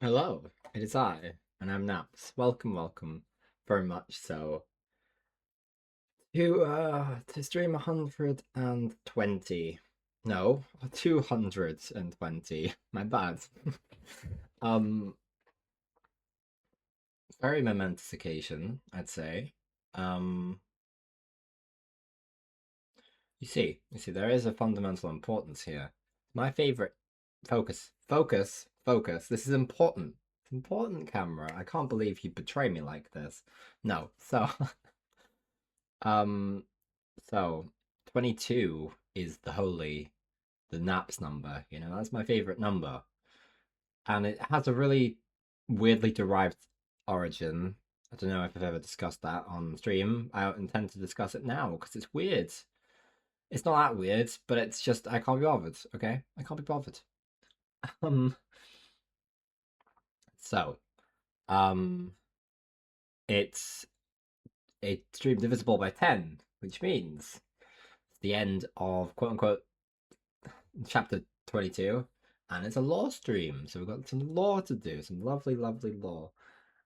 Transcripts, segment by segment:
Hello, it is I, and I'm Naps. Welcome, very much so to stream 120. No, 220. My bad. um, Very momentous occasion, I'd say. Um, you see, there is a fundamental importance here. My favorite focus. This is important. It's important, camera. I can't believe you betray me like this. No, so Um, so 22 is the Naps number, that's my favorite number. And it has a really weirdly derived origin. I don't know if I've ever discussed that on stream. I don't intend to discuss it now because it's weird. It's not that weird, but it's just I can't be bothered, okay? I can't be bothered. Um, so, um, it's a stream divisible by 10, which means it's the end of quote unquote chapter 22, and it's a lore stream, so we've got some lore to do, some lovely lore.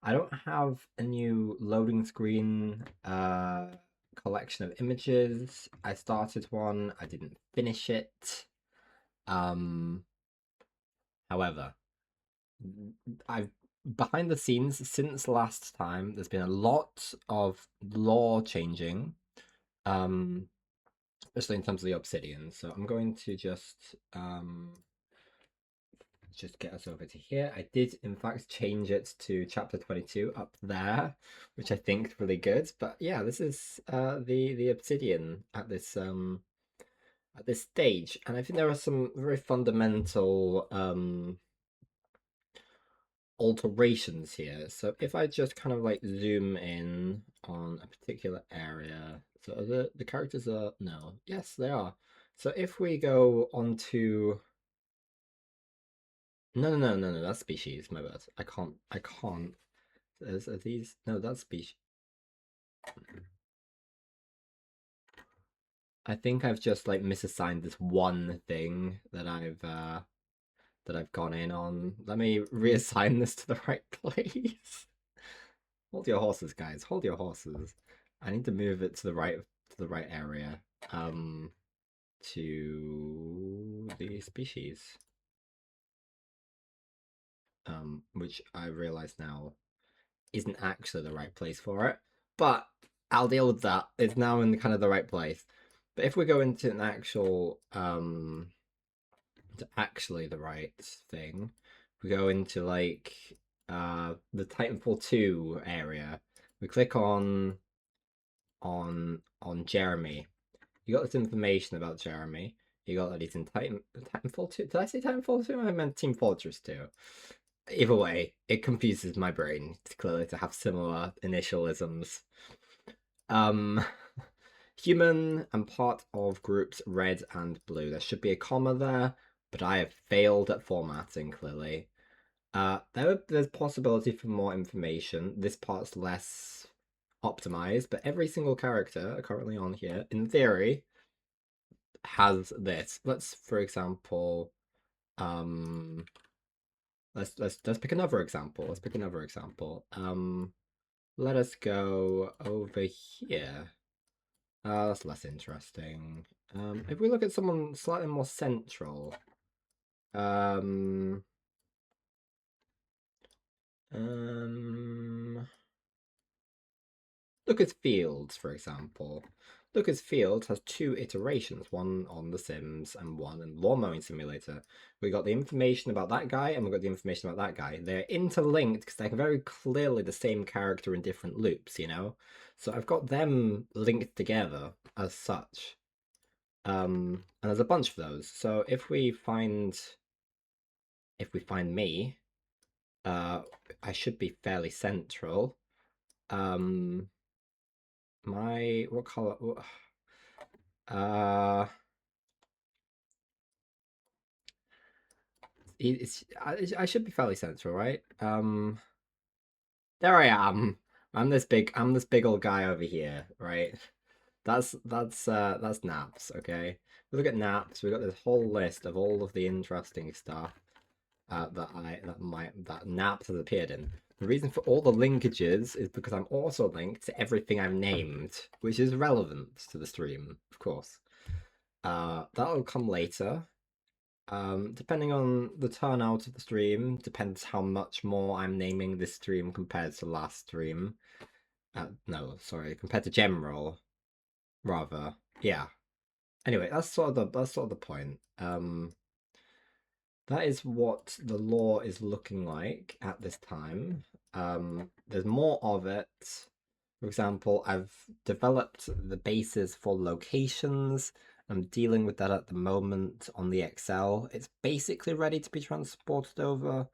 I don't have a new loading screen collection of images. I started one, I didn't finish it. Um, However, I've behind the scenes since last time, there's been a lot of lore changing. Especially in terms of the obsidian. So I'm going to just get us over to here. I did in fact change it to chapter 22 up there, which I think is really good. But yeah, this is the obsidian at this stage, and I think there are some very fundamental alterations here. So if I just kind of like zoom in on a particular area, so the characters are no, yes they are. So if we go on to no, that's species. My bad. I can't. Are these? No, that's species. I think I've just like misassigned this one thing that I've gone in on. Let me reassign this to the right place. Hold your horses, guys. Hold your horses. I need to move it to the right area. To the species. Which I realize now isn't actually the right place for it, but I'll deal with that. It's now in kind of the right place. But if we go into an actual, to actually the right thing, we go into like the Titanfall 2 area. We click on Jeremy. You got this information about Jeremy. You got that he's in Titanfall 2. Did I say Titanfall 2? I meant Team Fortress 2. Either way, it confuses my brain clearly to have similar initialisms. Um, Human and part of groups red and blue. There should be a comma there, but I have failed at formatting clearly. There's possibility for more information. This part's less optimized, but every single character currently on here, in theory, has this. Let's, for example, um, let's pick another example. Let's pick another example. Let us go over here. That's less interesting. If we look at someone slightly more central, um, um, Lucas Fields, for example. Lucas Fields has two iterations, one on The Sims and one in Lawn Mowing Simulator. We got the information about that guy and we got the information about that guy. They're interlinked because they're very clearly the same character in different loops, you know? So I've got them linked together as such. And there's a bunch of those. So if we find me, I should be fairly central. My what color? Uh, I should be fairly central, right? There I am. I'm this big old guy over here, right? That's Naps, okay? We look at Naps, we got this whole list of all of the interesting stuff. that Naps has appeared in. The reason for all the linkages is because I'm also linked to everything I've named, which is relevant to the stream, of course. That'll come later. Depending on the turnout of the stream, depends how much more I'm naming this stream compared to last stream. No, sorry, compared to general, rather. Yeah. Anyway, that's sort of the point. That is what the lore is looking like at this time. There's more of it. For example, I've developed the bases for locations. I'm dealing with that at the moment on the Excel. It's basically ready to be transported over.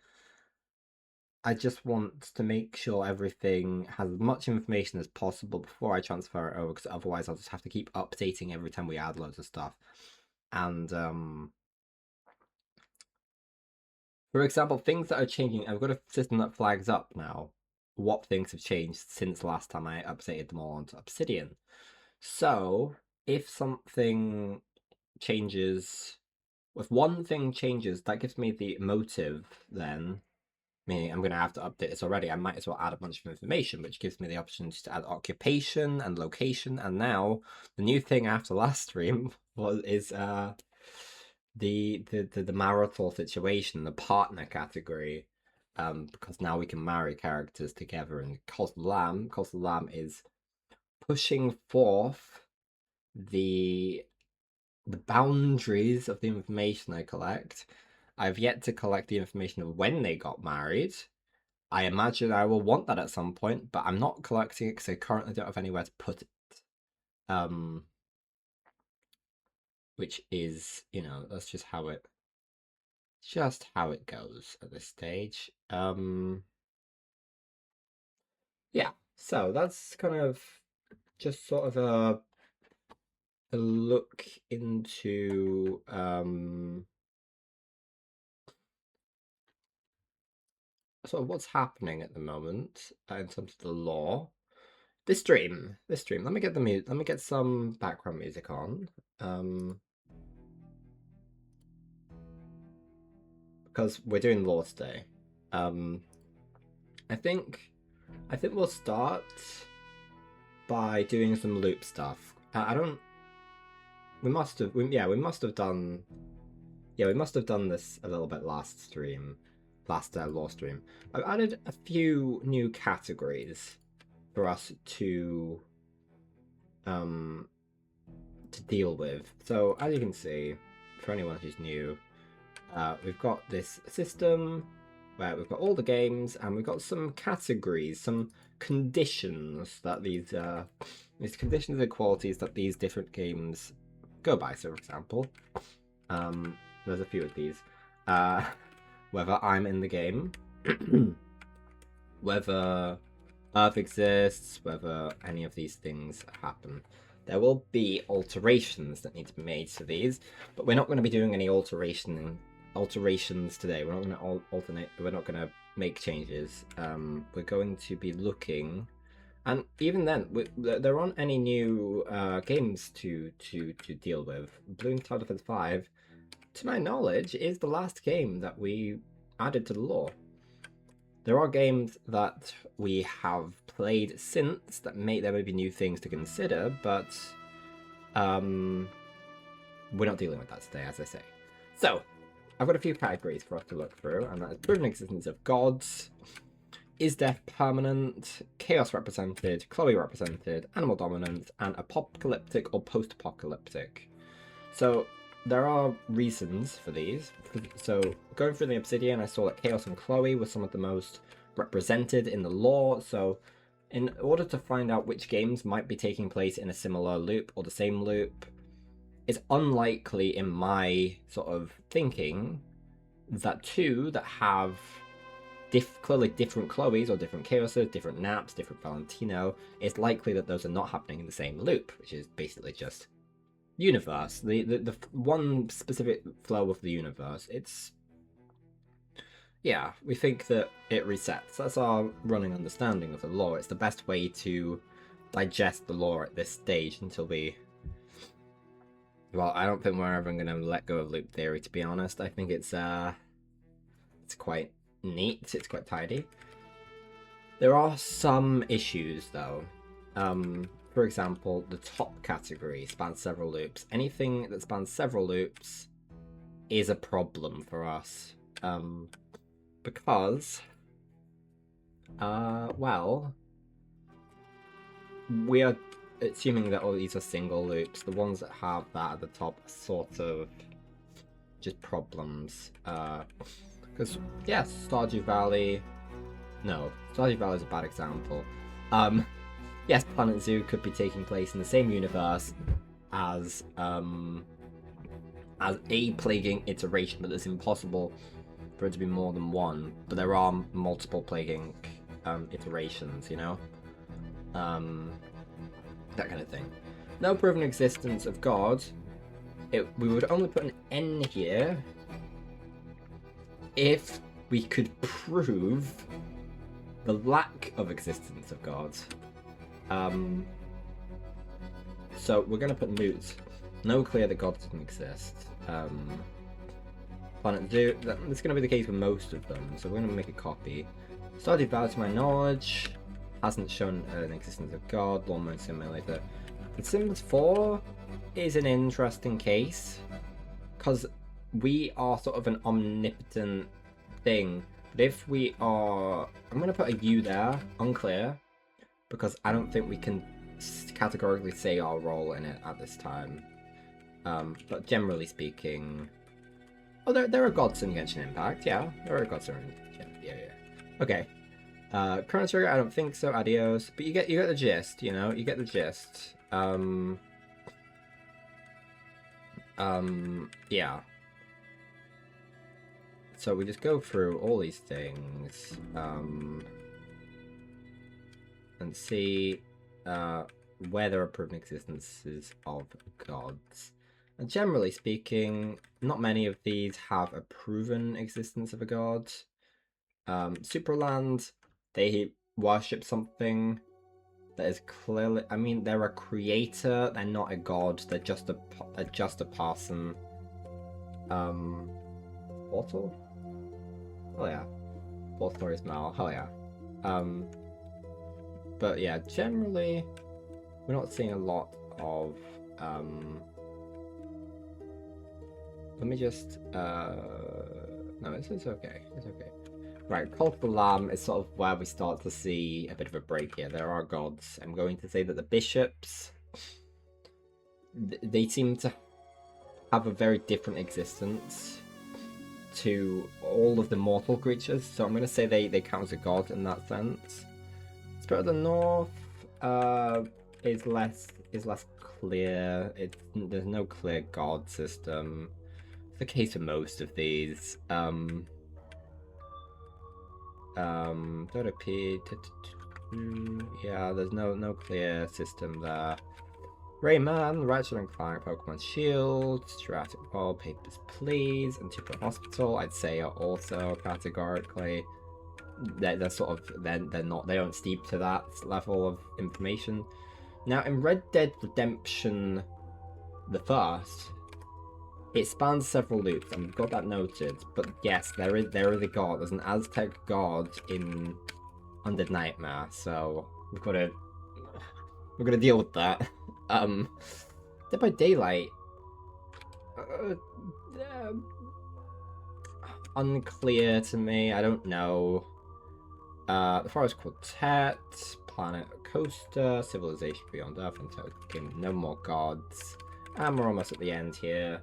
I just want to make sure everything has as much information as possible before I transfer it over, because otherwise I'll just have to keep updating every time we add loads of stuff. And for example, things that are changing, I've got a system that flags up now what things have changed since last time I updated them all onto Obsidian. So, if something changes, if one thing changes, that gives me the motive then, meaning I'm going to have to update this already. I might as well add a bunch of information, which gives me the opportunity to add occupation and location. And now, the new thing after last stream is the marital situation, the partner category, because now we can marry characters together. And Lamb is pushing forth the boundaries of the information I collect. I've yet to collect the information of when they got married. I imagine I will want that at some point, but I'm not collecting it because I currently don't have anywhere to put it. Which is, that's just how it goes at this stage. Yeah, so that's kind of just sort of a look into sort of what's happening at the moment in terms of the lore. This stream. Let me get let me get some background music on. Because we're doing lore today. I think we'll start by doing some loop stuff. I don't. We must have. We must have done. Yeah, we must have done this a little bit last stream, last lore stream. I've added a few new categories for us to deal with. So as you can see, for anyone who's new, we've got this system where we've got all the games and we've got some categories, some conditions that these conditions and qualities that these different games go by. So, for example, there's a few of these. Whether I'm in the game, whether Earth exists, whether any of these things happen. There will be alterations that need to be made to these, but we're not going to be doing any alterations today. We're not going to alternate. We're not going to make changes. We're going to be looking, and even then, there aren't any new games to deal with. Bloons Tower Defense 5, to my knowledge, is the last game that we added to the lore. There are games that we have played since that there may be new things to consider, but we're not dealing with that today, as I say. So, I've got a few categories for us to look through, and that is proven existence of gods, is death permanent, chaos represented, Chloe represented, animal dominance, and apocalyptic or post-apocalyptic. So, there are reasons for these. So, going through the Obsidian, I saw that Chaos and Chloe were some of the most represented in the lore. So, in order to find out which games might be taking place in a similar loop or the same loop, it's unlikely in my sort of thinking that two that have clearly different Chloes or different Chaoses, different Naps, different Valentino, it's likely that those are not happening in the same loop, which is basically just universe, the one specific flow of the universe. It's, yeah, we think that it resets. That's our running understanding of the lore. It's the best way to digest the lore at this stage until we, well, I don't think we're ever going to let go of loop theory, to be honest. I think it's It's quite neat. It's quite tidy. There are some issues though. For example, the top category spans several loops. Anything that spans several loops is a problem for us. Because, well, we are assuming that all these are single loops. The ones that have that at the top are sort of just problems. Because, yes, Stardew Valley... No, Stardew Valley is a bad example. Yes, Planet Zoo could be taking place in the same universe as a plaguing iteration, but it's impossible for it to be more than one. But there are multiple plaguing iterations, you know? That kind of thing. No proven existence of God. We would only put an N here if we could prove the lack of existence of God. So we're going to put moot. No clear that God doesn't exist. Planet Zoo, that's going to be the case with most of them, so we're going to make a copy. Stardew Valley, to my knowledge, hasn't shown an existence of God. Lawnmower Simulator. The Sims 4 is an interesting case, because we are sort of an omnipotent thing. But if we are... I'm going to put a U there, unclear, because I don't think we can categorically say our role in it at this time. But generally speaking... Oh, there are gods in Genshin Impact, yeah. There are gods in yeah. Okay. Chrono Trigger, I don't think so, adios. But you get the gist, you know? You get the gist. Yeah. So we just go through all these things, and see where there are proven existences of gods. And generally speaking, not many of these have a proven existence of a god. Superland, they worship something that is clearly... I mean, they're a creator, they're not a god, they're just a person. Portal? Oh yeah. Portal Stories Mal, hell yeah. But yeah, generally, we're not seeing a lot of... Let me just... No, it's okay. It's okay. Right, Cult of the Lamb is sort of where we start to see a bit of a break here. There are gods. I'm going to say that the bishops... They seem to have a very different existence to all of the mortal creatures. So I'm going to say they count as a god in that sense. Spirit of the North is less clear. There's no clear god system. It's the case for most of these. Don't appear yeah, there's no clear system there. Rayman, Ratchet and Clank, Pokemon Shield, Jurassic World, Papers, Please, and Super Hospital, I'd say are also categorically they're sort of they don't steep to that level of information. Now in Red Dead Redemption, the first, it spans several loops, and we've got that noted. But yes, there is a god. There's an Aztec god in Undead Nightmare, so we're gonna deal with that. Dead by Daylight, unclear to me. I don't know. The Forest Quartet, Planet Coaster, Civilization Beyond Earth, and Token. No more gods, and we're almost at the end here.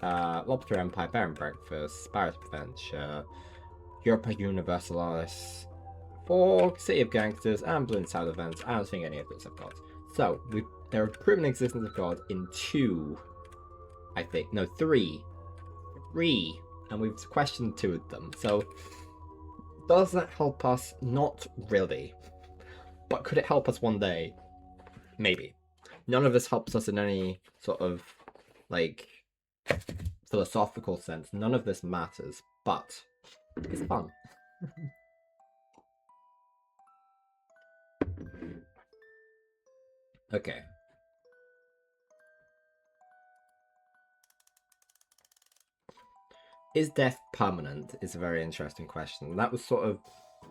Lobster Empire, Bear and Breakfast, Spirits Adventure, Europa Universalis, 4, City of Gangsters, and Blue and South Events. I don't think any of those have gods. So, there are proven existence of God in 2, I think. No, 3. 3. And we've questioned 2 of them. So, does that help us? Not really. But could it help us one day? Maybe. None of this helps us in any sort of, like, philosophical sense. None of this matters, but it's fun. Okay. Is death permanent? Is a very interesting question. That was sort of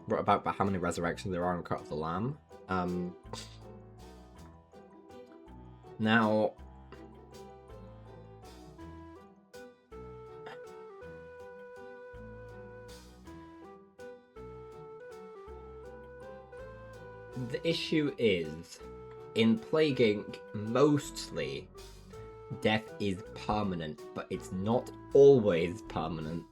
brought about by how many resurrections there are in Cut of the Lamb. Now, the issue is, in Plague Inc., mostly death is permanent, but it's not always permanent.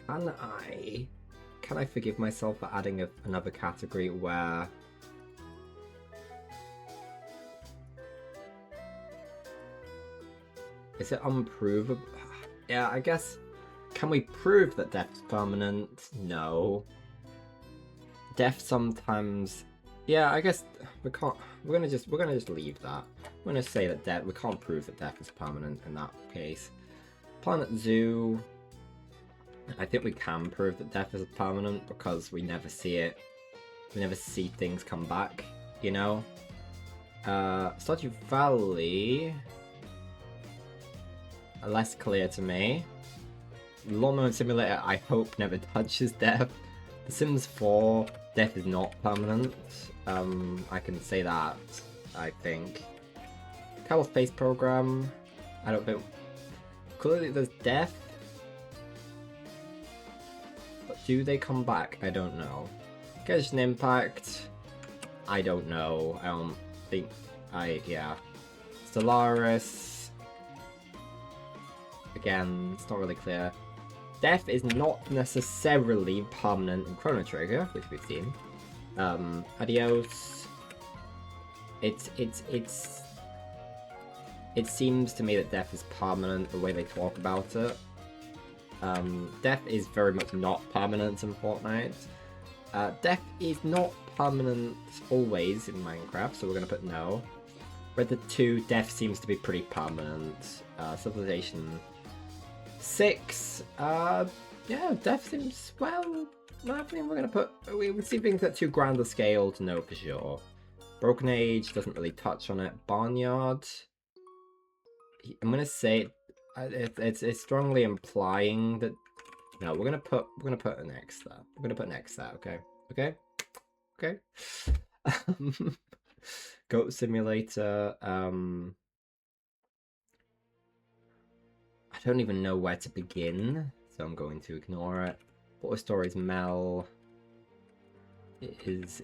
Can I forgive myself for adding another category where is it unprovable? Yeah, I guess. Can we prove that death's permanent? No. Death sometimes. Yeah, I guess we can't. We're gonna just leave that. We're gonna say that death. We can't prove that death is permanent in that case. Planet Zoo. I think we can prove that death is permanent because we never see it. We never see things come back, you know? Stardew Valley... less clear to me. Lawnmower Simulator, I hope, never touches death. The Sims 4, death is not permanent. I can say that, I think. Kerbal Space Program, I don't think... Clearly there's death. But do they come back? I don't know. Genshin Impact, I don't know. I don't think... yeah. Stellaris... Again, it's not really clear. Death is not necessarily permanent in Chrono Trigger, which we've seen. Adios. It seems to me that death is permanent the way they talk about it. Death is very much not permanent in Fortnite. Death is not permanent always in Minecraft, so we're gonna put no. Red Dead 2, death seems to be pretty permanent. Civilization 6, yeah, death seems, well, I think we're gonna put, we would see things at too grand a scale to know for sure. Broken Age doesn't really touch on it. Barnyard, I'm gonna say it's strongly implying that no, we're gonna put an X there. We're gonna put an X there. Okay. Goat Simulator. I don't even know where to begin, so I'm going to ignore it. Water Stories Mel is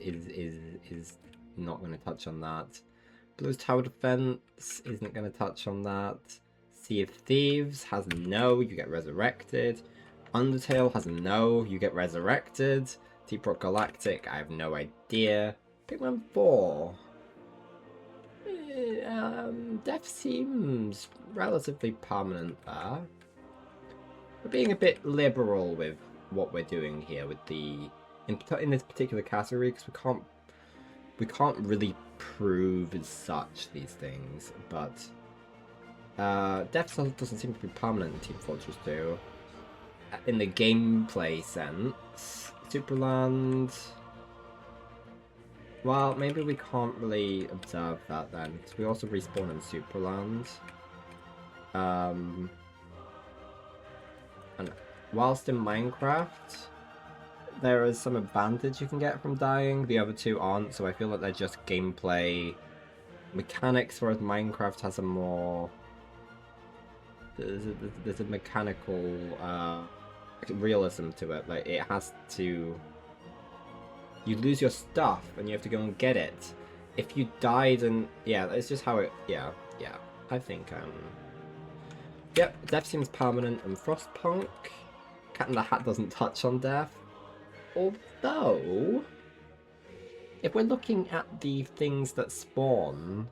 not going to touch on that. Blues Tower Defense isn't going to touch on that. Sea of Thieves has no, you get resurrected. Undertale has no, you get resurrected. Deep Rock Galactic, I have no idea. Pikmin 4. Death seems relatively permanent there. We're being a bit liberal with what we're doing here with the in this particular category because we can't really prove as such these things, but death doesn't seem to be permanent in Team Fortress 2. In the gameplay sense, Superland. Well, maybe we can't really observe that then, because we also respawn in Superland. And whilst in Minecraft, there is some advantage you can get from dying, the other two aren't, so I feel like they're just gameplay mechanics, whereas Minecraft has a more... There's a mechanical realism to it, like it has to... You lose your stuff and you have to go and get it. If you died and... Yeah, it's just how it... Yeah. I think, Yep, death seems permanent and Frostpunk. Cat in the Hat doesn't touch on death. Although... If we're looking at the things that spawn...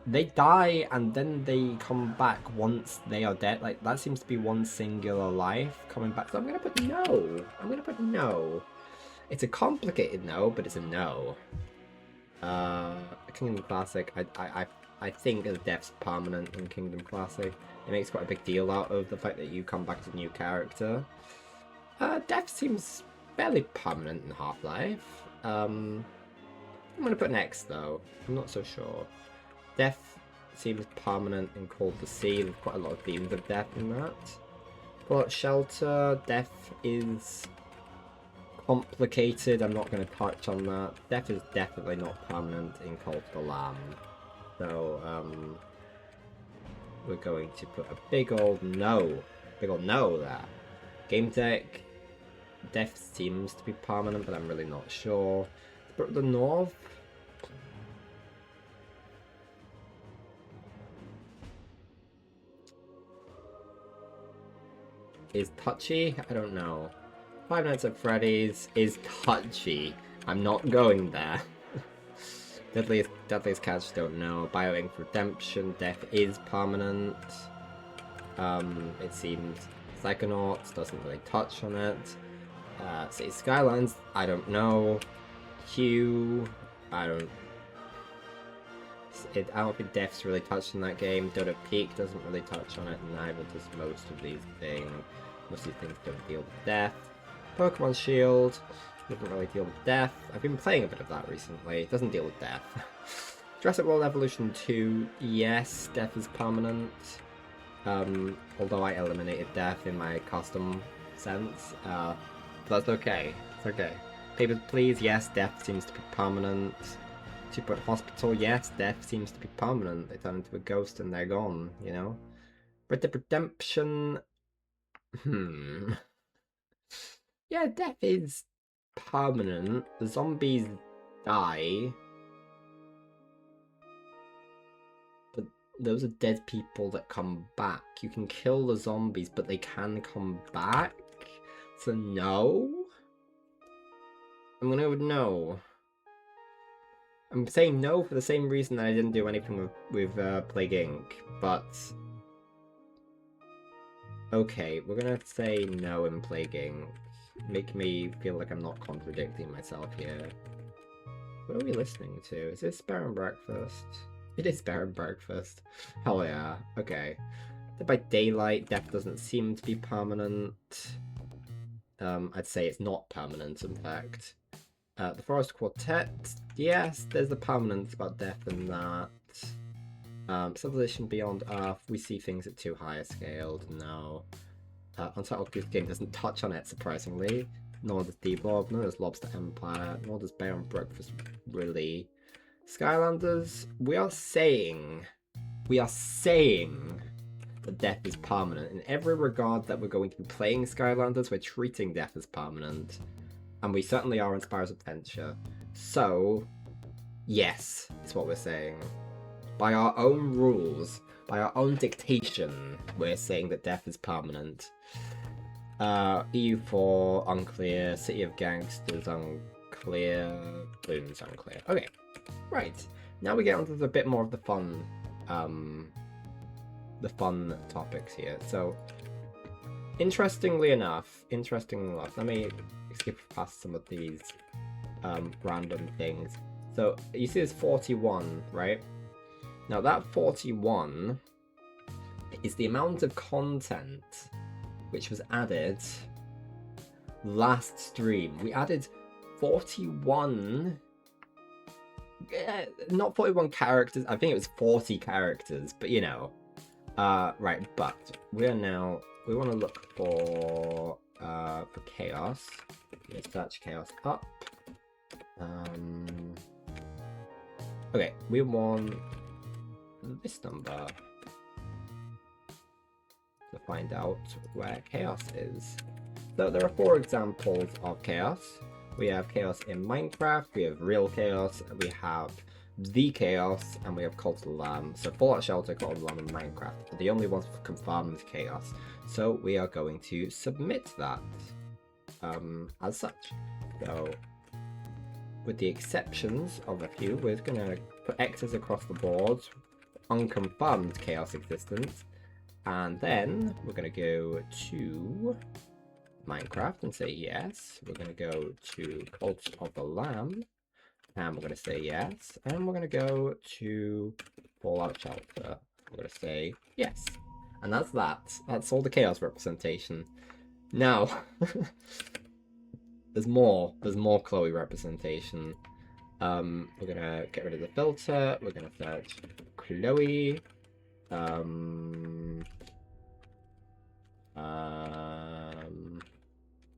They die and then they come back once they are dead. Like, that seems to be one singular life coming back. So I'm gonna put no. It's a complicated no, but it's a no. Kingdom Classic, I think the death's permanent in Kingdom Classic. It makes quite a big deal out of the fact that you come back as a new character. Death seems fairly permanent in Half-Life. I'm gonna put an X though. I'm not so sure. Death seems permanent in Cold to Sea. There's quite a lot of themes of death in that. Fallout Shelter, death is complicated. I'm not going to touch on that. Death is definitely not permanent in Cult of the Lamb. So, we're going to put a big old no there. Game Deck, death seems to be permanent, but I'm really not sure. But the North, is touchy? I don't know. Five Nights at Freddy's is touchy. I'm not going there. Deadliest Catch, don't know. BioInk Redemption, death is permanent. It seems Psychonauts doesn't really touch on it. City Skylines, I don't know. Hue, I don't think death's really touched on that game. Dodo Peak doesn't really touch on it, and neither does most of these things. Most of these things don't deal with death. Pokemon Shield doesn't really deal with death. I've been playing a bit of that recently. It doesn't deal with death. Jurassic World Evolution 2, yes, death is permanent. Although I eliminated death in my custom sense. That's okay. It's okay. Papers, Please, yes, death seems to be permanent. Two-Point Hospital, yes, death seems to be permanent. They turn into a ghost and they're gone, you know? Red Dead Redemption... Yeah, death is permanent. The zombies die. But those are dead people that come back. You can kill the zombies, but they can come back. So no? I'm gonna go with no. I'm saying no for the same reason that I didn't do anything with Plague Inc. But... okay, we're gonna say no in Plague Inc. Make me feel like I'm not contradicting myself here. What are we listening to? Is this Bear and Breakfast? It is Bear and Breakfast. Hell yeah. Okay. Dead by Daylight, death doesn't seem to be permanent. I'd say it's not permanent, in fact. The Forest Quartet, yes, there's a permanence about death in that. Civilization Beyond Earth, we see things at too high a scale, no. Untitled Goose Game doesn't touch on it, surprisingly. Nor does D-Blob, nor does Lobster Empire, nor does Bear and Breakfast, really. Skylanders, we are saying that death is permanent. In every regard that we're going to be playing Skylanders, we're treating death as permanent. And we certainly are in Spyro's Adventure. So, yes, is what we're saying. By our own rules, by our own dictation, we're saying that death is permanent. EU4, unclear. City of Gangsters, unclear. Bloons, unclear. Okay, right. Now we get onto a bit more of the fun topics here. So, interestingly enough, let me skip past some of these random things. So, you see this 41, right? Now, that 41 is the amount of content which was added last stream. We added 41... not 41 characters, I think it was 40 characters, but you know. Right, but we want to look for chaos. Let's search chaos up. Okay, we want this number to find out where chaos is. So there are 4 examples of chaos. We have chaos in Minecraft, we have real chaos, we have the chaos, and we have Cult of the Lamb. So Fallout Shelter, Cult of the Lamb, and Minecraft are the only ones confirmed chaos. So we are going to submit that as such. So with the exceptions of a few, we're going to put X's across the board, unconfirmed chaos existence, and then we're going to go to Minecraft and say yes. We're going to go to Cult of the Lamb, and we're going to say yes. And we're going to go to Fallout Shelter. We're going to say yes. And that's that. That's all the chaos representation. Now, there's more Chloe representation. We're gonna get rid of the filter. We're gonna search Chloe. Come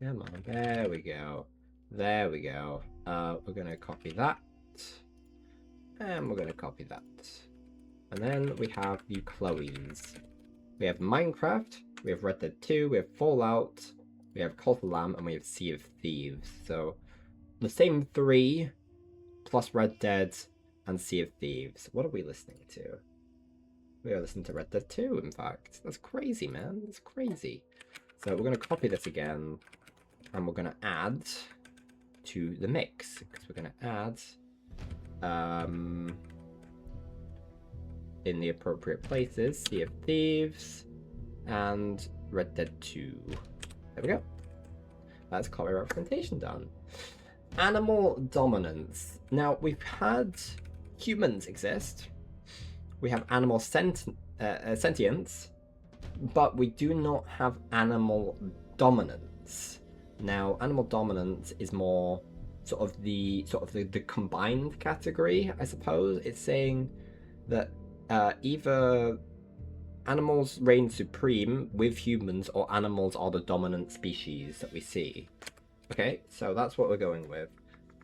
on, there we go. There we go. We're gonna copy that. And we're gonna copy that. And then we have the Chloes. We have Minecraft, we have Red Dead 2, we have Fallout, we have Cult of Lamb, and we have Sea of Thieves. So, the same 3, plus Red Dead and Sea of Thieves. What are we listening to? We are listening to Red Dead 2, in fact. That's crazy, man. That's crazy. So we're going to copy this again, and we're going to add to the mix, because we're going to add in the appropriate places, Sea of Thieves and Red Dead 2. There we go. That's copy representation done. Animal dominance. Now, we've had humans exist. We have animal sentience, but we do not have animal dominance. Now, animal dominance is more sort of the combined category, I suppose. It's saying that either animals reign supreme with humans, or animals are the dominant species that we see. Okay, so that's what we're going with.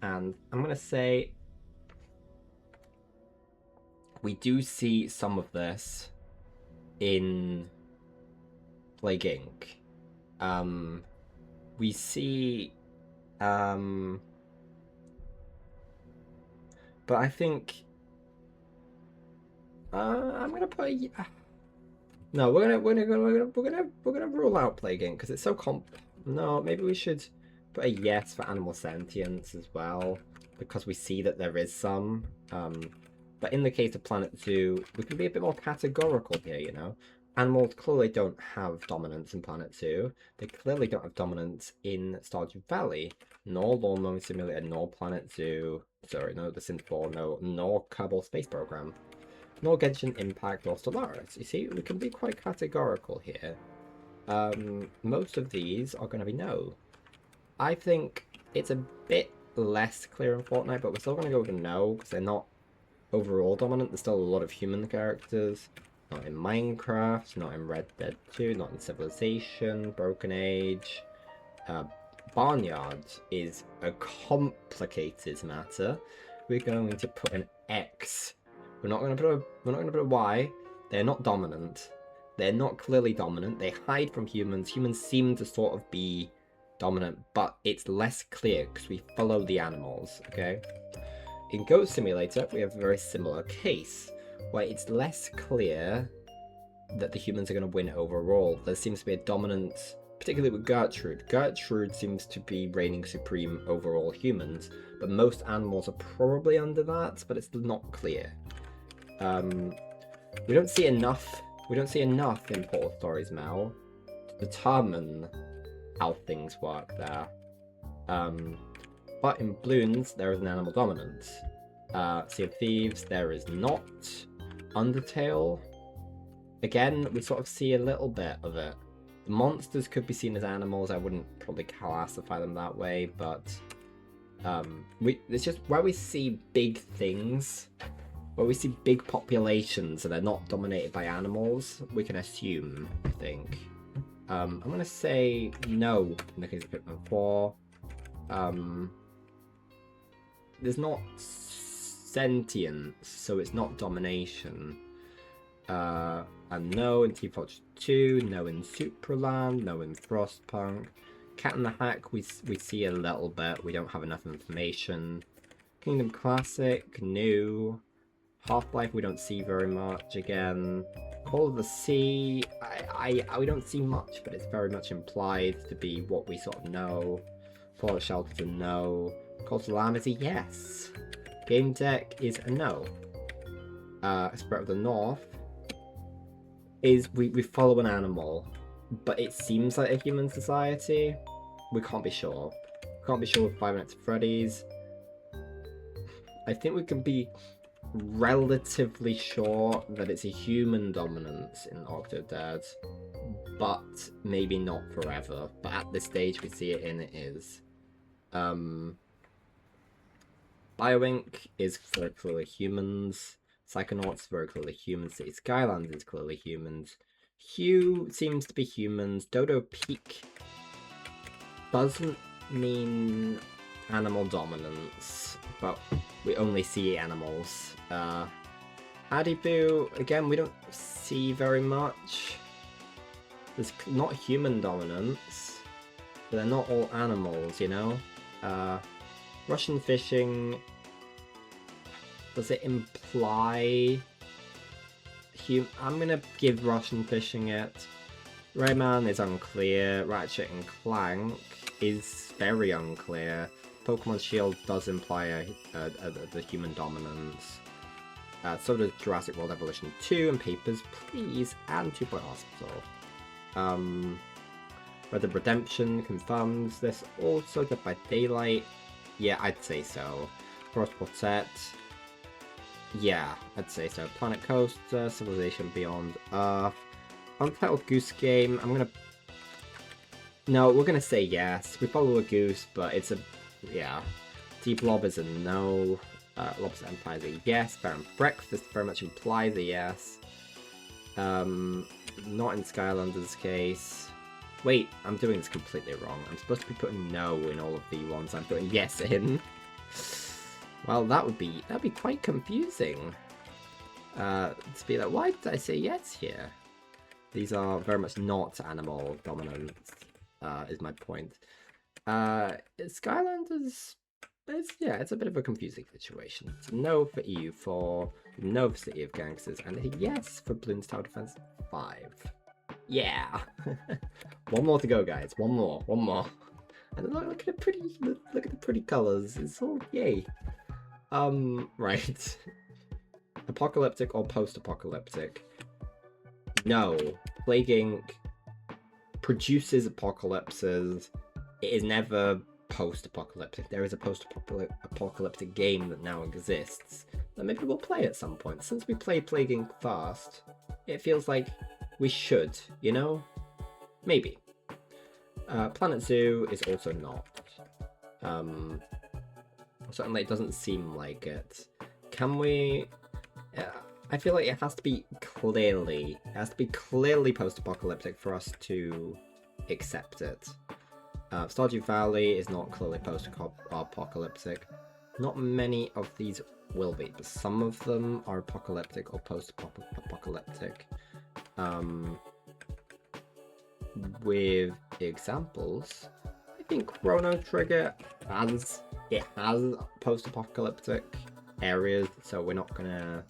And I'm going to say we do see some of this in Plague Inc. We see... but I think... I'm gonna put a... No, we're gonna rule out Plague Inc. because it's so No, maybe we should put a yes for animal sentience as well, because we see that there is some. But in the case of Planet Zoo, we can be a bit more categorical here, you know? Animals clearly don't have dominance in Planet Zoo. They clearly don't have dominance in Stardew Valley, nor Lawn Mowing Simulator, nor Planet Zoo. Sorry, no, The Sims 4, no, nor Kerbal Space Program, nor Genshin Impact, or Stellaris. You see, we can be quite categorical here. Most of these are going to be no. I think it's a bit less clear in Fortnite, but we're still going to go with a no, because they're not overall dominant. There's still a lot of human characters. Not in Minecraft, not in Red Dead 2, not in Civilization, Broken Age. Barnyard is a complicated matter. We're going to put an X. We're not going to put a Y. They're not dominant. They're not clearly dominant. They hide from humans. Humans seem to sort of be dominant, but it's less clear because we follow the animals, okay? In Goat Simulator, we have a very similar case, where it's less clear that the humans are going to win overall. There seems to be a dominance, particularly with Gertrude. Gertrude seems to be reigning supreme over all humans, but most animals are probably under that, but it's not clear. We don't see enough in Portal Stories Mel to determine how things work there. But in Bloons, there is an animal dominance. Sea of Thieves, there is not. Undertale, again, we sort of see a little bit of it. The monsters could be seen as animals. I wouldn't probably classify them that way, but it's just where we see big things, where we see big populations and they're not dominated by animals, we can assume, I think. I'm going to say no in the case of Pikmin 4. There's not sentience, so it's not domination. And no in Team Fortress 2, no in Supraland, no in Frostpunk. Cat in the Hack, we see a little bit, we don't have enough information. Kingdom Classic, new. Half-Life, we don't see very much again. Call of the Sea, we don't see much, but it's very much implied to be what we sort of know. Fallout Shelter's a no. Cult of Lamb is a yes. Game Deck is a no. Spirit of the North is we follow an animal, but it seems like a human society. We can't be sure. We can't be sure with Five Nights at Freddy's. I think we can be relatively sure that it's a human dominance in Octodad, but maybe not forever. But at this stage we see it in it is. BioInc is very clearly humans. Psychonauts very clearly humans. City Skylands is clearly humans. Hue seems to be humans. Dodo Peak doesn't mean animal dominance, but we only see animals. Adiboo, again, we don't see very much. There's not human dominance, but they're not all animals, you know? Russian fishing, does it imply I'm gonna give Russian fishing it. Rayman is unclear. Ratchet and Clank is very unclear. Pokemon Shield does imply the human dominance. So does Jurassic World Evolution 2 and Papers, Please, and 2 Point Hospital. Red Dead Redemption confirms this. Also Dead by Daylight. Yeah, I'd say so. Cross Quartet. Yeah, I'd say so. Planet Coaster, Civilization Beyond Earth. Untitled Goose Game, No, we're gonna say yes. We follow a goose, but it's a... yeah. Deep Blob is a no. Lobster Empire is a yes. Bear and Breakfast very much implies a yes. Not in Skylanders' case. Wait, I'm doing this completely wrong. I'm supposed to be putting no in all of the ones I'm putting yes in. Well, that'd be quite confusing. To be like, why did I say yes here? These are very much not animal dominance, is my point. Skylanders, it's a bit of a confusing situation. It's a no for EU4, no for City of Gangsters, and a yes for Bloons Tower Defense 5. Yeah! One more to go, guys. One more. And look at the pretty colors. It's all yay. Right. Apocalyptic or post-apocalyptic? No. Plague Inc. produces apocalypses. It is never post-apocalyptic. There is a post-apocalyptic game that now exists that maybe we'll play at some point. Since we played Plague Inc. first, it feels like we should, you know? Maybe. Planet Zoo is also not. Certainly it doesn't seem like it. Can we... I feel like it has to be clearly post-apocalyptic for us to accept it. Stardew Valley is not clearly post-apocalyptic. Not many of these will be, but some of them are apocalyptic or post-apocalyptic. With examples, I think Chrono Trigger has post-apocalyptic areas, so we're not gonna...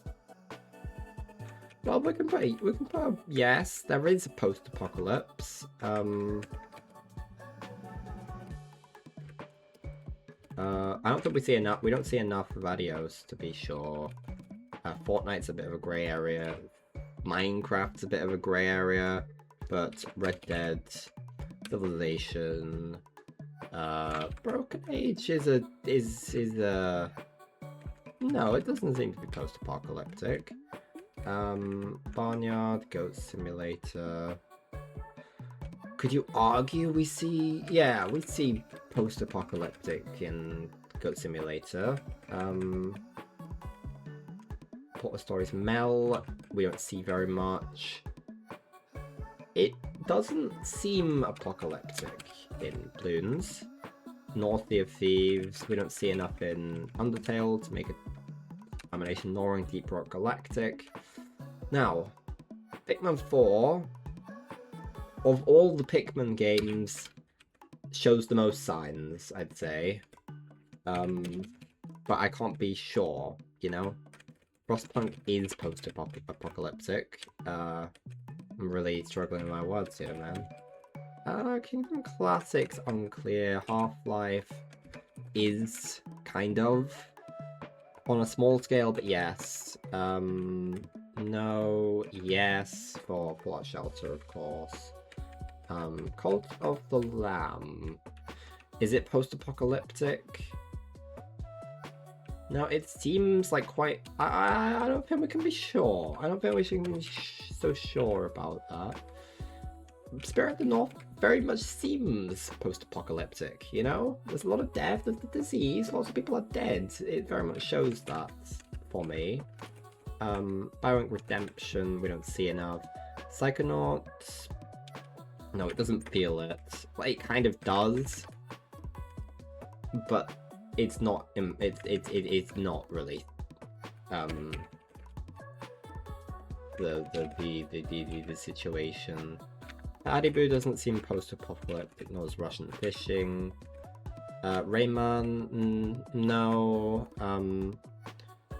Well, we can put a yes, there is a post-apocalypse. I don't think we don't see enough of Adios to be sure. Fortnite's a bit of a grey area. Minecraft's a bit of a grey area, but Red Dead, Civilization, Broken Age is a no, it doesn't seem to be post-apocalyptic. Barnyard, Goat Simulator. Could you argue we see post-apocalyptic in Goat Simulator. Portal Stories Mel, we don't see very much. It doesn't seem apocalyptic in Bloons. Nor Sea of Thieves, we don't see enough in Undertale to make a combination, nor in Deep Rock Galactic. Now, Pikmin 4, of all the Pikmin games, shows the most signs, I'd say. But I can't be sure, you know? Frostpunk is post-apocalyptic. I'm really struggling with my words here, man. Kingdom Classics, unclear. Half-Life is kind of on a small scale, but yes. No, yes for Fallout Shelter, of course. Cult of the Lamb. Is it post-apocalyptic? No, it seems like quite... I don't think we can be sure. I don't think we should be so sure about that. Spirit of the North very much seems post-apocalyptic, you know? There's a lot of death, there's the disease, lots of people are dead. It very much shows that for me. Biowink Redemption, we don't see enough. Psychonauts, no, it doesn't feel it. Well, it kind of does, but it's not. It's not really. The situation. Adibu doesn't seem post-apocalyptic, nor is Russian fishing. Rayman, no.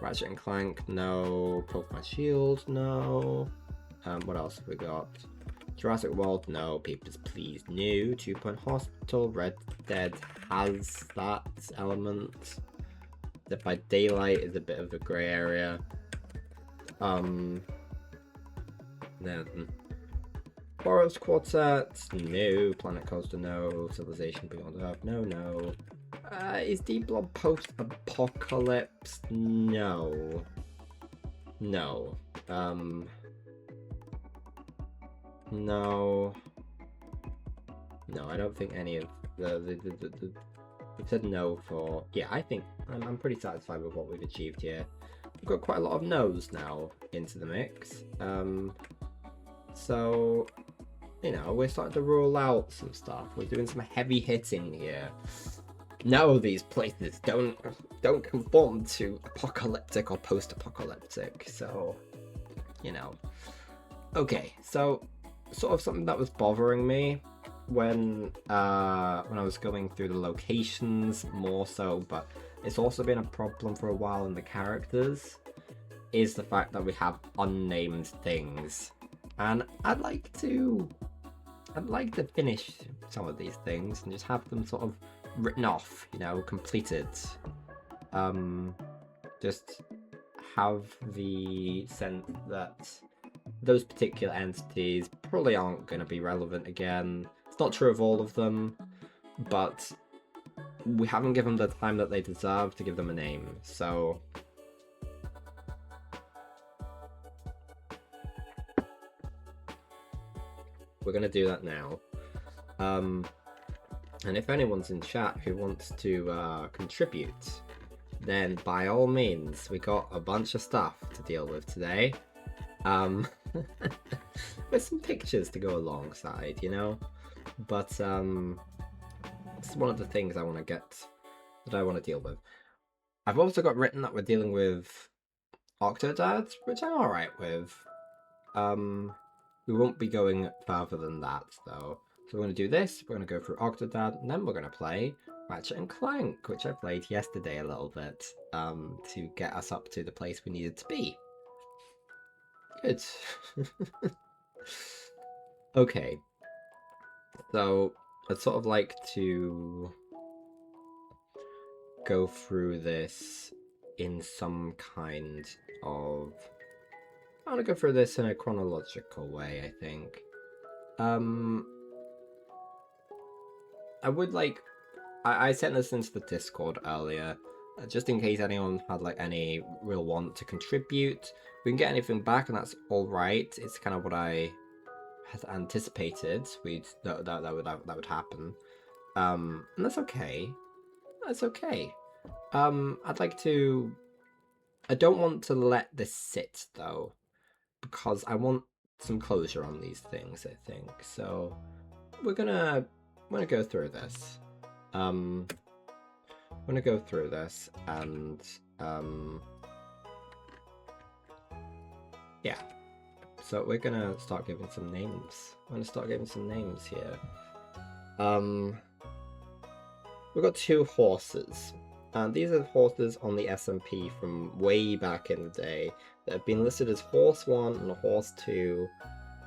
Ratchet and Clank, no. Pokemon Shield, no. What else have we got? Jurassic World, no. Papers, Please, no. 2 Point Hospital, Red Dead has that element. Dead by Daylight is a bit of a grey area. Then Forest Quartet, no. Planet Coaster, no. Civilization Beyond Earth, no. Is Deep Blood post-apocalypse? No. No. No. No, I don't think any of we've said no for... Yeah, I think I'm pretty satisfied with what we've achieved here. We've got quite a lot of no's now into the mix. So, you know, we're starting to rule out some stuff. We're doing some heavy hitting here. No, these places don't conform to apocalyptic or post-apocalyptic. So, you know. Okay, so sort of something that was bothering me when I was going through the locations more so, but it's also been a problem for a while in the characters, is the fact that we have unnamed things. And I'd like to finish some of these things and just have them sort of written off, you know, completed. Just have the sense that those particular entities probably aren't going to be relevant again. It's not true of all of them, but we haven't given them the time that they deserve to give them a name, so... we're going to do that now. And if anyone's in chat who wants to contribute, then by all means, we got a bunch of stuff to deal with today. With some pictures to go alongside, you know? But it's one of the things I want to deal with. I've also got written that we're dealing with Octodad, which I'm alright with. We won't be going further than that, though. So we're going to do this, we're going to go through Octodad, and then we're going to play Ratchet and Clank, which I played yesterday a little bit, to get us up to the place we needed to be. Good. Okay. So, I'd sort of like to go through this in some kind of... I want to go through this in a chronological way, I think. I would like... I sent this into the Discord earlier, just in case anyone had like any real want to contribute. We can get anything back, and that's alright. It's kind of what I had anticipated that would happen. And that's okay. That's okay. I'd like to... I don't want to let this sit, though, because I want some closure on these things, I think. So we're gonna go through this. I'm gonna go through this, and yeah. So we're gonna start giving some names. I'm gonna start giving some names here. We've got 2 horses. And these are horses on the SMP from way back in the day that have been listed as Horse 1 and Horse 2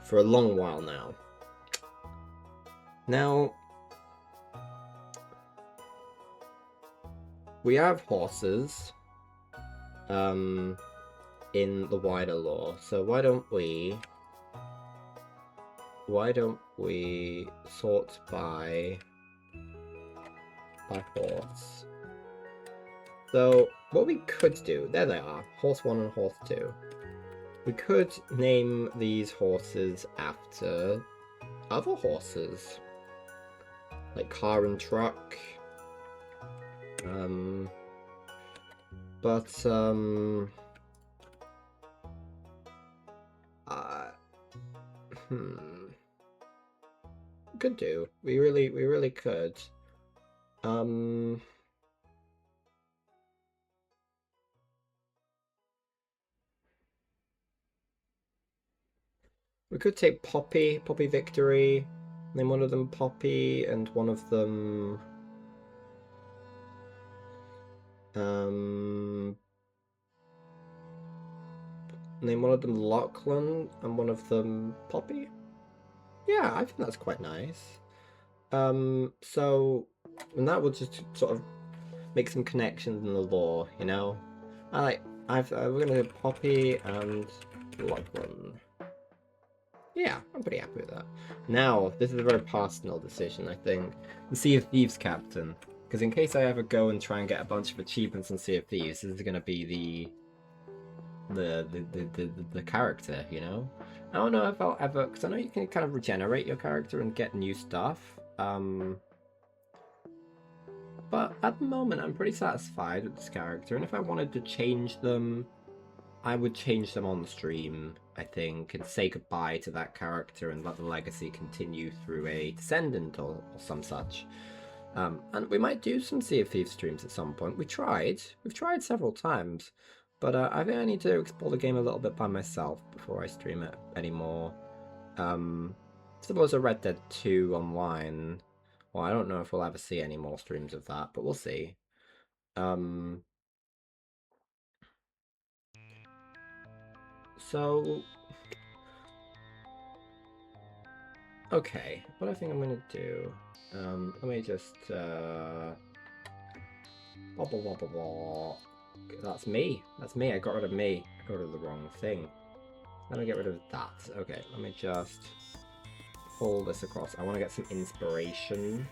for a long while now. Now, we have horses in the wider lore, so why don't we sort by horse. So, what we could do, there they are, Horse 1 and Horse 2. We could name these horses after other horses. like car and truck. But uh, could do. We really could. We could take Poppy Victory. Name one of them Poppy, and one of them name one of them Lachlan, and one of them Poppy. Yeah, I think that's quite nice. So, and that would just sort of make some connections in the lore, you know. We're gonna do Poppy and Lachlan. Yeah, I'm pretty happy with that. Now, this is a very personal decision, I think. The Sea of Thieves captain. Because in case I ever go and try and get a bunch of achievements on Sea of Thieves, this is going to be the character, you know? I don't know if I'll ever... Because I know you can kind of regenerate your character and get new stuff. But at the moment, I'm pretty satisfied with this character. And if I wanted to change them, I would change them on the stream, I think, and say goodbye to that character and let the legacy continue through a descendant or some such. And we might do some Sea of Thieves streams at some point. We've tried several times, but I think I need to explore the game a little bit by myself before I stream it anymore. Suppose a Red Dead 2 online. Well, I don't know if we'll ever see any more streams of that, but we'll see. So, okay, what I think I'm gonna do, let me just, blah, blah, blah, blah, blah. That's me, I got rid of me, I got rid of the wrong thing. Let me get rid of that. Okay, let me just pull this across. I want to get some inspiration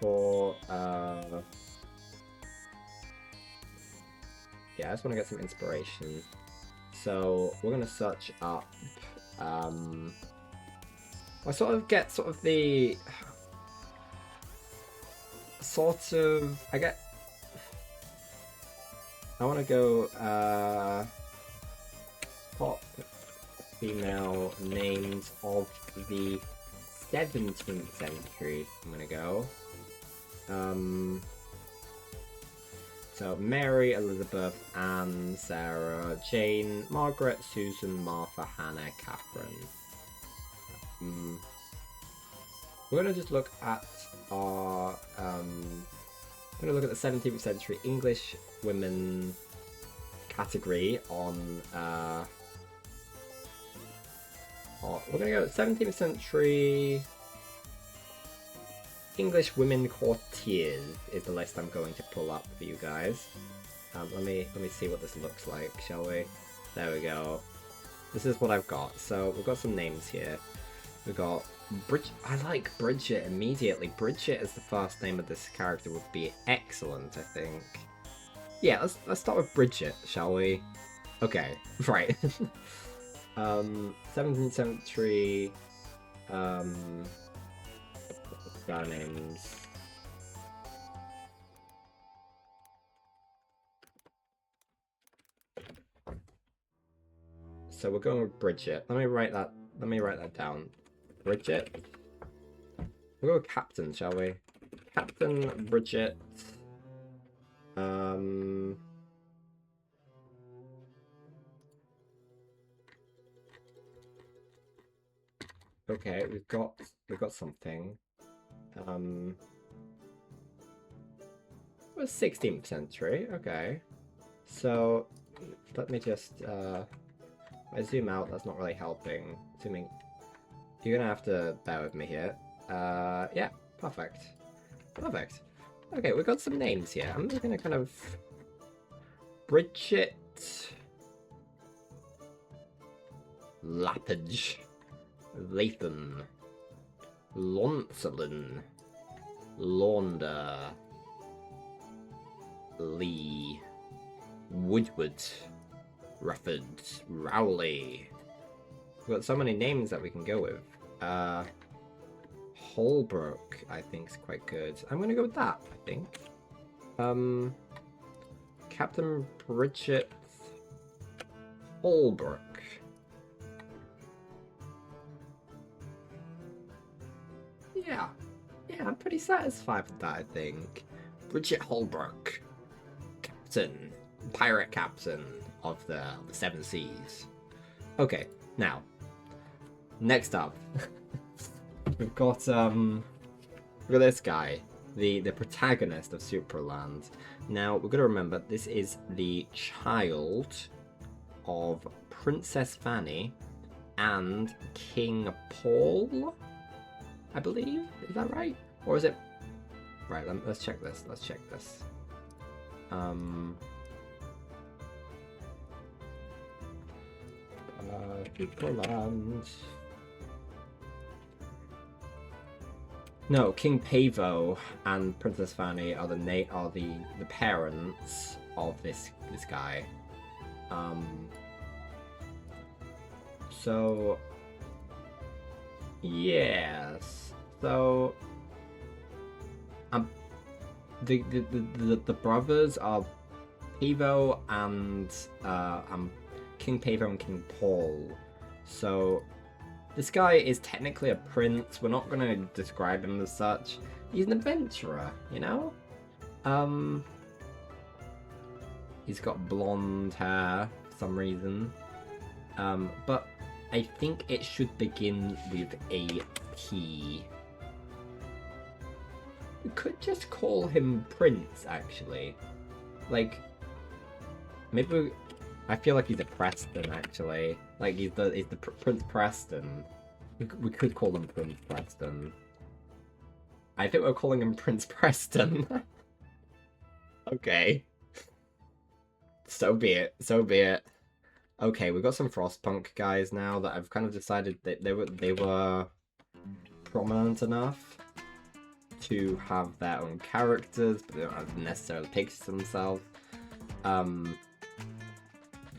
for, yeah, I just want to get some inspiration. So, we're gonna search up, I sort of get the I want to go top female names of the 17th century. I'm gonna go so Mary, Elizabeth, Anne, Sarah, Jane, Margaret, Susan, Martha, Hannah, Catherine. We're going to just look at our, we're going to look at the 17th century English women category on, we're going to go 17th century English women courtiers is the list I'm going to pull up for you guys. Let me see what this looks like, shall we? There we go. This is what I've got. So we've got some names here. We've got Bridget. I like Bridget immediately. Bridget as the first name of this character would be excellent, I think. Yeah, let's start with Bridget, shall we? Okay, right. 17th century names. So we're going with Bridget. Let me write that down. Bridget. We'll go with Captain, shall we? Captain Bridget. Okay, we've got something. It was 16th century. Okay. So let me just I zoom out, that's not really helping. Zooming. You're gonna have to bear with me here. Yeah, perfect. Perfect. Okay, we've got some names here. I'm just gonna kind of... Bridget... Lappage. Latham. Launcelin. Launder. Lee. Woodward. Rufford. Rowley. We've got so many names that we can go with. Holbrook, I think, is quite good. I'm gonna go with that, I think. Captain Bridget Holbrook. Yeah. Yeah, I'm pretty satisfied with that, I think. Bridget Holbrook. Captain. Pirate captain of the Seven Seas. Okay, now. Next up. We've got this guy. The protagonist of Superland. Now, we're gonna remember this is the child of Princess Fanny and King Paul, I believe. Is that right? Or is it... Right, let's check this. Let's check this. Superland. No, King Pavo and Princess Fanny are the parents of this guy. So yes. So the brothers are Pavo and King Pavo and King Paul. So this guy is technically a prince. We're not going to describe him as such. He's an adventurer, you know? He's got blonde hair for some reason. But I think it should begin with a P. We could just call him Prince, actually. Like, maybe I feel like he's a Preston, actually. Like, he's the Prince Preston. We could call him Prince Preston. I think we're calling him Prince Preston. Okay. So be it. So be it. Okay, we've got some Frostpunk guys now that I've kind of decided that they were prominent enough to have their own characters, but they don't have necessarily pictures themselves.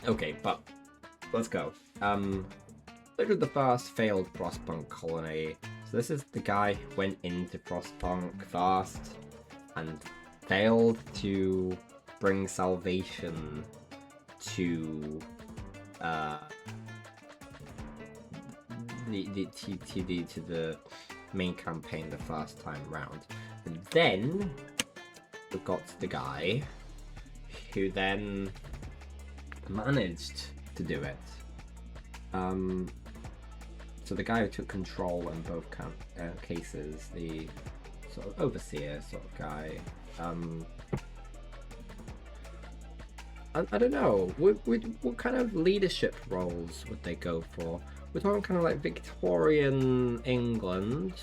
Okay, but let's go. Look at the first failed Frostpunk colony. So this is the guy who went into Frostpunk first and failed to bring salvation to the main campaign the first time round. And then we got the guy who then managed to do it. So the guy who took control in both cases, the sort of overseer sort of guy. I don't know. What kind of leadership roles would they go for? We're talking kind of like Victorian England.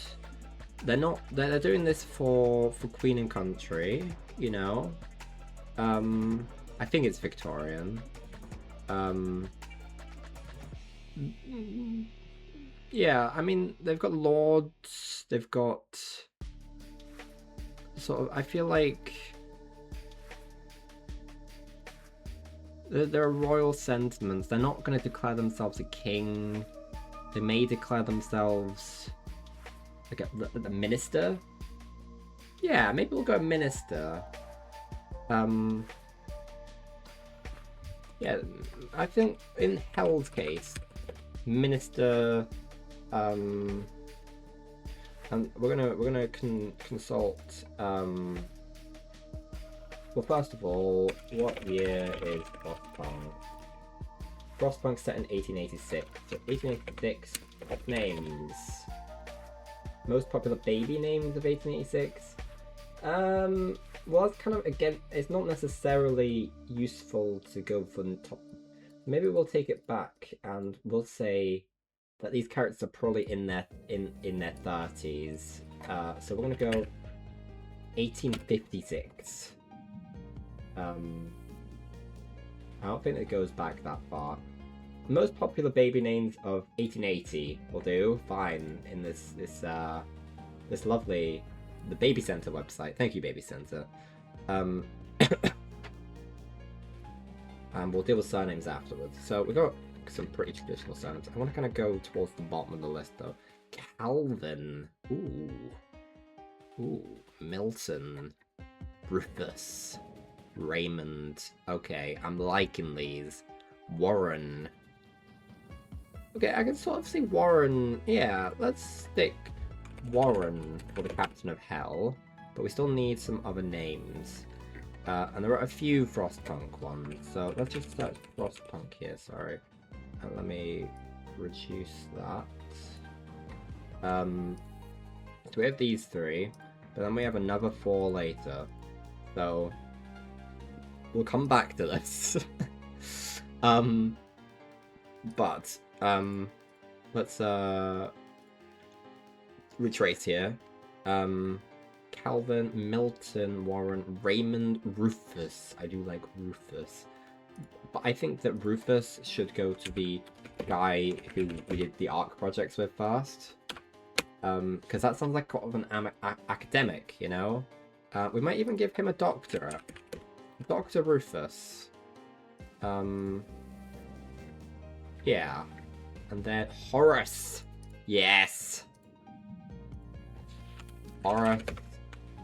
They're doing this for Queen and Country, you know. I think it's Victorian. Yeah, I mean, they've got lords, they've got sort of, I feel like there are royal sentiments. They're not going to declare themselves a king. They may declare themselves like a minister. Yeah, maybe we'll go minister. Yeah, I think in Hell's case, minister. And we're gonna consult. Well, first of all, what year is Frostpunk? Frostpunk set in 1886. So 1886, top names. Most popular baby names of 1886. Well, it's kind of, again, it's not necessarily useful to go for the top. Maybe we'll take it back and we'll say that these characters are probably in their 30s. So we're gonna go 1856. I don't think it goes back that far. The most popular baby names of 1880 will do fine in this lovely the Baby Center website. Thank you, Baby Center. And we'll deal with surnames afterwards. So we got some pretty traditional surnames. I want to kind of go towards the bottom of the list though. Calvin. Ooh. Ooh. Milton. Rufus. Raymond. Okay, I'm liking these. Warren. Okay, I can sort of see Warren. Yeah, let's stick Warren for the Captain of Hell. But we still need some other names. And there are a few Frostpunk ones. So let's just search Frostpunk here, sorry. And let me reduce that. So we have these three. But then we have another 4 later. So we'll come back to this. Let's retrace here. Calvin, Milton, Warren, Raymond, Rufus. I do like Rufus. But I think that Rufus should go to the guy who we did the ARC projects with first. Because that sounds like kind of an academic, you know? We might even give him a doctorate. Dr. Rufus. Yeah. And then Horace. Yes. Horace.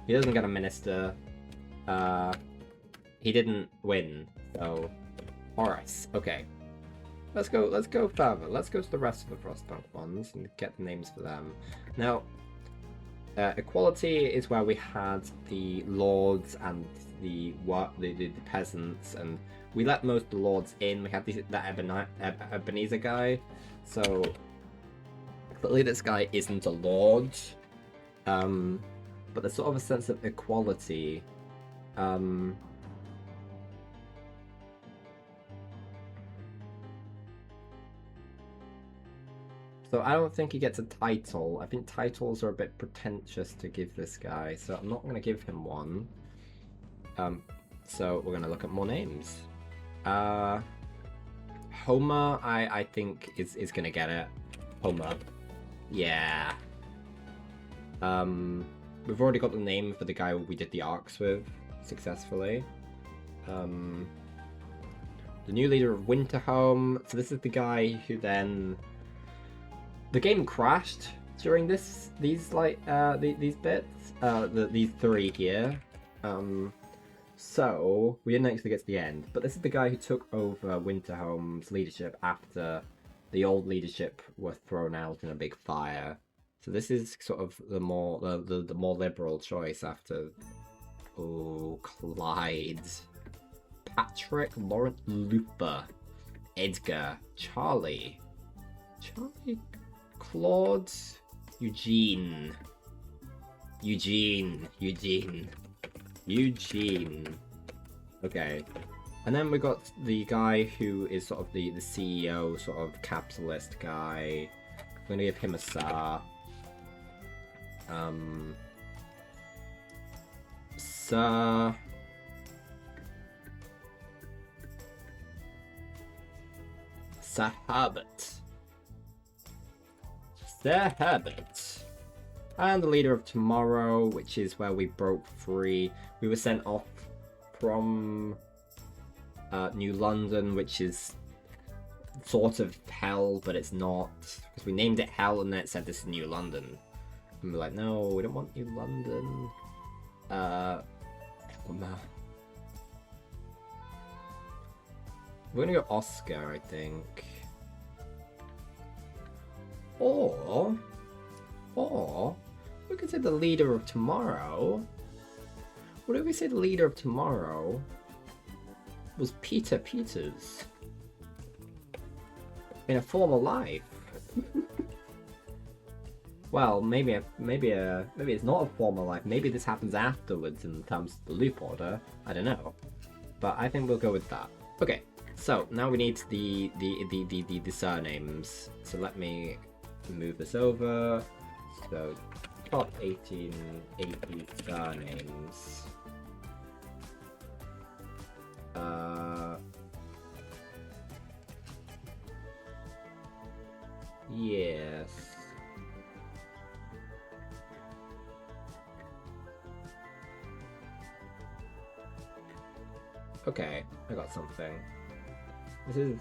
He doesn't get a minister. He didn't win, so Horace. Okay. Let's go further. Let's go to the rest of the Frostpunk ones and get the names for them. Now, equality is where we had the lords and the peasants, and we let most of the lords in. We had that Ebenezer guy, so clearly this guy isn't a lord. But there's sort of a sense of equality. So I don't think he gets a title. I think titles are a bit pretentious to give this guy, so I'm not going to give him one. So we're going to look at more names. Homer, I think is going to get it. Homer. Yeah. We've already got the name for the guy we did the arcs with successfully. The new leader of Winterhome. So this is the guy who then... The game crashed during these bits. These 3 here. So we didn't actually get to the end. But this is the guy who took over Winterhome's leadership after the old leadership were thrown out in a big fire. So this is sort of the more liberal choice after. Oh, Clyde, Patrick, Laurent, Looper, Edgar, Charlie, Claude, Eugene. Okay, and then we got the guy who is sort of the CEO, sort of capitalist guy. I'm gonna give him a star. Sir Herbert. Sir Herbert. And the leader of Tomorrow, which is where we broke free. We were sent off from New London, which is sort of hell, but it's not. Because we named it Hell and then it said this is New London. And we're like, no, we don't want New London. We're gonna go Oscar, I think. Or we could say the leader of Tomorrow. What if we say the leader of Tomorrow was Peter Peters in a former life? Well, maybe it's not a former life. Maybe this happens afterwards in terms of the loop order. I don't know, but I think we'll go with that. Okay, so now we need the surnames. So let me move this over. So top 1880 surnames. Yes. Okay, I got something. This is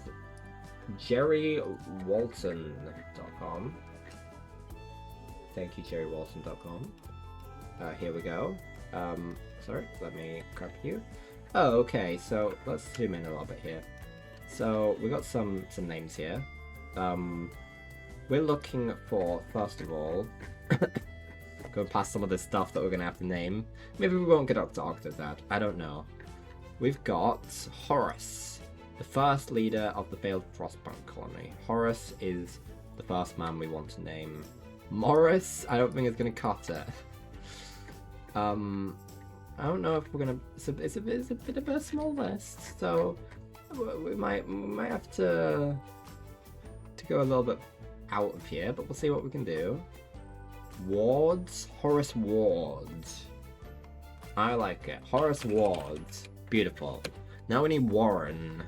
jerrywalton.com. Thank you, jerrywalton.com. Here we go. Sorry, let me grab you. Oh, okay, so let's zoom in a little bit here. So we got some names here. We're looking for, first of all, going past some of the stuff that we're gonna have to name. Maybe we won't get up to Octodad, I don't know. We've got Horus, the first leader of the failed Frostpunk colony. Horus is the first man we want to name. Morris, I don't think it's gonna cut it. I don't know if we're gonna. It's a bit of a small list, so we might have to go a little bit out of here, but we'll see what we can do. Wards, Horace Ward. I like it. Horace Ward, beautiful. Now we need Warren.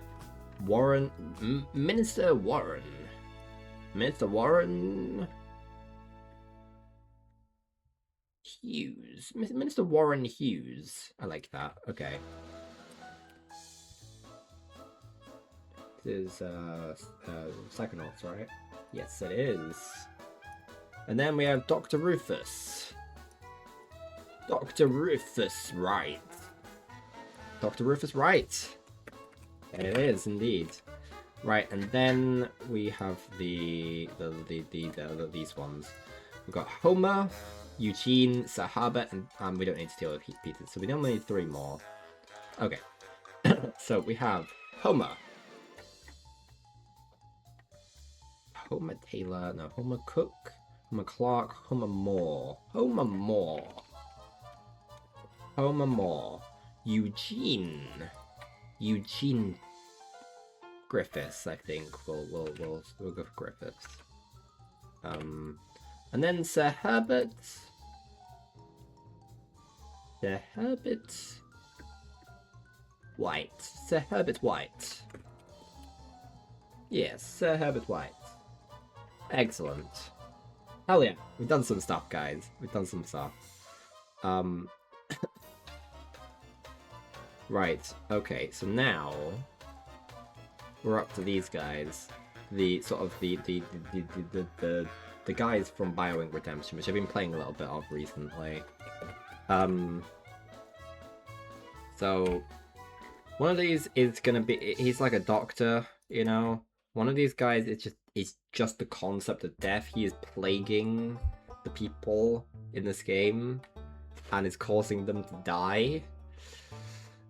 Minister Warren. Minister Warren. Hughes. Minister Warren Hughes. I like that. Okay. This is Psychonauts, right? Yes, it is. And then we have Dr. Rufus. Dr. Rufus Wright. Dr. Rufus Wright. It is indeed. Right, and then we have these ones. We've got Homer, Eugene, Sir Herbert, and we don't need to deal with Peter, so we only need 3 more. Okay. So we have Homer. Homer Taylor, no, Homer Cook, Homer Clark, Homer Moore. Homer Moore. Homer Moore. Eugene Griffiths, I think. We'll go for Griffiths. And then Sir Herbert. Sir Herbert White. Sir Herbert White. Yes, Sir Herbert White. Excellent. Hell yeah, we've done some stuff, guys. We've done some stuff. Right, okay, so now we're up to these guys. The sort of the guys from BioWing Redemption, which I've been playing a little bit of recently. So one of these is gonna be, he's like a doctor, you know. One of these guys is just the concept of death. He is plaguing the people in this game and is causing them to die.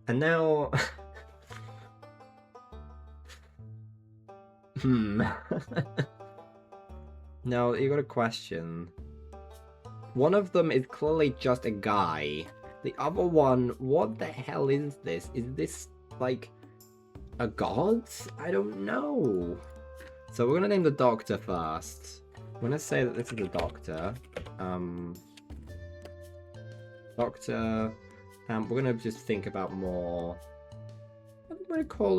And now now you got a question. One of them is clearly just a guy. The other one, what the hell is this? Is this like a god? I don't know. So we're gonna name the doctor first. I'm gonna say that this is the doctor. Doctor. We're gonna just think about more. I'm gonna call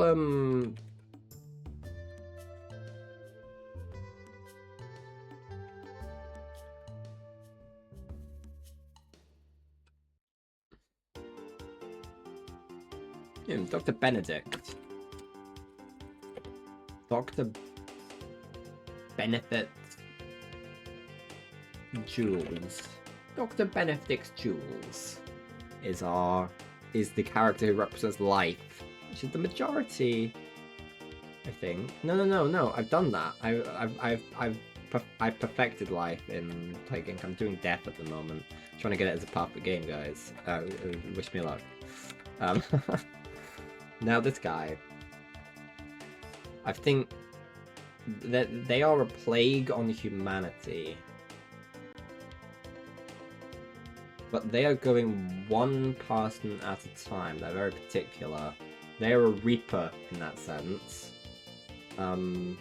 Dr. Benedict. Dr. Benefit Jules. Dr. Benedict's Jules is the character who represents life, which is the majority, I think. No. I've done that. I've perfected life in playing. I'm doing death at the moment, trying to get it as a perfect game, guys. Wish me luck. Now this guy, I think that they are a plague on humanity. But they are going one person at a time. They're very particular. They are a reaper in that sense. I'm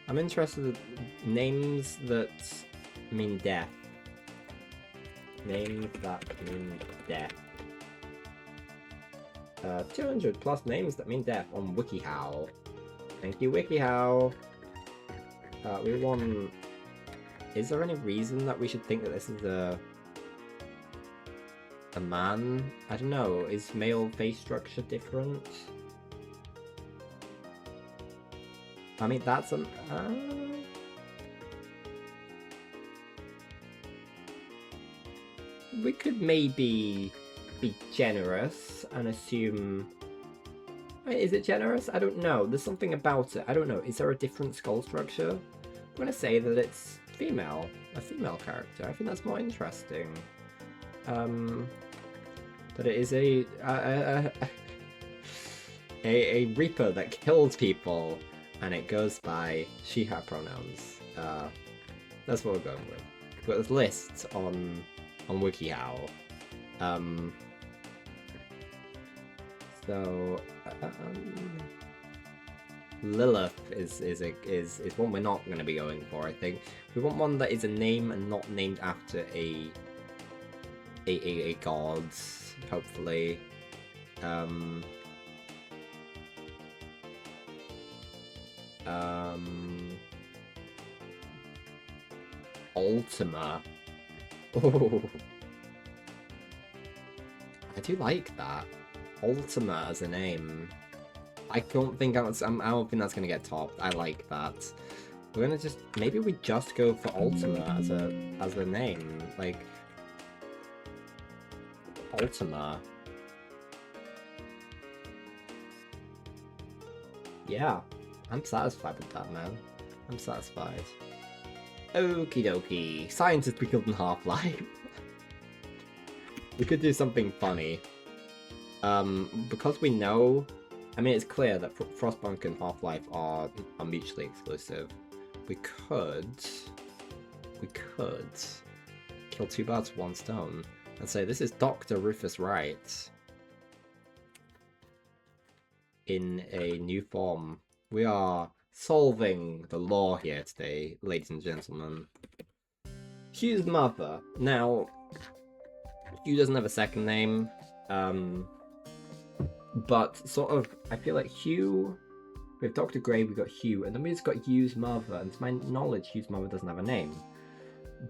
interested in names that mean death. Names that mean death. 200 plus names that mean death on WikiHow. Thank you, WikiHow. We want... Is there any reason that we should think that this is a man? I don't know. Is male face structure different? I mean, that's an... we could maybe be generous and assume. Wait, is it generous? I don't know. There's something about it. I don't know. Is there a different skull structure? I'm gonna say that it's female, a female character. I think that's more interesting. That it is a Reaper that kills people, and it goes by she/her pronouns. That's what we're going with. We've got this list on WikiHow. So Lilith is one we're not going to be going for. I think we want one that is a name and not named after a god. Hopefully, Ultima. Oh, I do like that. Ultima as a name. I don't think I don't think that's gonna get topped. I like that. We're gonna just maybe we just go for Ultima as a name, like Ultima. Yeah, I'm satisfied with that, man. I'm satisfied. Okie dokie. Scientist we killed in Half-Life. We could do something funny. Because we know, I mean, it's clear that Frostpunk and Half-Life are mutually exclusive. We could kill two birds with one stone and say this is Dr. Rufus Wright in a new form. We are solving the law here today, ladies and gentlemen. Hugh's mother. Now, Hugh doesn't have a second name. But sort of, I feel like Hugh, with Dr. Gray, we've got Hugh, and then we've just got Hugh's mother, and to my knowledge, Hugh's mother doesn't have a name.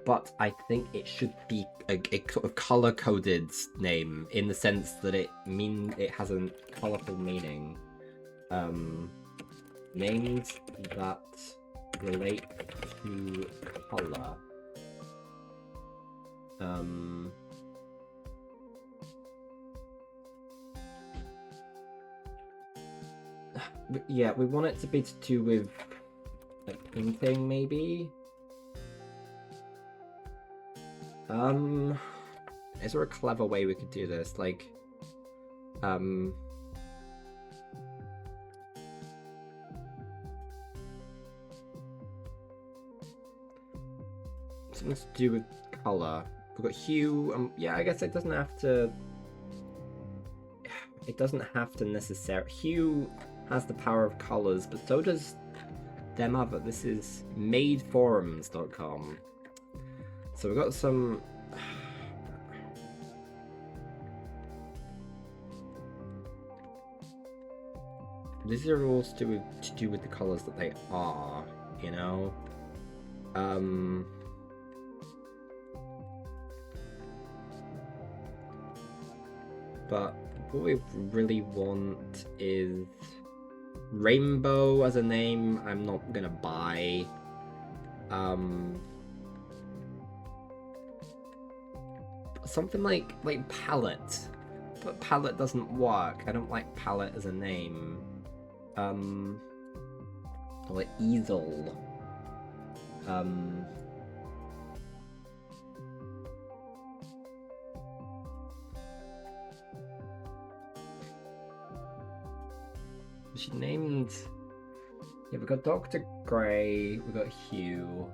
But I think it should be a sort of color-coded name, in the sense that it has a colorful meaning. Names that relate to color. Yeah, we want it to be to do with like painting, maybe. Is there a clever way we could do this? Like, something to do with color. We've got hue. Yeah, I guess it doesn't have to. It doesn't have to necessarily. Hue has the power of colors, but so does their mother. This is madeforums.com. So we've got some. These are all to do with the colors that they are, you know. But what we really want is Rainbow as a name. I'm not gonna buy. Something like Palette, but Palette doesn't work. I don't like Palette as a name. Or like Easel. She named. Yeah, we've got Dr. Gray, we've got Hugh.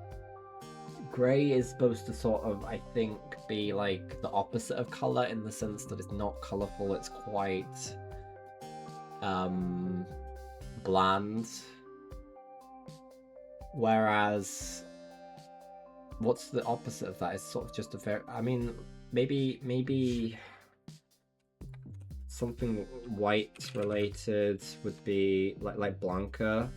Gray is supposed to sort of, I think, be like the opposite of colour in the sense that it's not colourful, it's quite bland. Whereas what's the opposite of that? It's sort of just a very, I mean, maybe something white related would be like Blanca.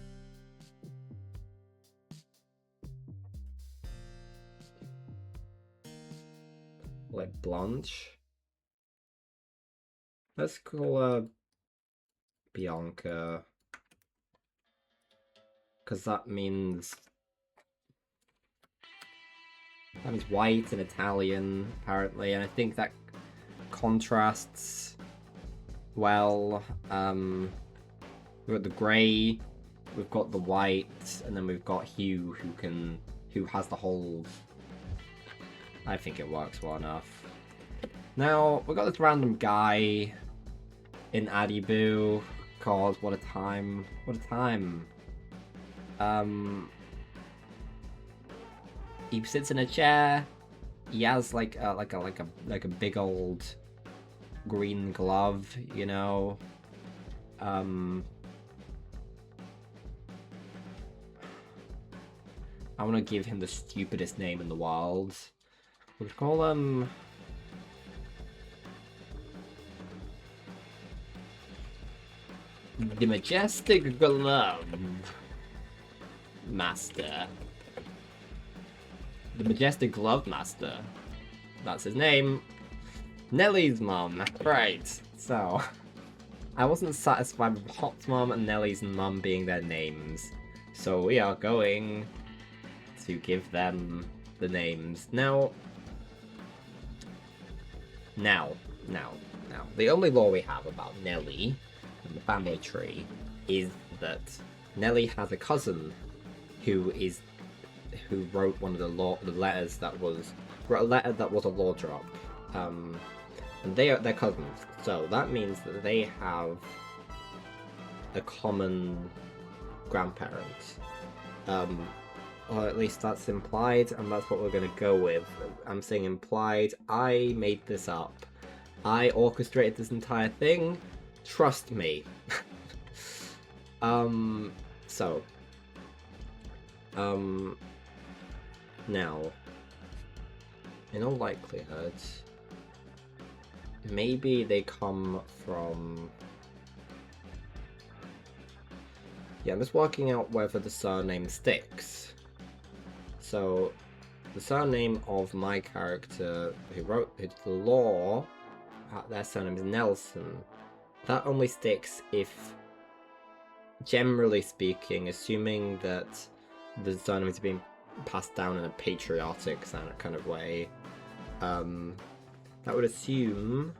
Like Blanche. Let's call her Bianca. Because that means He's white and Italian, apparently, and I think that contrasts well. We've got the grey, we've got the white, and then we've got Hugh, who has the whole... I think it works well enough. Now, we've got this random guy in Adibu. God, what a time. What a time. He sits in a chair. He has like a big old green glove, you know. I want to give him the stupidest name in the world. We'll call him... the Majestic Glove Master. The Majestic Glove Master. That's his name. Nellie's mum. Right. So, I wasn't satisfied with Hop's mum and Nellie's mum being their names. So we are going to give them the names. Now, the only law we have about Nellie and the family tree is that Nellie has a cousin who wrote one of the letters that was a law drop, and they're cousins. So that means that they have a common grandparent, or at least that's implied, and that's what we're gonna go with. I'm saying implied. I made this up. I orchestrated this entire thing. Trust me. Now, in all likelihood, maybe they come from... Yeah, I'm just working out whether the surname sticks. So, the surname of my character who wrote the law, their surname is Nelson. That only sticks if, generally speaking, assuming that the surname is being passed down in a patriotic kind of way, that would assume,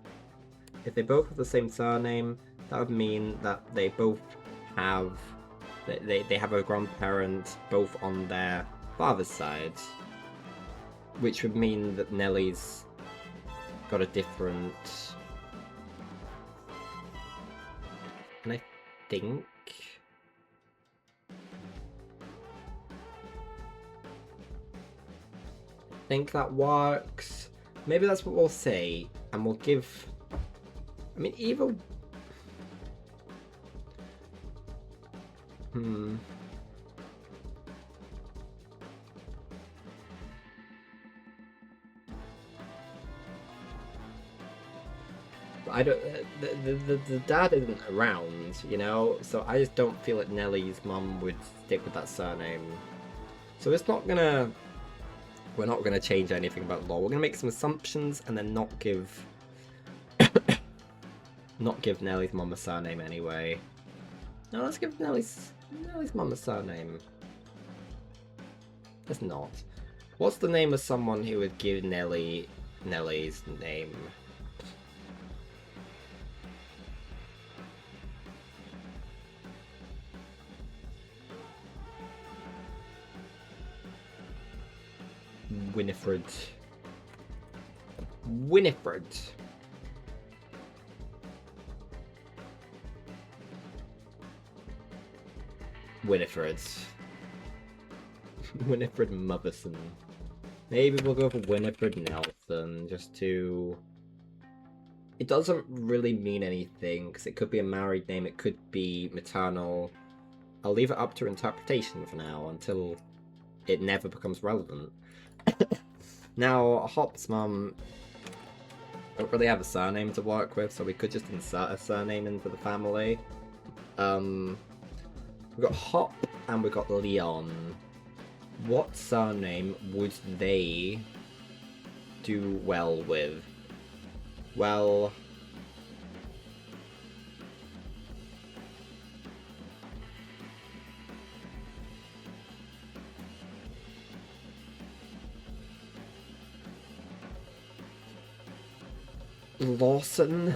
if they both have the same surname, that would mean that they both have, they have a grandparent both on their father's side, which would mean that Nellie's got a different... And I think that works. Maybe that's what we'll say, and we'll give... I mean, either... I don't... The dad isn't around, you know? So I just don't feel that Nellie's mum would stick with that surname. So it's not gonna... We're not gonna change anything about the law. We're gonna make some assumptions and then not give... not give Nellie's mum a surname anyway. No, let's give Nellie's mum a surname. Let's not. What's the name of someone who would give Nellie's name? Winifred. Winifred. Winifred Motherson. Maybe we'll go for Winifred Nelson, just to... It doesn't really mean anything, because it could be a married name, it could be maternal. I'll leave it up to interpretation for now, until it never becomes relevant. Now, Hop's mum don't really have a surname to work with, so we could just insert a surname into the family. We've got Hop and we've got Leon. What surname would they do well with? Well... Lawson?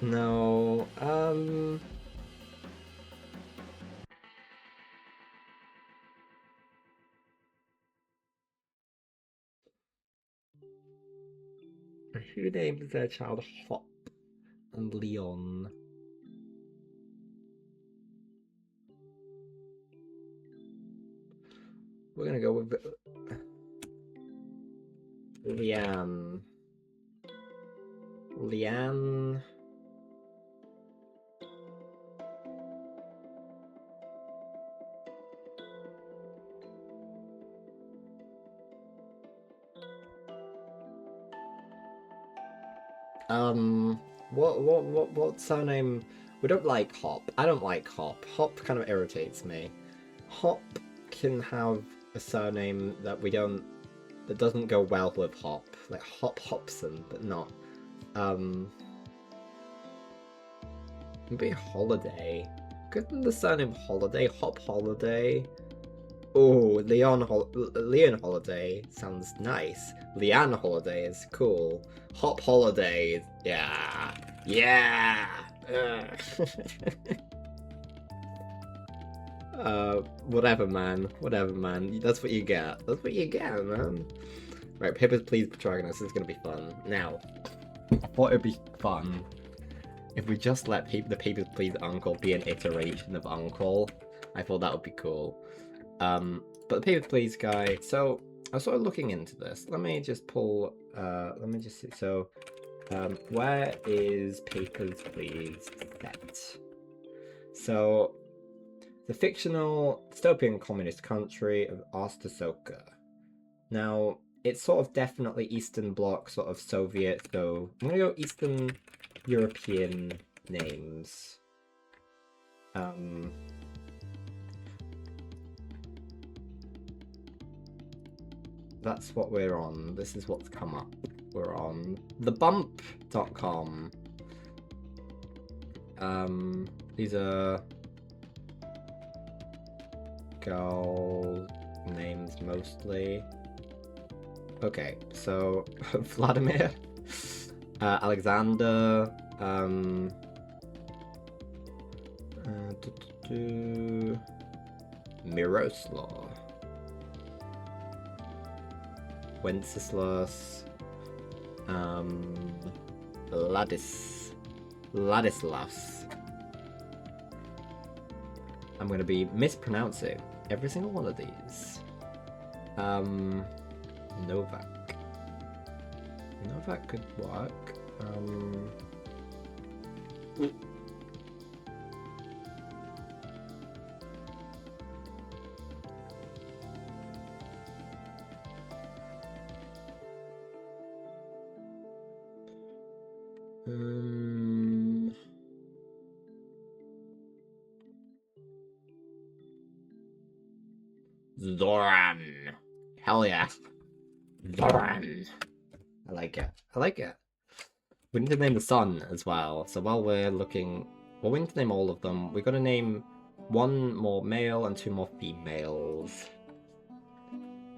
No, who named their child Hop and Leon? We're gonna go with Leanne. Leanne. What surname? We don't like Hop. I don't like Hop. Hop kind of irritates me. Hop can have a surname that that doesn't go well with Hop. Like Hop Hopson, but not. Maybe Holiday. Couldn't the surname Holiday? Hop Holiday? Oh, Leon Holiday sounds nice. Leanne Holiday is cool. Hop Holiday, yeah. Yeah! Whatever, man. Whatever, man. That's what you get. That's what you get, man. Right, Papers, Please, Protagonist. This is gonna be fun. Now, I thought it'd be fun if we just let the Papers, Please Uncle be an iteration of Uncle. I thought that would be cool. But the Papers, Please guy. So I was sort of looking into this. Let me just pull. Let me just see. So, where is Papers, Please set? So, the fictional dystopian communist country of Arstosoka. Now, it's sort of definitely Eastern Bloc, sort of Soviet. So I'm gonna go Eastern European names. That's what we're on. This is what's come up. We're on thebump.com. These are girl names mostly. Okay, so Vladimir, Alexander, Miroslav, Wenceslas, Ladislas. I'm going to be mispronouncing every single one of these. Novak. Novak could work. Zoran. Hell yeah. Zoran. I like it. I like it. We need to name the son as well. So while we're looking, well, we need to name all of them. We're gonna name one more male and two more females.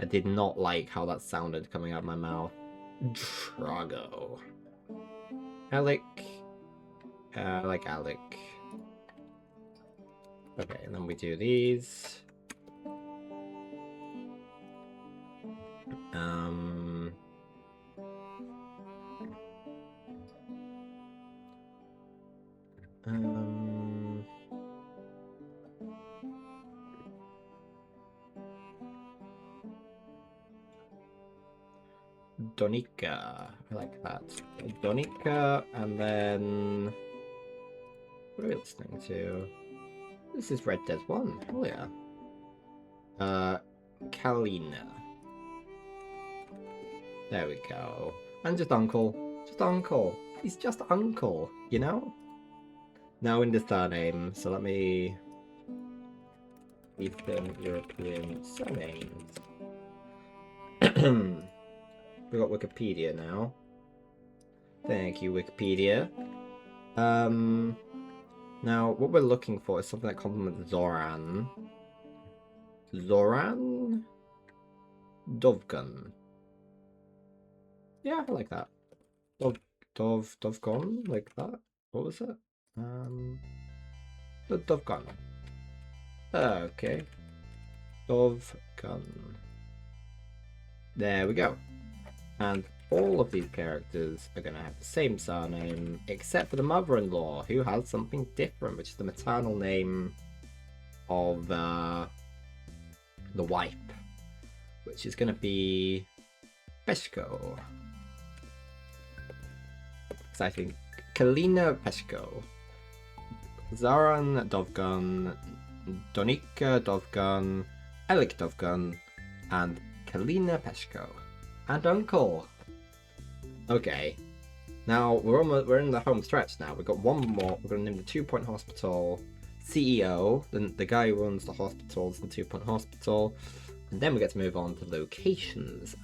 I did not like how that sounded coming out of my mouth. Drago. Alec. I like Alec. Okay, and then we do these. Donika. I like that. Donika, and then... What are we listening to? This is Red Dead 1. Oh yeah. Kalina. There we go. And just Uncle. Just Uncle. He's just Uncle, you know? Now in the surname, so let me... Eastern European surnames. We got Wikipedia now. Thank you, Wikipedia. Now, what we're looking for is something that complements Zoran. Zoran? Dovgan. Yeah, I like that. Dovgon, like that. What was it? The Dovgon. Okay. Dovgon. There we go. And all of these characters are going to have the same surname, except for the mother-in-law, who has something different, which is the maternal name of the wife, which is going to be Peshko. Exciting. Kalina Peshko. Zaran Dovgon, Donika Dovgon, Elik Dovgon, and Kalina Peshko. And Uncle. Okay. Now we're in the home stretch now. We've got one more. We're gonna name the 2 Point Hospital CEO, the guy who runs the hospitals in 2 Point Hospital, and then we get to move on to locations.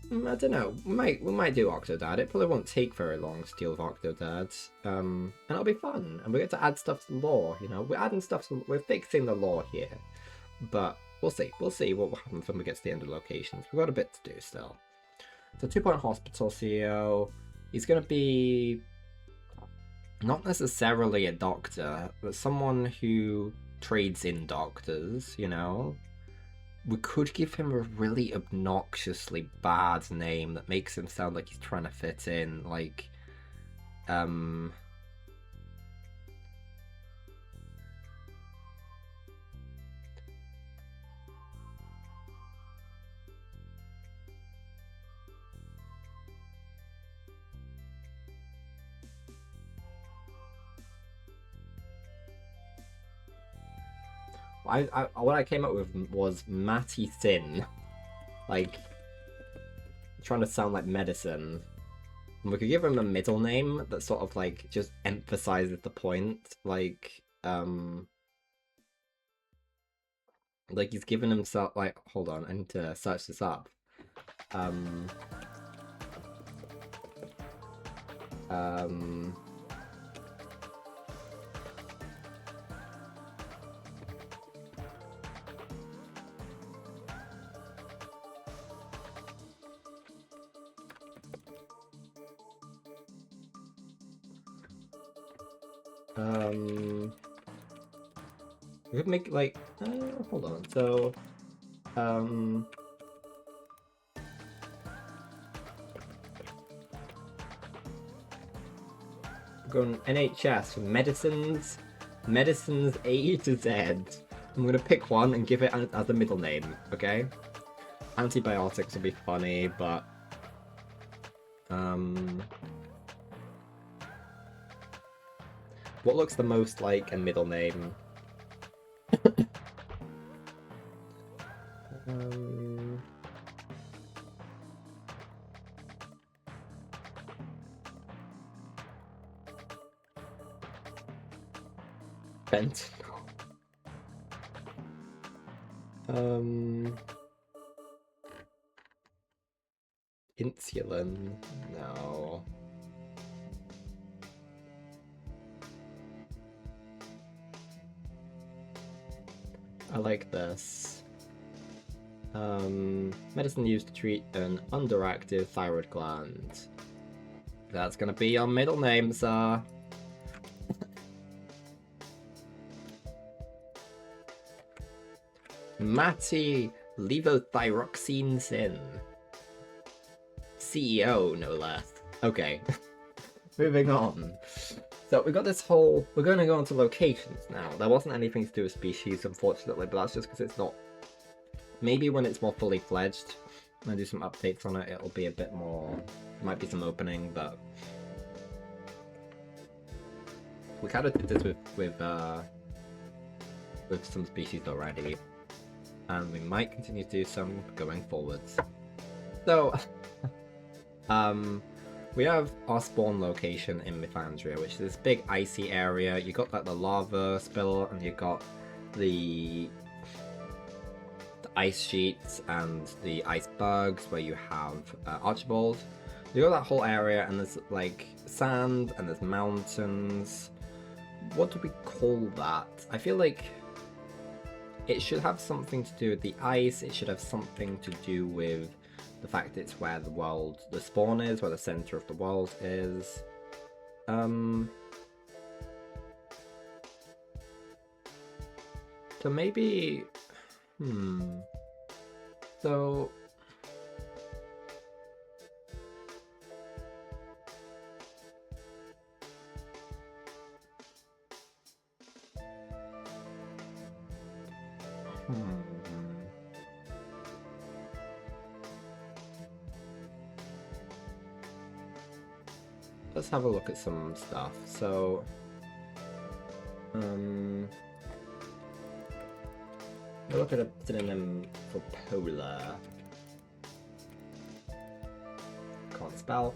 I don't know. We might do Octodad. It probably won't take very long to deal with Octodad. And it'll be fun. And we get to add stuff to the lore. You know, we're adding stuff. We're fixing the lore here, but we'll see. We'll see what happens when we get to the end of locations. We've got a bit to do still. So 2 Point Hospital CEO. He's gonna be not necessarily a doctor, but someone who trades in doctors. You know. We could give him a really obnoxiously bad name that makes him sound like he's trying to fit in, like, what I came up with was Matty Thin, like trying to sound like medicine. And we could give him a middle name that sort of like just emphasizes the point, like he's given himself like. Hold on, I need to search this up. We could make like hold on. So going NHS for medicines A to Z. I'm gonna pick one and give it as a middle name. Okay. Antibiotics will be funny, but what looks the most like a middle name? Fentanyl. Insulin. No. I like this. Medicine used to treat an underactive thyroid gland. That's gonna be your middle name, sir. Matty levothyroxine Sin. CEO, no less. Okay. Moving on. So we got this whole. We're going to go into locations now. There wasn't anything to do with species, unfortunately, but that's just because it's not. Maybe when it's more fully fledged, when I do some updates on it, it'll be a bit more. There might be some opening, but we kind of did this with some species already, and we might continue to do some going forwards. So, we have our spawn location in Mythandria, which is this big icy area. You got like the lava spill, and you got the ice sheets and the ice bugs, where you have Archibald. You got that whole area, and there's like sand, and there's mountains. What do we call that? I feel like it should have something to do with the ice. It should have something to do with the fact it's where the world, the spawn is, where the center of the world is. So maybe, so let's have a look at some stuff. So, we'll look at a synonym for polar. Can't spell.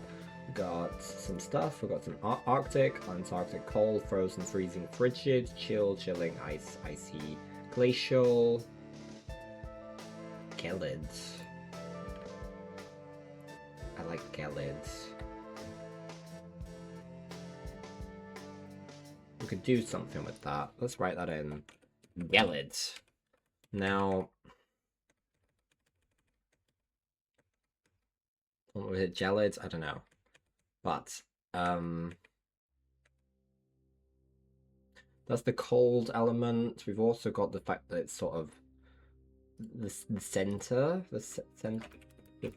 We got some stuff. We got some Arctic, Antarctic, cold, frozen, freezing, frigid, chill, chilling, ice, icy, glacial, gelid. I like gelid. We could do something with that. Let's write that in. Gelid. Now, what was it? Gelid? I don't know. But, that's the cold element. We've also got the fact that it's sort of the center. The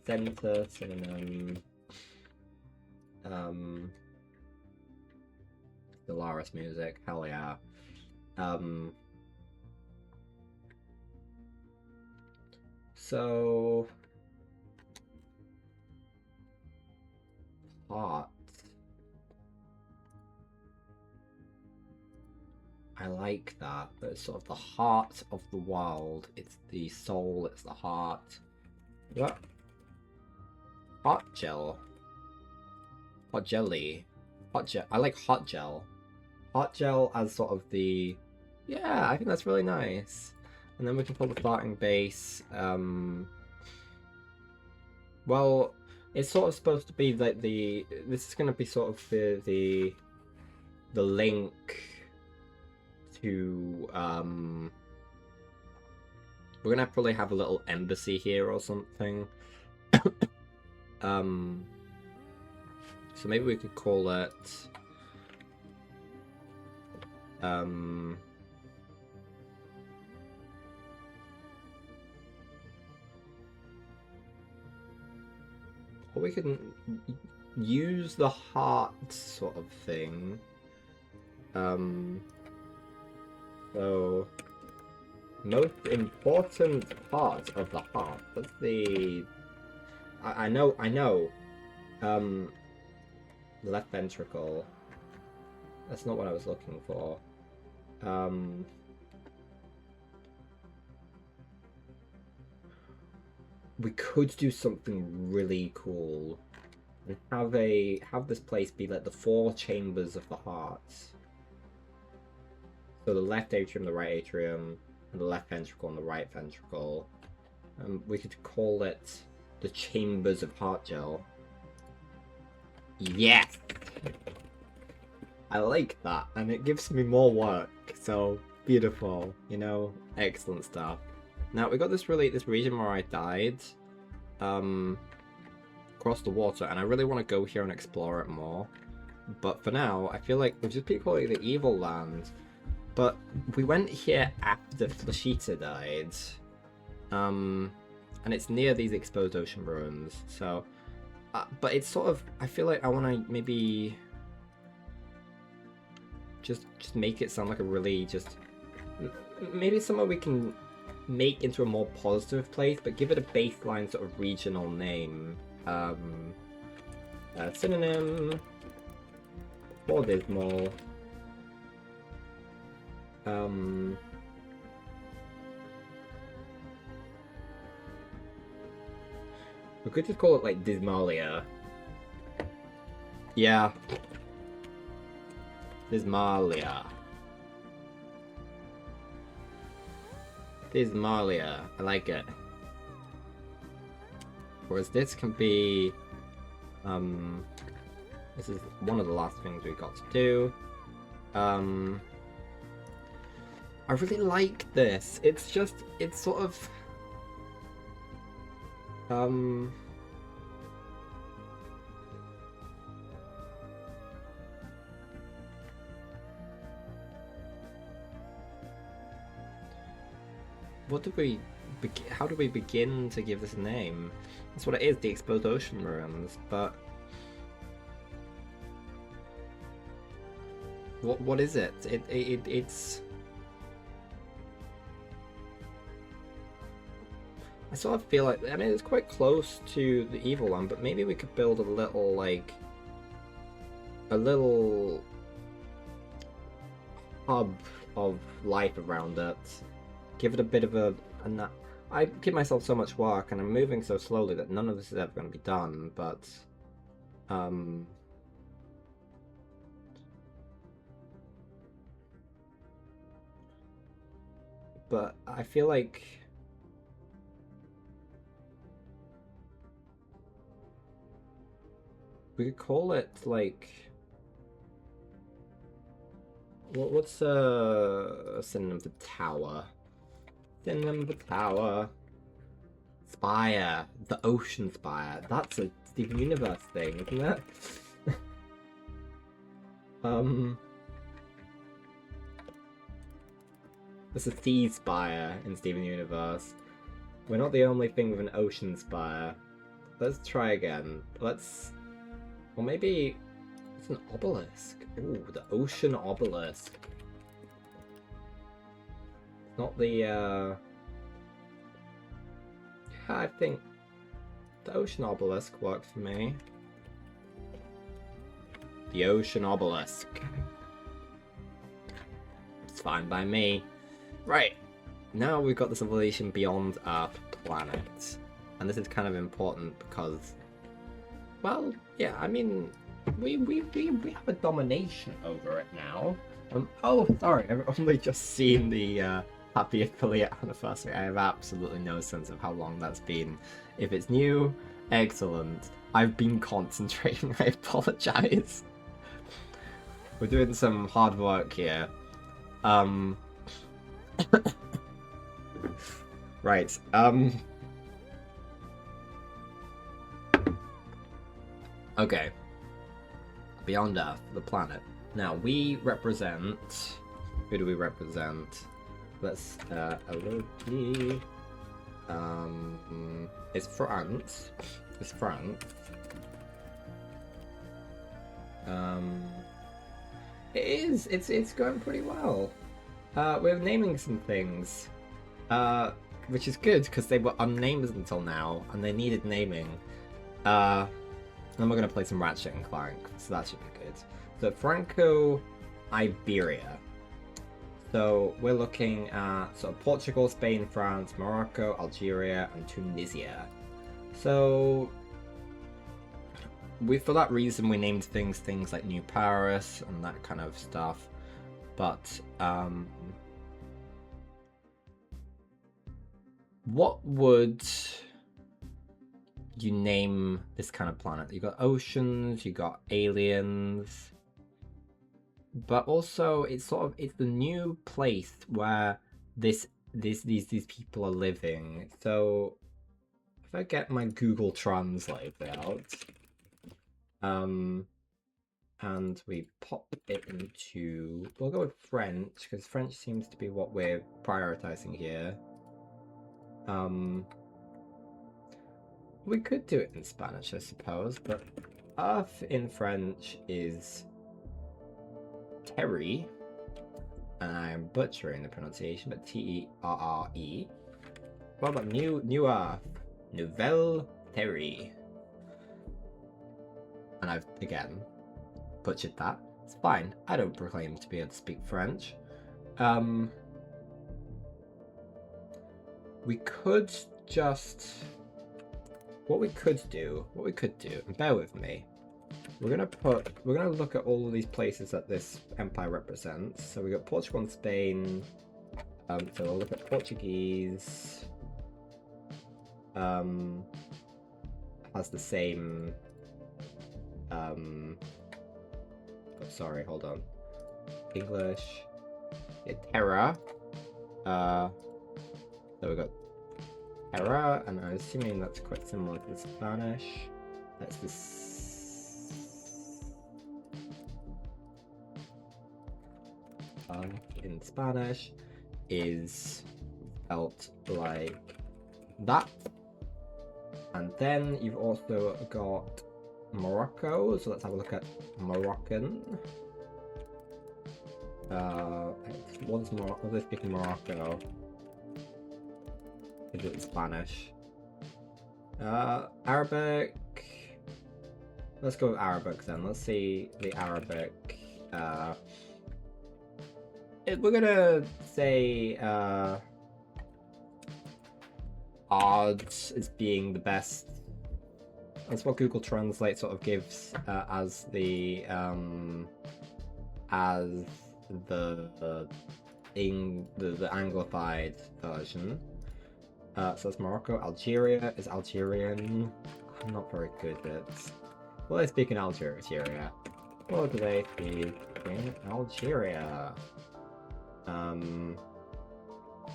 center synonym. Stellaris music. Hell yeah. So hot. I like that. It's sort of the heart of the world. It's the soul, it's the heart. What? Hot gel. Hot jelly. Hot gel. I like hot gel. Hot gel as sort of the... Yeah, I think that's really nice. And then we can pull the starting base. Well, it's sort of supposed to be like the... This is going to be sort of the link to... We're going to probably have a little embassy here or something. So maybe we could call it... Or we can use the heart sort of thing. So most important part of the heart. That's the I know. The left ventricle. That's not what I was looking for. We could do something really cool and have this place be like the 4 chambers of the heart. So the left atrium, the right atrium, and the left ventricle and the right ventricle. We could call it the chambers of heart gel. Yes! I like that, and it gives me more work, so beautiful, you know, excellent stuff. Now, we got this region where I died, across the water, and I really want to go here and explore it more. But for now, I feel like we've just been calling it the Evil Land. But we went here after Flashita died, and it's near these exposed ocean ruins, so... but it's sort of... I feel like I want to maybe... Just make it sound like a really just... Maybe somewhere we can make into a more positive place, but give it a baseline sort of regional name. Synonym for dismal. We could just call it like Dismalia. Yeah. Dismalia. Dismalia. I like it. Whereas this can be... this is one of the last things we got to do. I really like this. It's just... It's sort of... what do we, how do we begin to give this a name? That's what it is, the exposed ocean ruins, but what is it? It's, I sort of feel like, I mean, it's quite close to the evil one, but maybe we could build a little, like, a little hub of life around it. Give it a bit of a I give myself so much work, and I'm moving so slowly that none of this is ever going to be done, but I feel like we could call it, like, what's a synonym for tower? Synonym of the tower. Spire. The ocean spire. That's a Steven Universe thing, isn't it? There's a sea spire in Steven Universe. We're not the only thing with an ocean spire. Let's try again. Let's... Or maybe... It's an obelisk. Ooh, the ocean obelisk. It's not the, Yeah, I think the ocean obelisk works for me. The ocean obelisk. It's fine by me. Right. Now we've got the civilization beyond Earth planet. And this is kind of important because, well, yeah, I mean, we have a domination over it now. Oh, sorry, I've only just seen the happy affiliate anniversary. I have absolutely no sense of how long that's been. If it's new, excellent. I've been concentrating, I apologize. We're doing some hard work here. Right, okay. Beyond Earth, the planet. Now, we represent... Who do we represent? Let's, LOG... It's France. It's France. It is. It's going pretty well. We're naming some things. Which is good, because they were unnamed until now, and they needed naming. Then we're going to play some Ratchet and Clank, so that should be good. So, Franco-Iberia. So, we're looking at sort of Portugal, Spain, France, Morocco, Algeria, and Tunisia. So, for that reason, we named things like New Paris and that kind of stuff. But, what would you name this kind of planet? You got oceans, you got aliens, but also it's the new place where these people are living. So if I get my Google Translate out, and we pop it into, we'll go with French because French seems to be what we're prioritizing here. We could do it in Spanish, I suppose, but Earth in French is Terre, and I'm butchering the pronunciation, but T-E-R-R-E. What about New Earth? Nouvelle Terre. And I've, again, butchered that. It's fine. I don't proclaim to be able to speak French. We could just... What we could do, and bear with me, we're gonna look at all of these places that this empire represents. So we got Portugal and Spain. So we'll look at Portuguese. Has the same. Oh, sorry, hold on. English. Yeah, Terra. So we got Terra, and I'm assuming that's quite similar to the Spanish. That's this. In Spanish is felt like that. And then you've also got Morocco, so let's have a look at Moroccan. What do they speak in Morocco? Is it Spanish? Arabic. Let's go with Arabic then. Let's see the Arabic. We're gonna say odds as being the best. That's what Google Translate sort of gives as the anglified version. So that's Morocco. Algeria is Algerian. I'm not very good at. Well, they speak in Algeria. What do they speak in Algeria? Okay,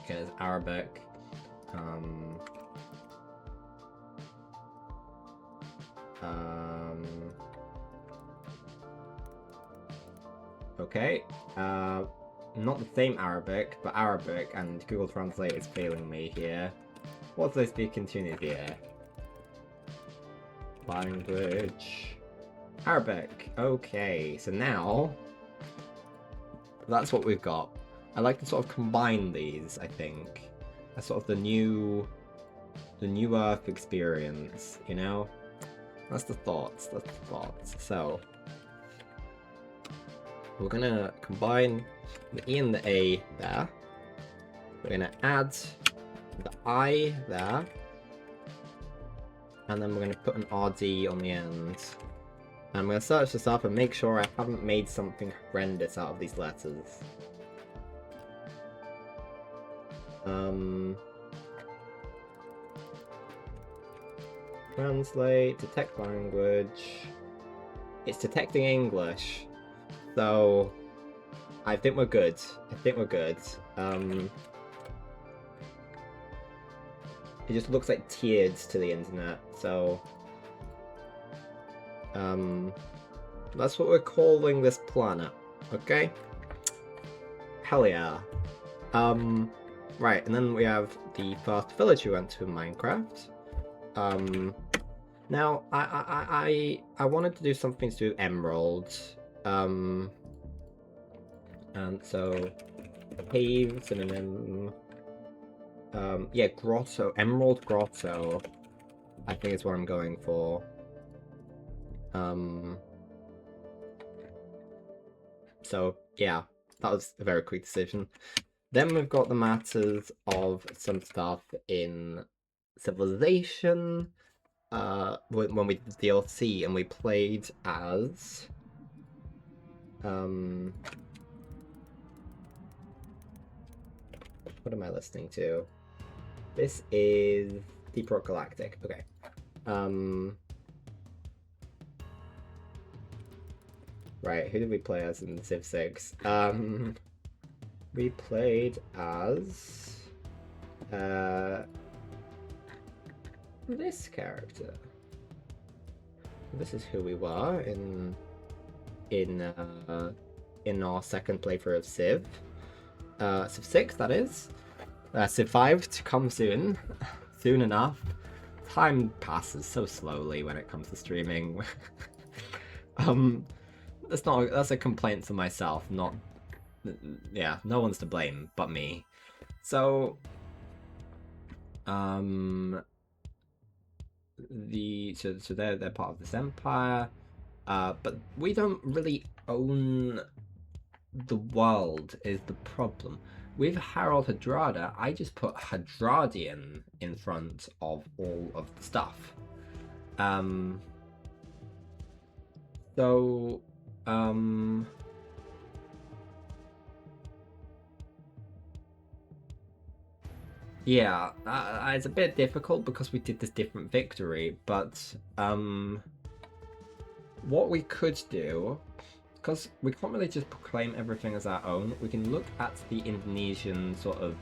there's Arabic. Okay. Not the same Arabic, but Arabic, and Google Translate is failing me here. What do they speak in Tunisia? Language. Arabic. Okay, so now that's what we've got. I like to sort of combine these, I think. As sort of the new Earth experience, you know? That's the thoughts, So, we're gonna combine the E and the A there. We're gonna add the I there. And then we're gonna put an RD on the end. I'm gonna search this up and make sure I haven't made something horrendous out of these letters. Translate, detect language. It's detecting English. So I think we're good. It just looks like tiered to the internet, so that's what we're calling this planet, okay? Hell yeah. Right, and then we have the first village we went to in Minecraft. Now I wanted to do something to do Emerald. And so cave synonym. Yeah, grotto, Emerald Grotto, I think is what I'm going for. So yeah, that was a very quick decision. Then we've got the matters of some stuff in Civilization. When we did the DLC and we played as what am I listening to? This is Deep Rock Galactic. Okay. Right, who did we play as in Civ 6? We played as this character. This is who we were in our second playthrough of Civ. Civ 6, that is. Civ 5 to come soon. Soon enough. Time passes so slowly when it comes to streaming. That's a complaint to myself, not... Yeah, no one's to blame but me. So... So they're part of this empire. But we don't really own the world is the problem. With Harold Hadrada, I just put Hadradian in front of all of the stuff. Yeah, it's a bit difficult because we did this different victory, but what we could do, because we can't really just proclaim everything as our own, we can look at the Indonesian sort of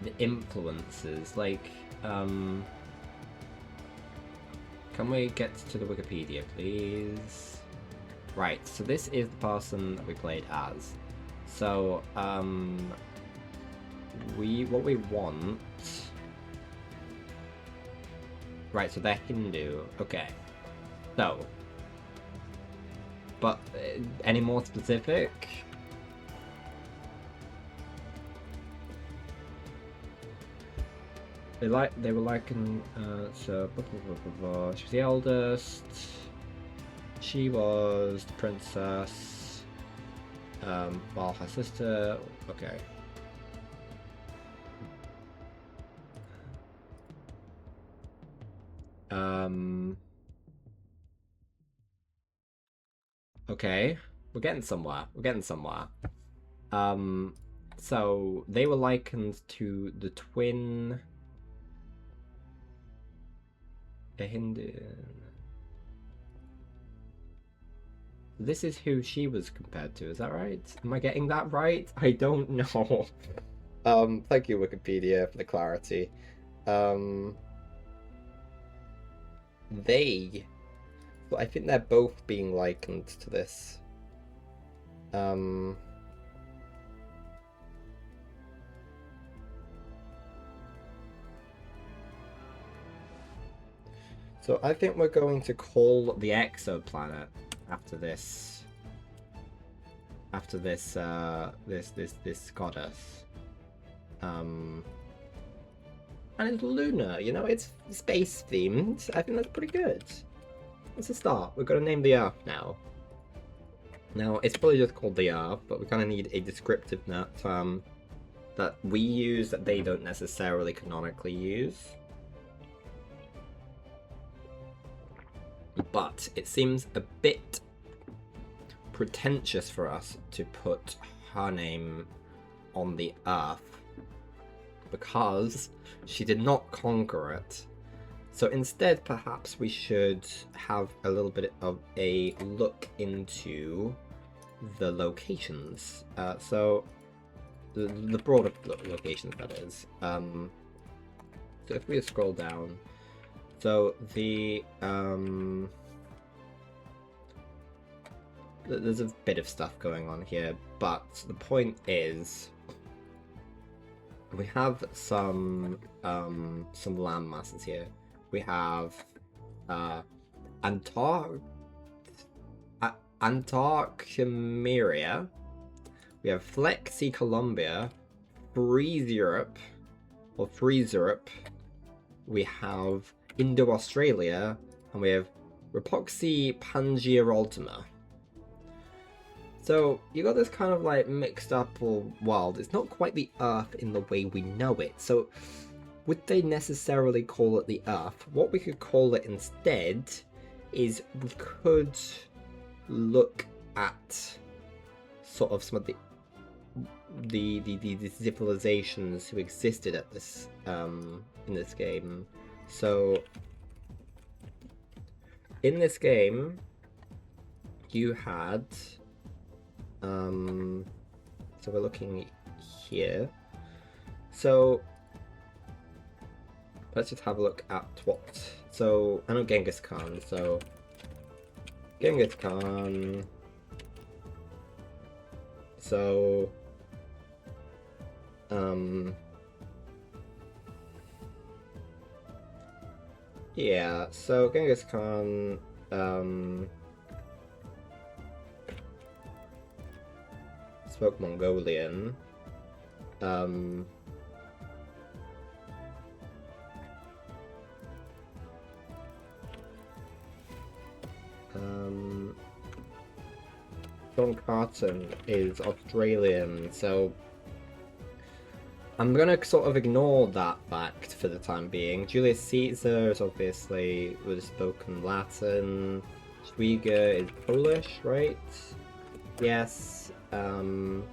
the influences, like can we get to the Wikipedia, please? Right, so this is the person that we played as. So what we want... Right, so they're Hindu. Okay. So. But, any more specific? They were liking, so, blah, blah, blah, blah, blah. She was the eldest. She was the princess. While her sister, okay. Okay, we're getting somewhere. We're getting somewhere. So they were likened to the twin. A Hindu. This is who she was compared to. Is that right? Am I getting that right? I don't know. Thank you, Wikipedia, for the clarity. They. Well, I think they're both being likened to this. So I think we're going to call the exoplanet after this. After this, this goddess. And it's lunar, you know, it's space themed. I think that's pretty good. It's a start. We're gonna name the Earth now. Now, it's probably just called the Earth, but we kind of need a descriptive term that we use that they don't necessarily canonically use. But it seems a bit pretentious for us to put her name on the Earth because she did not conquer it. So instead, perhaps we should have a little bit of a look into the locations. So the broader locations, that is. So if we scroll down, so the there's a bit of stuff going on here, but the point is we have some land masses here. We have Antarctica, we have Flexi Colombia, Freeze Europe, we have Indo-Australia, and we have Rapoxi Pangaea Ultima. So you got this kind of like mixed up world. It's not quite the Earth in the way we know it. So would they necessarily call it the Earth? What we could call it instead is we could look at sort of some of the civilizations who existed at this in this game. So in this game you had so we're looking here. So let's just have a look at what. So I know Genghis Khan. So Genghis Khan. So yeah. So Genghis Khan. Spoke Mongolian. John Carton is Australian, so I'm gonna sort of ignore that fact for the time being. Julius Caesar is obviously would have spoken Latin. Schwieger is Polish, right? Yes. I'm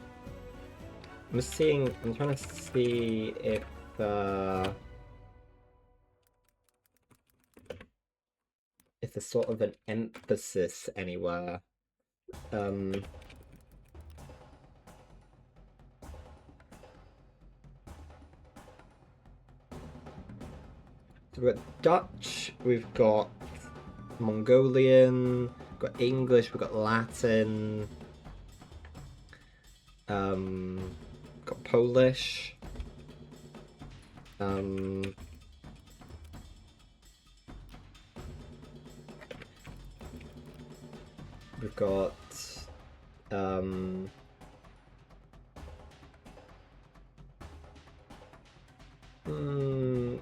trying to see if there's sort of an emphasis anywhere. So we've got Dutch, we've got Mongolian, we've got English, we've got Latin, got Polish. Um, we've got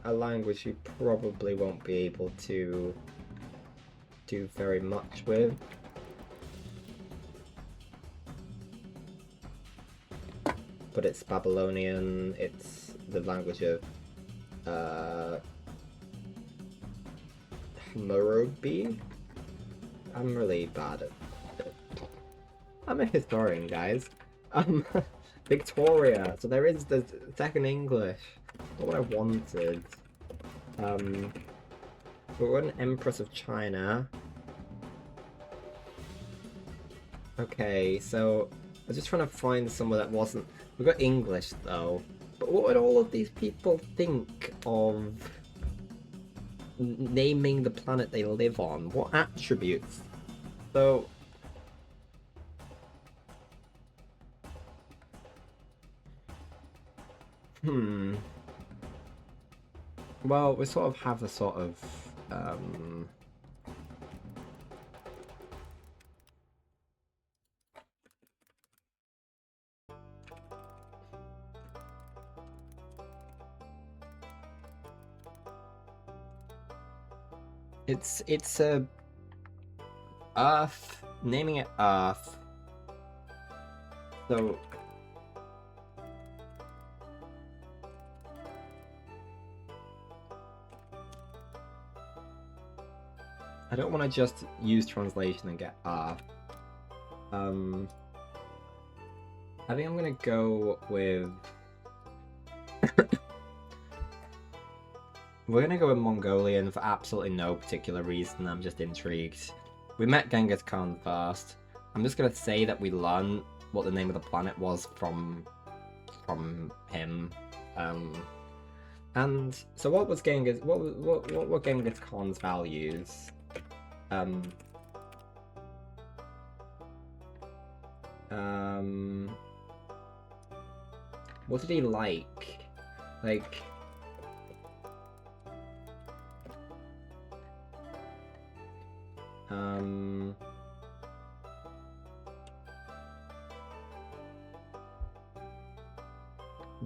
a language you probably won't be able to do very much with. But it's Babylonian, it's the language of Hammurabi? I'm really bad at it. I'm a historian, guys. Victoria. So there is the second English. Not what I wanted. We're an Empress of China. Okay, so I was just trying to find somewhere that wasn't. We got English though. But what would all of these people think of naming the planet they live on? What attributes? So. Well, we sort of have a sort of it's a Earth, naming it Earth. So I don't want to just use translation and get Earth. I think I'm gonna go with we're gonna go with Mongolian for absolutely no particular reason. I'm just intrigued. We met Genghis Khan first. I'm just gonna say that we learned what the name of the planet was from him. And so what was Genghis? What were Genghis Khan's values? What did he like? Like.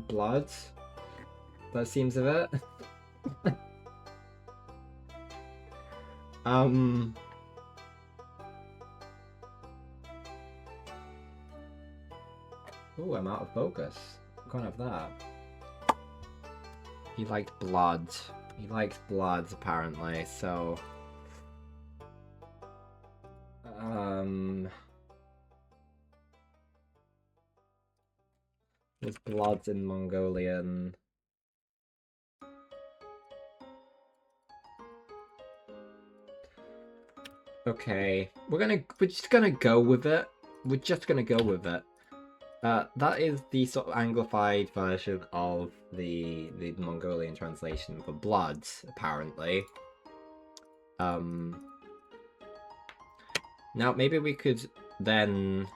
Blood? That seems of it. Ooh, I'm out of focus. Can't have that. He liked blood. He liked blood, apparently, so... There's blood in Mongolian. Okay, we're just gonna go with it. We're just gonna go with it. That is the sort of anglified version of the Mongolian translation for blood, apparently. Now maybe we could then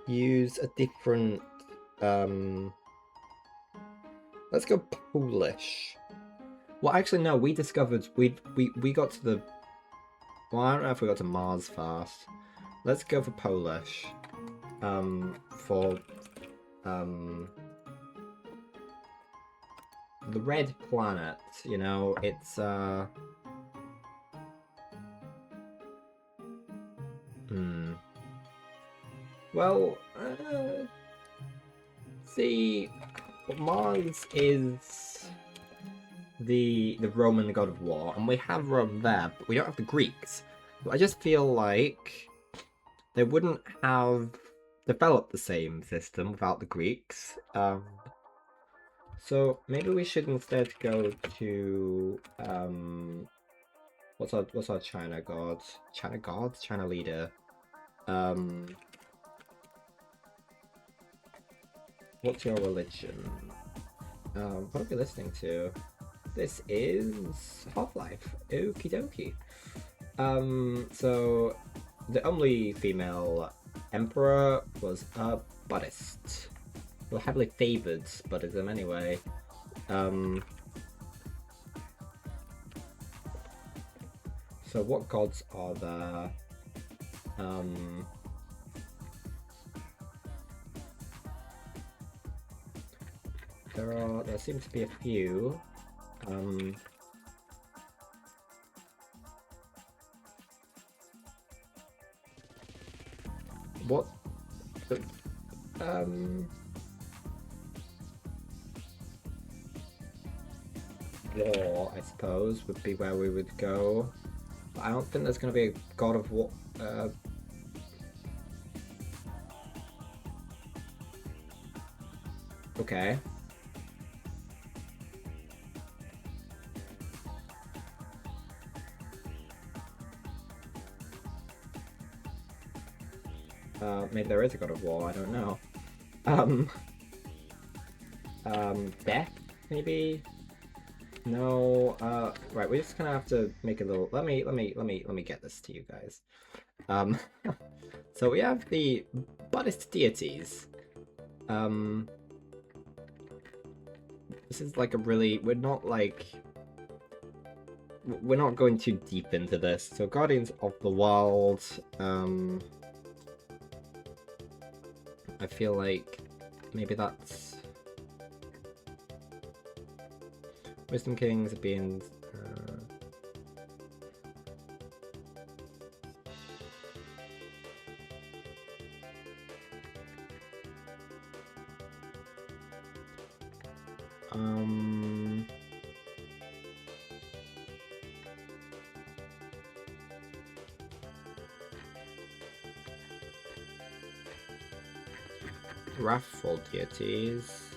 use a different let's go Polish. Well, actually no, we discovered we got to the well, I don't know if we got to Mars first. Let's go for Polish. For the red planet, you know, it's well, see, Mars is the Roman god of war, and we have Rome there, but we don't have the Greeks. But I just feel like they wouldn't have developed the same system without the Greeks. So maybe we should instead go to what's our China god? China god? China leader. What's your religion? What are we listening to? This is Half-Life. Okie dokie. So the only female Emperor was a Buddhist. Well, heavily favored Buddhism anyway. So what gods are there? There seems to be a few. What? War, I suppose, would be where we would go. But I don't think there's going to be a god of war. Okay. Maybe there is a god of war, I don't know. Death, maybe? No, right, we're just gonna have to make a little, let me get this to you guys. So we have the Buddhist deities. This is like a really, we're not going too deep into this. So Guardians of the World, I feel like maybe that's Wisdom Kings being wrathful deities.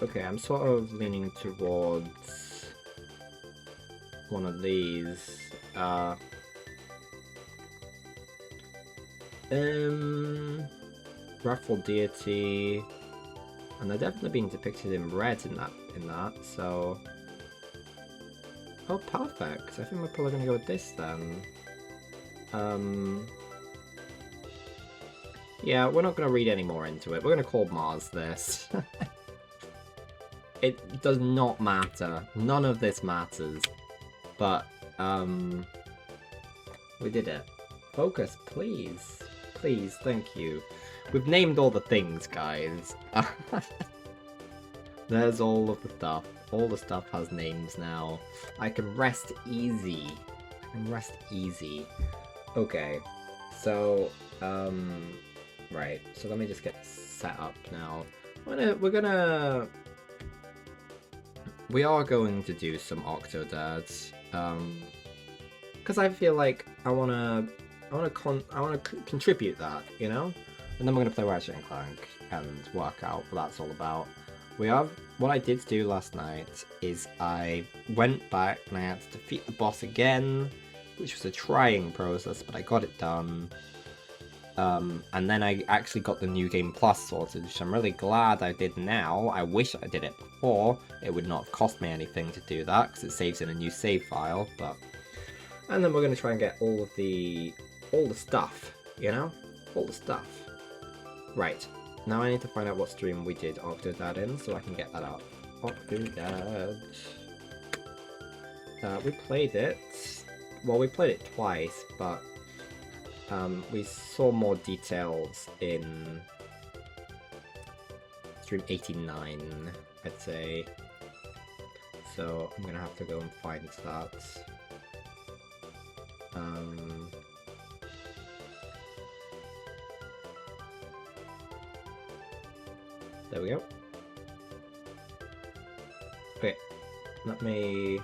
Okay, I'm sort of leaning towards one of these. Wrathful deity, and they're definitely being depicted in red in that. So, oh, perfect. I think we're probably gonna go with this then. Yeah, we're not gonna read any more into it. We're gonna call Mars this. It does not matter. None of this matters. But, we did it. Focus, please. Please, thank you. We've named all the things, guys. There's all of the stuff. All the stuff has names now. I can rest easy. Okay. So, right. So let me just get set up now. We are going to do some Octodads, because I feel like I wanna contribute that, you know, and then we're gonna play Ratchet and Clank and work out what that's all about. What I did do last night is I went back and I had to defeat the boss again, which was a trying process, but I got it done. And then I actually got the New Game Plus sorted, which I'm really glad I did now. I wish I did it before. It would not have cost me anything to do that, because it saves in a new save file, but... And then we're going to try and get all the stuff, you know? All the stuff. Right. Now I need to find out what stream we did Octodad in, so I can get that up. Octodad... we played it... Well, we played it twice, but... we saw more details in stream 89, I'd say. So I'm gonna have to go and find that. There we go. Okay, let me...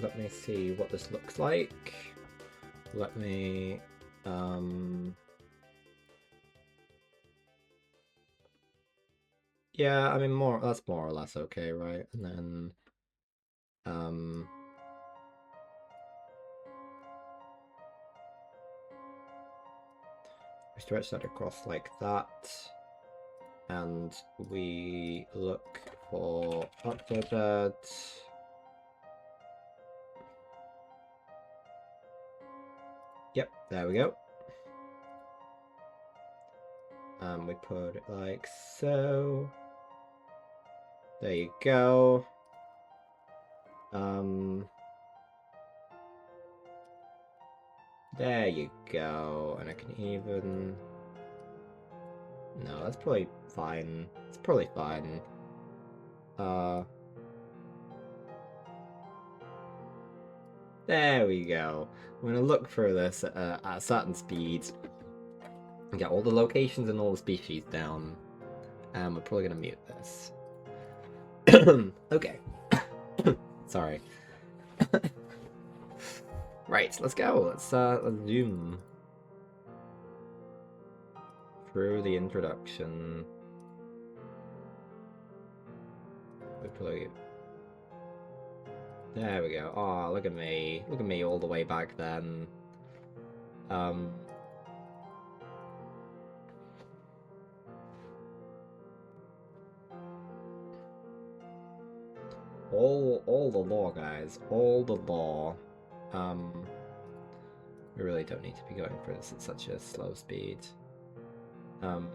Let me see what this looks like. Let me... Yeah, I mean, that's more or less okay, right? And then... We stretch that across like that. And we look for Octodad. Yep, there we go. And we put it like so. There you go. There you go. And I can even... No, that's probably fine. It's probably fine. There we go. I'm gonna look through this at a certain speed and get all the locations and all the species down. And we're probably gonna mute this. Okay. Sorry. Right, let's go. Let's zoom through the introduction. We probably... There we go. Oh, look at me. Look at me all the way back then. All the lore, guys. All the lore. We really don't need to be going for this at such a slow speed. Come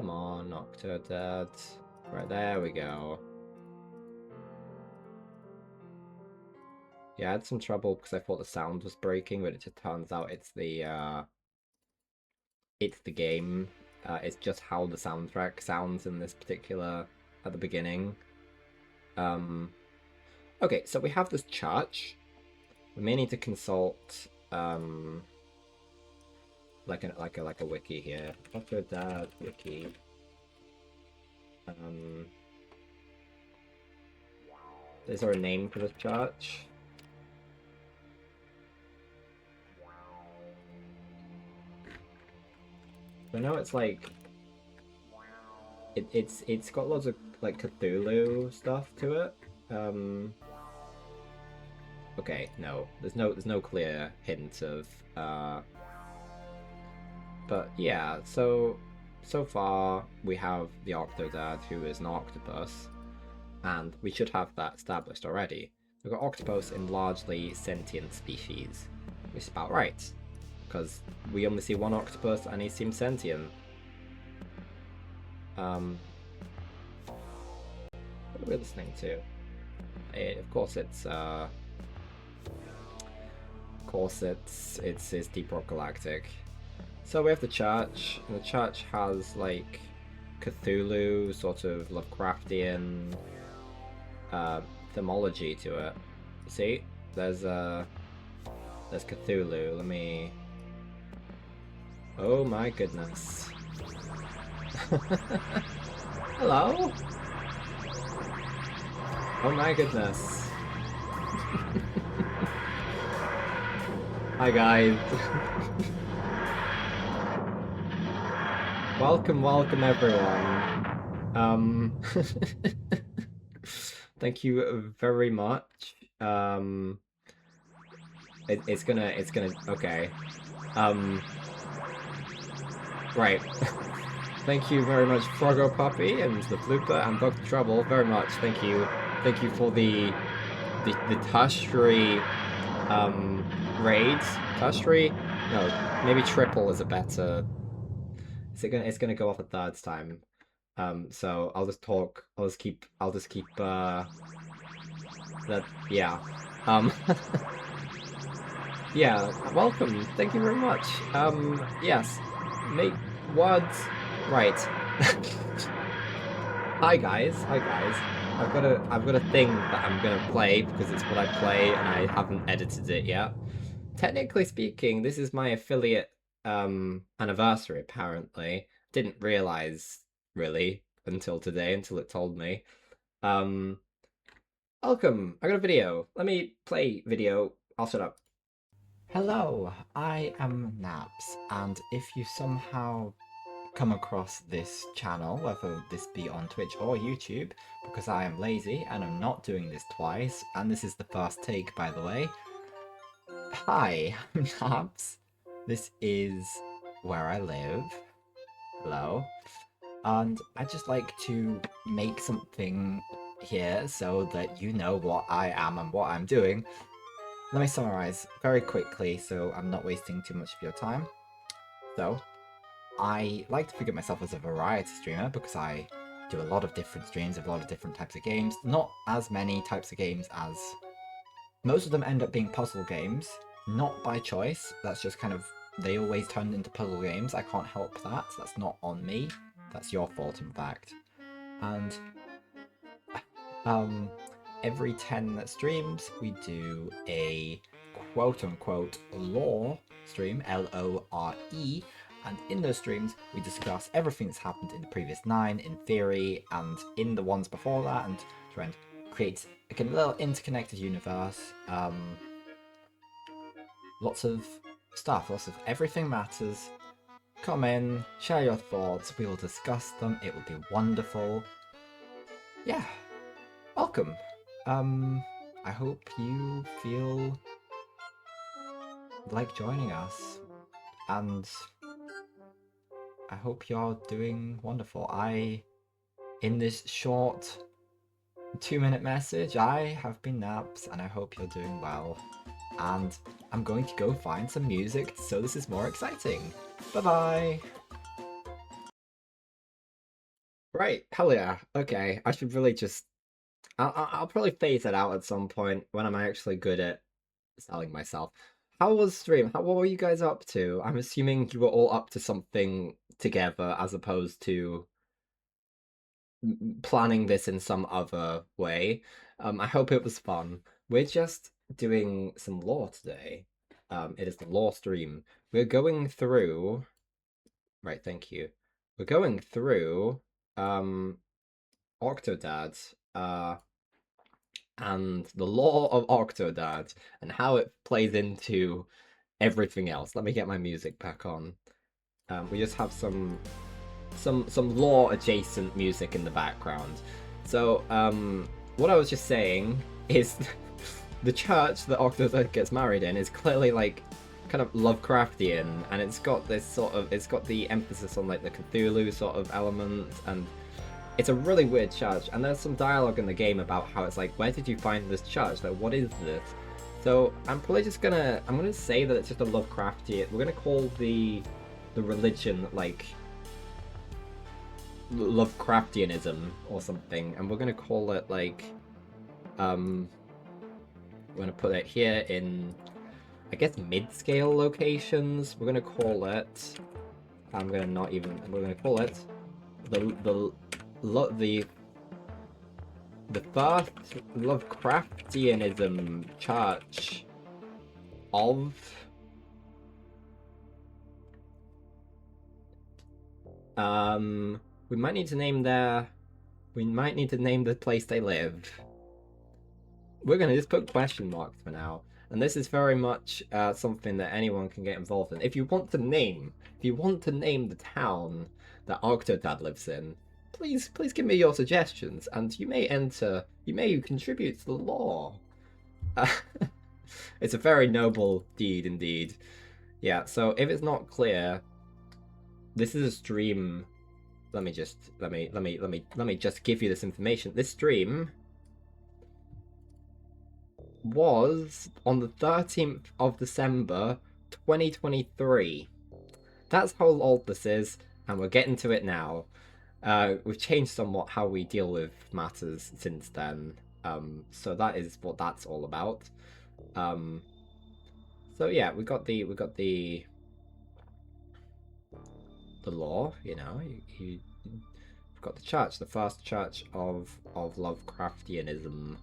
on, Octodad. Right, there we go. Yeah, I had some trouble because I thought the sound was breaking, but it just turns out it's the game. It's just how the soundtrack sounds in this particular at the beginning. Okay, so we have this church. We may need to consult like a wiki here. Octodad wiki. Is there a name for this church? I know it's like it's got lots of like Cthulhu stuff to it. Okay, no, there's no clear hint of but yeah, so far we have the Octodad, who is an octopus, and we should have that established already. We've got octopus in largely sentient species, which is about right, because we only see one octopus and he seems sentient. What are we listening to? Of course it's Deep Rock Galactic. So we have the church, and the church has like Cthulhu, sort of Lovecraftian themology to it. See, there's Cthulhu. Let me... Oh my goodness. Hello? Oh my goodness. Hi guys. Welcome everyone. Thank you very much. It's gonna okay. Right. Thank you very much, Froggo Puppy and the Flooper and Dr. Trouble, very much. Thank you for the tertiary raids. Tertiary? No, maybe triple is a better... It's gonna go off a third time. So I'll just keep that, yeah. Yeah, welcome. Thank you very much. Yes. Make words right. Hi guys. I've got a thing that I'm gonna play because it's what I play and I haven't edited it yet. Technically speaking, this is my affiliate anniversary, apparently. Didn't realize really until today, until it told me. Welcome. I got a video. Let me play video. I'll shut up. Hello, I am Naps, and if you somehow come across this channel, whether this be on Twitch or YouTube, because I am lazy and I'm not doing this twice, and this is the first take, by the way, Hi, I'm Nabs. This is where I live. Hello. And I'd just like to make something here so that you know what I am and what I'm doing. Let me summarize very quickly so I'm not wasting too much of your time. So, I like to think of myself as a variety streamer because I do a lot of different streams of a lot of different types of games. Not as many types of games as... Most of them end up being puzzle games, not by choice. That's just kind of... They always turn into puzzle games. I can't help that. That's not on me. That's your fault, in fact. And every 10 streams, we do a quote-unquote lore stream, L-O-R-E, and in those streams, we discuss everything that's happened in the previous 9, in theory, and in the ones before that, and try and create like a little interconnected universe. Lots of stuff, lots of everything matters. Come in, share your thoughts, we will discuss them, it will be wonderful. Yeah, welcome. I hope you feel like joining us, and I hope you're doing wonderful. In this short 2-minute message, I have been Naps, and I hope you're doing well. And I'm going to go find some music so this is more exciting. Bye-bye! Right, hell yeah. Okay, I should really just... I'll probably phase it out at some point when I'm actually good at selling myself. How was stream? What were you guys up to? I'm assuming you were all up to something together as opposed to planning this in some other way. I hope it was fun. We're just doing some lore today. It is the lore stream. We're going through... Right, thank you. We're going through Octodad, and the lore of Octodad and how it plays into everything else. Let me get my music back on. We just have some lore adjacent music in the background. So what I was just saying is the church that Octodad gets married in is clearly like kind of Lovecraftian, and it's got this sort of, it's got the emphasis on like the Cthulhu sort of element, and it's a really weird church. And there's some dialogue in the game about how it's like, where did you find this church? Like, what is this? So I'm probably just gonna, I'm gonna say that it's just a Lovecraftian. We're gonna call the religion like Lovecraftianism or something, and we're gonna call it like, we're gonna put it here in, I guess, mid-scale locations. We're gonna call it, we're gonna call it the first Lovecraftianism church of we might need to name the place they live. We're gonna just put question marks for now, and this is very much something that anyone can get involved in. If you want to name the town that Octodad lives in, please give me your suggestions, and you may contribute to the lore. It's a very noble deed indeed. Yeah, so if it's not clear, this is a stream. Let me just give you this information. This stream was on the 13th of December 2023. That's how old this is, and we're getting to it now. We've changed somewhat how we deal with matters since then, so that is what that's all about. So yeah, we got the lore, you know. We've got the church, the first church of Lovecraftianism,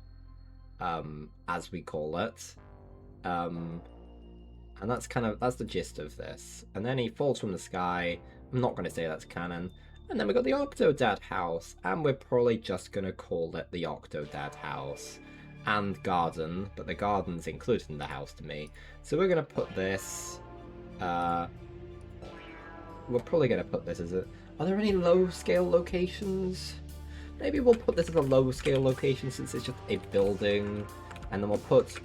as we call it, and that's the gist of this. And then he falls from the sky. I'm not going to say that's canon. And then we got the Octodad house, and we're probably just going to call it the Octodad house and garden, but the garden's included in the house to me. So we're going to put this, we're probably going to put this as a... Are there any low-scale locations? Maybe we'll put this as a low-scale location since it's just a building, and then we'll put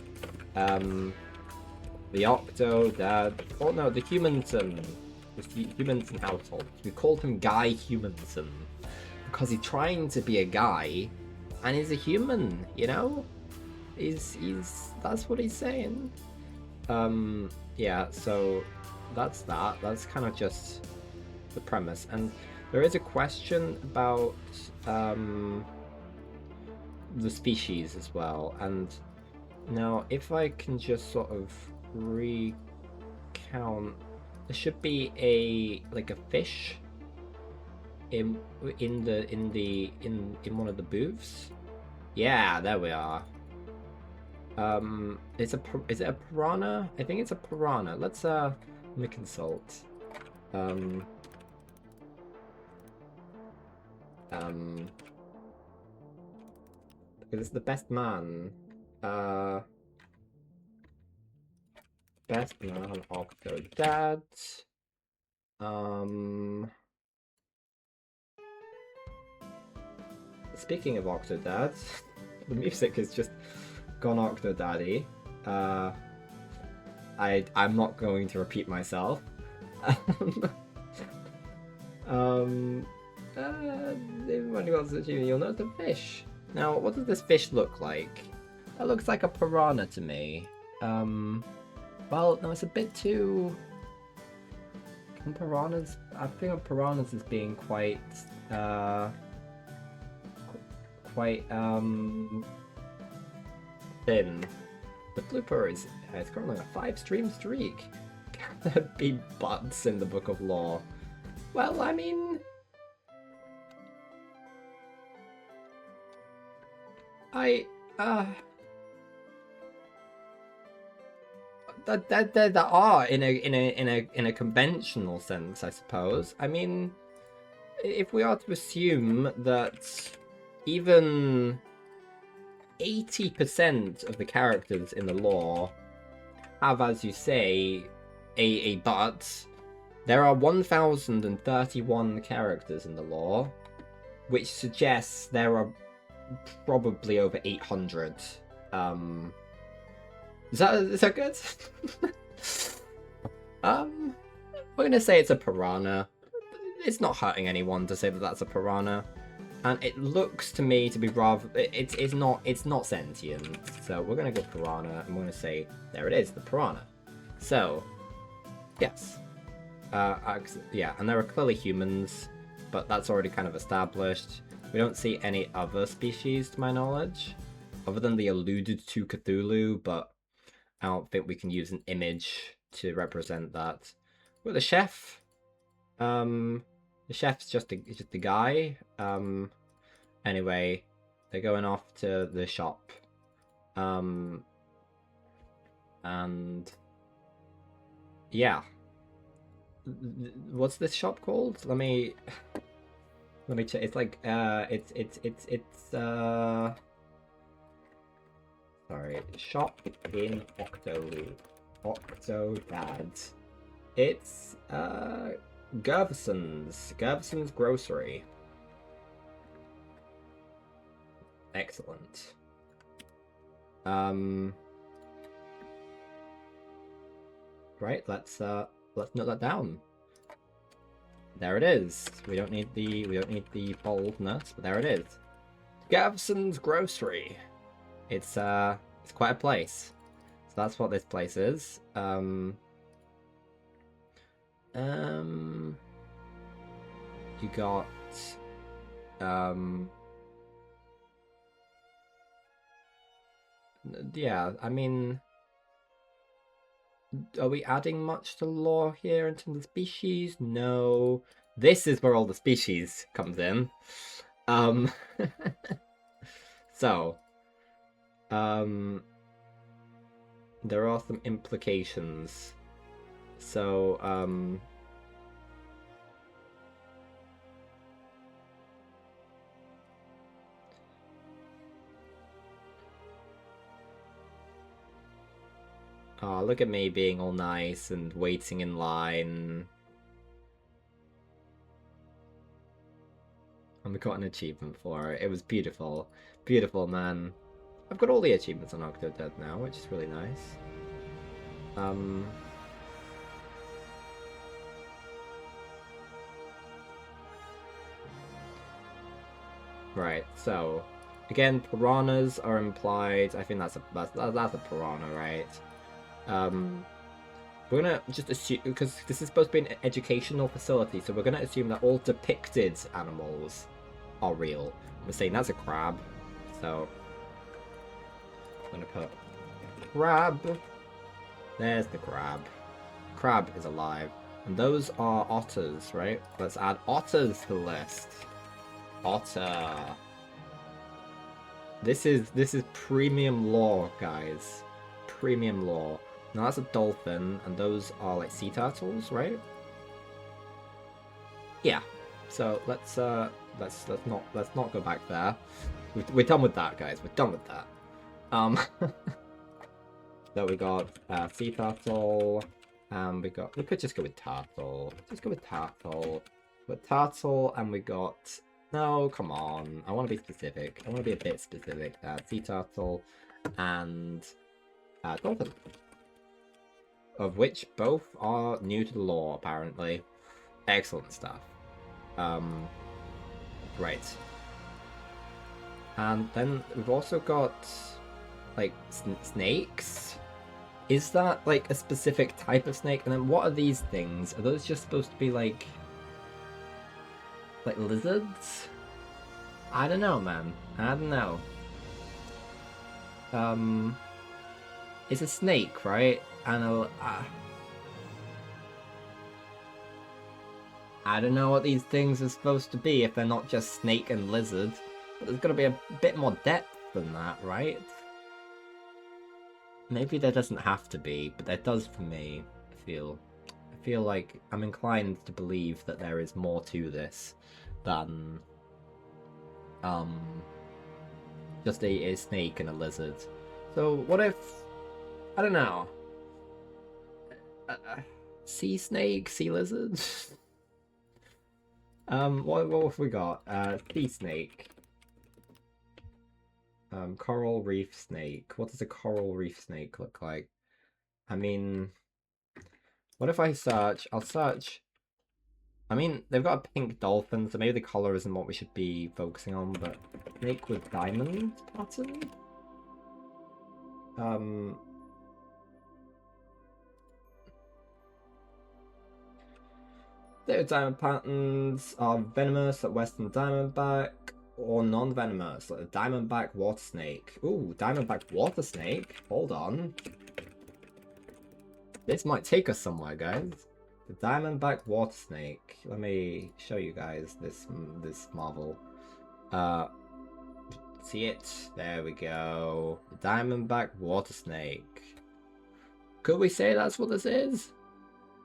The Octo Dad. Oh no, the Humanson. The Humanson household. We called him Guy Humanson because he's trying to be a guy, and he's a human. You know, he's that's what he's saying. Yeah. So that's that. That's kind of just the premise, and there is a question about the species as well, and now if I can just sort of recount, there should be a fish in one of the booths. Yeah, there we are. Is it a piranha? I think it's a piranha. Let me consult. Because it's the best man. Best man Octodad. Speaking of Octodad, the music has just gone Octodaddy. I'm not going to repeat myself. When you watch the achievement, you'll notice a fish. Now, what does this fish look like? That looks like a piranha to me. Well, no, it's a bit too... Piranhas... I think of piranhas as being quite thin. The blooper is... it's currently a 5-stream streak. Can there be butts in the Book of Law? Well, I mean... That are in a conventional sense, I suppose. I mean, if we are to assume that even 80% of the characters in the lore have, as you say, a butt, there are 1,031 characters in the lore, which suggests there are probably over 800. Is that good? We're gonna say it's a piranha. It's not hurting anyone to say that that's a piranha, and it looks to me to be rather. It's not sentient. So we're gonna go piranha, and we're gonna say there it is, the piranha. So, yes, yeah, and there are clearly humans, but that's already kind of established. We don't see any other species, to my knowledge, other than the alluded to Cthulhu, but I don't think we can use an image to represent that. Well, the chef. The chef's just a guy. Anyway, they're going off to the shop. And yeah. What's this shop called? Let me check. It's like sorry, shop in Octodad. It's Gervison's grocery. Excellent. Right, let's note that down. There it is. We don't need the boldness, but there it is. Gervison's grocery. It's quite a place. So that's what this place is. You got yeah, I mean, are we adding much to lore here in terms of species? No. This is where all the species comes in. So there are some implications. So oh, look at me being all nice and waiting in line. And we got an achievement for it. It was beautiful. Beautiful, man. I've got all the achievements on Octodad now, which is really nice. Um. Right. So, again, piranhas are implied. I think that's a piranha, right? Um. We're gonna just assume, because this is supposed to be an educational facility, so we're gonna assume that all depicted animals are real. We're saying that's a crab, so I'm gonna put crab. There's the crab. Crab is alive. And those are otters, right? Let's add otters to the list. Otter. This is premium lore, guys. Premium lore. Now that's a dolphin, and those are like sea turtles, right? Yeah. So let's not go back there. We're done with that, guys. We're done with that. So we got sea turtle, and we could just go with turtle. Just go with turtle. But turtle, and we got. No, come on. I want to be specific. I want to be a bit specific. Sea turtle and dolphin. Of which both are new to the lore, apparently. Excellent stuff. Right. And then we've also got, like, snakes. Is that, like, a specific type of snake? And then what are these things? Are those just supposed to be, like lizards? I don't know, man. I don't know. It's a snake, right? And I don't know what these things are supposed to be if they're not just snake and lizard. But there's gotta be a bit more depth than that, right? Maybe there doesn't have to be, but there does for me, I feel like I'm inclined to believe that there is more to this than just a snake and a lizard. So what if, I don't know, sea snake, sea lizard? What have we got? Sea snake. Coral reef snake. What does a coral reef snake look like? I mean, what if I search? I'll search. I mean, they've got a pink dolphin, so maybe the color isn't what we should be focusing on, but snake with diamond pattern? Their diamond patterns are venomous like western diamondback, or non-venomous like the diamondback water snake. Ooh, diamondback water snake? Hold on. This might take us somewhere, guys. The diamondback water snake. Let me show you guys this marvel. See it? There we go. The diamondback water snake. Could we say that's what this is?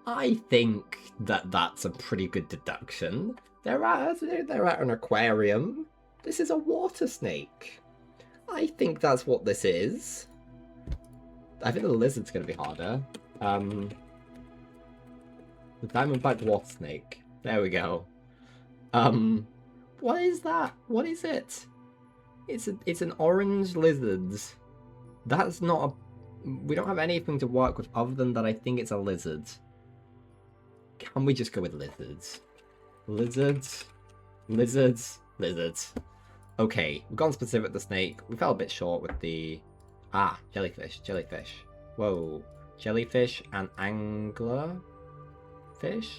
I think that that's a pretty good deduction. They're at an aquarium. This is a water snake. I think that's what this is. I think the lizard's going to be harder. The diamondback water snake. There we go. What is that? What is it? It's an orange lizard. That's not a... We don't have anything to work with other than that I think it's a lizard. Can we just go with lizards? Lizards? Lizards? Lizards. Okay, we've gone specific with the snake. We fell a bit short with the... Ah, jellyfish. Jellyfish. Whoa. Jellyfish and angler fish?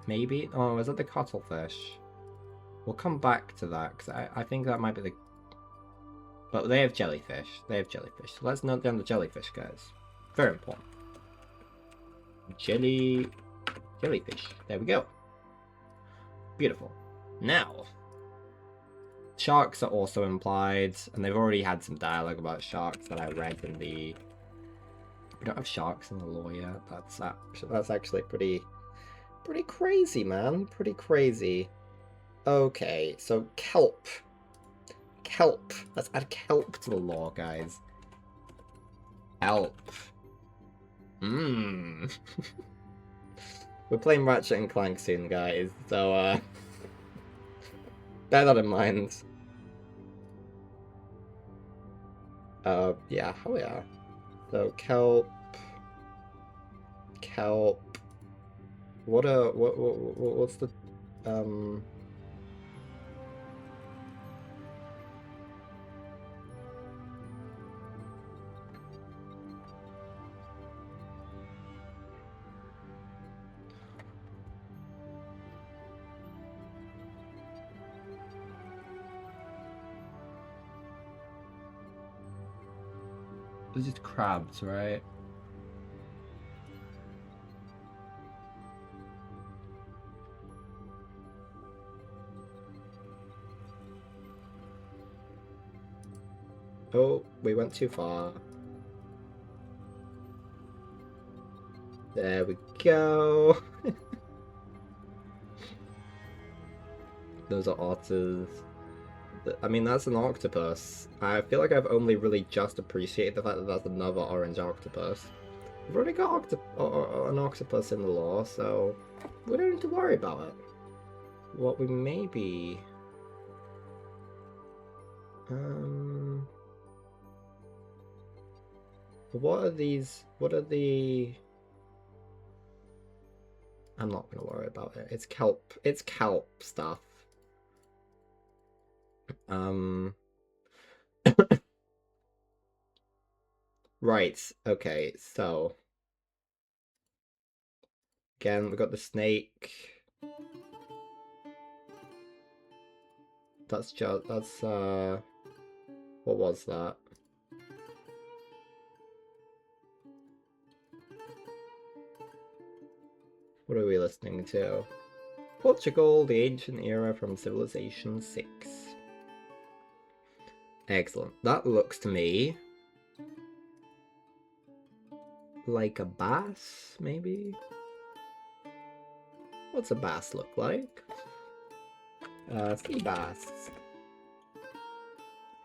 Maybe? Oh, is that the cuttlefish? We'll come back to that, because I think that might be the... But they have jellyfish. They have jellyfish. So let's note down the jellyfish, guys. Very important. Jellyfish. There we go. Beautiful. Now, sharks are also implied, and they've already had some dialogue about sharks that I read in the... We don't have sharks in the lore yet. That's actually pretty crazy, man. Pretty crazy. Okay, so kelp. Kelp. Let's add kelp to the lore, guys. Kelp. Mmm. We're playing Ratchet and Clank soon, guys, so, bear that in mind. Yeah, oh yeah. So kelp. Kelp. What's the Those are crabs, right? Oh, we went too far. There we go. Those are otters. I mean, that's an octopus. I feel like I've only really just appreciated the fact that that's another orange octopus. We've already got an octopus in the lore, so we don't need to worry about it. What we maybe... What are these... What are the... I'm not gonna worry about it. It's kelp. It's kelp stuff. Right. Okay, so... Again, we got the snake. That's just... That's, what was that? What are we listening to? Portugal, the ancient era from Civilization 6. Excellent. That looks to me like a bass, maybe? What's a bass look like? Sea bass.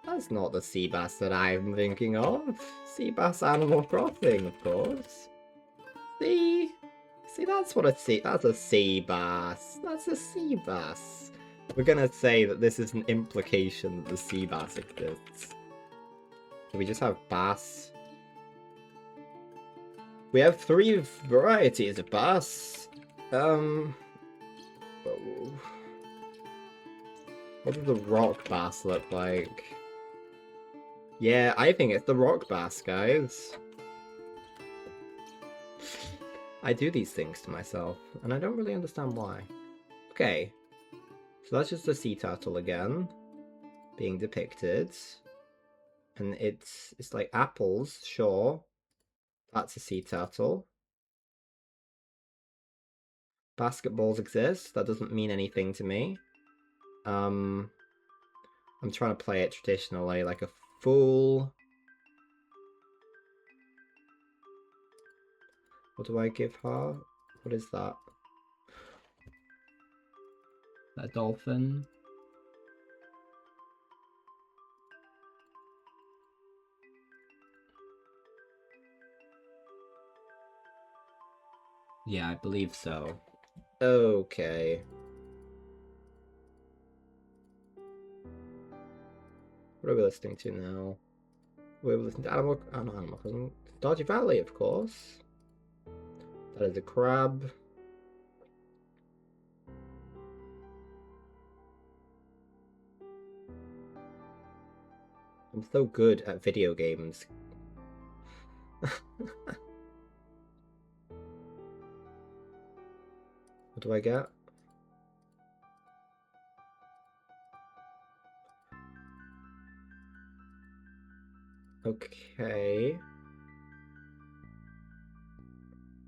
That's not the sea bass that I'm thinking of. Sea bass Animal Crossing, of course. See? See, that's what a sea... That's a sea bass. That's a sea bass. We're gonna say that this is an implication that the sea bass exists. Do we just have bass? We have 3 varieties of bass. What does the rock bass look like? Yeah, I think it's the rock bass, guys. I do these things to myself, and I don't really understand why. Okay, so that's just a sea turtle again, being depicted. And it's like apples, sure. That's a sea turtle. Basketballs exist, that doesn't mean anything to me. I'm trying to play it traditionally, like a fool. What do I give her? What is that? A dolphin? Yeah, I believe so. Okay. What are we listening to now? We're listening to Animal Crossing. Stardew Valley, of course. That is a crab. I'm so good at video games. What do I get? Okay.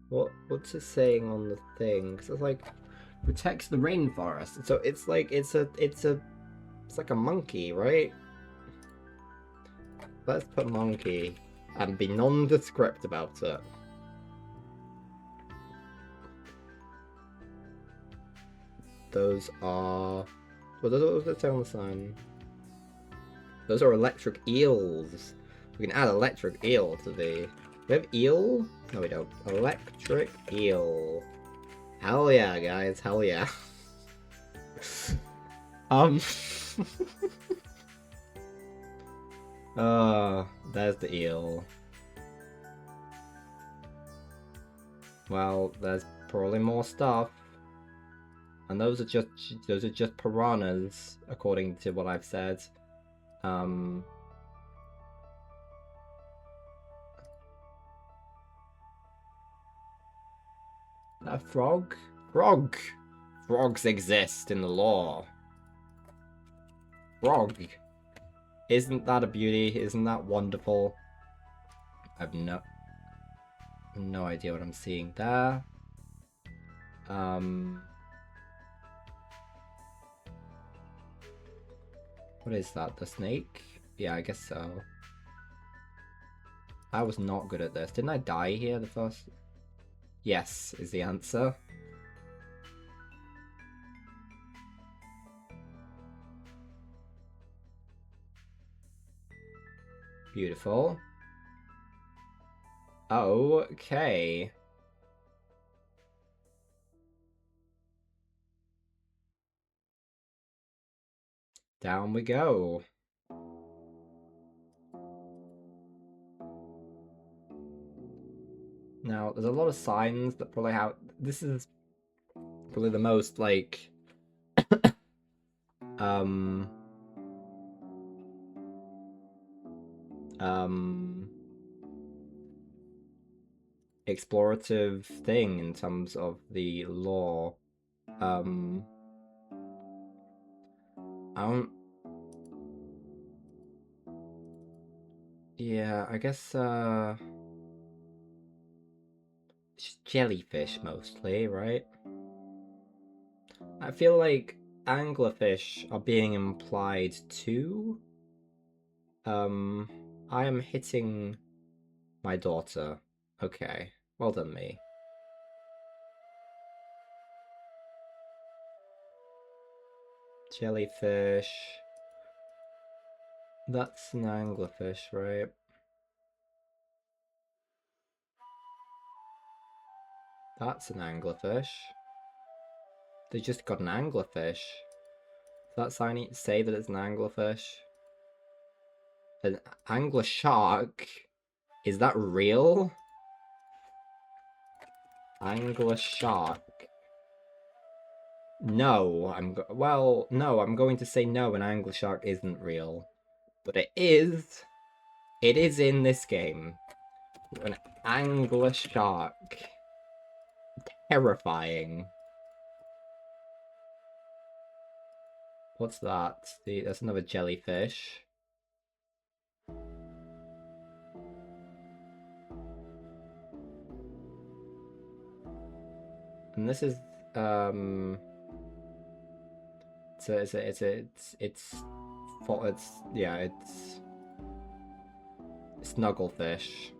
What's it saying on the thing? Because it's like protects the rainforest. So it's like it's like a monkey, right? Let's put monkey and be nondescript about it. Those are... What does it say on the sign? Those are electric eels. We can add electric eel to the... We have eel? No, we don't. Electric eel. Hell yeah, guys. Hell yeah. There's the eel. Well, there's probably more stuff. And those are just piranhas, according to what I've said. A frog? Frog! Frogs exist in the lore. Frog! Isn't that a beauty? Isn't that wonderful? I have no idea what I'm seeing there. What is that? The snake? Yeah, I guess so. I was not good at this. Didn't I die here the first? Yes, is the answer. Beautiful. Okay. Down we go. Now, there's a lot of signs that probably have... This is probably the most, like... explorative thing in terms of the lore. I don't... Yeah, I guess, it's jellyfish mostly, right? I feel like anglerfish are being implied too. I am hitting my daughter. Okay, well done me. Jellyfish. That's an anglerfish, right? That's an anglerfish. They just got an anglerfish. Does that sign say that it's an anglerfish? An angler shark? Is that real? Angler shark. No, no, I'm going to say no, an angler shark isn't real. But it is. It is in this game. An angler shark. Terrifying. What's that? That's another jellyfish. And this is it's snugglefish.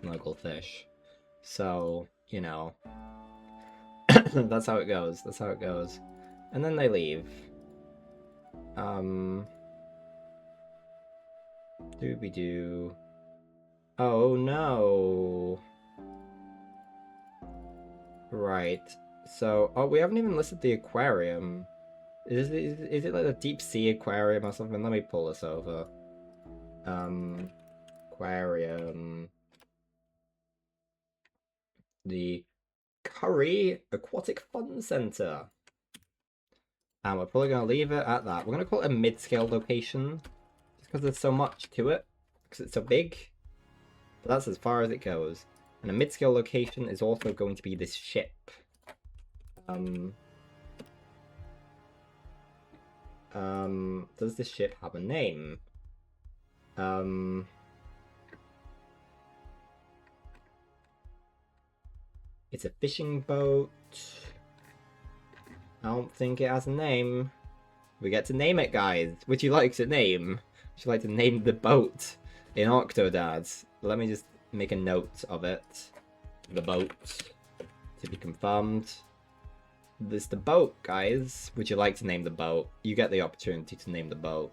Snugglefish. So, you know. That's how it goes. That's how it goes. And then they leave. Doobie-doo. Oh no. Right. So, oh, we haven't even listed the aquarium. Is it like a deep sea aquarium or something? Let me pull this over. Aquarium. The Curry Aquatic Fun Center. And we're probably going to leave it at that. We're going to call it a mid-scale location. Just because there's so much to it. Because it's so big. But that's as far as it goes. And a mid-scale location is also going to be this ship. Does this ship have a name? It's a fishing boat. I don't think it has a name. We get to name it, guys. Would you like to name? Would you like to name the boat in Octodad? Let me just make a note of it. The boat. To be confirmed. This is the boat, guys. Would you like to name the boat? You get the opportunity to name the boat.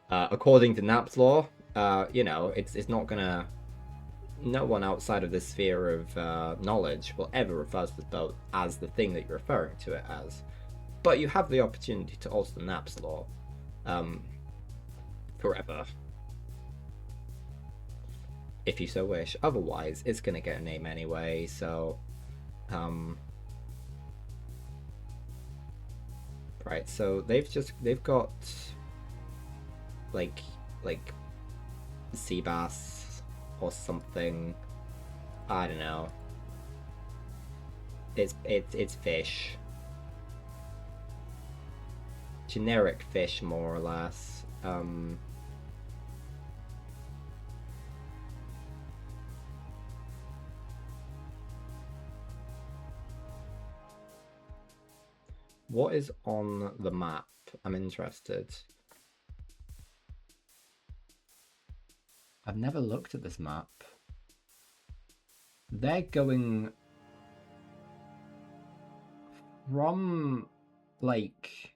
According to Nap's law, you know, it's not gonna... No one outside of this sphere of knowledge will ever refer to the boat as the thing that you're referring to it as. But you have the opportunity to alter the Nap's law. Forever. if you so wish. Otherwise, it's gonna get a name anyway, so right, so they've got like sea bass or something. I don't know. It's fish. Generic fish, more or less. What is on the map? I'm interested. I've never looked at this map. They're going from like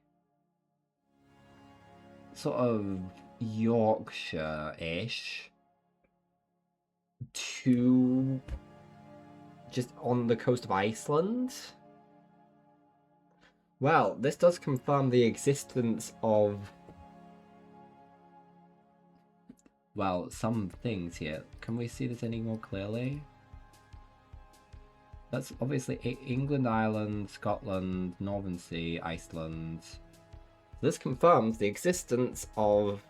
sort of Yorkshire-ish to just on the coast of Iceland. Well, this does confirm the existence of, well, some things here. Can we see this any more clearly? That's obviously England, Ireland, Scotland, Northern Sea, Iceland. This confirms the existence of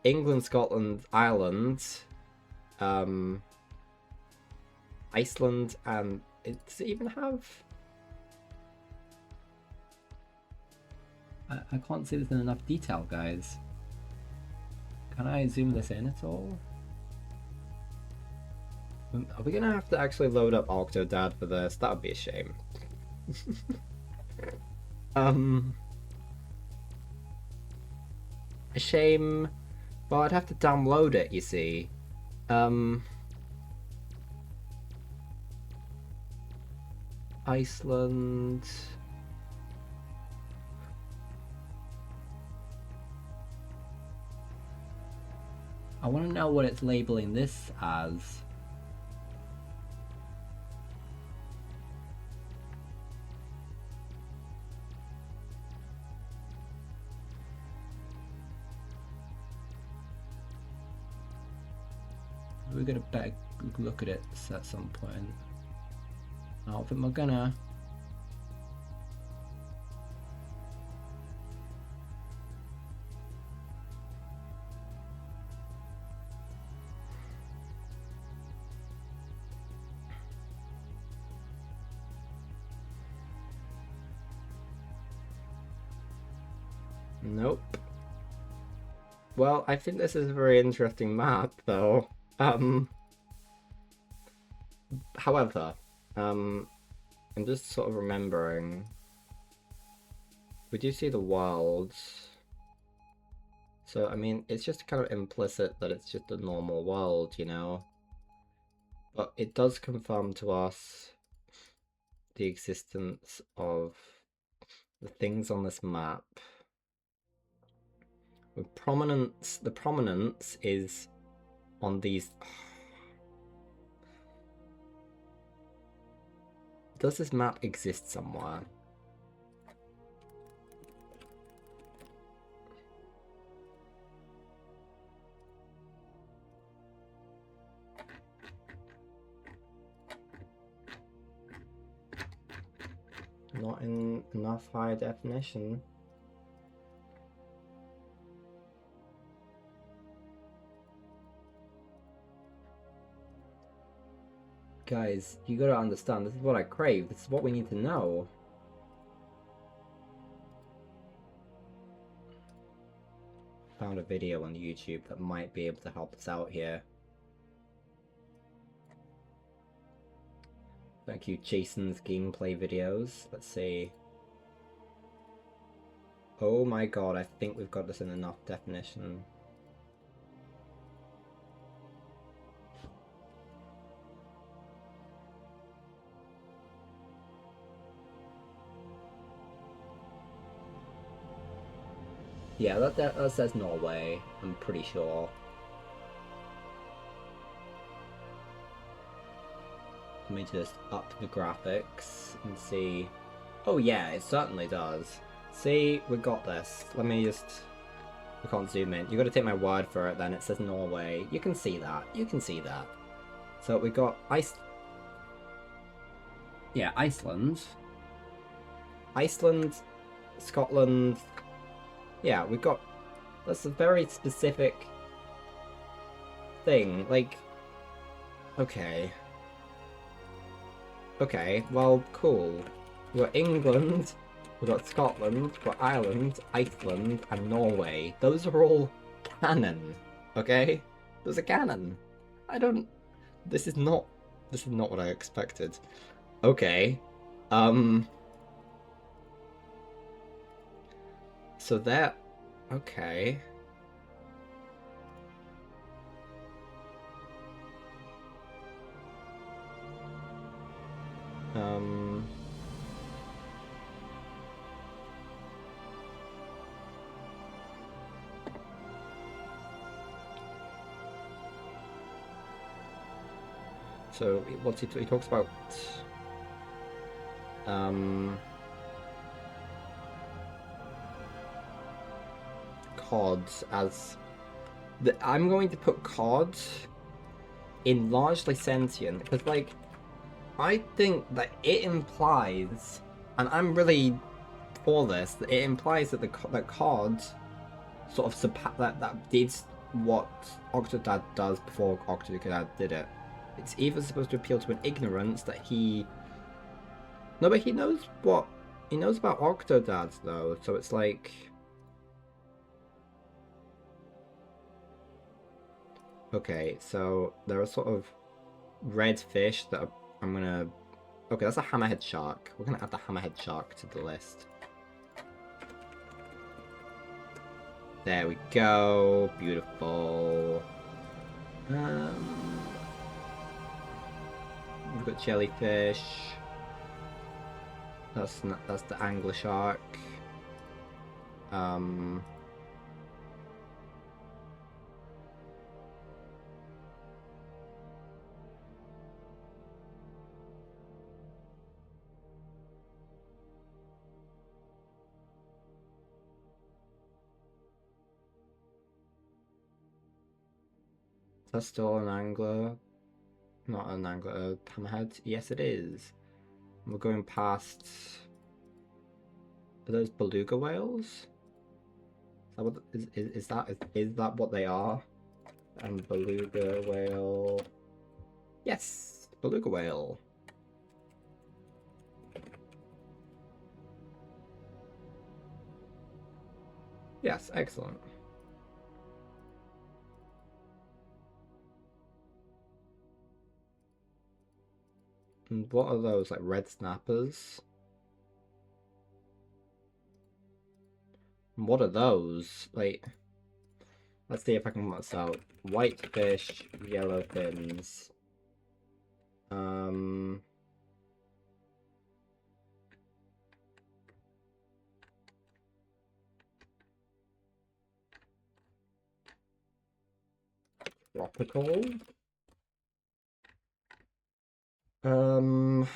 England, Scotland, Ireland, Iceland, and does it even have... I can't see this in enough detail, guys. Can I zoom this in at all? Are we gonna have to actually load up Octodad for this? That would be a shame. A shame. Well, I'd have to download it, you see. Iceland. I want to know what it's labeling this as. We're gonna better look at it at some point. I don't think we're gonna. Nope. Well, I think this is a very interesting map, though. However, I'm just sort of remembering. We do see the worlds. So, I mean, it's just kind of implicit that it's just a normal world, you know? But it does confirm to us the existence of the things on this map. With prominence, the prominence is on these. Does this map exist somewhere? Not in enough high definition. Guys, you gotta understand, this is what I crave, this is what we need to know. Found a video on YouTube that might be able to help us out here. Thank you, Jason's gameplay videos. Let's see. Oh my god, I think we've got this in enough definition. Yeah, that says Norway, I'm pretty sure. Let me just up the graphics and see. Oh yeah, it certainly does. See, we got this. Let me just... We can't zoom in. You got to take my word for it. Then it says Norway. You can see that. You can see that. So we got Yeah, Iceland. Iceland, Scotland. Yeah, we've got. That's a very specific thing. Like, okay. Okay, well, cool. We've got England, we've got Scotland, we've got Ireland, Iceland, and Norway. Those are all canon, okay? Those are canon. I don't... This is not what I expected. Okay. So that... Okay. So what's he talks about CODs as I'm going to put CODs in largely sentient because like I think that it implies, and I'm really for this, that it implies that that COD sort of that did what Octodad does before Octodad did it. It's either supposed to appeal to an ignorance that he... No, but he knows what... He knows about Octodads, though, so it's like... Okay, so there are sort of red fish that are, I'm gonna... Okay, that's a hammerhead shark. We're gonna add the hammerhead shark to the list. There we go. Beautiful. We've got jellyfish. That's the angler shark. That's still an angler. Not an angler, a hammerhead. Yes, it is. We're going past... Are those beluga whales? Is that what they are? And beluga whale... Yes! Beluga whale. Yes, excellent. And what are those, like red snappers? And what are those? Like, let's see if I can work this out. White fish, yellow fins. Tropical. It's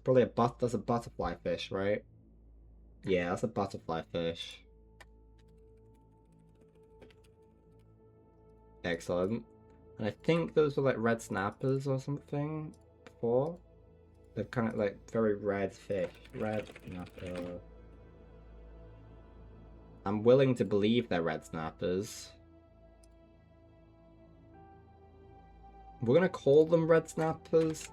probably that's a butterfly fish, right? Yeah, that's a butterfly fish. Excellent. And I think those were like red snappers or something before. They're kind of like very red fish. Red snapper. I'm willing to believe they're red snappers. We're gonna call them red snappers.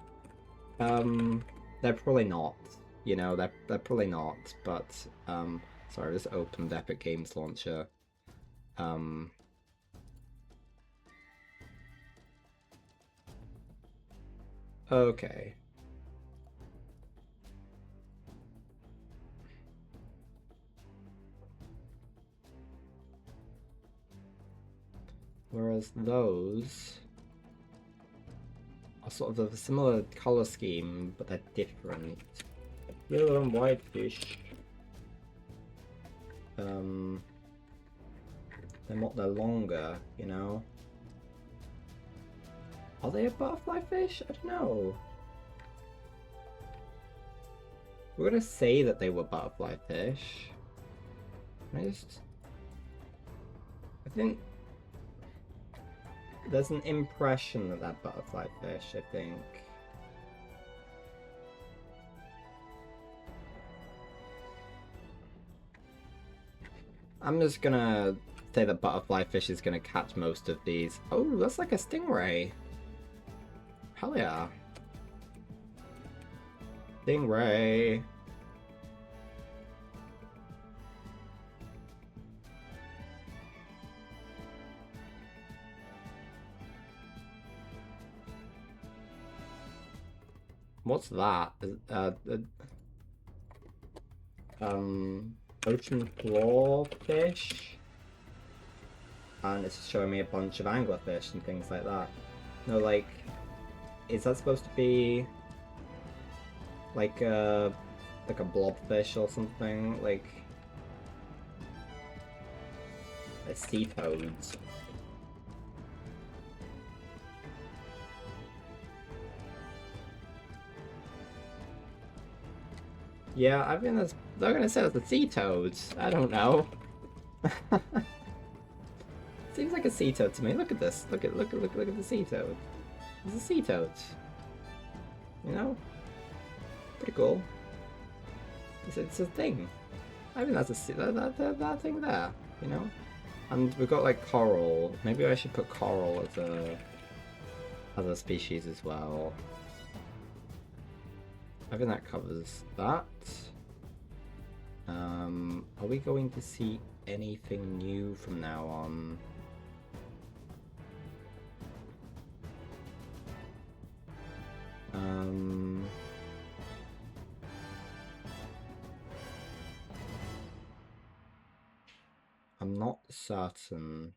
They're probably not. You know, they're probably not. But sorry, I just opened Epic Games Launcher. Okay. Whereas those are sort of a similar color scheme, but they're different. Yellow and white fish. They're longer, you know. Are they a butterfly fish? I don't know. We're gonna say that they were butterfly fish. Can I just... I think there's an impression of that butterfly fish, I think. I'm just gonna say that butterfly fish is gonna catch most of these. Oh, that's like a stingray. Hell yeah. Stingray. What's that? Ocean floor fish? And it's showing me a bunch of anglerfish and things like that. No, like, is that supposed to be like a blobfish or something? Like a sea toads? Yeah, I mean they're gonna say it's the sea toads. I don't know. Seems like a sea toad to me. Look at this. Look at the sea toad. It's a sea toad. You know? Pretty cool. It's a thing. I mean that's a that thing there, you know? And we've got like coral. Maybe I should put coral as a species as well. I think that covers that. Are we going to see anything new from now on? I'm not certain.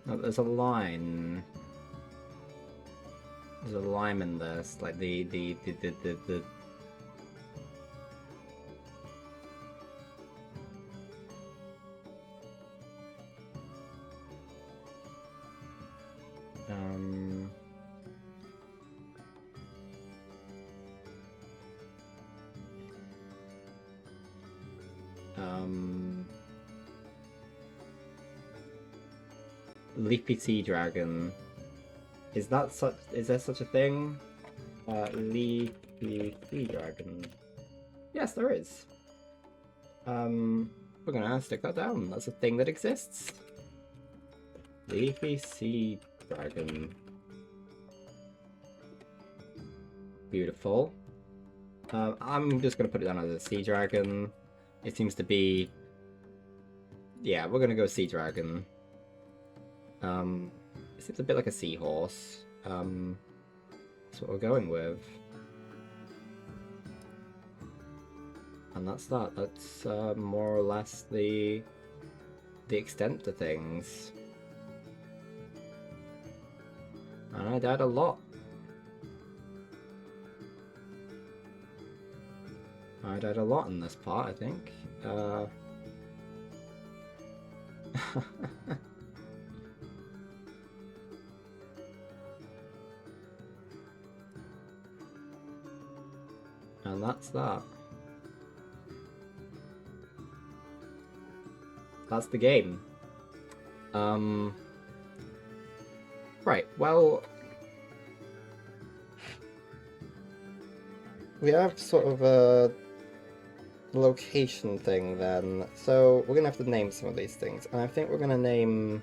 No, there's a line. There's a lime in this, like the um leafy sea dragon. Is there such a thing? Leafy sea dragon. Yes, there is. We're gonna stick that down. That's a thing that exists. Leafy sea dragon. Beautiful. I'm just gonna put it down as a sea dragon. It seems to be. Yeah, we're gonna go sea dragon. It seems a bit like a seahorse. That's what we're going with. And that's that. That's more or less the extent to things. And I died a lot. I died a lot in this part, I think. And that's that. That's the game. Right, well, we have sort of a location thing then. So we're gonna have to name some of these things, and I think we're gonna name.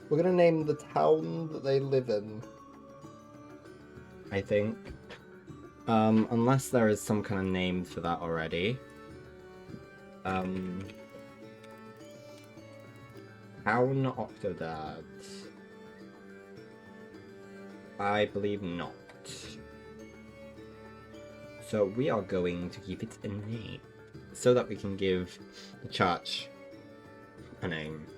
We're gonna name the town that they live in. I think. Unless there is some kind of name for that already. Town Octodad. I believe not. So we are going to keep it a name, so that we can give the church a name.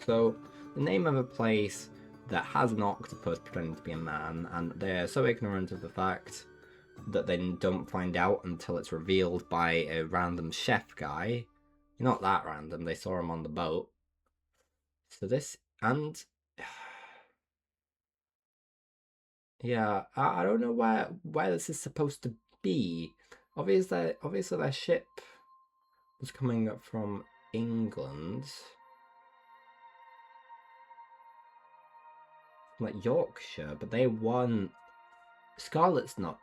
So, the name of a place that has an octopus pretending to be a man, and they're so ignorant of the fact that they don't find out until it's revealed by a random chef guy. Not that random, they saw him on the boat. So this, and yeah, I don't know where this is supposed to be. Obviously their ship was coming up from England. Like Yorkshire, but they won. Scarlett's doesn't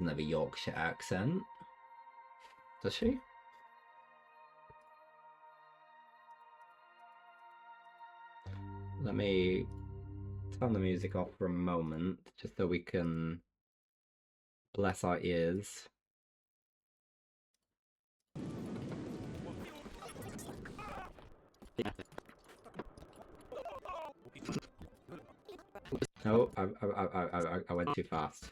have a Yorkshire accent, does she? Let me turn the music off for a moment, just so we can bless our ears. Oh, I went too fast.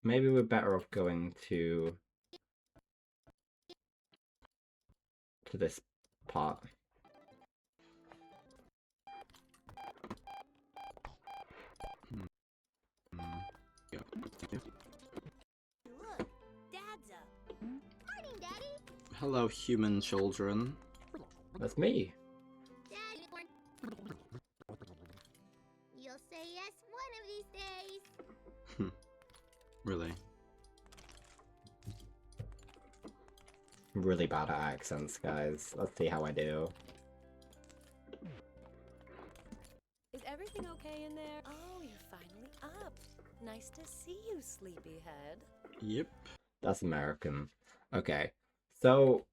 Maybe we're better off going to this part. Look, Dad's up. Morning, Daddy. Hello, human children. That's me. Dad, you'll say yes one of these days. Really? I'm really bad at accents, guys. Let's see how I do. Is everything okay in there? Oh, you're finally up. Nice to see you, sleepyhead. Yep. That's American. Okay, so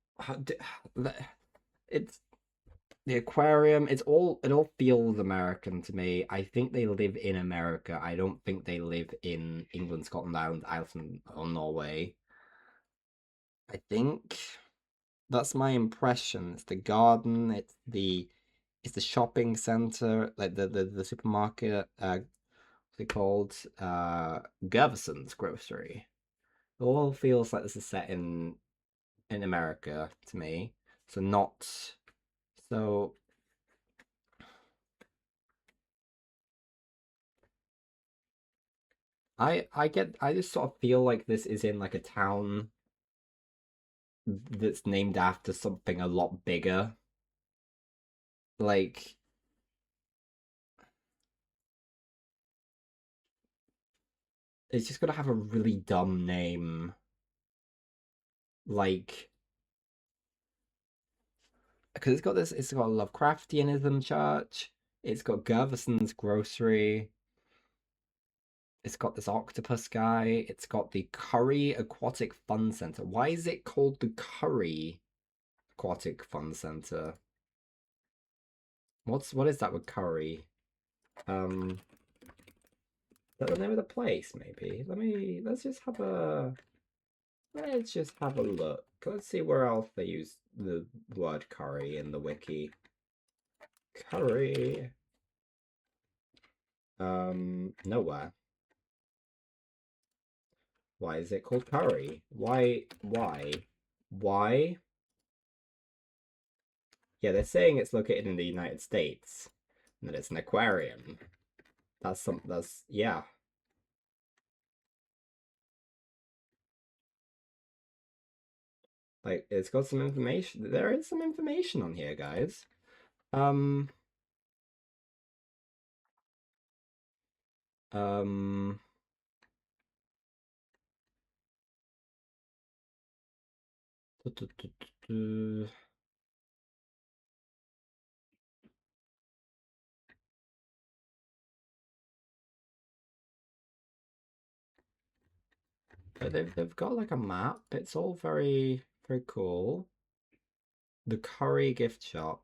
it's the aquarium. It all feels American to me. I think they live in America. I don't think they live in England, Scotland, Ireland, Iceland, or Norway. I think that's my impression. It's the garden. It's the shopping center, like the supermarket. What's it called? Gervison's grocery. It all feels like this is set in America to me. So not so. I just sort of feel like this is in like a town that's named after something a lot bigger. Like it's just gonna have a really dumb name. Like because it's got Lovecraftianism church, it's got Gervison's grocery, it's got this octopus guy, it's got the Curry Aquatic Fun Center. Why is it called the Curry Aquatic Fun Center? What is that with Curry? Is that the name of the place, maybe? Let's just have a look. Let's see where else they use the word curry in the wiki. Curry. Nowhere. Why is it called curry? Why? Why? Yeah, they're saying it's located in the United States, and that it's an aquarium. Yeah. Like, it's got some information. There is some information on here, guys. Um, um, But they've got like a map. It's all very cool. The curry gift shop.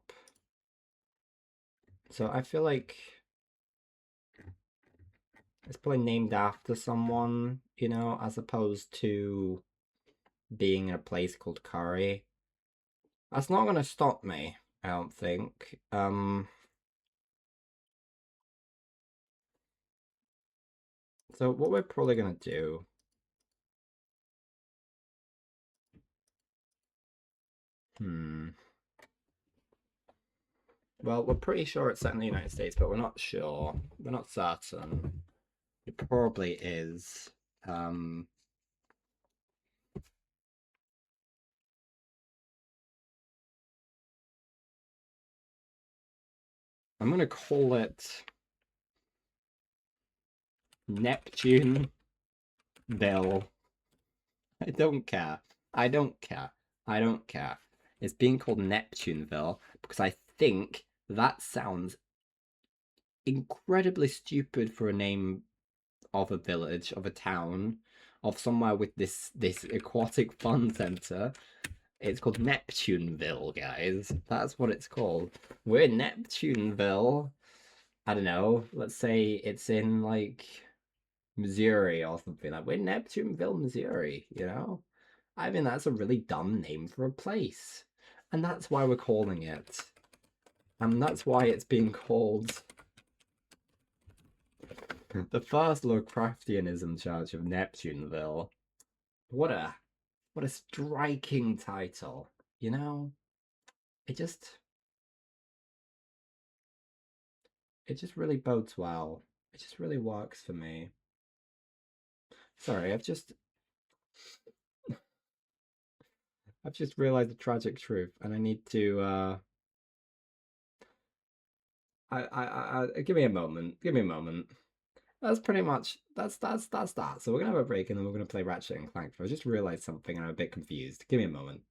So I feel like it's probably named after someone, you know, as opposed to being in a place called Curry. That's not gonna stop me, I don't think. So what we're probably gonna do. Well, we're pretty sure it's set in the United States, but we're not sure. We're not certain. It probably is. I'm gonna call it Neptuneville. I don't care. I don't care. I don't care. It's being called Neptuneville because I think that sounds incredibly stupid for a name of a village, of a town, of somewhere with this aquatic fun center. It's called Neptuneville, guys. That's what it's called. We're in Neptuneville. I don't know. Let's say it's in like Missouri or something. Like we're in Neptuneville, Missouri. You know, I mean that's a really dumb name for a place, and that's why we're calling it. And that's why it's being called the first Lovecraftianism Church of Neptuneville. What a striking title. You know, it just really bodes well. It just really works for me. Sorry, I've just realized the tragic truth, and I need to give me a moment. Give me a moment. That's pretty much that's that. So we're gonna have a break and then we're gonna play Ratchet and Clank. I just realized something and I'm a bit confused. Give me a moment.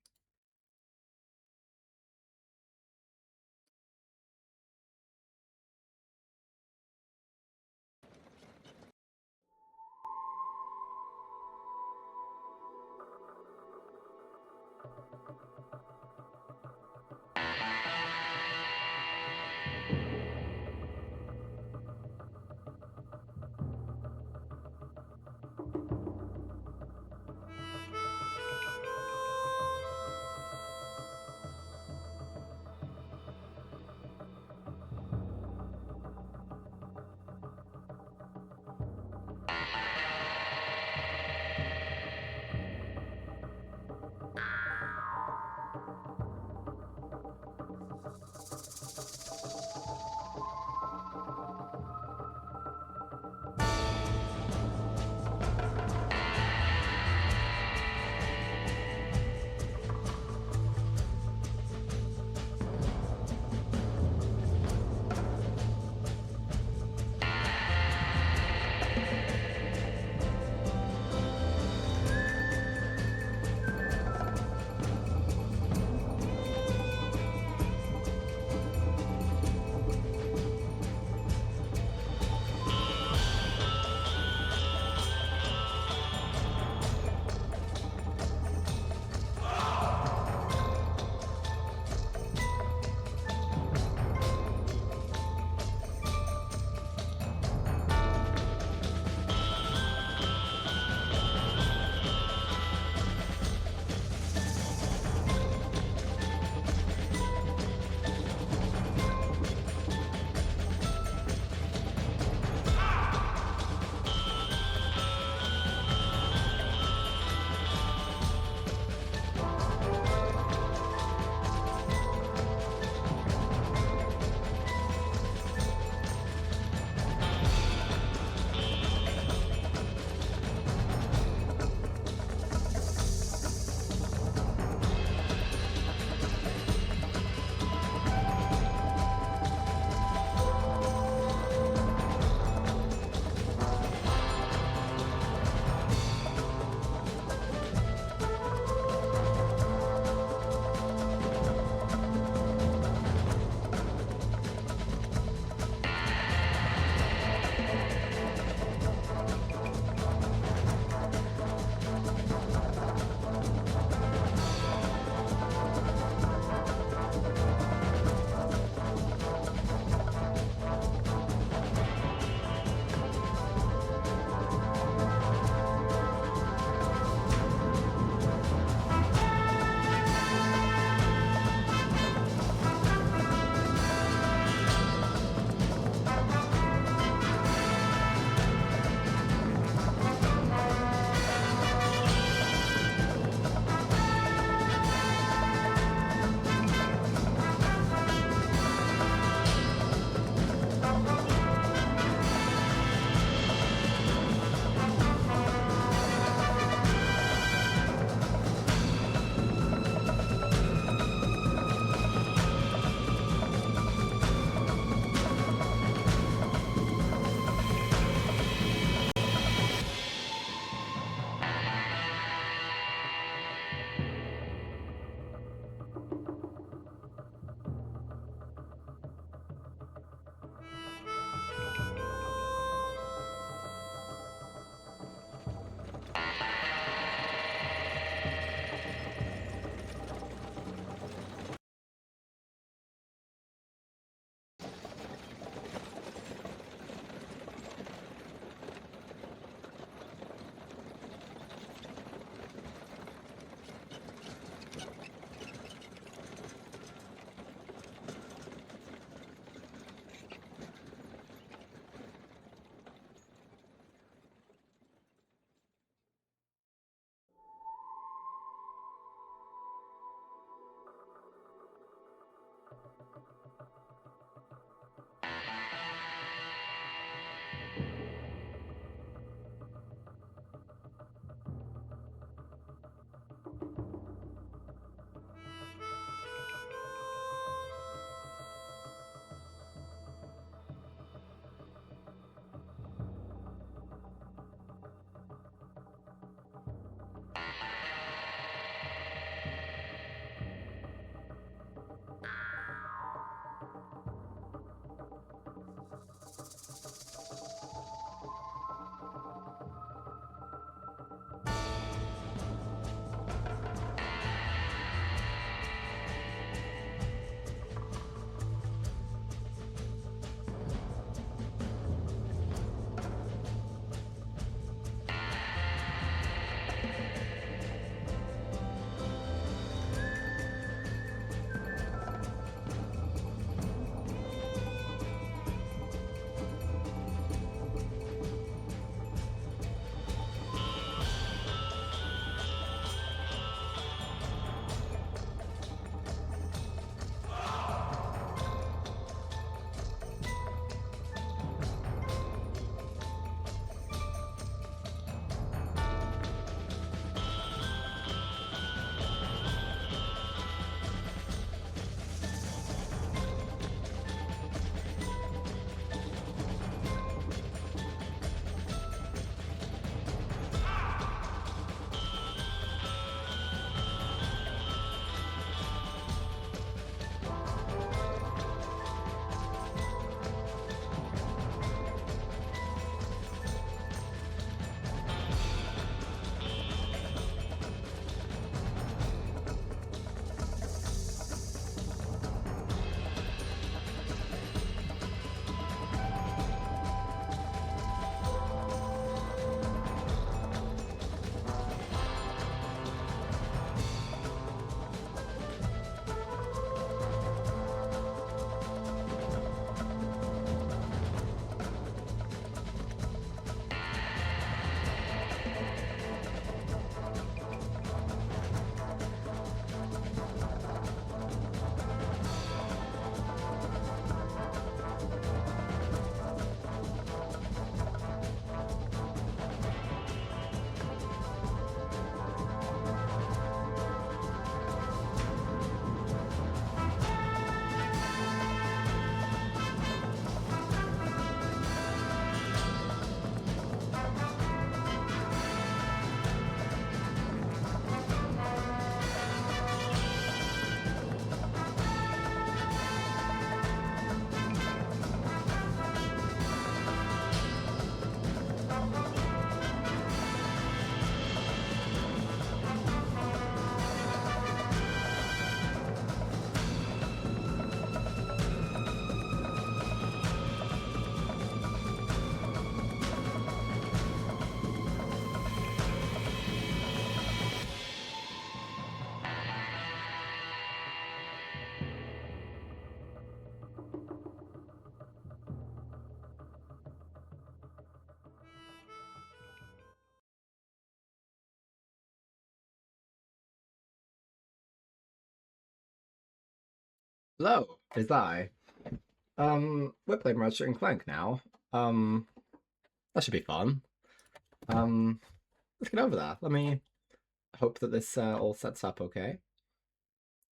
Hello, is I. We're playing Ratchet and Clank now. That should be fun. Let's get over that. Let me hope that this all sets up okay.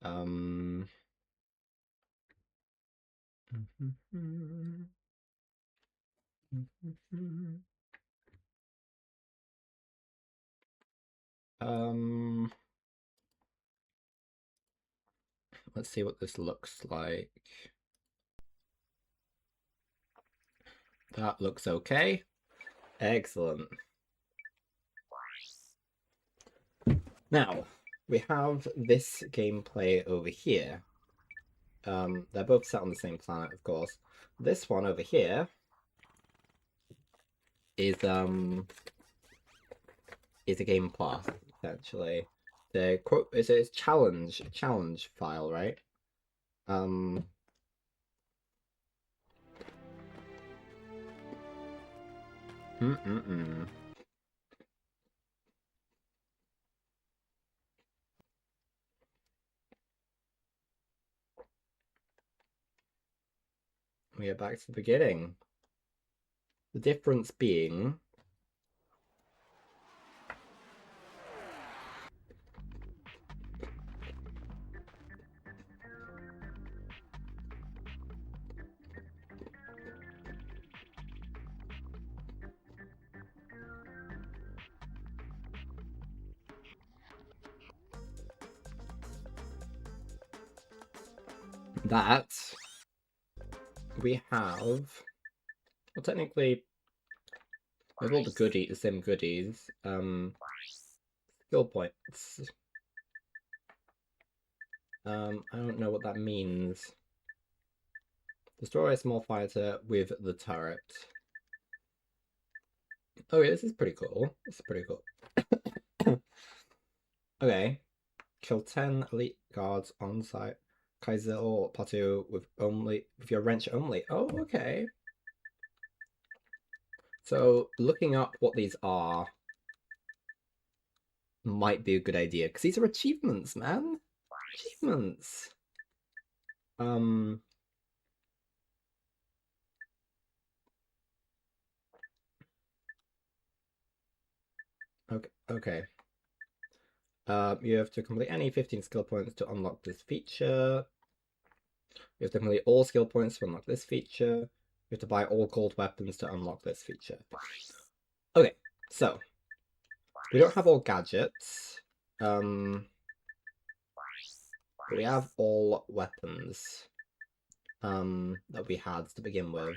Um. Let's see what this looks like. That looks okay. Excellent. Now, we have this gameplay over here. They're both set on the same planet, of course. This one over here is a game path, essentially. The quote is a challenge file, right? We are back to the beginning. The difference being that we have, well, technically, with all the same goodies, skill points. I don't know what that means. Destroy a small fighter with the turret. Oh yeah, this is pretty cool. This is pretty cool. Okay. Kill 10 elite guards on site. Kaiser or patio with your wrench only. Oh, okay. So looking up what these are might be a good idea, because these are achievements, man. Achievements. Okay. You have to complete any 15 skill points to unlock this feature. You have to complete all skill points to unlock this feature. You have to buy all gold weapons to unlock this feature. Okay, so we don't have all gadgets. But we have all weapons that we had to begin with.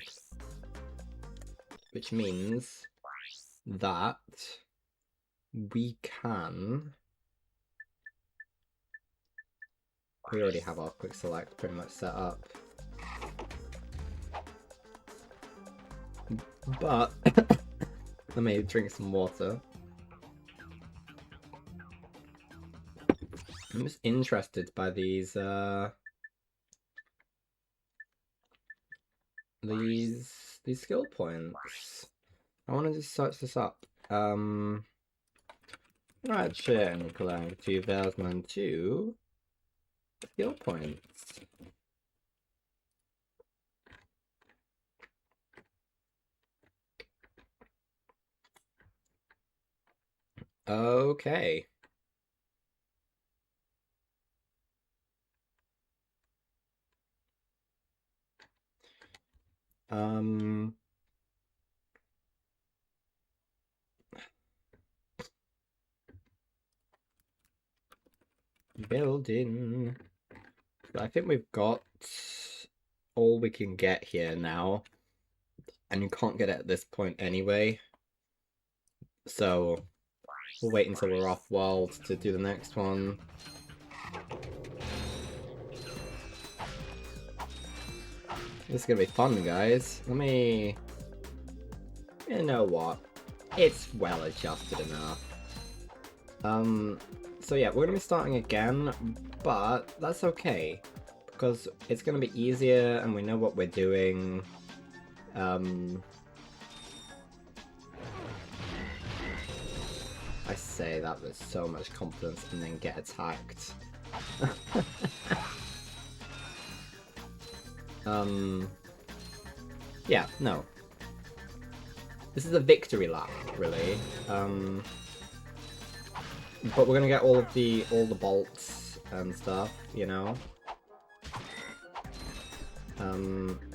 Which means that we can... We already have our quick select pretty much set up. But let me drink some water. I'm just interested by these skill points. I want to just search this up. Ratchet and Clank 2002 skill points. Okay. Building. I think we've got all we can get here now, and you can't get it at this point anyway. So we'll wait until we're off world to do the next one. This is gonna be fun, guys. You know what? It's well adjusted enough. So yeah, we're gonna be starting again, but that's okay, because it's gonna be easier and we know what we're doing. I say that with so much confidence and then get attacked. Yeah, no. This is a victory lap, really. But we're gonna get all the bolts and stuff, you know?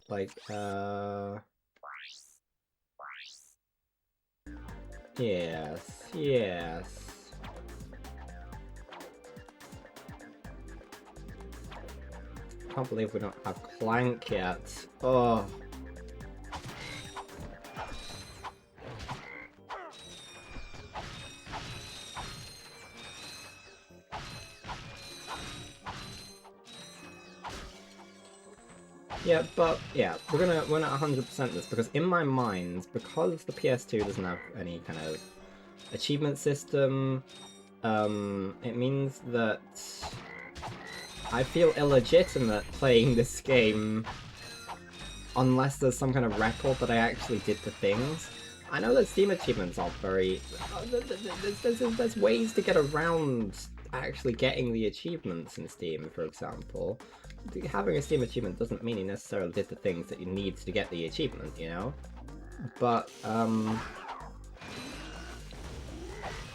Like, yes, yes. Can't believe we don't have Clank yet. Oh. Yeah, but yeah, we're not 100% this because in my mind, because the PS2 doesn't have any kind of achievement system, it means that I feel illegitimate playing this game unless there's some kind of record that I actually did the things. I know that Steam achievements aren't very... There's ways to get around actually getting the achievements in Steam, for example. Having a Steam achievement doesn't mean you necessarily did the things that you need to get the achievement, you know? But,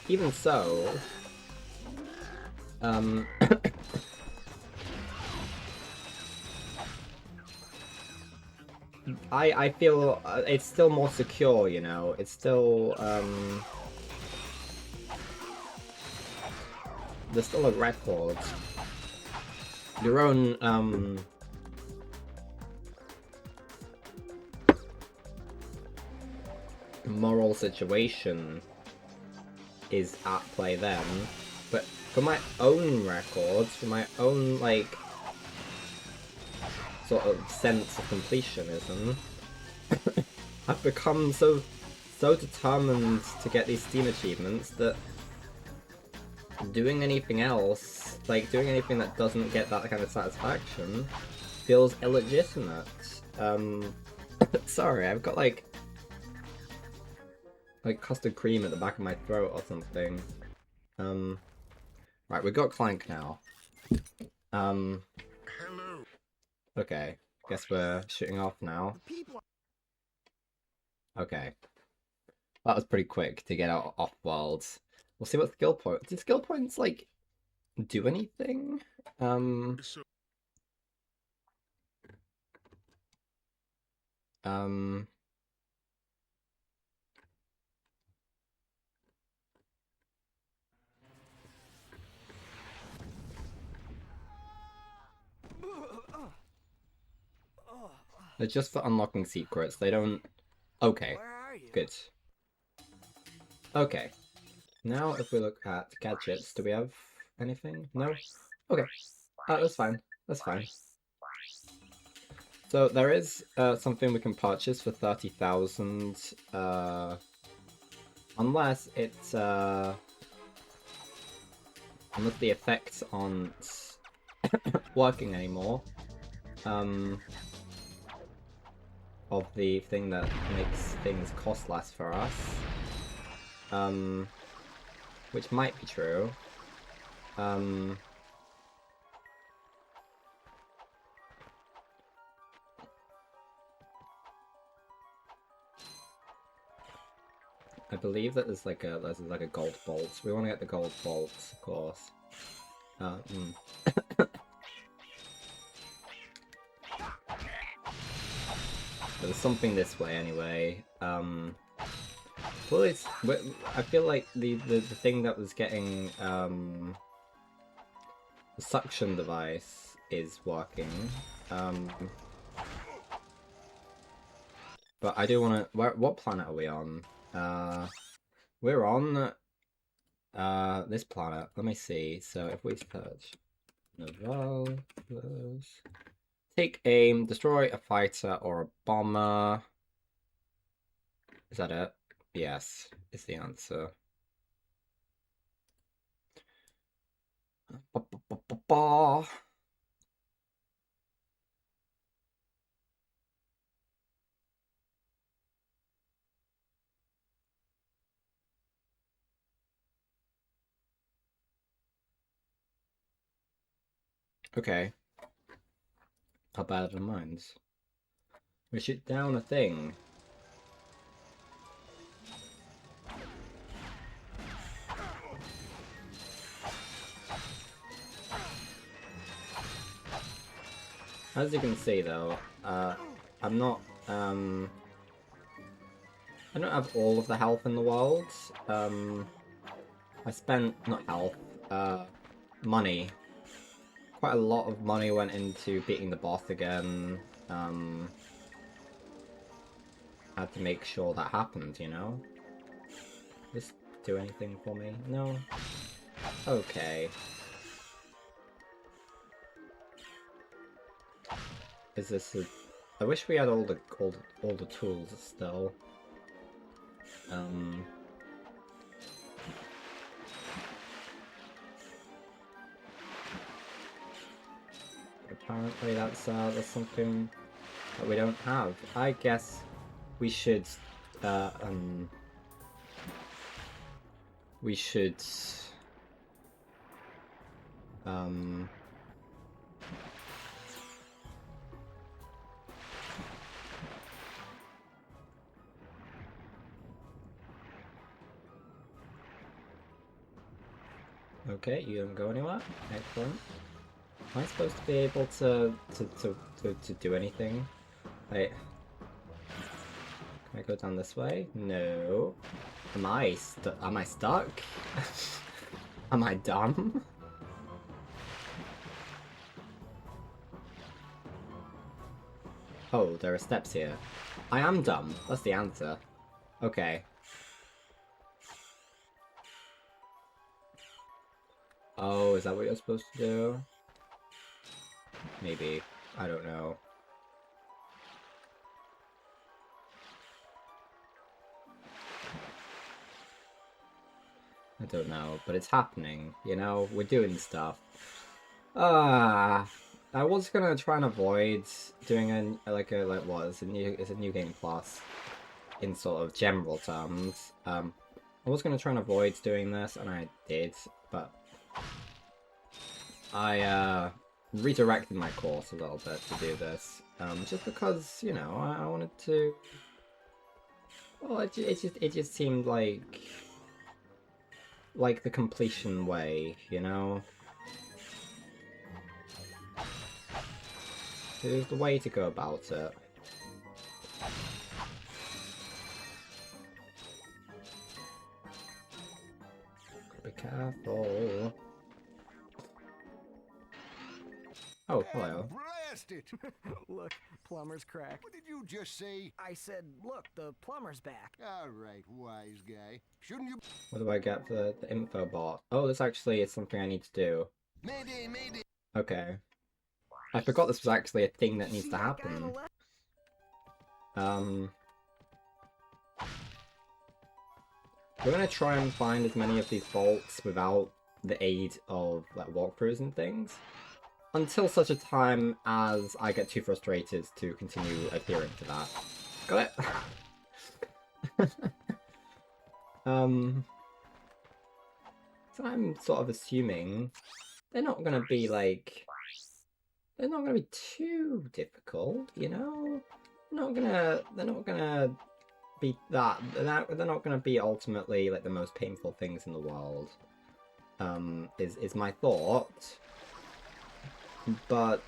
even so... I feel it's still more secure, you know? It's still, there's still a record. Your own, moral situation is at play then, but for my own records, for my own, like, sort of sense of completionism, I've become so determined to get these Steam achievements that doing anything else, like doing anything that doesn't get that kind of satisfaction, feels illegitimate. Sorry, I've got like custard cream at the back of my throat or something. Right, we've got Clank now. Hello. Okay, guess we're shooting off now. Okay. That was pretty quick to get out off-world. We'll see what skill points... Do skill points, like, do anything? Um... They're just for unlocking secrets. They don't... Okay. Good. Okay. Now if we look at gadgets, do we have anything? No? Okay. That's fine. That's fine. So there is something we can purchase for 30,000, unless it's, unless the effects aren't working anymore, of the thing that makes things cost less for us, which might be true. I believe that there's like a gold bolt. We want to get the gold bolt, of course. There's something this way anyway. Well, I feel like the thing that was getting the suction device is working. But I do want to. What planet are we on? We're on this planet. Let me see. So if we search Naval, take aim, destroy a fighter or a bomber. Is that it? Yes, is the answer. Okay. How bad are mines? We shoot down a thing. As you can see though, I'm not, I don't have all of the health in the world. I spent, not health, money. Quite a lot of money went into beating the boss again. Had to make sure that happened, you know? This do anything for me? No? Okay. Is this a... I wish we had all the tools still. Apparently that's something that we don't have. I guess we should okay, you don't go anywhere. Excellent. Am I supposed to be able to do anything? Wait. Can I go down this way? No. Am I stuck? Am I dumb? Oh, there are steps here. I am dumb. That's the answer. Okay. Oh, is that what you're supposed to do? Maybe. I don't know. I don't know, but it's happening, you know? We're doing stuff. I was gonna try and avoid doing it's a new game plus in sort of general terms. I was gonna try and avoid doing this, and I did, but I redirected my course a little bit to do this, just because, you know, I wanted to. Well, it just seemed like the completion way, you know. It was the way to go about it. Be careful. Oh, hello. Blast it! Look, plumber's crack. What did you just say? I said, look, the plumber's back. All right, wise guy. Shouldn't you? What do I get for the info bot? Oh, this actually is something I need to do. Mayday, mayday. Okay. I forgot this was actually a thing that needs to happen. We're gonna try and find as many of these bolts without the aid of like walkthroughs and things, until such a time as I get too frustrated to continue adhering to that. Got it? So I'm sort of assuming they're not gonna be like, they're not gonna be too difficult, you know? They're not gonna be that, they're not gonna be ultimately like the most painful things in the world. Is my thought. But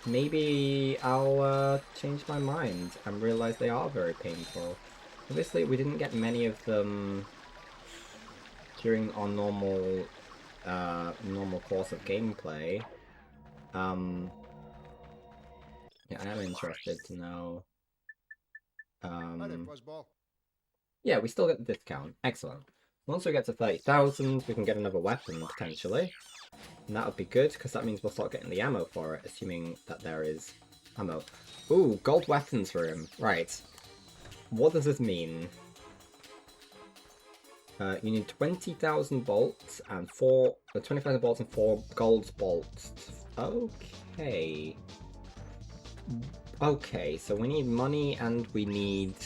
maybe I'll change my mind and realize they are very painful. Obviously, we didn't get many of them during our normal course of gameplay. Yeah, I am interested to know. Yeah, we still get the discount. Excellent. Once we get to 30,000, we can get another weapon, potentially. And that would be good, because that means we'll start getting the ammo for it, assuming that there is ammo. Ooh, gold weapons room. Right. What does this mean? You need 20,000 bolts and 20,000 bolts and 4 gold bolts. Okay. Okay, so we need money and we need,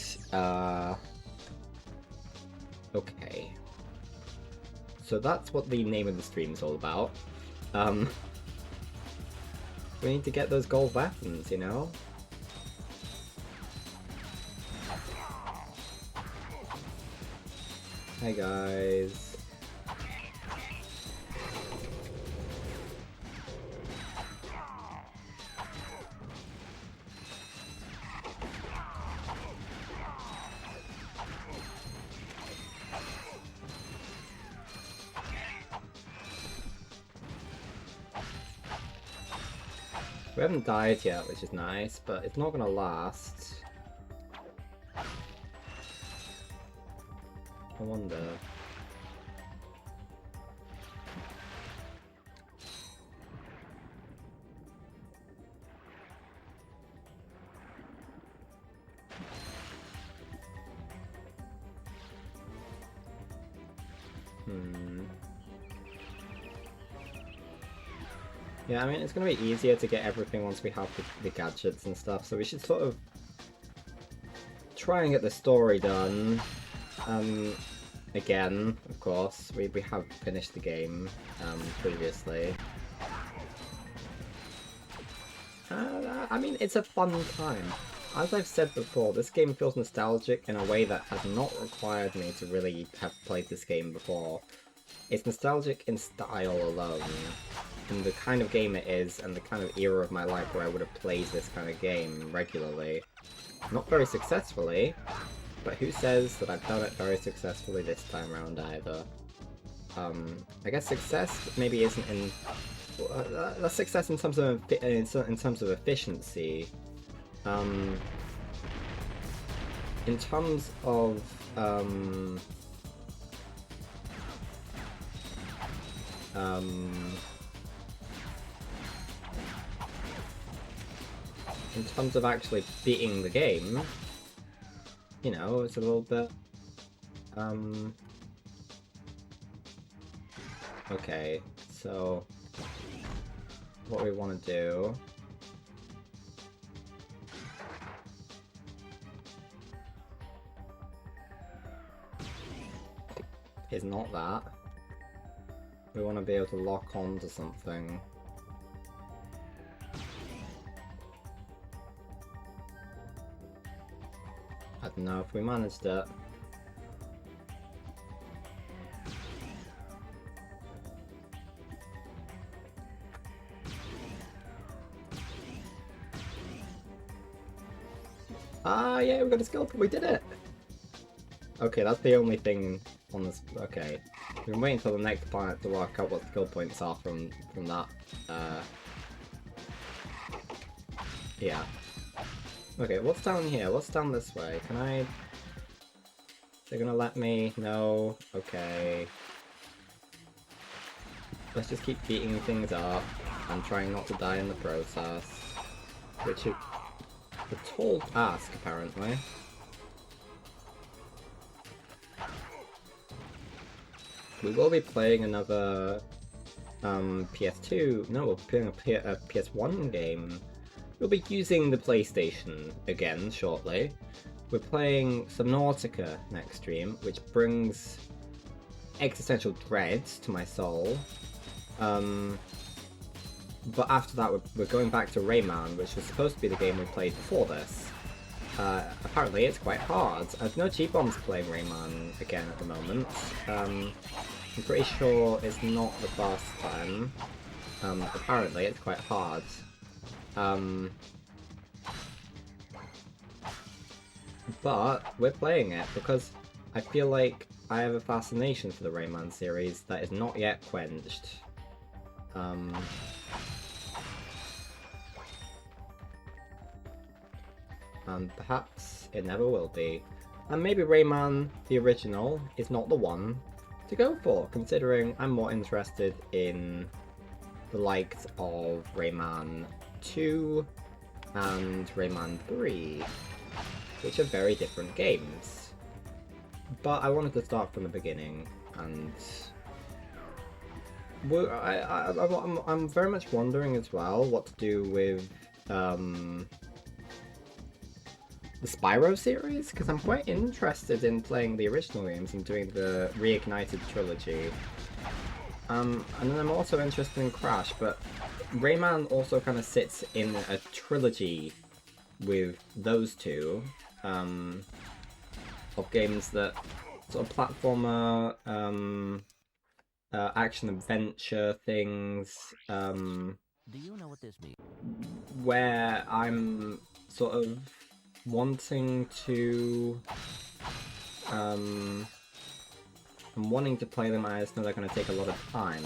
okay. So that's what the name of the stream is all about. We need to get those gold weapons, you know? Hi guys. We haven't died yet, which is nice, but it's not gonna last. I wonder. Yeah, I mean, it's going to be easier to get everything once we have the gadgets and stuff, so we should sort of try and get the story done. Again, of course, we have finished the game previously. I mean, it's a fun time. As I've said before, this game feels nostalgic in a way that has not required me to really have played this game before. It's nostalgic in style alone, and the kind of game it is, and the kind of era of my life where I would have played this kind of game regularly. Not very successfully, but who says that I've done it very successfully this time around either. I guess success maybe isn't in... that's success in terms of efficiency. In terms of in terms of actually beating the game, you know, it's a little bit okay, so what we want to do is not that. We want to be able to lock on to something. I don't know if we managed it. Ah, yeah, we got a skill point. We did it! Okay, that's the only thing on this. Okay. We've been waiting until the next planet to work out what skill points are from that. Yeah. Okay, what's down here? What's down this way? Can I... They're gonna let me? No. Okay. Let's just keep beating things up and trying not to die in the process. Which is a tall task, apparently. We will be playing another PS2, no, we're playing a PS1 game. We'll be using the PlayStation again shortly. We're playing Subnautica next stream, which brings existential dread to my soul. But after that, we're going back to Rayman, which was supposed to be the game we played before this. Apparently it's quite hard. I've no G-Bombs playing Rayman again at the moment. I'm pretty sure it's not the first time. Apparently it's quite hard. But we're playing it because I feel like I have a fascination for the Rayman series that is not yet quenched. And perhaps it never will be. And maybe Rayman, the original, is not the one to go for, considering I'm more interested in the likes of Rayman 2 and Rayman 3, which are very different games. But I wanted to start from the beginning, and I'm very much wondering as well what to do with the Spyro series, because I'm quite interested in playing the original games and doing the Reignited trilogy. And then I'm also interested in Crash, but Rayman also kind of sits in a trilogy with those two, of games that sort of platformer, action adventure things, Do you know what this means? where I'm sort of wanting to, I'm wanting to play them. I just know they're going to take a lot of time.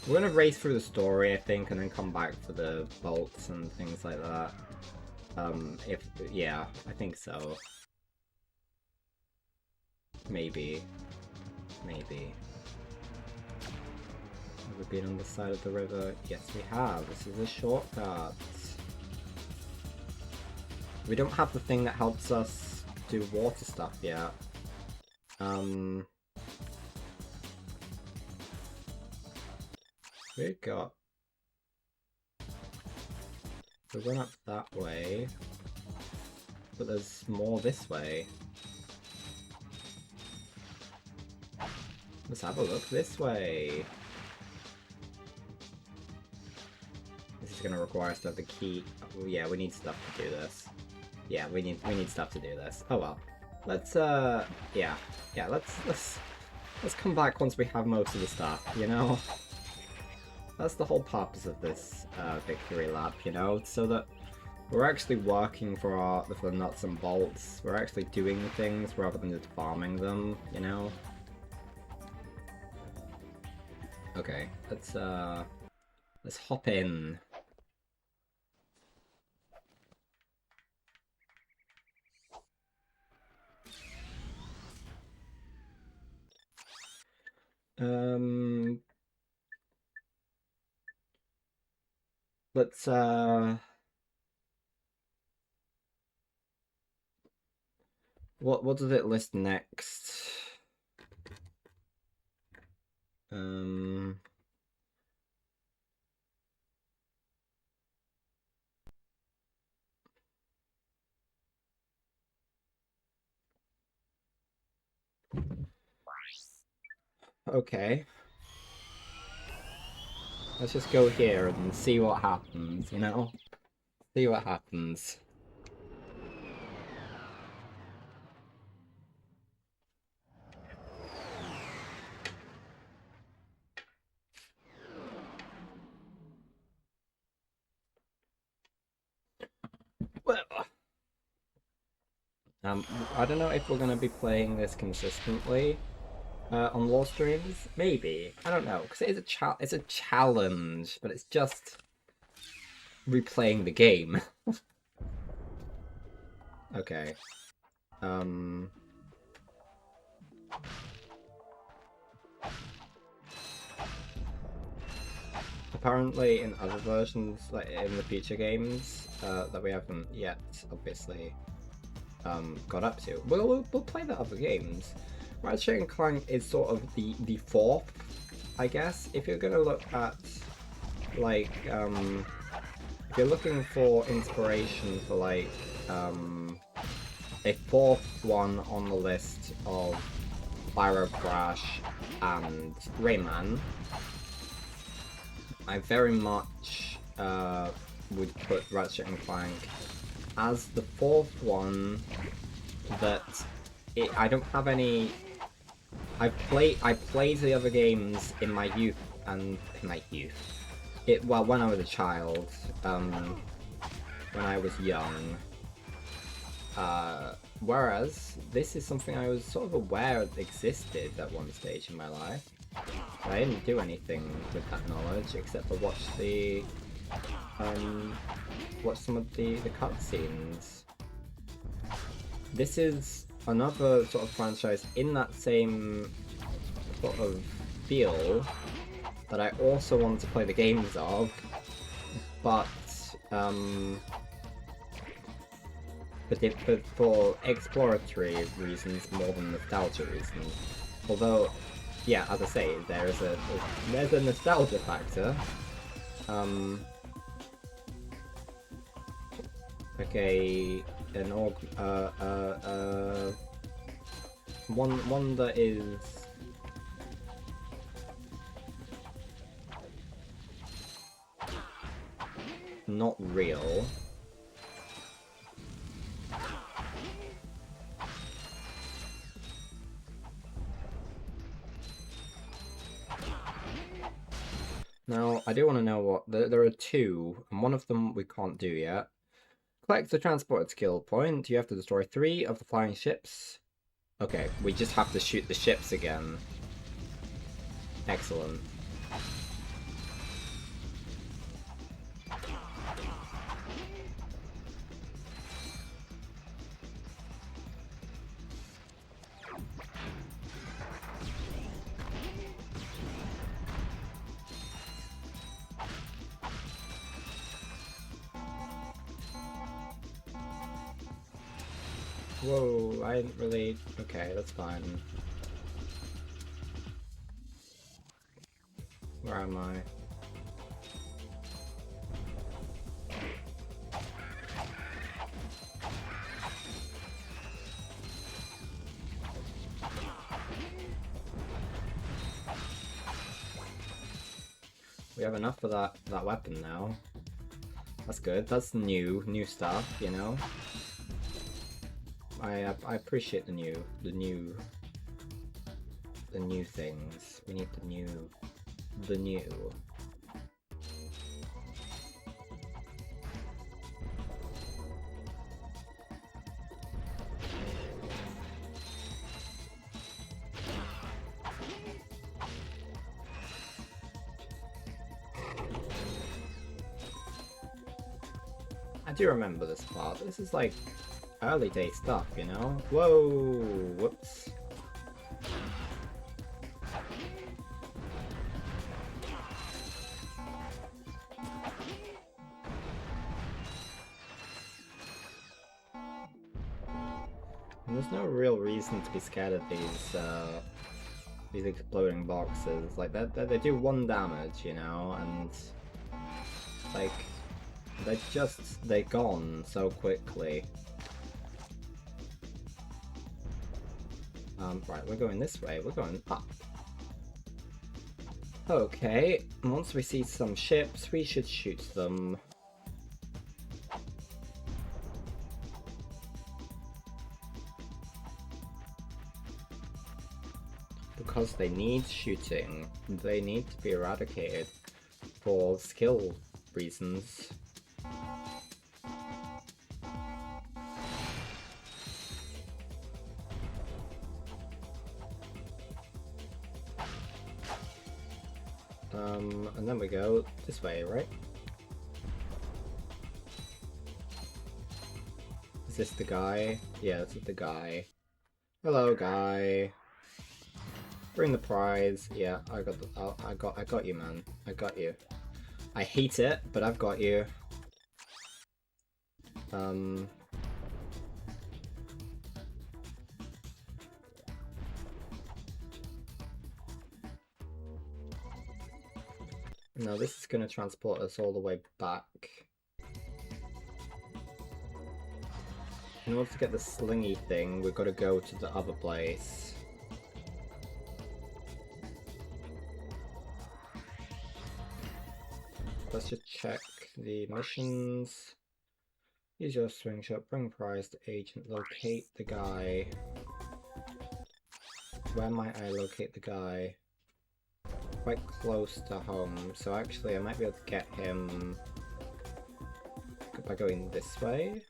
We're gonna race through the story, I think, and then come back for the bolts and things like that. Yeah, I think so. Maybe. Maybe. Have we been on the side of the river? Yes, we have. This is a shortcut. We don't have the thing that helps us do water stuff yet. We got... We went up that way, but there's more this way. Let's have a look this way. This is going to require us to have the key. Oh, yeah, we need stuff to do this. Yeah, we need stuff to do this. Oh well. Let's yeah, let's come back once we have most of the stuff, you know? That's the whole purpose of this victory lap, you know, so that we're actually working for the nuts and bolts. We're actually doing things rather than just farming them, you know. Okay, let's hop in. Let's what does it list next? Okay. Let's just go here and see what happens, you know? See what happens. Well, I don't know if we're gonna be playing this consistently on law streams. Maybe, I don't know, because it's a challenge, but it's just replaying the game. Okay. Apparently in other versions, like in the future games, that we haven't yet, obviously, got up to. We'll play the other games. Ratchet and Clank is sort of the fourth, I guess. If you're gonna look at, like, if you're looking for inspiration for, like, a fourth one on the list of Pyro Crash and Rayman, I very much would put Ratchet and Clank as the fourth one. That I don't have any. I played the other games in my youth well, when I was a child, when I was young. Whereas this is something I was sort of aware existed at one stage in my life. I didn't do anything with that knowledge except for watch some of the cutscenes. This is another sort of franchise in that same sort of feel that I also want to play the games of, but for exploratory reasons more than nostalgia reasons. Although, yeah, as I say, there's a nostalgia factor. Okay, one that is not real. Now, I do want to know what... There are two, and one of them we can't do yet. Collect the transport skill point. You have to destroy 3 of the flying ships. Okay, we just have to shoot the ships again. Excellent. Whoa, I didn't really... Okay, that's fine. Where am I? We have enough of that weapon now. That's good. That's new stuff, you know? I appreciate the new things. We need the new. I do remember this part. This is like early day stuff, you know? Whoa! Whoops. And there's no real reason to be scared of these exploding boxes. Like they do 1 damage, you know, and like they're gone so quickly. Right, we're going this way. We're going up. Okay, once we see some ships, we should shoot them. Because they need shooting. They need to be eradicated for skill reasons. And then we go this way, right? Is this the guy? Yeah, this is the guy. Hello, guy. Bring the prize. Yeah, I got you, man. I got you. I hate it, but I've got you. No, this is going to transport us all the way back. In order to get the slingy thing, we've got to go to the other place. Let's just check the missions. Use your swing shot, bring prize to agent, locate the guy. Where might I locate the guy? Quite close to home, so actually I might be able to get him by going this way?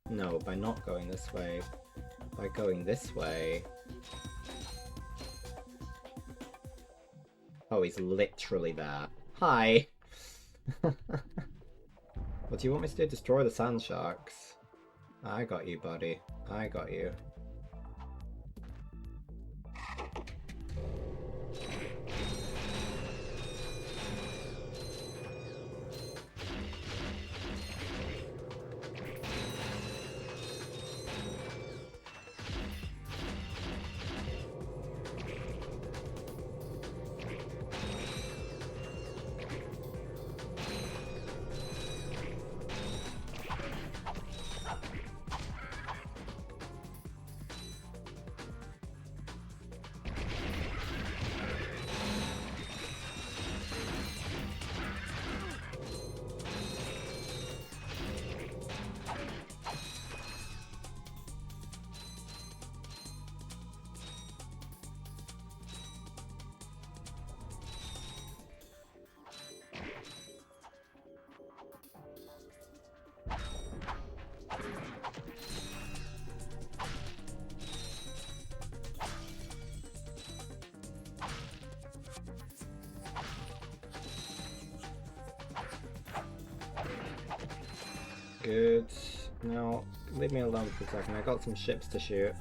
No, by not going this way. By going this way. Oh, he's literally there. Hi! What do you want me to do? Destroy the sand sharks? I got you, buddy. I got you. Good. Now, leave me alone for a second. I got some ships to shoot.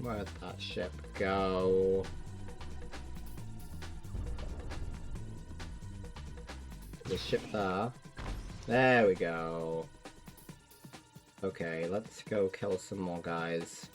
Where'd that ship go? The ship there. There we go. Okay, let's go kill some more guys.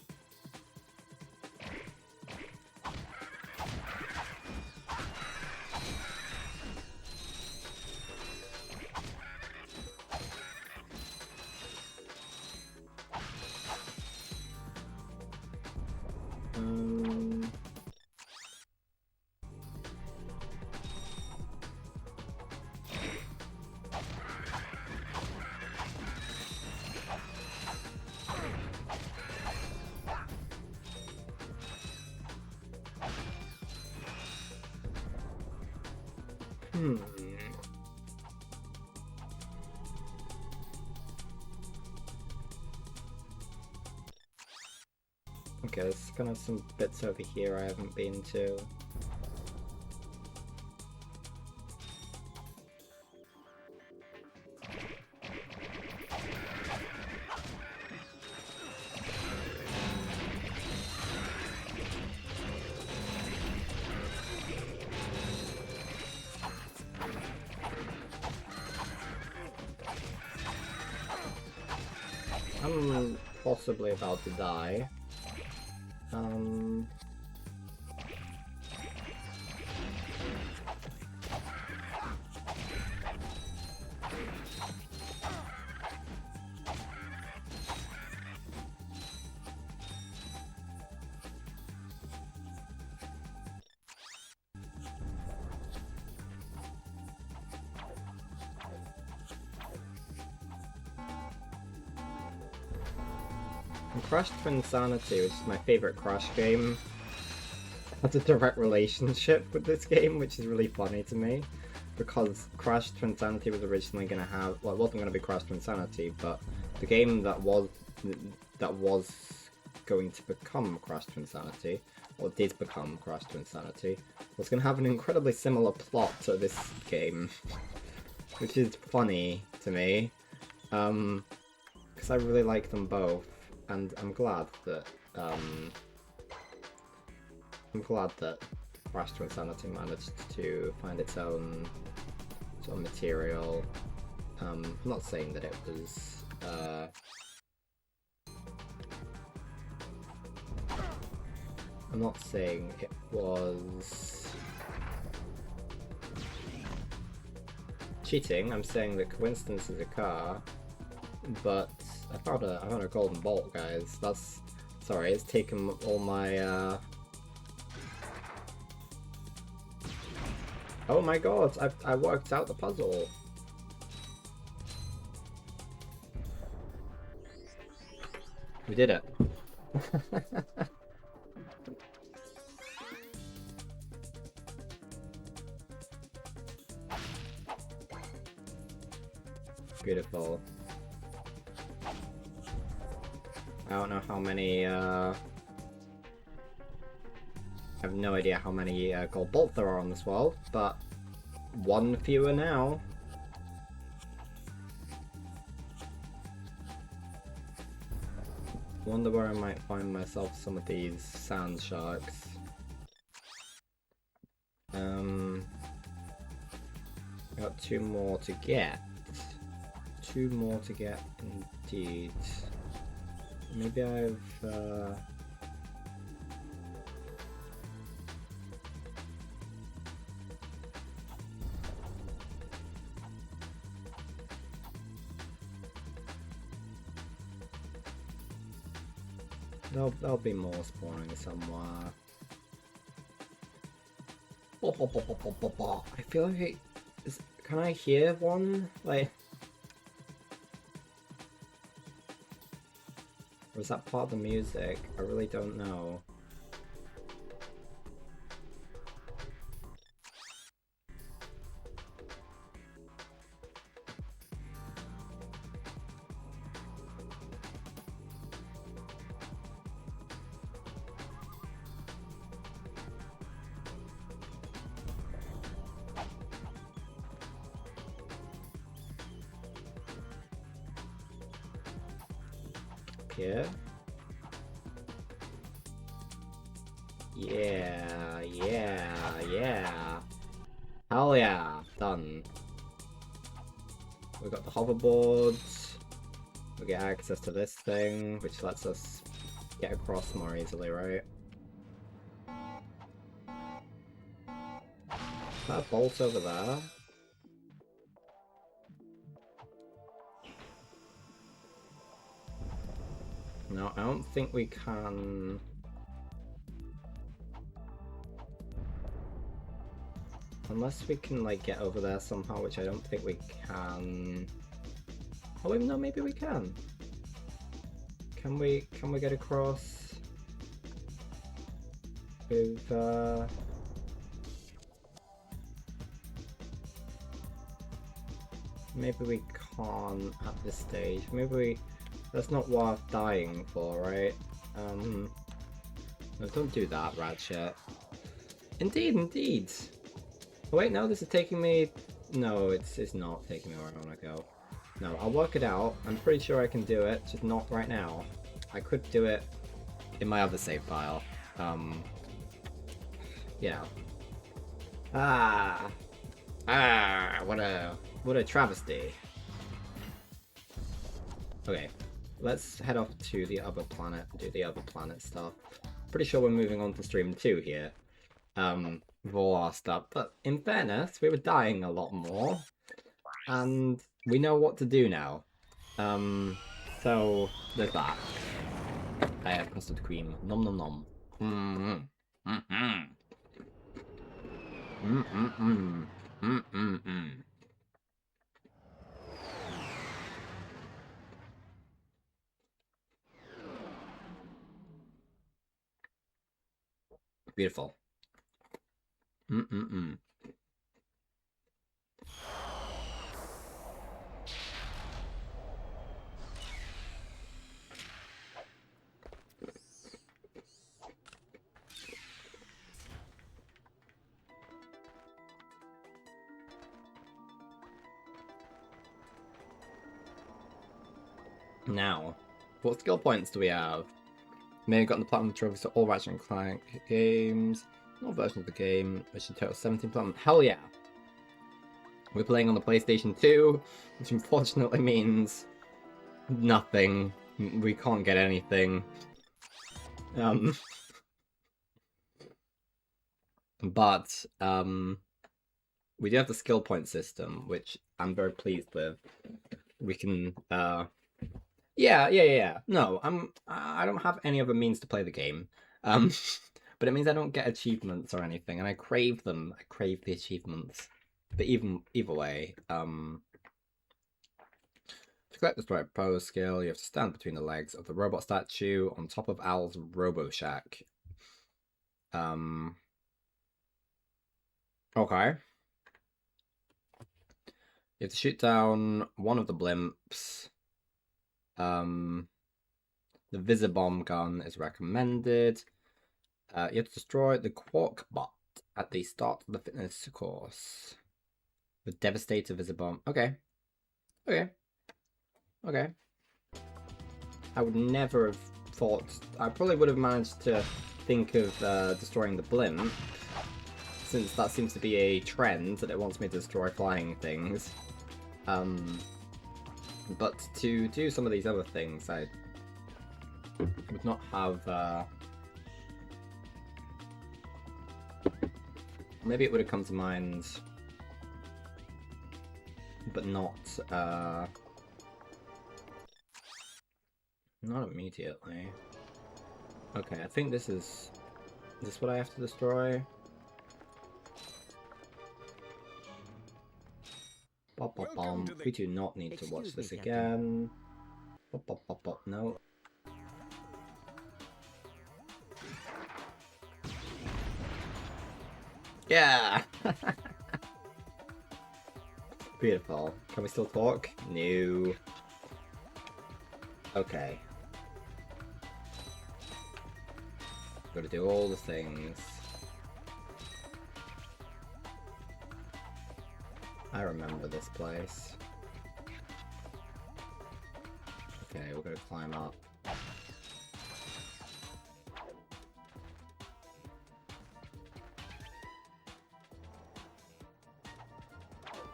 Okay, there's kind of some bits over here I haven't been to. I'm possibly about to die. Crash Twinsanity, which is my favourite Crash game, has a direct relationship with this game, which is really funny to me, because Crash Twinsanity was originally going to have, well, it wasn't going to be Crash Twinsanity, but the game that was going to become Crash Twinsanity, or did become Crash Twinsanity, was going to have an incredibly similar plot to this game, which is funny to me, because I really like them both. And I'm glad that Crash Twinsanity managed to find its own sort of material. I'm not saying that it was I'm not saying it was cheating. I'm saying that coincidences occur, but I found a golden bolt, guys. That's sorry. It's taken all my. Oh my god! I worked out the puzzle. We did it. Beautiful. I don't know how many, I have no idea how many gold bolts there are on this world, but one fewer now. Wonder where I might find myself some of these sand sharks. I got two more to get. Two more to get, indeed. Maybe I've, there'll be more spawning somewhere. I feel like Can I hear one? Like... Or is that part of the music? I really don't know. Here? Yeah, yeah, yeah. Hell yeah, done. We've got the hoverboards. We get access to this thing, which lets us get across more easily, right? Is that a bolt over there? No, I don't think we can... Unless we can, like, get over there somehow, which I don't think we can... Oh, wait, no, maybe we can. Can we get across with, Maybe we can't at this stage. Maybe we... That's not worth dying for, right? No, don't do that, Ratchet. Indeed, indeed! Oh, wait, no, this is taking me... No, it's not taking me where I want to go. No, I'll work it out. I'm pretty sure I can do it, just not right now. I could do it in my other save file. Yeah. What a travesty. Okay, let's head off to the other planet, do the other planet stuff. Pretty sure we're moving on to stream 2 here. With all our stuff, but in fairness, we were dying a lot more. And we know what to do now. So there's that. I have custard cream. Nom nom nom. Mm mm mm mm mm mm mm mm mm. Beautiful. Mm mm mm. Now, what skill points do we have? May have gotten the platinum trophies for all Ratchet and Clank games. All versions of the game, which should total 17 platinum. Hell yeah! We're playing on the PlayStation 2, which unfortunately means nothing. We can't get anything. But we do have the skill point system, which I'm very pleased with. We can yeah. No, I don't have any other means to play the game. But it means I don't get achievements or anything, and I crave them. I crave the achievements. But either way, to collect the strike pose skill, you have to stand between the legs of the robot statue on top of Al's Robo Shack. Okay. You have to shoot down one of the blimps. The Visibomb gun is recommended. You have to destroy the Quark bot at the start of the fitness course. The Devastator Visibomb. Okay. Okay. Okay. I would never have thought... I probably would have managed to think of destroying the blimp, since that seems to be a trend that it wants me to destroy flying things. But to do some of these other things, I would not have... Maybe it would have come to mind, but not immediately. Okay, I think this is... Is this what I have to destroy? Bop, bop, Welcome bom. to the- We do not need to watch Excuse this me, Captain. again. Bop, bop, bop, bop. No. Yeah! Beautiful. Can we still talk? No. Okay. Gotta do all the things. I remember this place. Okay, we're gonna climb up.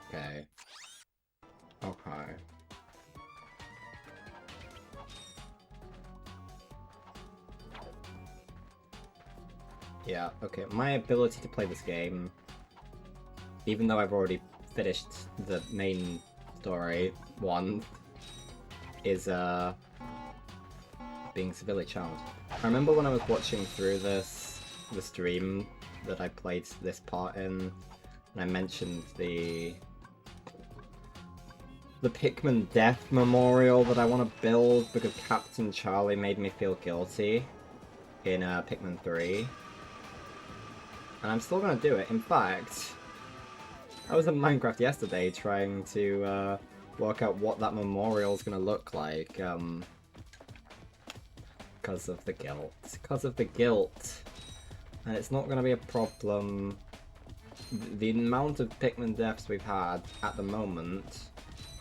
Okay. Okay. Yeah, okay. My ability to play this game, even though I've already finished the main story one, is being severely challenged. I remember when I was watching through the stream that I played this part in, and I mentioned the Pikmin death memorial that I want to build because Captain Charlie made me feel guilty in Pikmin 3. And I'm still gonna do it. In fact, I was in Minecraft yesterday trying to work out what that memorial is gonna look like, because of the guilt. Because of the guilt. And it's not gonna be a problem. The amount of Pikmin deaths we've had at the moment,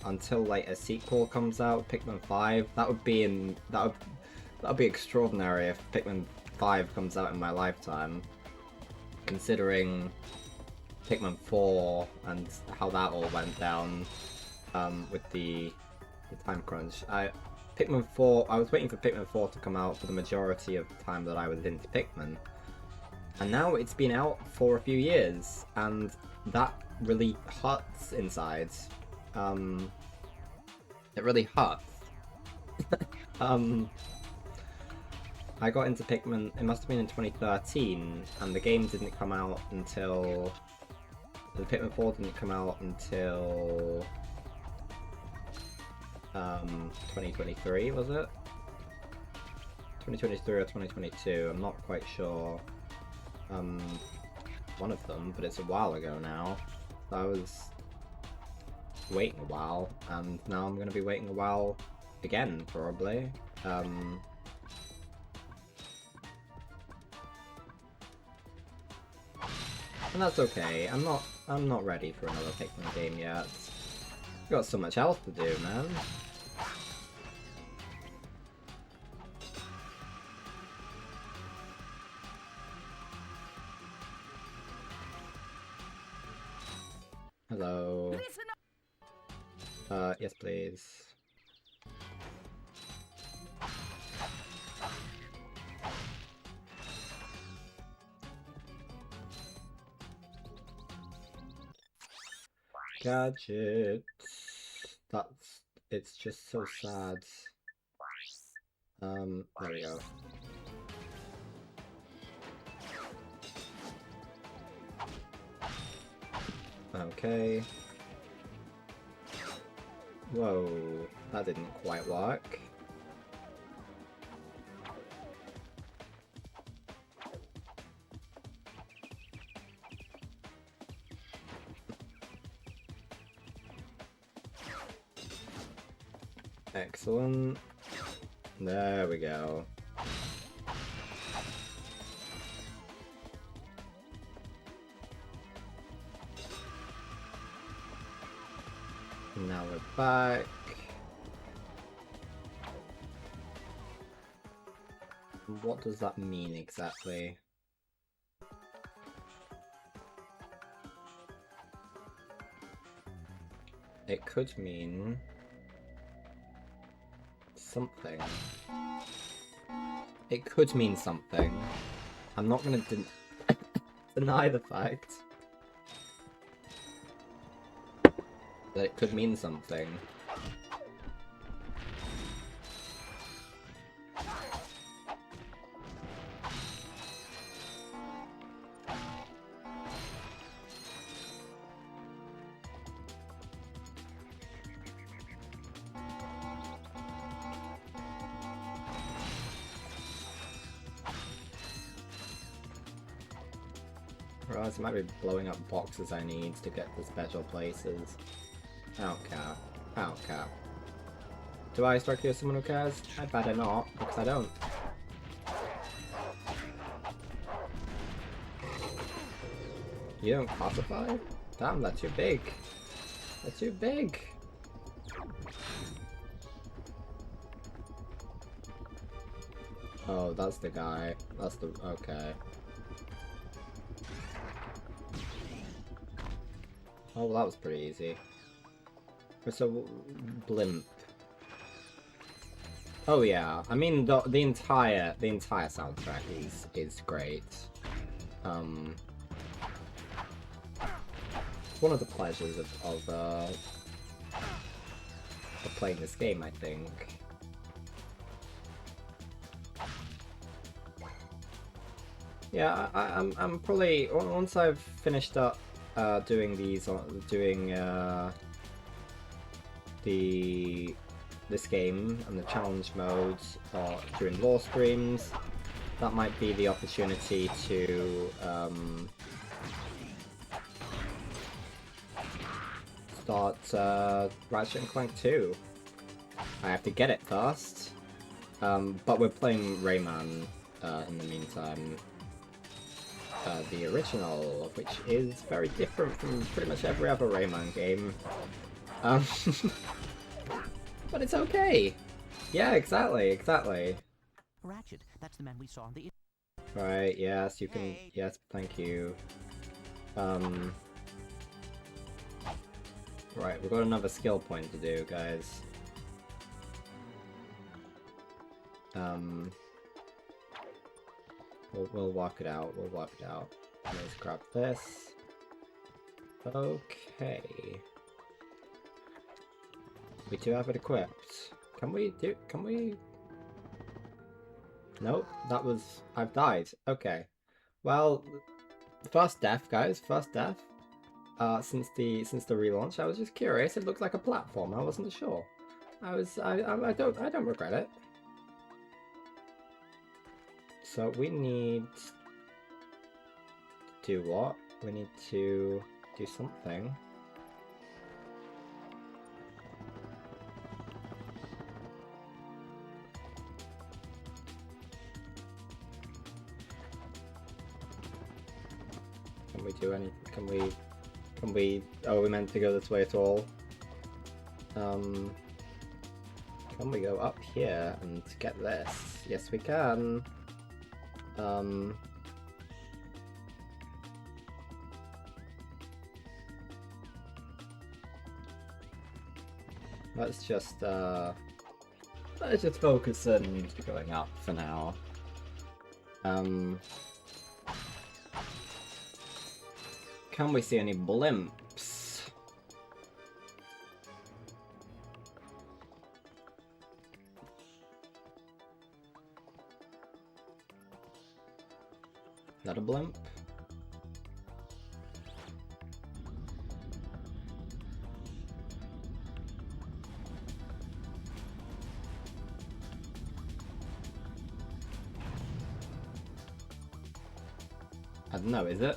until like a sequel comes out, Pikmin 5, that would be extraordinary if Pikmin 5 comes out in my lifetime. Considering Pikmin 4 and how that all went down with the time crunch. Pikmin 4, I was waiting for Pikmin 4 to come out for the majority of the time that I was into Pikmin. And now it's been out for a few years, and that really hurts inside. It really hurts. I got into Pikmin, it must have been in 2013, and the game didn't come out until... The Pikmin 4 didn't come out until... 2023, was it? 2023 or 2022, I'm not quite sure. One of them, but it's a while ago now. So I was waiting a while, and now I'm going to be waiting a while again, probably. And that's okay. I'm not ready for another Pikmin game yet. Got so much else to do, man. Hello. Yes, please. Gadget. It's just so sad. There we go. Okay. Whoa, that didn't quite work. Excellent. There we go. Now we're back. What does that mean exactly? It could mean something. It could mean something. I'm not gonna deny the fact that it could mean something. Otherwise, I might be blowing up boxes I need to get to special places. I don't care. I don't care. Do I strike you as someone who cares? I'd better not, because I don't. You don't classify? Damn, they're too big. They're too big. Oh, that's the guy. That's the... okay. Oh, well, that was pretty easy. So, blimp. Oh yeah, I mean the entire soundtrack is great. One of the pleasures of playing this game, I think. Yeah, I'm probably once I've finished up doing these this game and the challenge modes during lore streams, that might be the opportunity to start Ratchet and Clank 2. I have to get it first, but we're playing Rayman in the meantime. The original, which is very different from pretty much every other Rayman game. But it's okay! Yeah, exactly. Ratchet, that's the man we saw on the... Right, yes, you can... Yes, thank you. Right, we've got another skill point to do, guys. We'll walk it out, Let's grab this. Okay. We do have it equipped. Can we... Nope, that was... I've died. Okay. Well, first death, guys. First death. Since the relaunch. I was just curious. It looked like a platform. I wasn't sure. I don't regret it. So we need to do what? We need to do something. Can we do anything? Can we... Oh, we meant to go this way at all? Can we go up here and get this? Yes, we can. Let's just focus on going up for now. Can we see any blimps? Is that a blimp? I don't know, is it?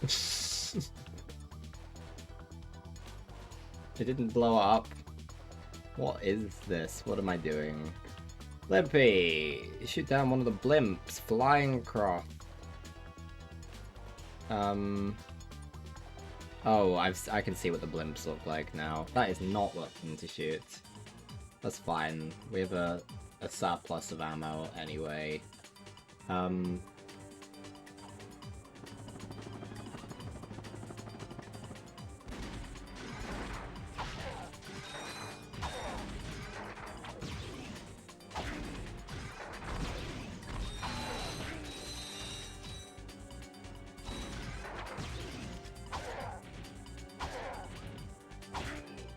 It didn't blow up. What is this? What am I doing? Limpy! Shoot down one of the blimps flying across. Oh, I can see what the blimps look like now. That is not what I meant to shoot. That's fine. We have a surplus of ammo anyway.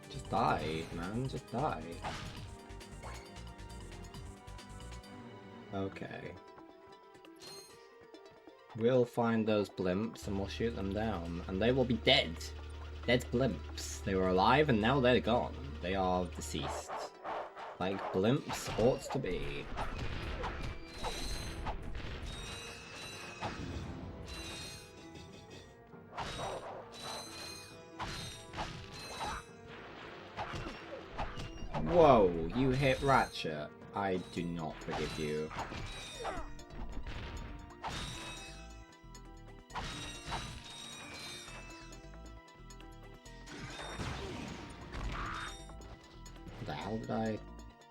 Just die, man. Just die. Okay. We'll find those blimps and we'll shoot them down. And they will be dead. Dead blimps. They were alive and now they're gone. They are deceased. Like blimps ought to be. Whoa, you hit Ratchet. I do not forgive you. The hell did I...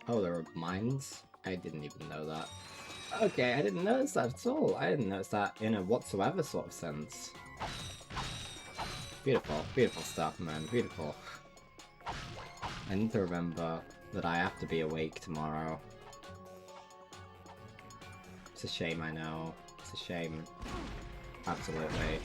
Oh, there are mines? I didn't even know that. Okay, I didn't notice that at all. I didn't notice that in a whatsoever sort of sense. Beautiful, beautiful stuff, man. Beautiful. I need to remember that I have to be awake tomorrow. It's a shame, I know. It's a shame. Absolutely.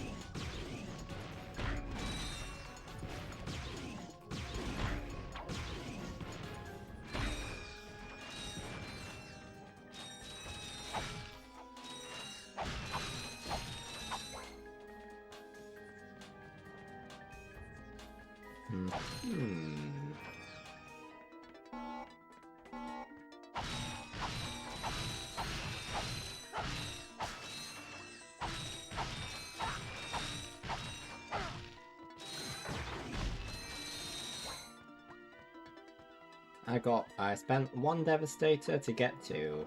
I spent one Devastator to get to.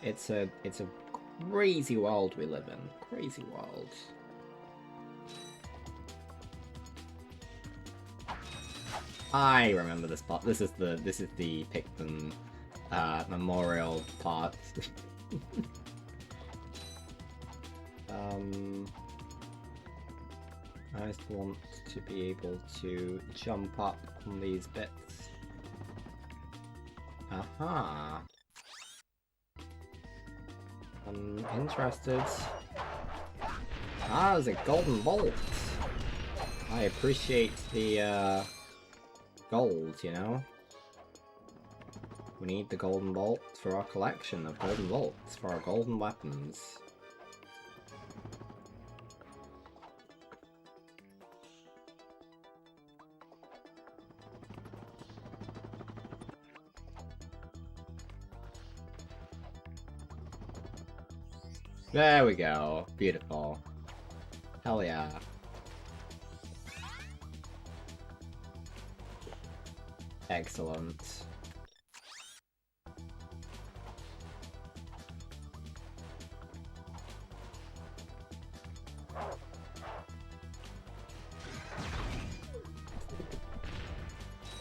It's a crazy world we live in. Crazy world. I remember this part. This is the Picton memorial part. I just want to be able to jump up on these bits. Aha. I'm interested. Ah, there's a golden bolt. I appreciate the gold, you know? We need the golden bolt for our collection of golden bolts, for our golden weapons. There we go. Beautiful. Hell yeah. Excellent.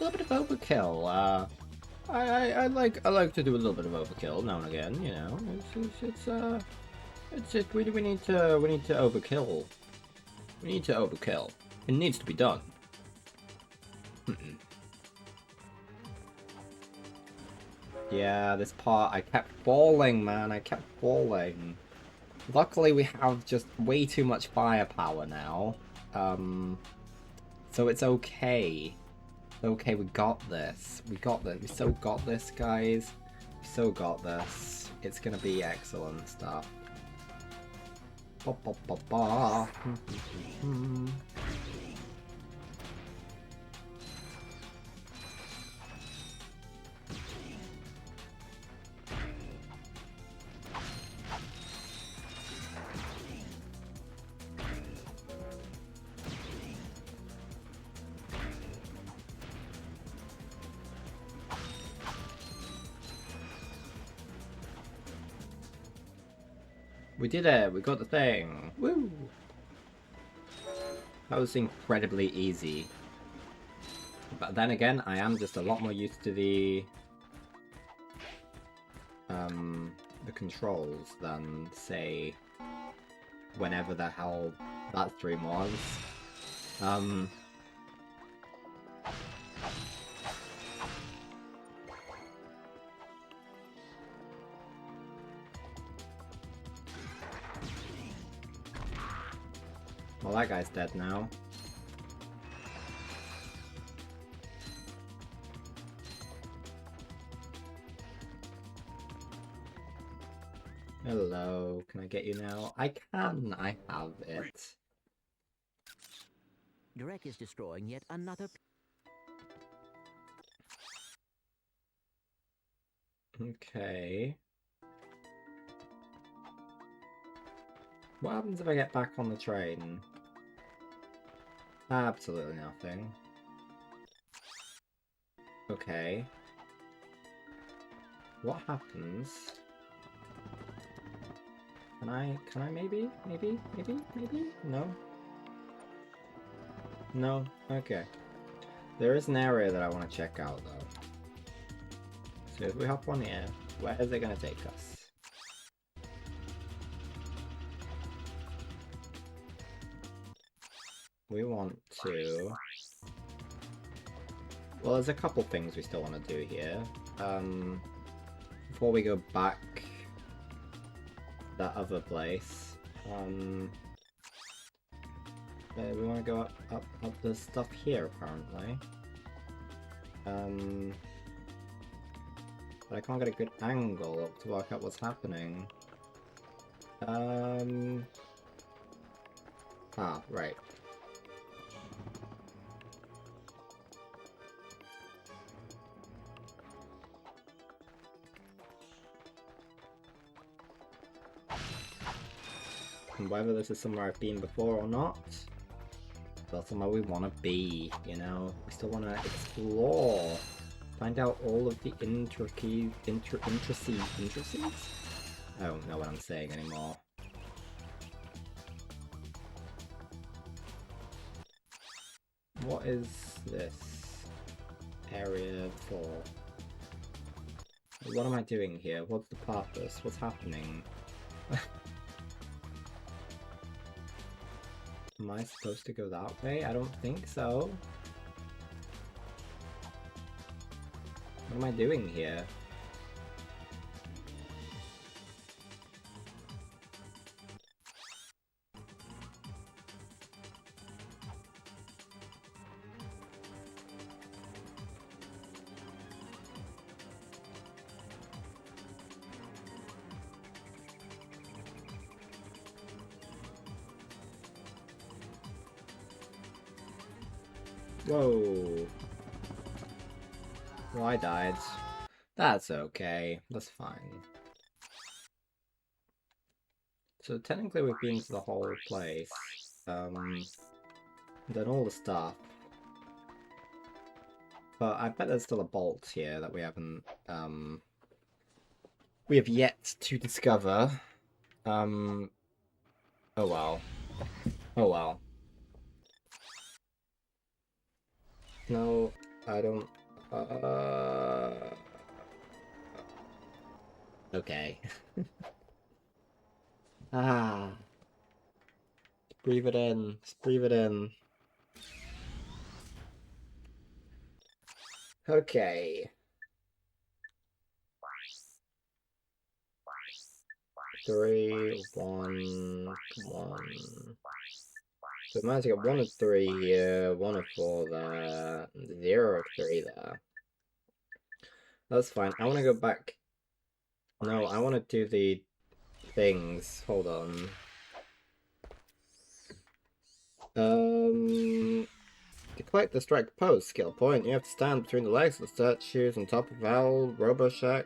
A little bit of overkill. I like to do a little bit of overkill now and again. You know, it's just we need to overkill. We need to overkill. It needs to be done. Yeah, this part I kept falling, man. I kept falling. Luckily, we have just way too much firepower now. So it's okay. Okay, we got this. We got this. We so got this, guys. We so got this. It's gonna be excellent stuff. Ba, ba, ba, ba. We did it! We got the thing! Woo! That was incredibly easy. But then again, I am just a lot more used to the controls than, say, whenever the hell that stream was. Well, that guy's dead now. Hello, can I get you now? I can, I have it. Drek is destroying yet another. Okay. What happens if I get back on the train? Absolutely nothing. Okay. what happens? Can I maybe? No? No? Okay. There is an area that I want to check out though. So if we hop on here, where is it going to take us? We want to... Well, there's a couple things we still want to do here. Before we go back that other place, we want to go up the stuff here apparently. But I can't get a good angle up to work out what's happening. Ah, right. And whether this is somewhere I've been before or not, that's somewhere we want to be, you know? We still want to explore, find out all of the intricacies? I don't know what I'm saying anymore. What is this area for? What am I doing here? What's the purpose? What's happening? Am I supposed to go that way? I don't think so. What am I doing here? Whoa. Well, I died. That's okay. That's fine. So technically we've been to the whole place. Done all the stuff. But I bet there's still a bolt here that we haven't, we have yet to discover. Oh well. Oh well. No, I don't... Okay. Ah. Just breathe it in. Just breathe it in. Okay. 3, 1, 1. So I managed to get 1 of 3 here, 1 of 4 there, 0 of 3 there. That's fine. I want to go back. No, I want to do the things. Hold on. To collect the strike pose skill point, you have to stand between the legs of the statues on top of Al's RoboShack.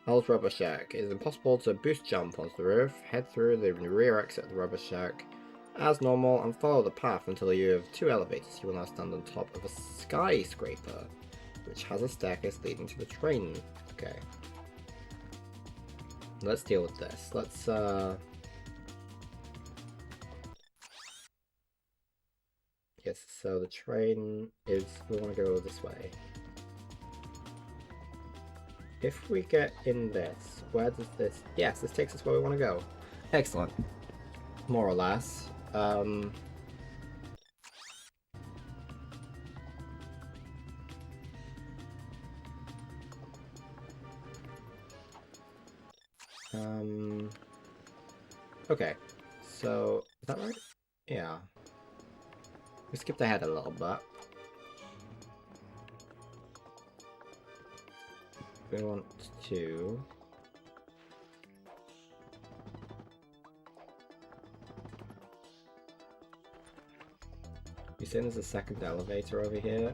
It is impossible to boost jump onto the roof. Head through the rear exit of the RoboShack as normal and follow the path until you have 2 elevators. You will now stand on top of a skyscraper, which has a staircase leading to the train. Okay. Let's deal with this. Let's, Yes, so the train is... we want to go this way. If we get in this, where does this... Yes, this takes us where we want to go. Excellent. More or less. Okay, so, is that right? Yeah. We skipped ahead a little bit. We want to... You saying there's a second elevator over here?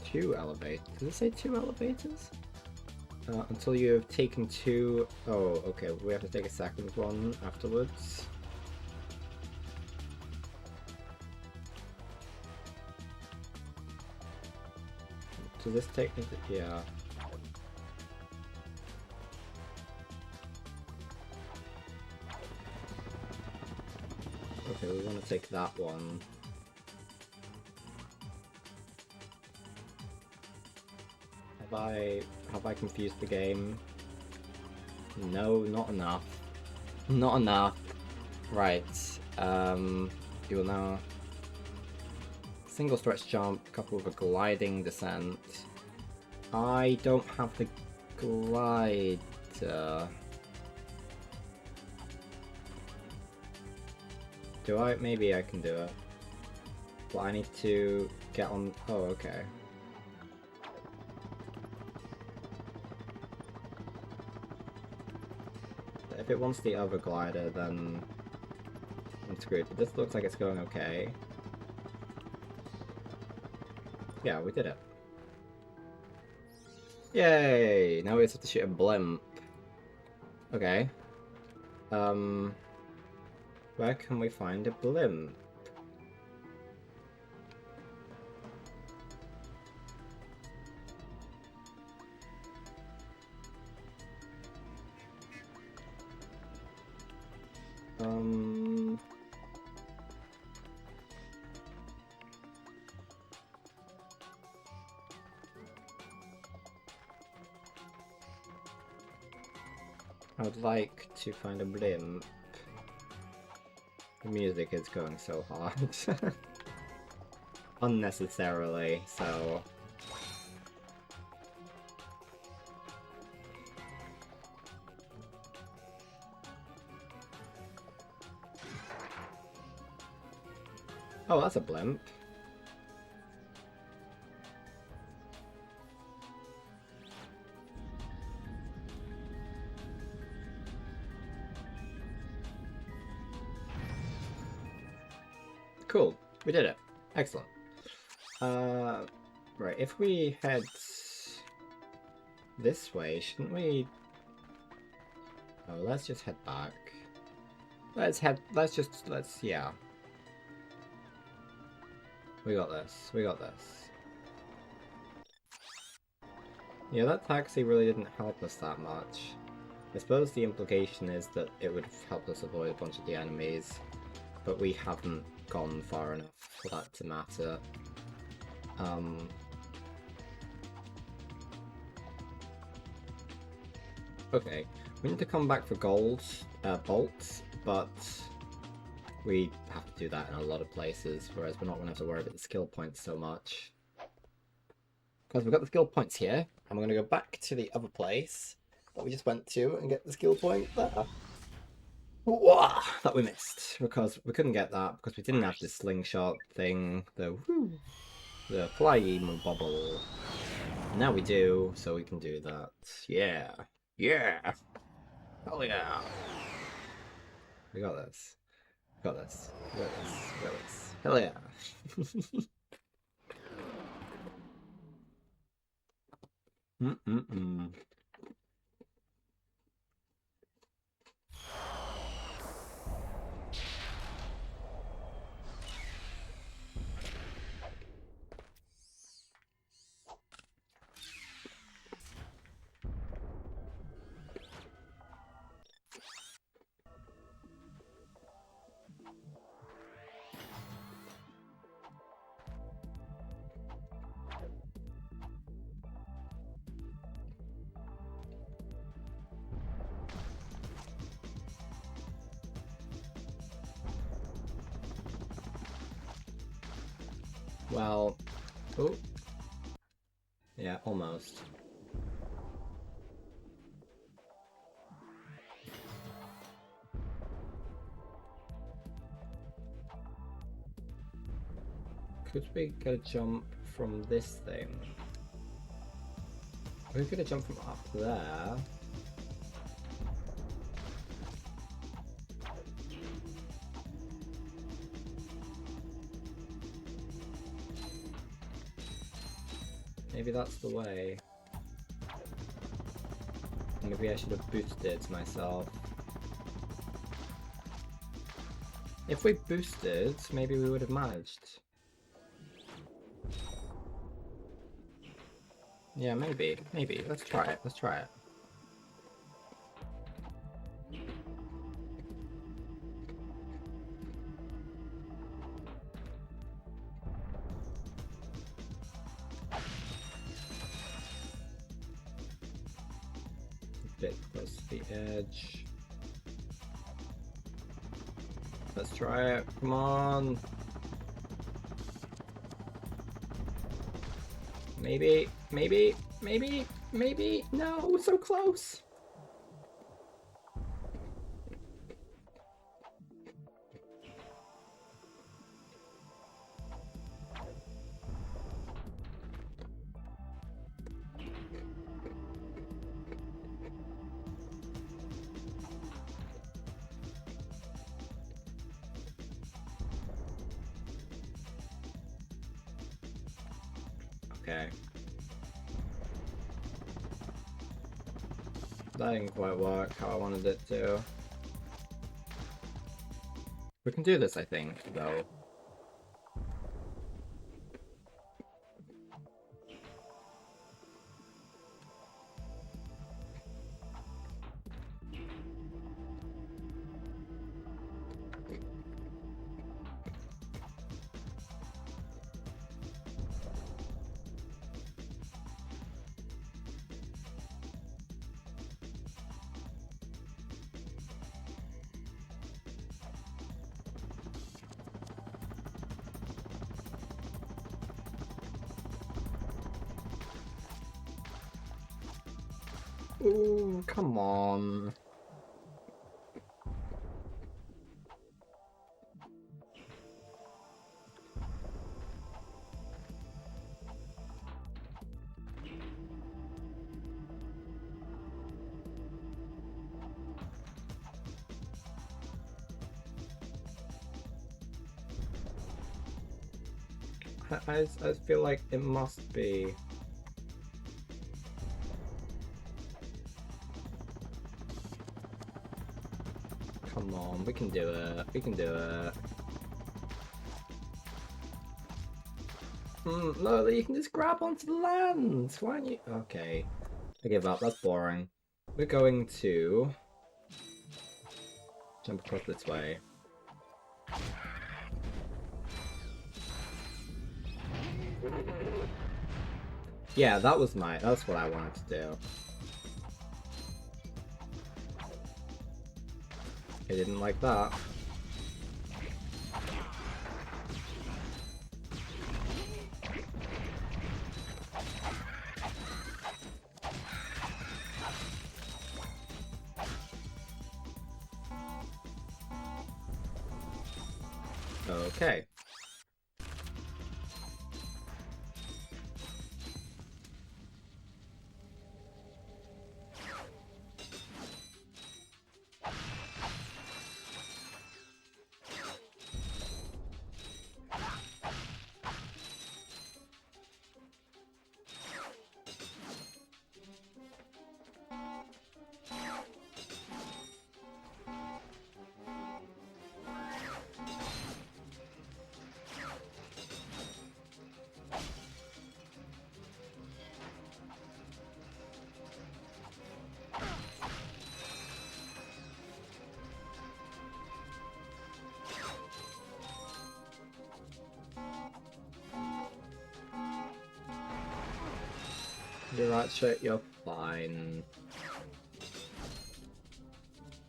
Two elevators. Does it say 2 elevators? Until you have taken 2... Oh, okay. We have to take a second one afterwards. Does this take me to... yeah. Okay, we want to take that one. Have I confused the game? No, not enough. Not enough. Right. You will now single stretch jump coupled with a gliding descent. I don't have the glider. Do I? Maybe I can do it. But I need to get on... oh, okay. If it wants the other glider, then I'm screwed. But this looks like it's going okay. Yeah, we did it. Yay! Now we just have to shoot a blimp. Okay. Where can we find a blimp? I would like to find a blimp. The music is going so hard. Unnecessarily, so... oh, that's a blimp. Cool, we did it. Excellent. Right, if we head this way, shouldn't we... oh, let's just head back. Yeah. We got this, we got this. Yeah, that taxi really didn't help us that much. I suppose the implication is that it would have helped us avoid a bunch of the enemies, but we haven't gone far enough for that to matter. Okay, we need to come back for gold bolts, but we have to do that in a lot of places, whereas we're not going to have to worry about the skill points so much. Because we've got the skill points here, and we're going to go back to the other place that we just went to and get the skill point there. Whoa, that we missed, because we couldn't get that because we didn't have the slingshot thing, the fly bubble. Now we do, so we can do that. Yeah, yeah, hell yeah. We got this. We got this. We got this. We got this. Hell yeah. Well, oh, yeah, almost. Could we get a jump from this thing? We could have jumped from up there. Maybe that's the way. Maybe I should have boosted myself. If we boosted, maybe we would have managed. Yeah, maybe. Maybe. Let's try it. Let's try it. A bit close to the edge. Let's try it. Come on. Maybe, maybe, maybe, maybe. No, so close. Okay. That didn't quite work how I wanted it to. We can do this, I think, though. Ooh, come on. I feel like it must be. Come on, we can do it. We can do it. No, you can just grab onto the land. Why don't you? Okay. I give up. That's boring. We're going to jump across this way. Yeah, that's what I wanted to do. I didn't like that. Okay. You're Ratchet, you're fine.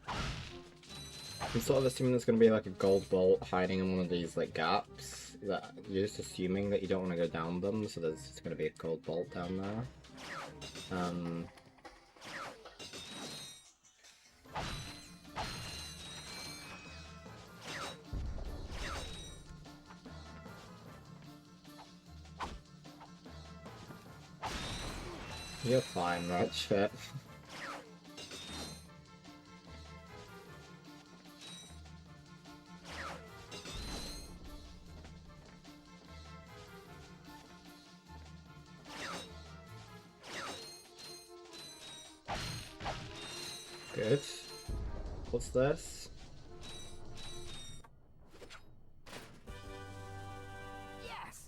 I'm sort of assuming there's gonna be like a gold bolt hiding in one of these like gaps. That you're just assuming that you don't want to go down them, so there's just gonna be a gold bolt down there. You're fine, Ratchet. Good. What's this? Yes.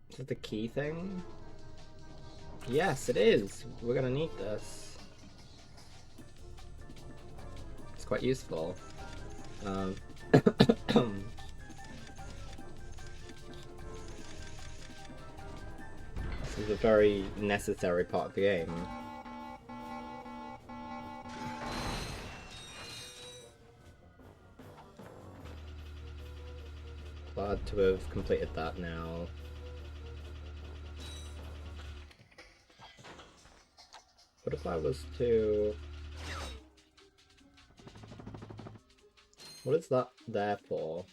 Is it the key thing? Yes, it is. We're gonna need this. It's quite useful. This is a very necessary part of the game. Glad to have completed that now. What if I was to... What is that there for?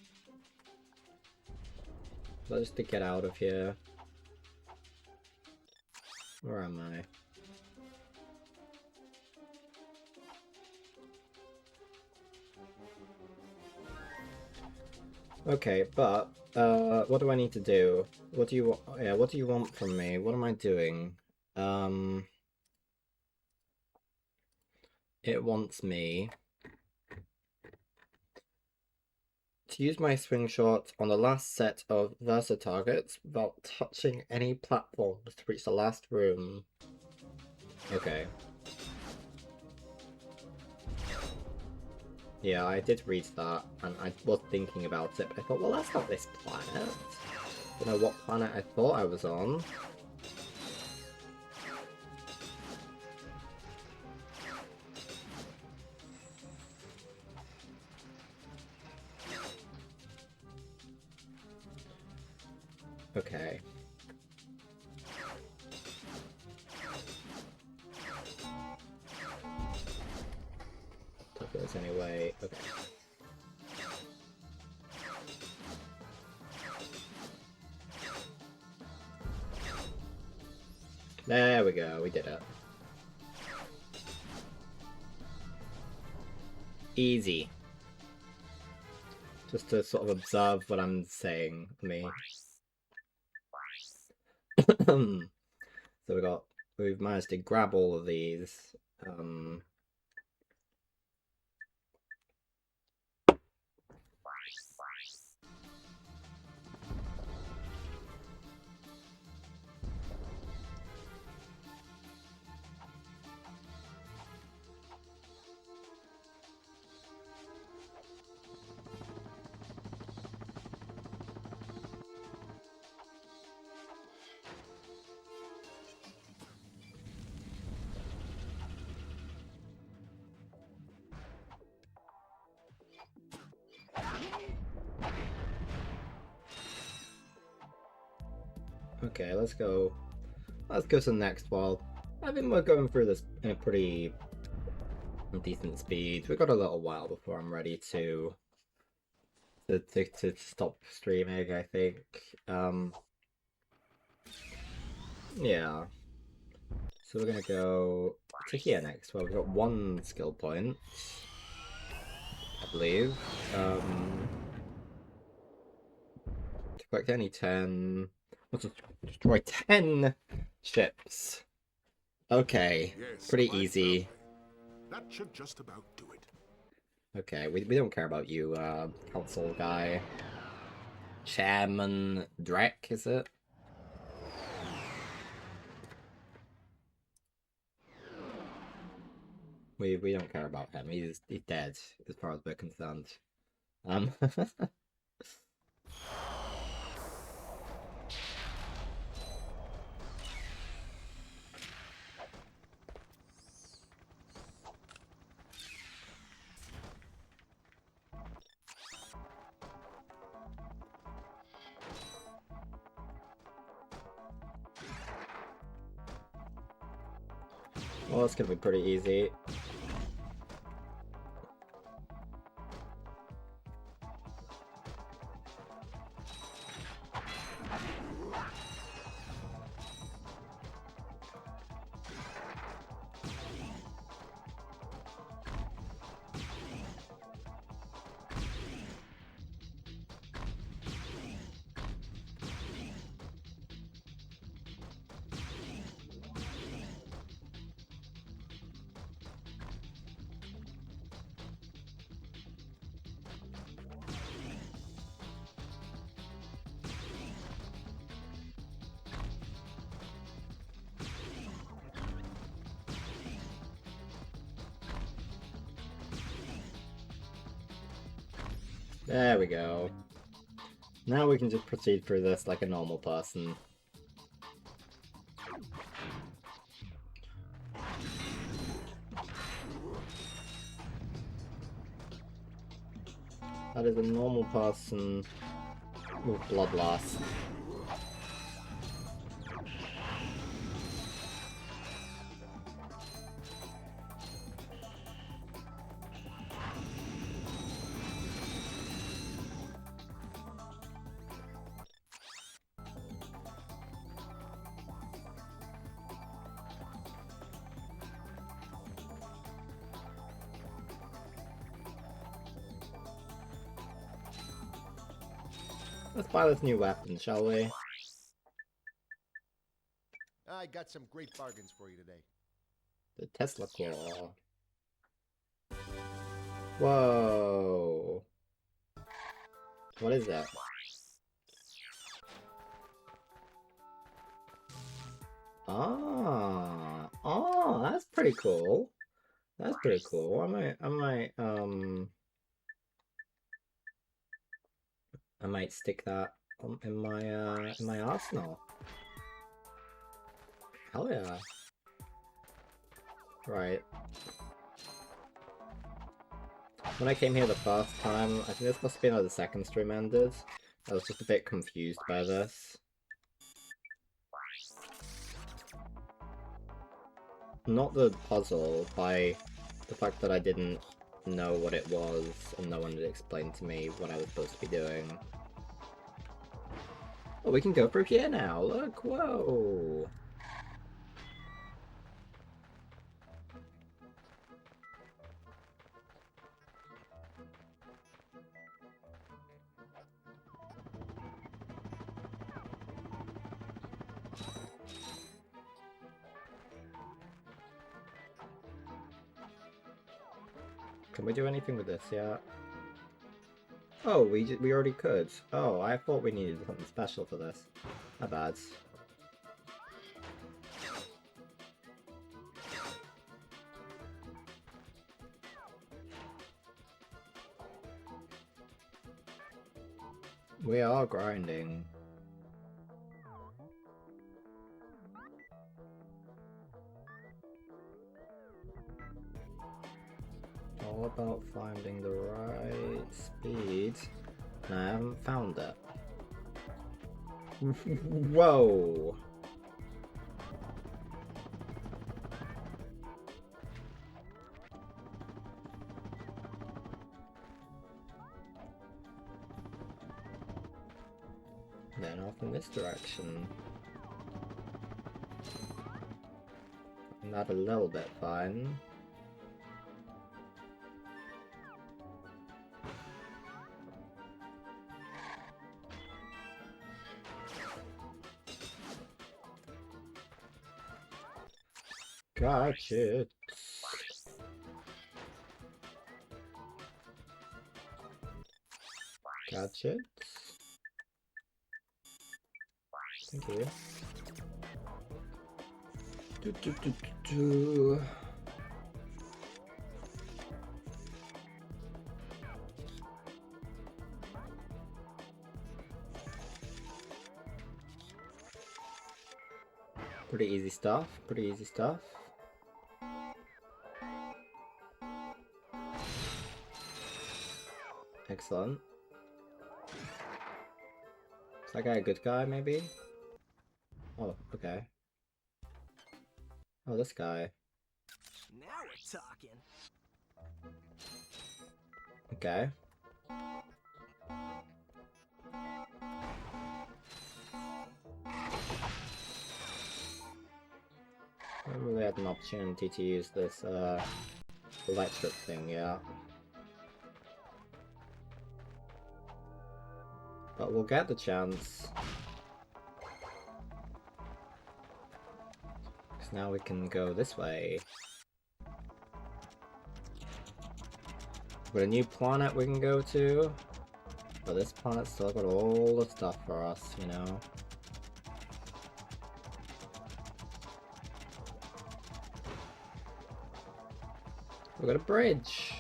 Is that just to get out of here? Where am I? Okay, but what do I need to do? What do you want? Yeah, what do you want from me? What am I doing? It wants me to use my swing shot on the last set of Versa targets without touching any platforms to reach the last room. Okay. Yeah, I did read that, and I was thinking about it, but I thought, well, that's not this planet. I don't know what planet I thought I was on. Okay. Took this anyway. Okay. There we go, we did it. Easy. Just to sort of observe what I'm saying, me. So we've managed to grab all of these. Okay, let's go. Let's go to the next world. I think we're going through this in a pretty decent speed. We've got a little while before I'm ready to stop streaming, I think. Yeah. So we're gonna go to here next. Well, we've got one skill point, I believe. To collect any 10. Let's destroy 10 ships. Okay, Yes, pretty quite easy. that should just about do it. Okay, we don't care about you, council guy. Chairman Drek, is it? We don't care about him. He's dead, as far as we're concerned. Well, it's gonna be pretty easy. There we go. Now we can just proceed through this like a normal person. That is a normal person with bloodlust. Let's buy this new weapon, shall we? I got some great bargains for you today. The Tesla Claw. Whoa. What is that? Ah. Oh, that's pretty cool. That's pretty cool. I might stick that in my arsenal. Hell yeah. Right. When I came here the first time, I think this must have been how the second stream ended. I was just a bit confused by this. Not the puzzle, by the fact that I didn't know what it was and no one had explained to me what I was supposed to be doing. Oh, we can go through here now, look, whoa! Can we do anything with this yet? Oh, we already could. Oh, I thought we needed something special for this. My bad. We are grinding. All about finding the right speed. And I haven't found it. Whoa! Then off in this direction. Not a little bit fun. Gotcha. Gotcha. Thank you. Do. Pretty easy stuff, pretty easy stuff. Excellent. Is that guy a good guy, maybe? Oh, okay. Oh, this guy. Now we're talking. Okay. I haven't really had an opportunity to use this electric thing yet. But we'll get the chance. Because now we can go this way. We've got a new planet we can go to. But this planet's still got all the stuff for us, you know. We've got a bridge.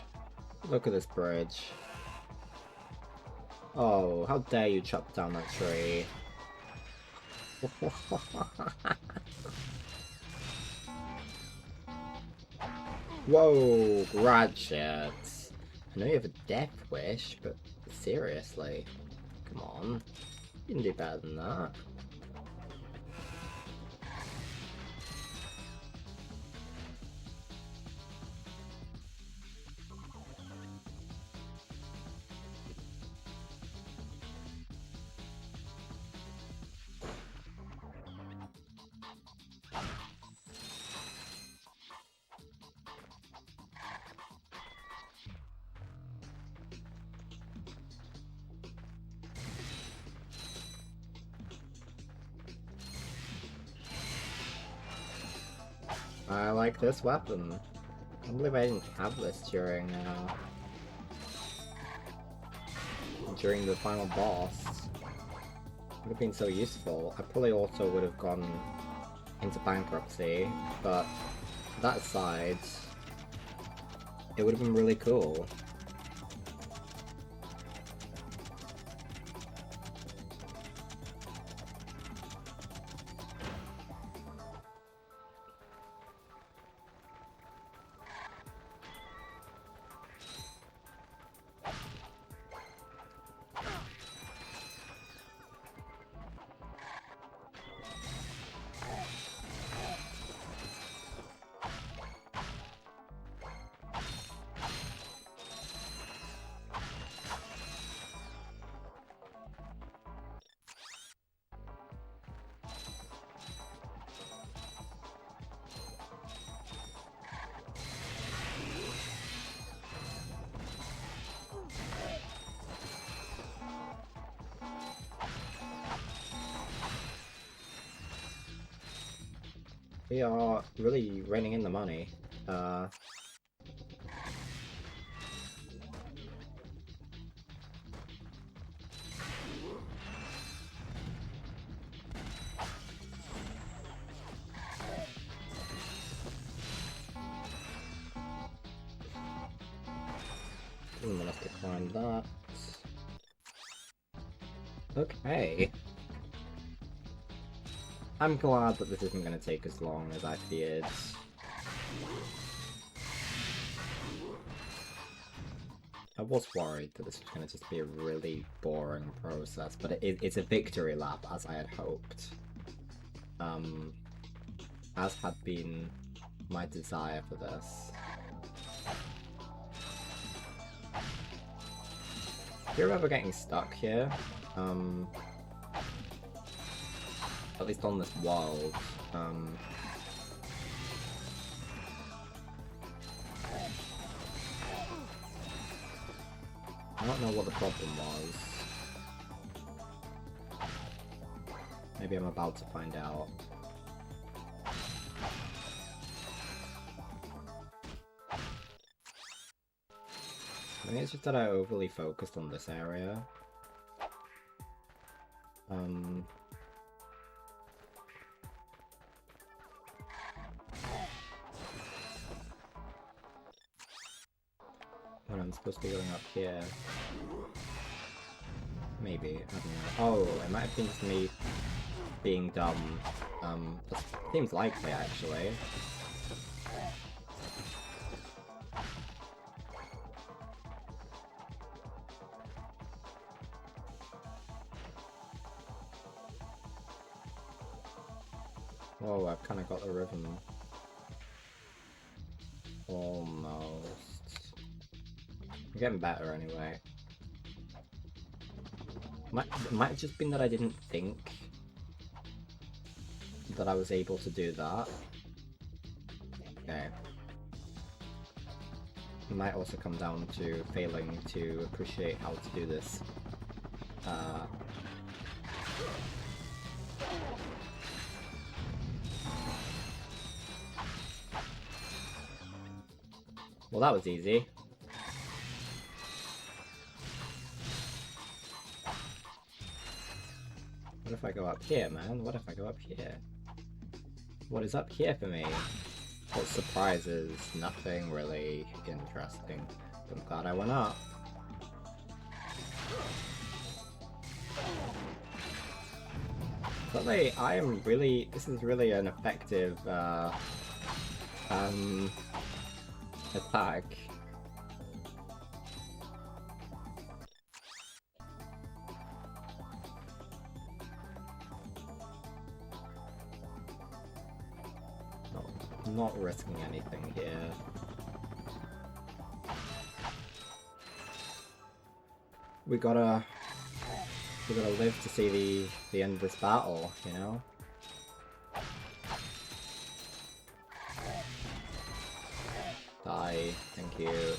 Look at this bridge. Oh, how dare you chop down that tree. Whoa, Ratchet. I know you have a death wish, but seriously. Come on. You can do better than that. I like this weapon. I can't believe I didn't have this during the final boss. Would have been so useful. I probably also would have gone into bankruptcy, but that aside, it would have been really cool. We are really reining in the money. Let's decline that. Okay. I'm glad that this isn't going to take as long as I feared. I was worried that this was going to just be a really boring process, but it's a victory lap, as I had hoped. As had been my desire for this. If you remember getting stuck here, at least on this world, I don't know what the problem was. Maybe I'm about to find out. I think it's just that I overly focused on this area. When I'm supposed to be going up here. Maybe, I don't know. Oh, it might have been just me being dumb. That seems likely, actually. Whoa, I've kind of got the rhythm. Almost. I'm getting better anyway. It might have just been that I didn't think that I was able to do that. Okay. It might also come down to failing to appreciate how to do this. Well, that was easy. What if I go up here, man? What if I go up here? What is up here for me? What surprises? Nothing really interesting. But I'm glad I went up. Suddenly, I am really. This is really an effective attack. Not risking anything here. We gotta live to see the end of this battle, you know? Die, thank you.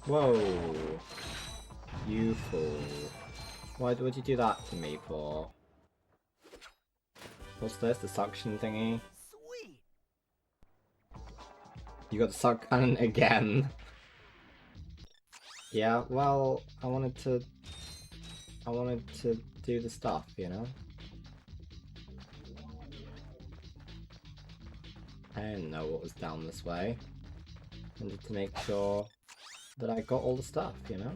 Whoa! You fool. Why would you do that to me for? What's this? The suction thingy? Sweet. You got the suck cannon again. Yeah, well, I wanted to do the stuff, you know? I didn't know what was down this way. I wanted to make sure that I got all the stuff, you know?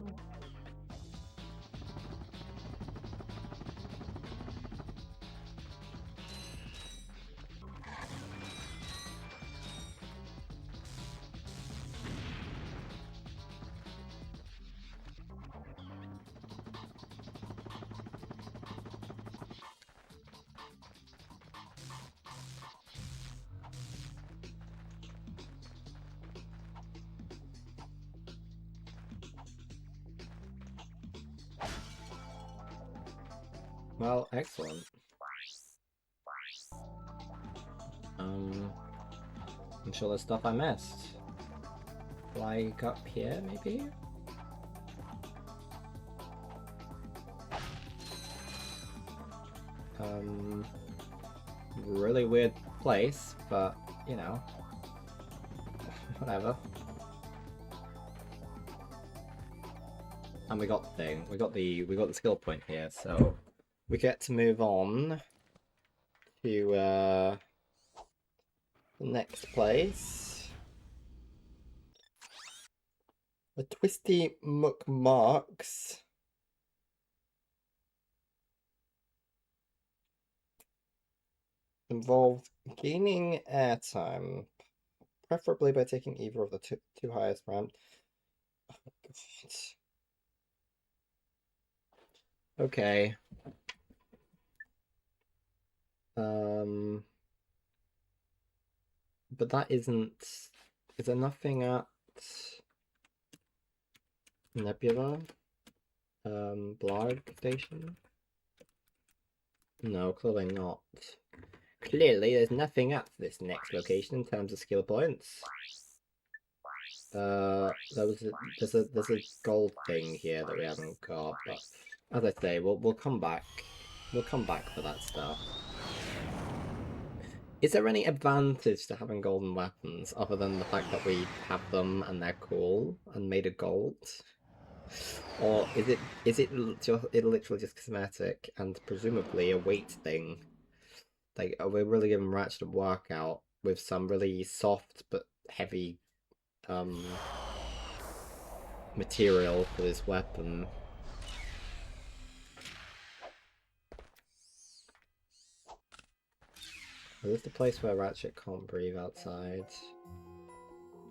Well, excellent. I'm sure there's stuff I missed. Like up here, maybe? Really weird place, but, you know. Whatever. And we got the thing. We got the skill point here, so we get to move on to the next place. The Twisty McMarks. Involved gaining airtime, preferably by taking either of the two highest ramps. Oh god. Okay. But that isn't. Is there nothing at Nebula? Blarg Station? No, clearly not. Clearly, there's nothing at this next location in terms of skill points. There's a gold thing here that we haven't got, but as I say, we'll come back. We'll come back for that stuff. Is there any advantage to having golden weapons other than the fact that we have them and they're cool and made of gold? Or is it literally just cosmetic and presumably a weight thing? Like, are we really giving Ratchet a workout with some really soft but heavy material for this weapon? Is this the place where Ratchet can't breathe outside?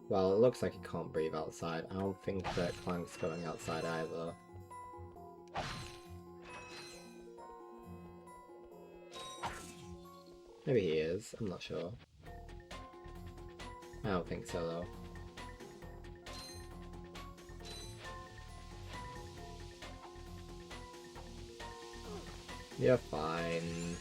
Well, it looks like he can't breathe outside. I don't think that Clank's going outside either. Maybe he is, I'm not sure. I don't think so though. You're fine.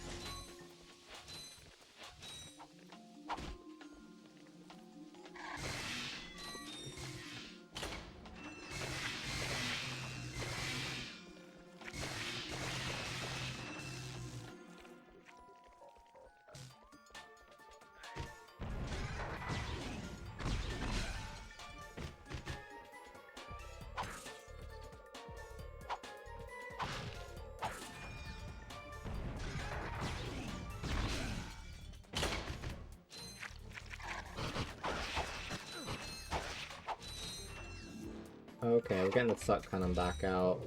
Okay, we're getting the suck cannon back out.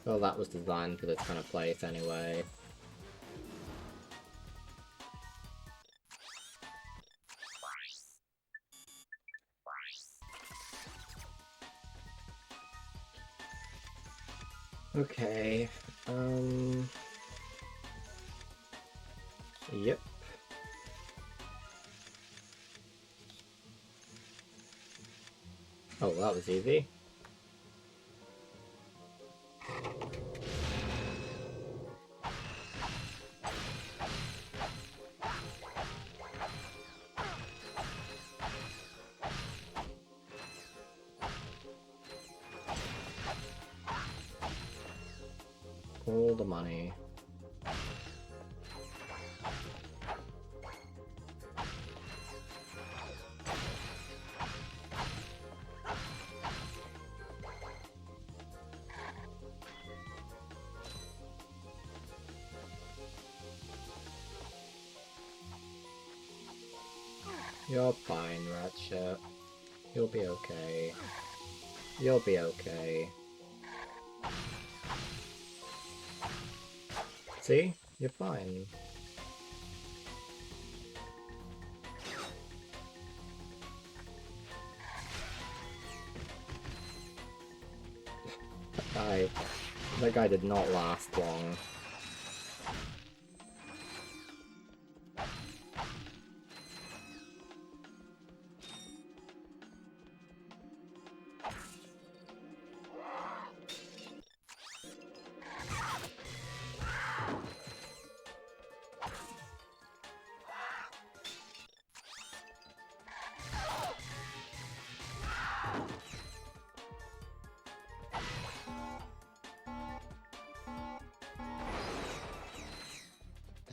Well, that was designed for this kind of place anyway. Okay, yep. Oh, that was easy. All the money. You're fine, Ratchet. You'll be okay. You'll be okay. See? You're fine. That guy did not last long.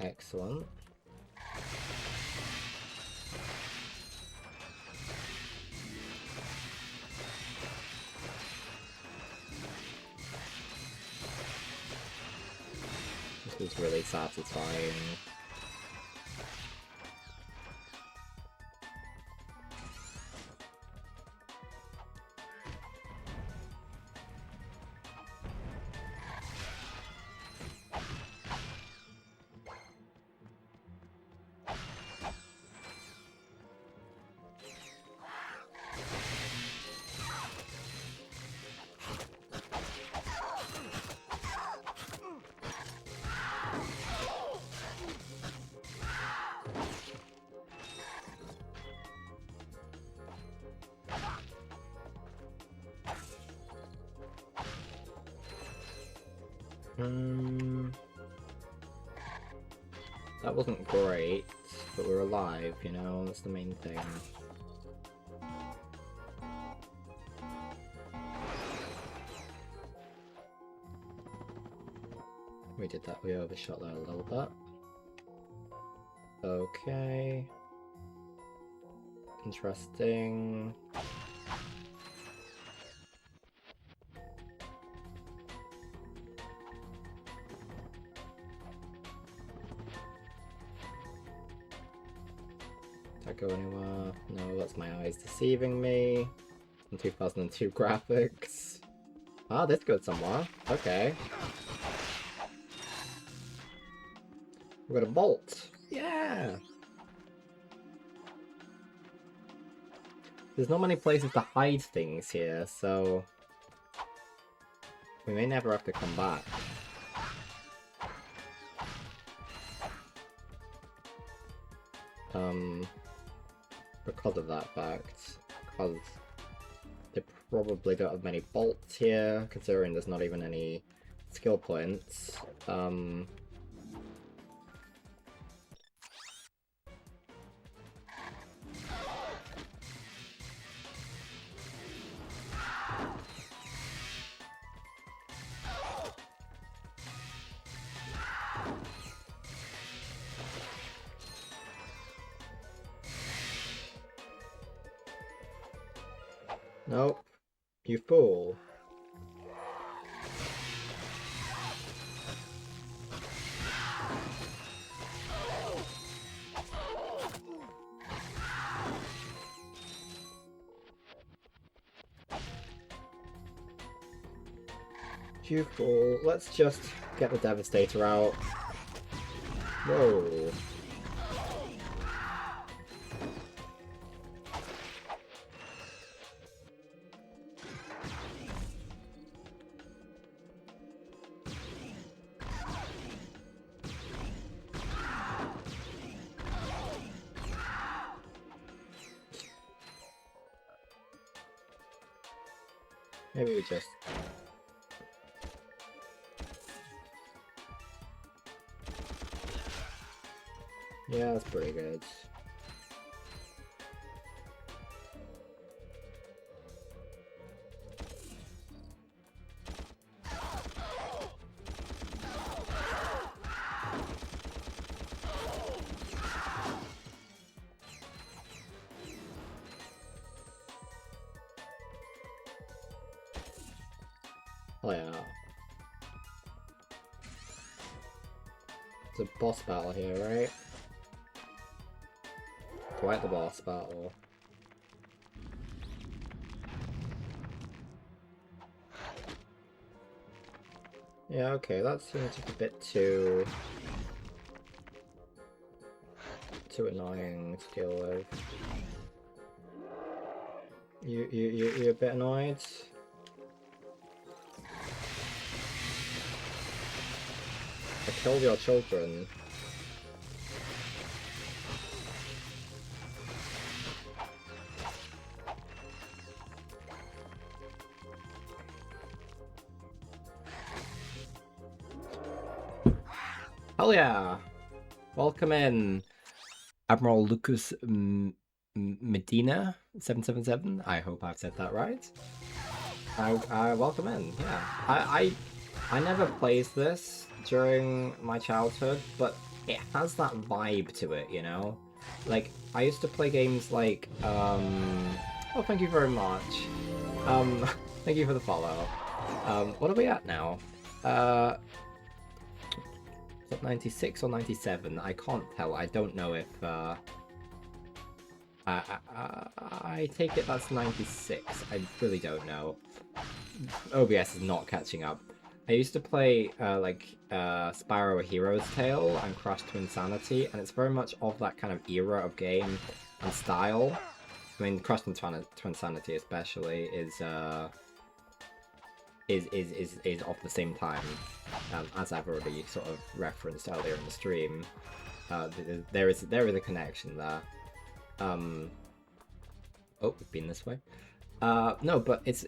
Excellent. This is really satisfying. That wasn't great, but we're alive, you know, that's the main thing. We did that, we overshot that a little bit. Okay. Interesting. Did I go anywhere? No, that's my eyes deceiving me. In 2002 graphics. Ah, this goes somewhere. Okay. We got a bolt. Yeah! There's not many places to hide things here, so we may never have to come back. Because of that fact. Because they probably don't have many bolts here, considering there's not even any skill points. Nope. You fool. You fool. Let's just get the Devastator out. Whoa. Maybe we just... Yeah, that's pretty good. Oh yeah. It's a boss battle here, right? Quite the boss battle. Yeah, okay, that seems just a bit too annoying to deal with. You're a bit annoyed? I killed your children. Hell yeah! Welcome in, Admiral Lucas Medina 777. I hope I've said that right. I welcome in. Yeah, I never played this during my childhood, but it has that vibe to it, you know. Like I used to play games like oh, thank you very much. Thank you for the follow. What are we at now? Is that 96 or 97? I can't tell. I don't know if I take it that's 96. I really don't know. OBS is not catching up. I used to play Spyro A Hero's Tale and Crash to Insanity, and it's very much of that kind of era of game and style. I mean, Crash to Insanity especially is of the same time, as I've already sort of referenced earlier in the stream. There is a connection there. Oh, we've been this way. No, but it's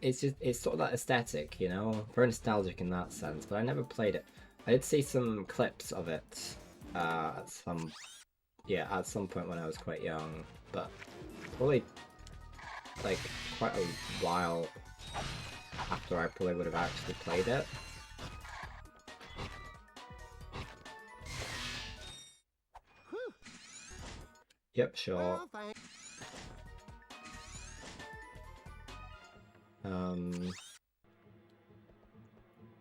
sort of that aesthetic, you know, very nostalgic in that sense. But I never played it. I did see some clips of it at some point when I was quite young, but probably like quite a while after I probably would have actually played it. Yep, sure.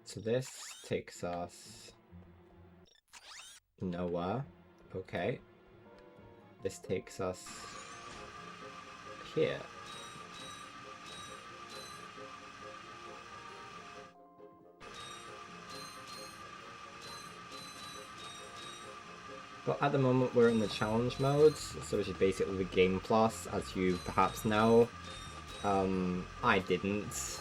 So this takes us nowhere. Okay. This takes us here. But at the moment we're in the challenge mode, so which is basically the game plus, as you perhaps know. I didn't,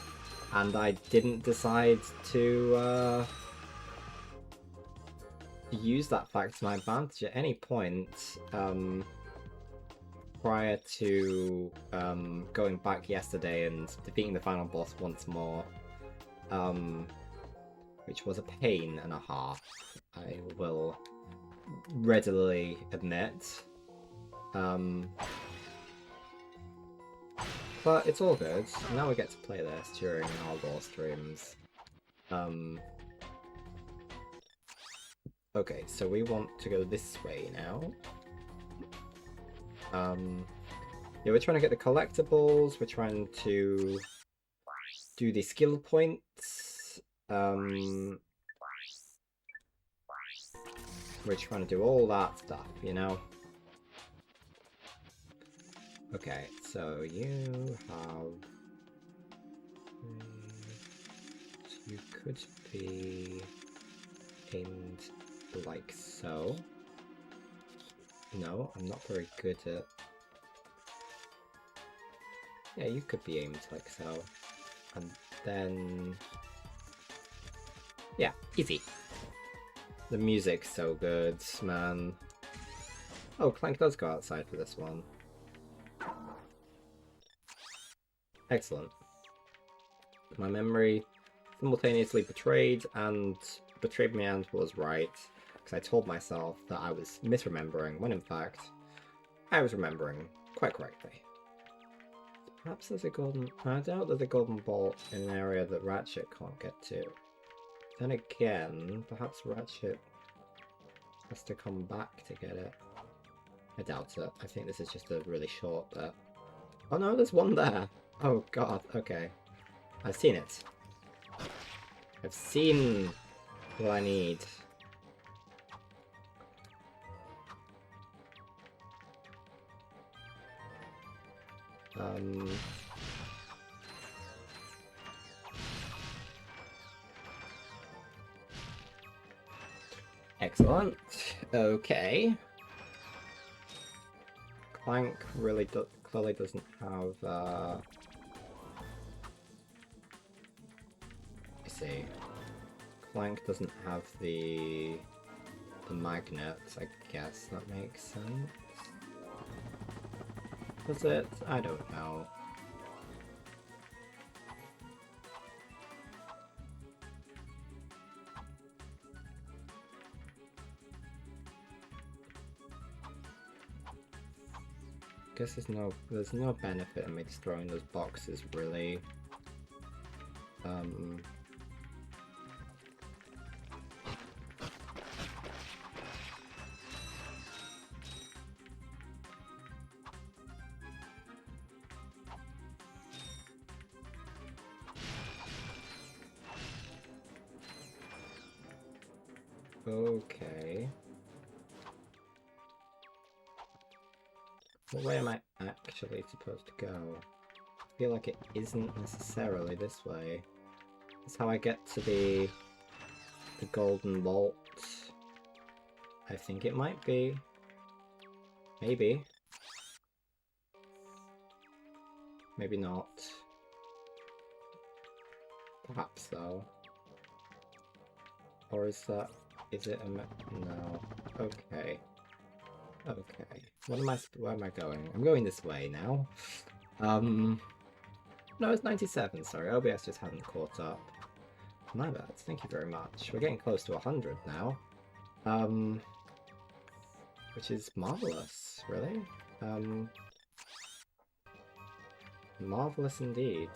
and I didn't decide to use that fact to my advantage at any point prior to going back yesterday and defeating the final boss once more, which was a pain and a half, I will readily admit. But it's all good. Now we get to play this during our lore streams. Okay, so we want to go this way now. Yeah, we're trying to get the collectibles, we're trying to do the skill points. We're trying to do all that stuff, you know? Okay, so you have 3, you could be aimed like so. No, I'm not very good at... Yeah, you could be aimed like so. And then... Yeah, easy. The music's so good, man. Oh, Clank does go outside for this one. Excellent. My memory simultaneously betrayed me and was right, because I told myself that I was misremembering, when in fact, I was remembering quite correctly. Perhaps there's a golden... I doubt there's a golden ball in an area that Ratchet can't get to. Then again, perhaps Ratchet has to come back to get it. I doubt it. I think this is just a really short bit. Oh no, there's one there! Oh god, okay. I've seen it. I've seen what I need. Excellent. Okay. Clank really clearly doesn't have, I see. Clank doesn't have the magnets, I guess that makes sense. Does it? I don't know. Guess there's no benefit in me destroying those boxes, really. Okay. What way am I actually supposed to go? I feel like it isn't necessarily this way. That's how I get to the golden vault. I think it might be. Maybe. Maybe not. Perhaps though. Or is it no. Okay. Okay. Where am I going? I'm going this way now. No, it's 97, sorry. OBS just hadn't caught up. My bad, thank you very much. We're getting close to 100 now. Which is marvelous, really. Marvelous indeed.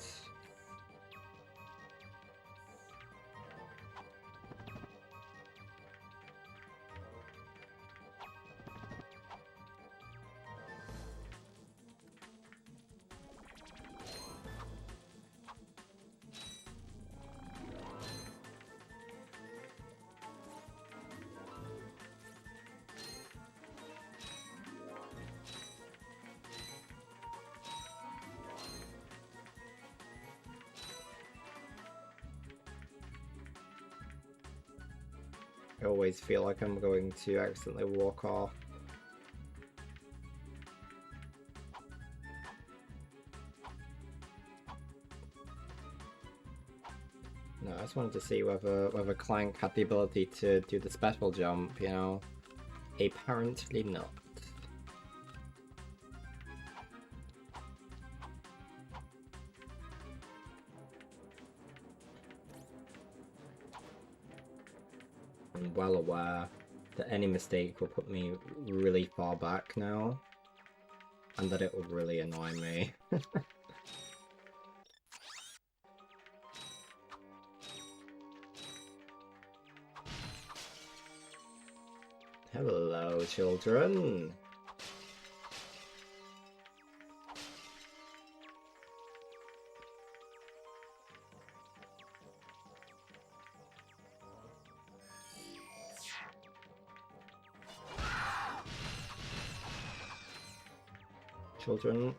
I always feel like I'm going to accidentally walk off. No, I just wanted to see whether Clank had the ability to do the special jump, you know. Apparently not. I'm well aware that any mistake will put me really far back now, and that it will really annoy me. Hello, children! Children,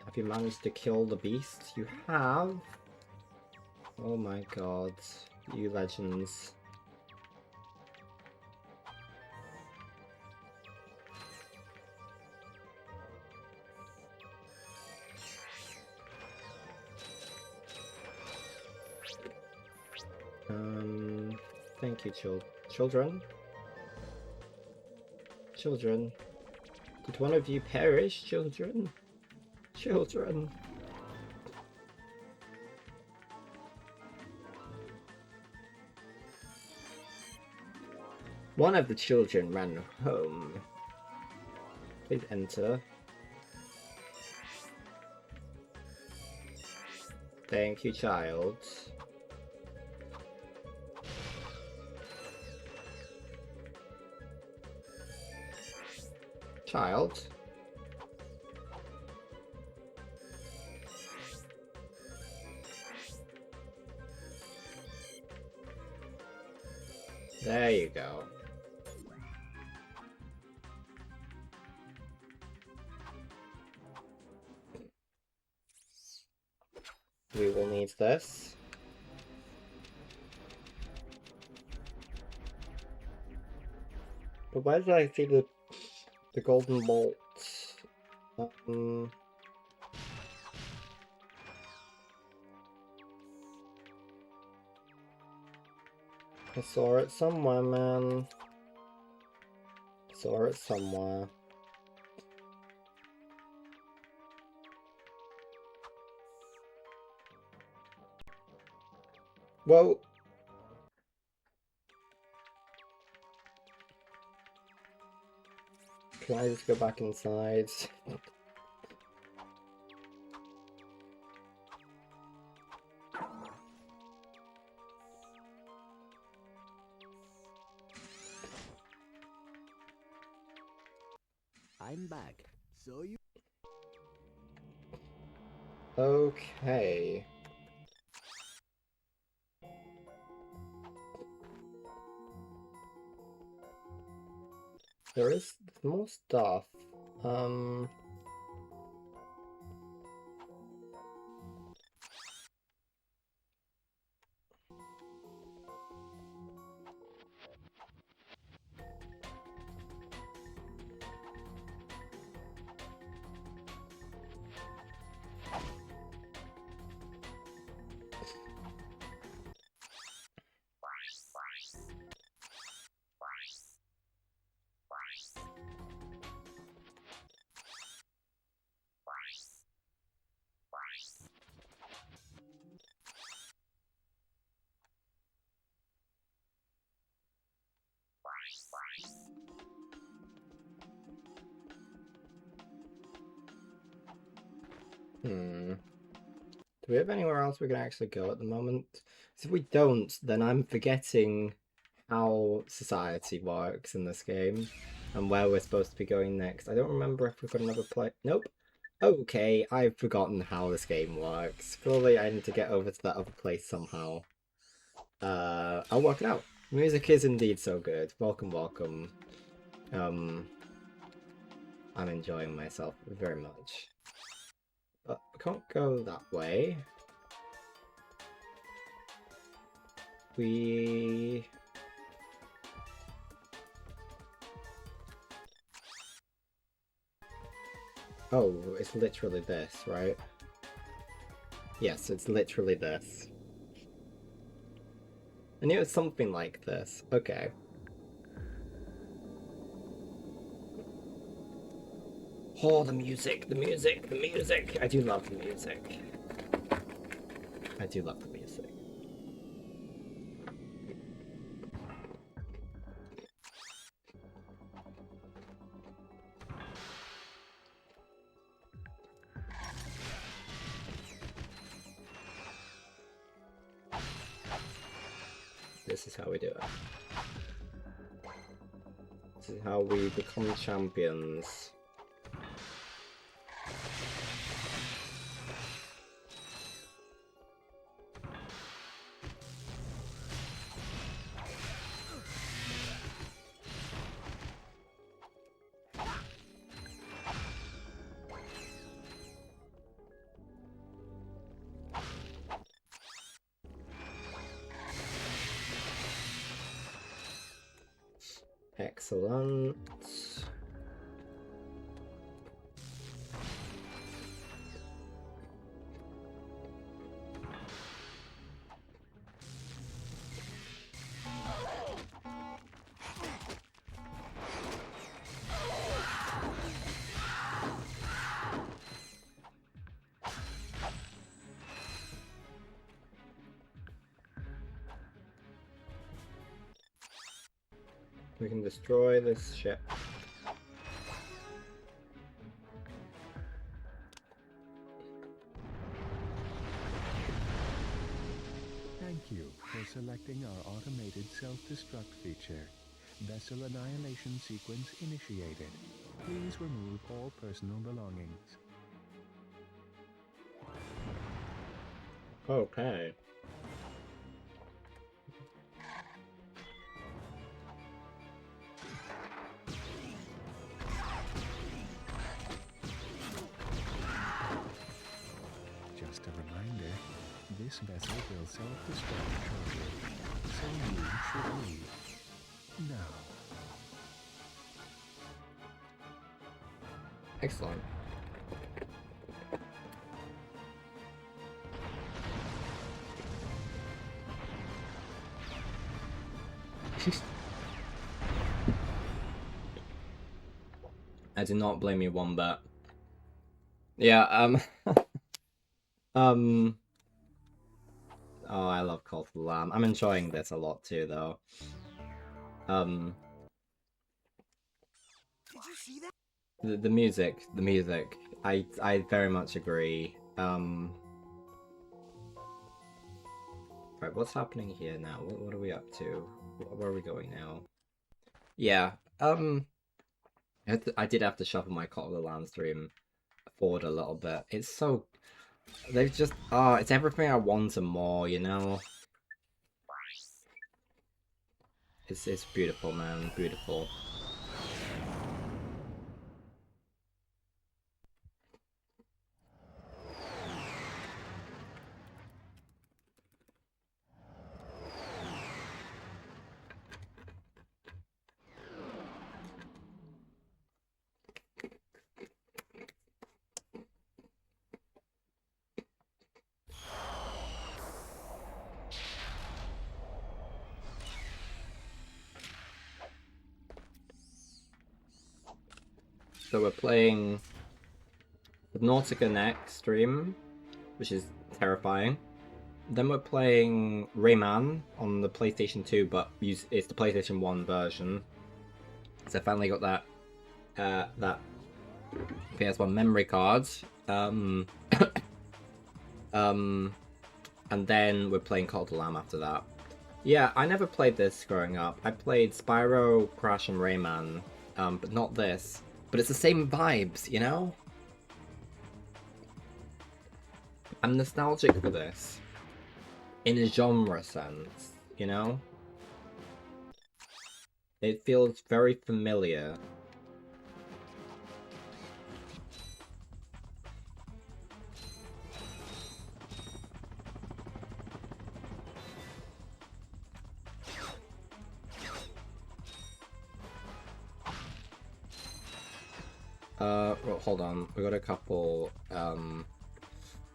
have you managed to kill the beast? You have? Oh my god. you legends. Thank you, children. Children. Did one of you perish, children? Children. One of the children ran home. Please enter. Thank you, child. Child. There you go. We will need this. But where did I see the golden bolt? I saw it somewhere, man. Saw it somewhere. Whoa! Can I just go back inside? I'm back. So you... Okay. There is more stuff. Do we have anywhere else we can actually go at the moment? So if we don't, then I'm forgetting how society works in this game and where we're supposed to be going next. I don't remember if we've got another play. Nope. Okay, I've forgotten how this game works. Clearly I need to get over to that other place somehow. I'll work it out. Music is indeed so good. Welcome, welcome. I'm enjoying myself very much. But we can't go that way. Oh, it's literally this, right? Yes, it's literally this. I knew it was something like this. Okay. Oh, the music, the music, the music! I do love the music. I do love the music. This is how we do it. This is how we become champions. Excellent. We can destroy this ship. Thank you for selecting our automated self-destruct feature. Vessel annihilation sequence initiated. Please remove all personal belongings. Okay. Just a reminder, this vessel will self-destruct shortly, so you should leave now. Excellent. I do not blame you one bit. Yeah, oh, I love Call to the Lamb. I'm enjoying this a lot too, though. Did you see that? The music, I very much agree. Right, what's happening here now? What are we up to? Where are we going now? Yeah, I did have to shuffle my Call of the Lamb stream forward a little bit. It's so... They've just... Oh, it's everything I want and more, you know? It's beautiful, man. Beautiful. So we're playing Nautica next stream, which is terrifying. Then we're playing Rayman on the PlayStation 2, but it's the PlayStation 1 version. So I finally got that PS1 memory card. And then we're playing Call of the Lamb after that. Yeah, I never played this growing up. I played Spyro, Crash, and Rayman, but not this. But it's the same vibes, you know? I'm nostalgic for this. In a genre sense, you know? It feels very familiar. Well, hold on. We got a couple,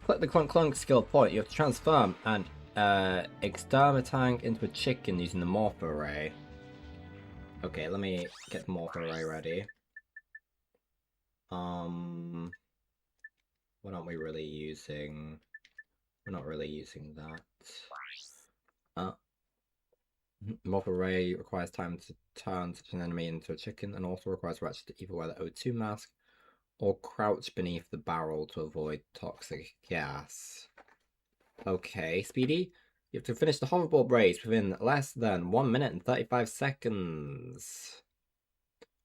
click the Clank skill point. You have to transform and, exterminate into a chicken using the morph array. Okay, let me get the morph array ready. What aren't we really using? We're not really using that. Morph array requires time to turn such an enemy into a chicken, and also requires Ratchet to either wear the O2 mask or crouch beneath the barrel to avoid toxic gas. Okay, Speedy, you have to finish the hoverboard race within less than 1 minute and 35 seconds.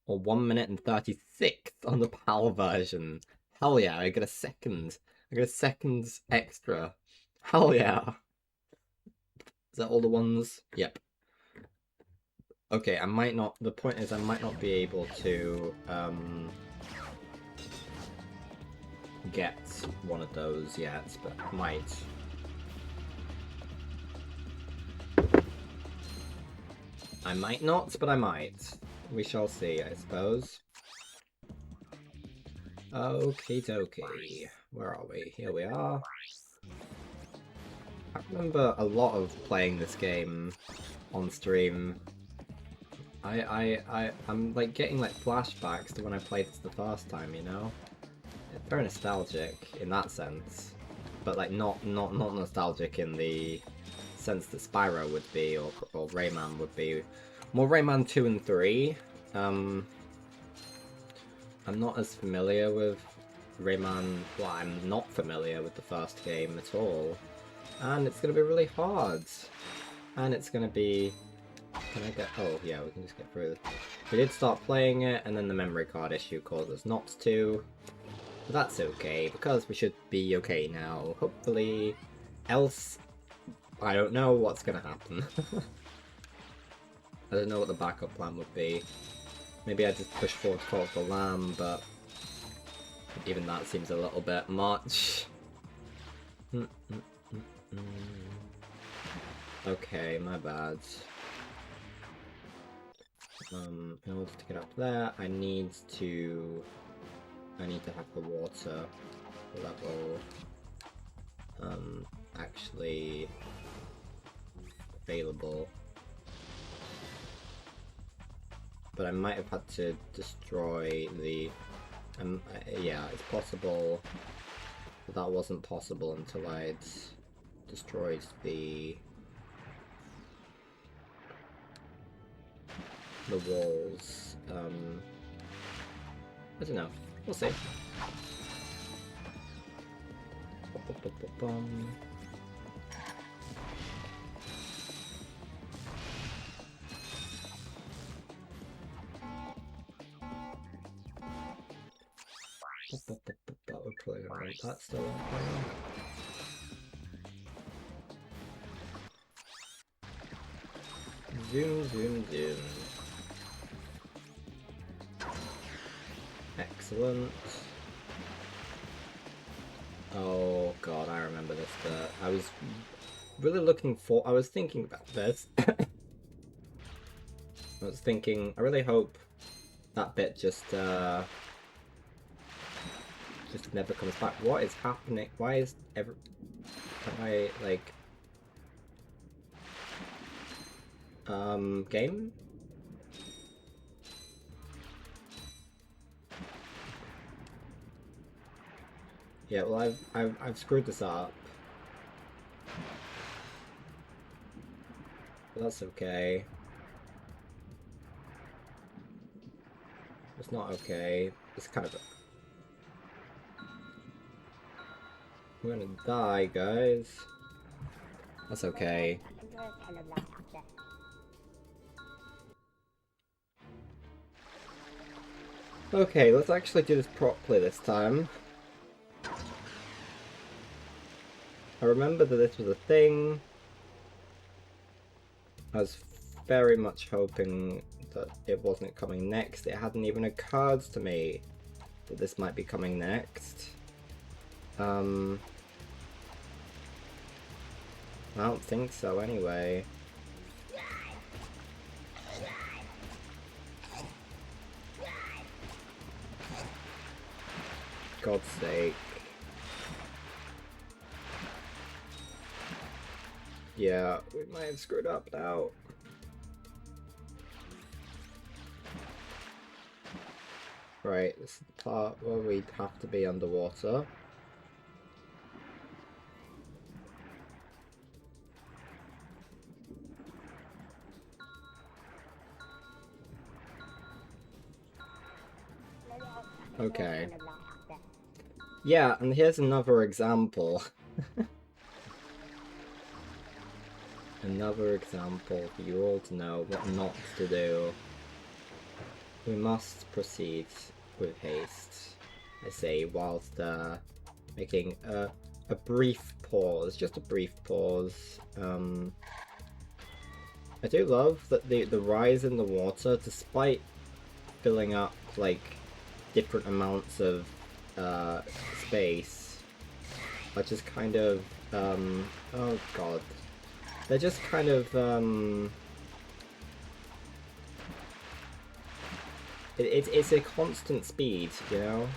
Or 1 minute and 36 on the PAL version. Hell yeah, I get a second. I get a second extra. Hell yeah. Is that all the ones? Yep. Okay, I might not... The point is I might not be able to, get one of those yet, but I might. I might not, but I might. We shall see, I suppose. Okie dokie. Where are we? Here we are. I remember a lot of playing this game on stream. I'm like getting like flashbacks to when I played this the first time, you know? It's very nostalgic in that sense. But like not nostalgic in the sense that Spyro would be or Rayman would be. More Rayman 2 and 3. I'm not as familiar with Rayman, well, I'm not familiar with the first game at all. And it's going to be really hard. And it's going to be... Can I get... Oh, yeah, we can just get through. We did start playing it, and then the memory card issue caused us not to. But that's okay, because we should be okay now, hopefully. Else, I don't know what's going to happen. I don't know what the backup plan would be. Maybe I just push forward to talk the lamb, but even that seems a little bit much. Okay, my bad. In order to get up there, I need to have the water level actually available. But I might have had to destroy the... yeah, it's possible, but that wasn't possible until I'd destroyed the walls. I don't know. We'll see. We're probably gonna want that still on playing. Zoom, zoom, zoom. Excellent. Oh god, I remember this bit. I was really I was thinking about this. I was thinking, I really hope that bit just never comes back. What is happening? Why is like... game? Yeah, well, I've screwed this up. But that's okay. It's not okay. It's kind of... We're gonna die, guys. That's okay. Okay, let's actually do this properly this time. I remember that this was a thing. I was very much hoping that it wasn't coming next. It hadn't even occurred to me that this might be coming next. I don't think so anyway. God's sake. Yeah, we might have screwed up now. Right, this is the part where we'd have to be underwater. Okay. Yeah, and here's another example. Another example for you all to know what not to do. We must proceed with haste, I say, whilst making a brief pause, just a brief pause. I do love that the rise in the water, despite filling up like different amounts of space, are just kind of oh god. They're just kind of It's a constant speed, you know?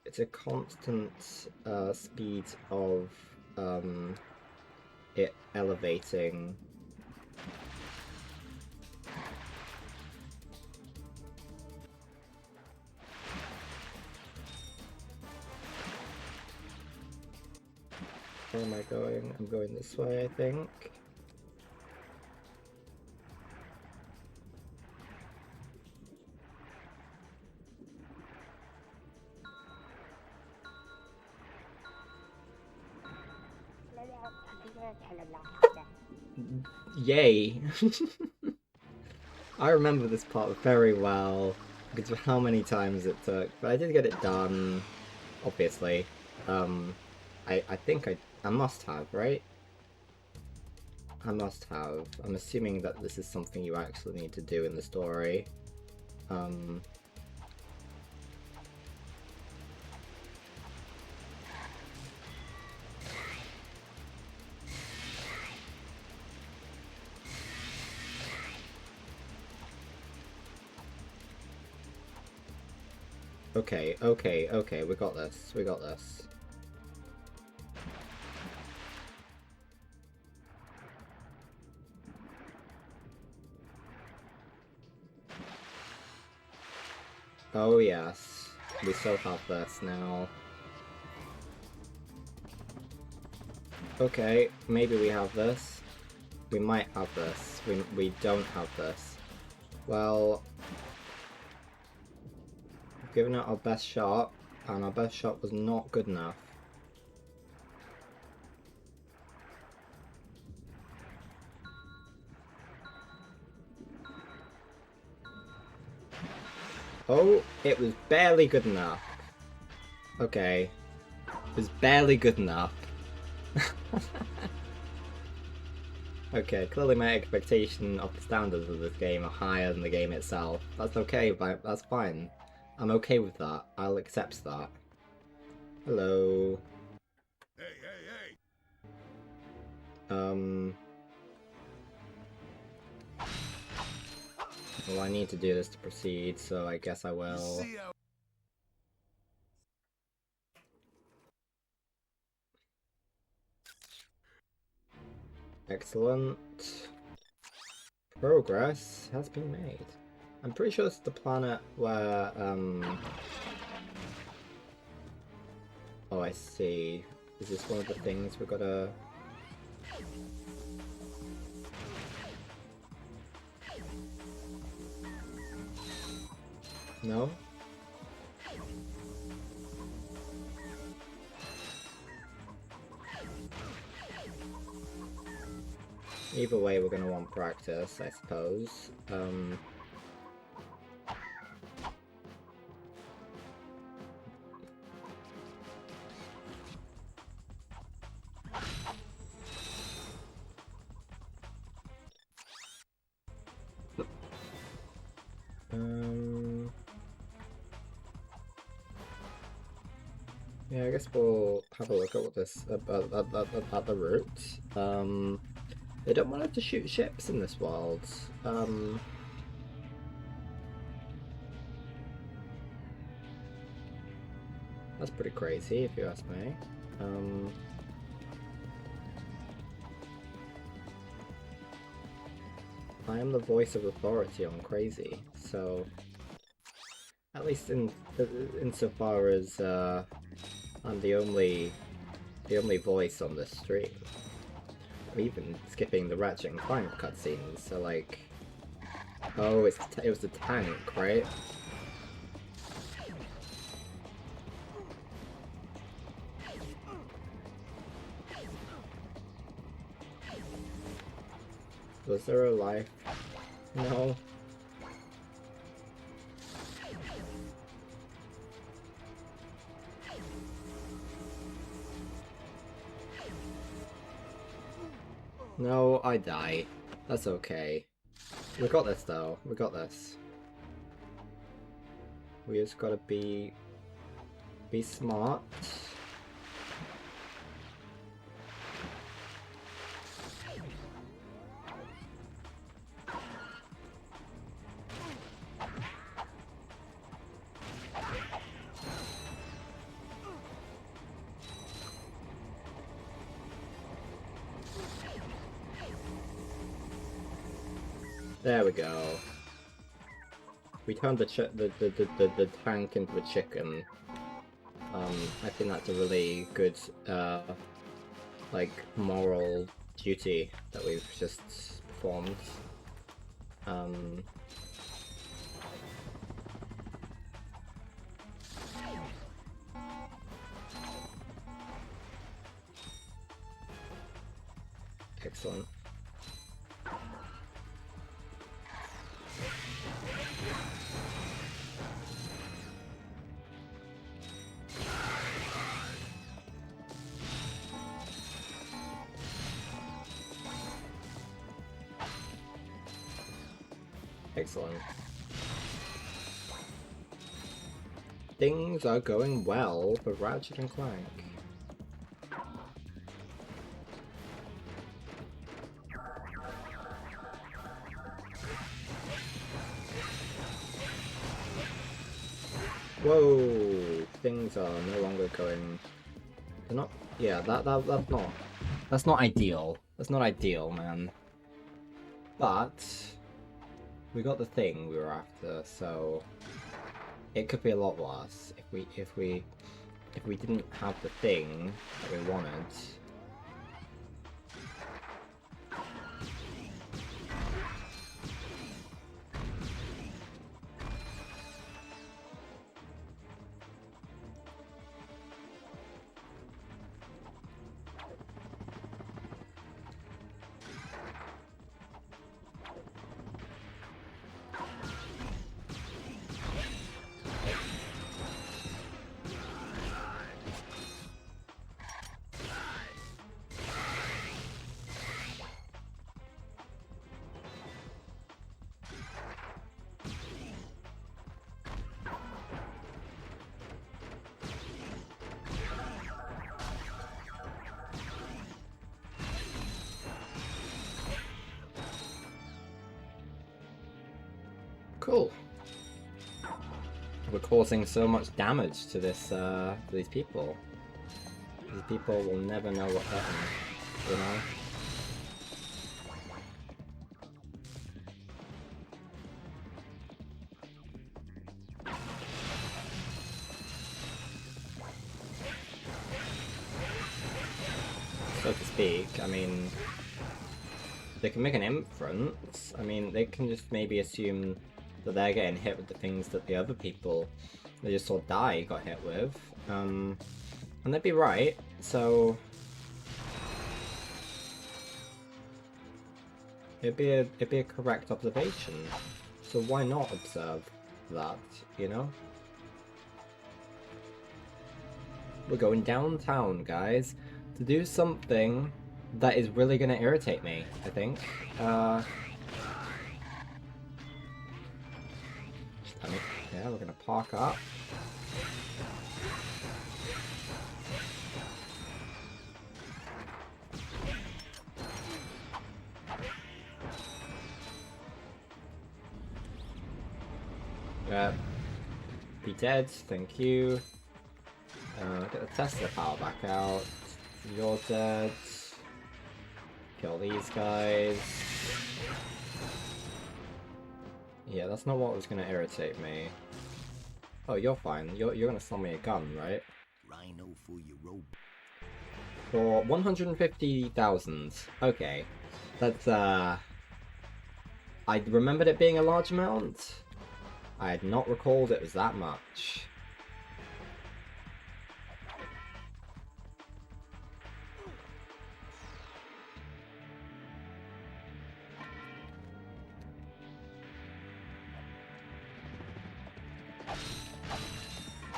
It's a constant speed of it elevating. Where am I going? I'm going this way, I think. Yay! I remember this part very well because of how many times it took, but I did get it done, obviously. I think I must have, right? I must have. I'm assuming that this is something you actually need to do in the story. Okay, we got this, we got this. Oh yes, we still have this now. Okay, maybe we have this. We might have this. We don't have this. Well, we've given it our best shot, and our best shot was not good enough. Oh, it was barely good enough. Okay. It was barely good enough. Okay, clearly my expectation of the standards of this game are higher than the game itself. That's okay, but that's fine. I'm okay with that. I'll accept that. Hello. Hey, hey, hey! Well, I need to do this to proceed, so I guess I will. See how Excellent. Progress has been made. I'm pretty sure it's the planet where, Oh, I see. Is this one of the things we gotta... No? Either way, we're gonna want practice, I suppose. Yeah, I guess we'll have a look at what this at the route. They don't want us to shoot ships in this world. That's pretty crazy, if you ask me. I am the voice of authority on crazy, so at least insofar as I'm the only voice on this stream. I'm even skipping the Ratchet and Clank cutscenes, so like... Oh, it was the tank, right? Was there a life? No. No, I die. That's okay. We got this though. We got this. We just gotta be smart. There we go. We turned the tank into a chicken. I think that's a really good, like, moral duty that we've just performed. Excellent. Excellent. Things are going well for Ratchet and Clank. Whoa! Things are no longer going. They're not. Yeah, that's not ideal. That's not ideal, man. But we got the thing we were after, so it could be a lot worse if we didn't have the thing that we wanted. Cool. We're causing so much damage to these people. These people will never know what happened, you know? So to speak, I mean, they can make an inference. I mean, they can just maybe assume that they're getting hit with the things that the other people they just saw die got hit with. And they'd be right, so it'd be a correct observation. So why not observe that, you know? We're going downtown, guys, to do something that is really gonna irritate me, I think. Yeah, we're gonna park up. Be dead, thank you. Get the Tesla power back out. You're dead. Kill these guys. Yeah, that's not what was gonna irritate me. Oh, you're fine. You're gonna sell me a gun, right? Rhino for your robe. For 150,000. Okay. That's I remembered it being a large amount. I had not recalled it was that much.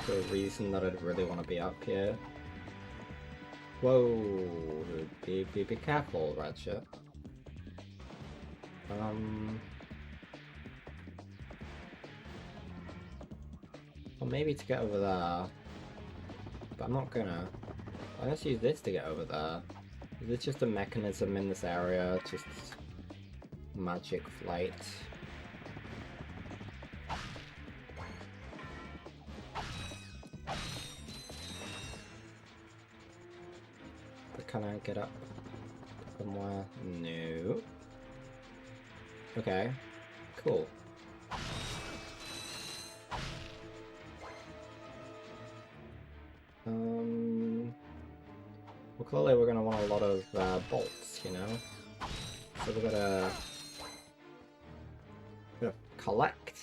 The reason that I'd really want to be up here. Whoa, be careful, Ratchet. Or maybe to get over there. But I'm not gonna. I'll just use this to get over there. Is it just a mechanism in this area? Just magic flight? But can I get up somewhere? No. Okay. cool. Well, clearly we're gonna want a lot of bolts, you know? So we're gonna collect.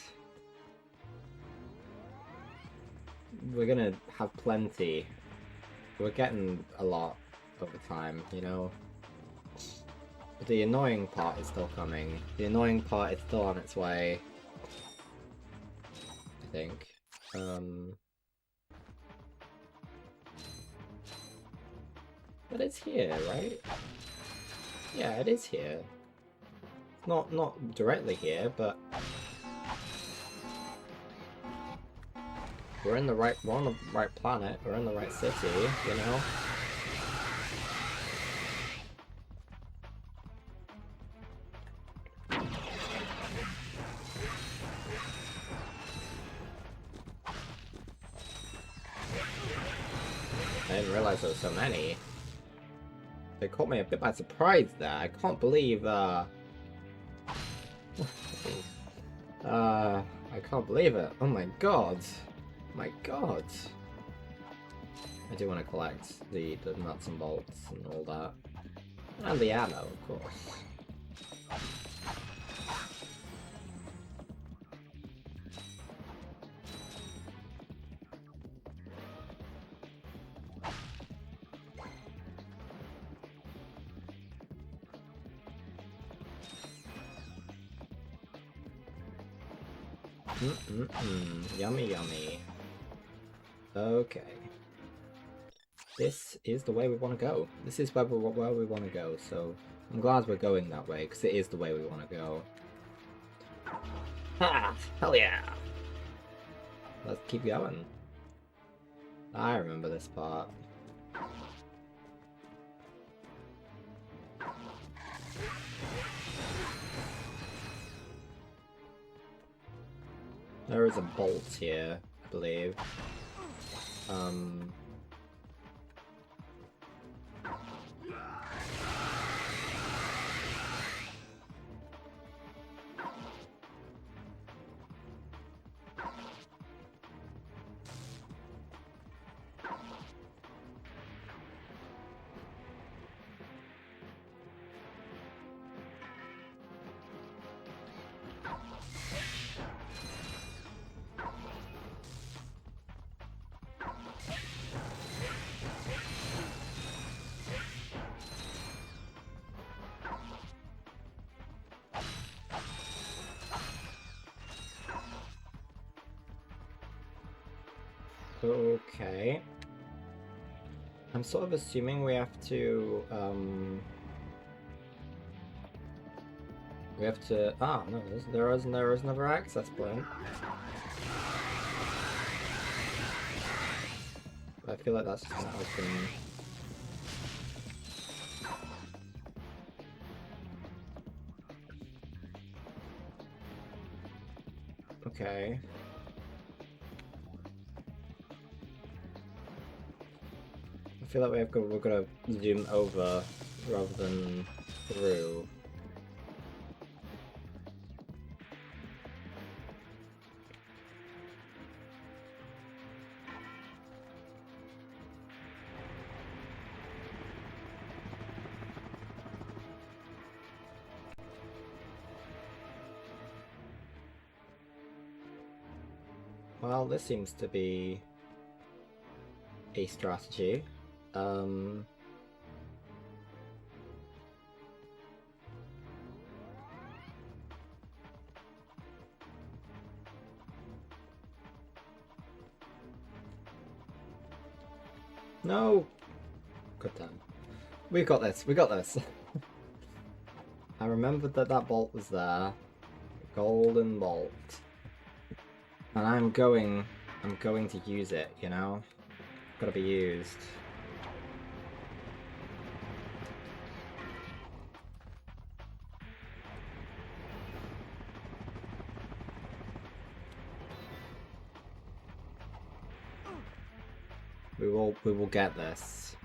We're gonna have plenty. We're getting a lot over time, you know? But the annoying part is still coming. The annoying part is still on its way. I think. But it's here, right? Yeah, it is here. Not directly here, but we're on the right planet, we're in the right city, you know? I didn't realize there were so many. They caught me a bit by surprise there. I can't believe, I can't believe it. Oh my god. My god. I do want to collect the nuts and bolts and all that. And the ammo, of course. Yummy, yummy. Okay. This is the way we want to go. This is where we want to go, so I'm glad we're going that way, because it is the way we want to go. Ha! Hell yeah! Let's keep going. I remember this part. There is a bolt here, I believe. Okay. I'm sort of assuming we have to, ah, no, there is another access point. I feel like that's just not open. Okay. I feel like we're gonna zoom over rather than through. Well, this seems to be a strategy. No! Good time. We got this, we got this! I remembered that bolt was there. Golden bolt. And I'm going to use it, you know? Gotta be used. We will get this.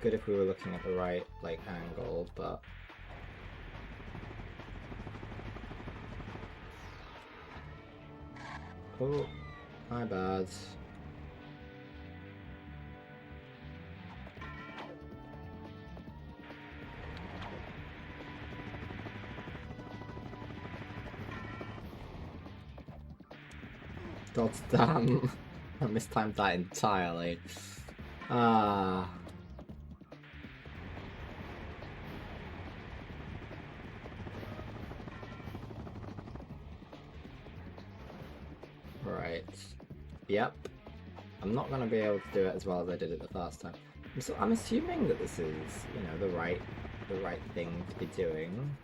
Good if we were looking at the right, like, angle, but Oh, my bad. God damn. I mistimed that entirely. Ah. Right. Yep. I'm not gonna be able to do it as well as I did it the first time. So I'm assuming that this is, you know, the right thing to be doing.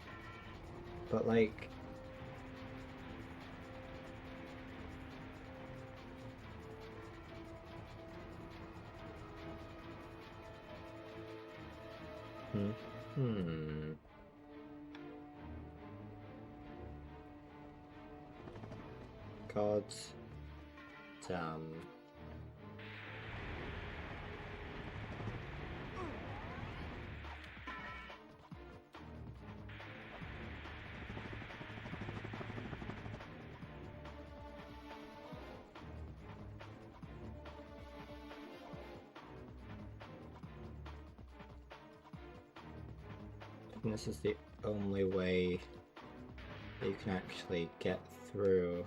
But like, God damn. And this is the only way that you can actually get through.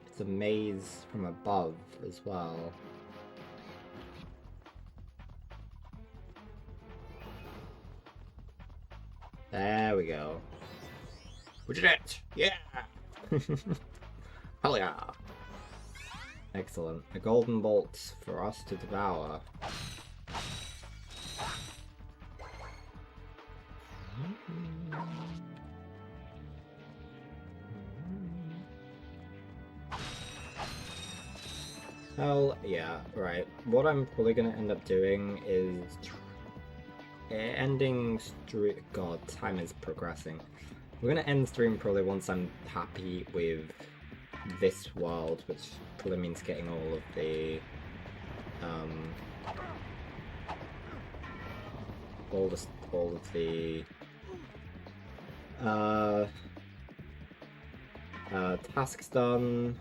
It's a maze from above as well. There we go. We did it! Yeah! Hell yeah! Excellent. A golden bolt for us to devour. Hell yeah, right. What I'm probably gonna end up doing is ending stream. God, time is progressing. We're gonna end stream probably once I'm happy with this world, which probably means getting all of the all of the tasks done.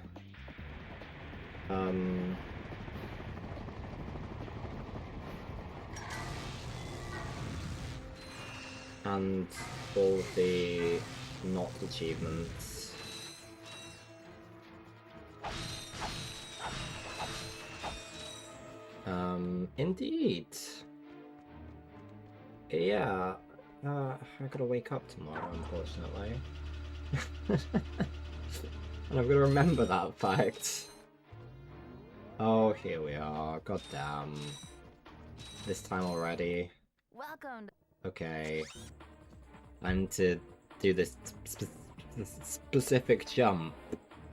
And all of the not achievements. Indeed. Yeah, I gotta wake up tomorrow, unfortunately. And I've gotta remember that fact. Oh, here we are. God damn. This time already. Welcome. Okay. I need to do this specific jump.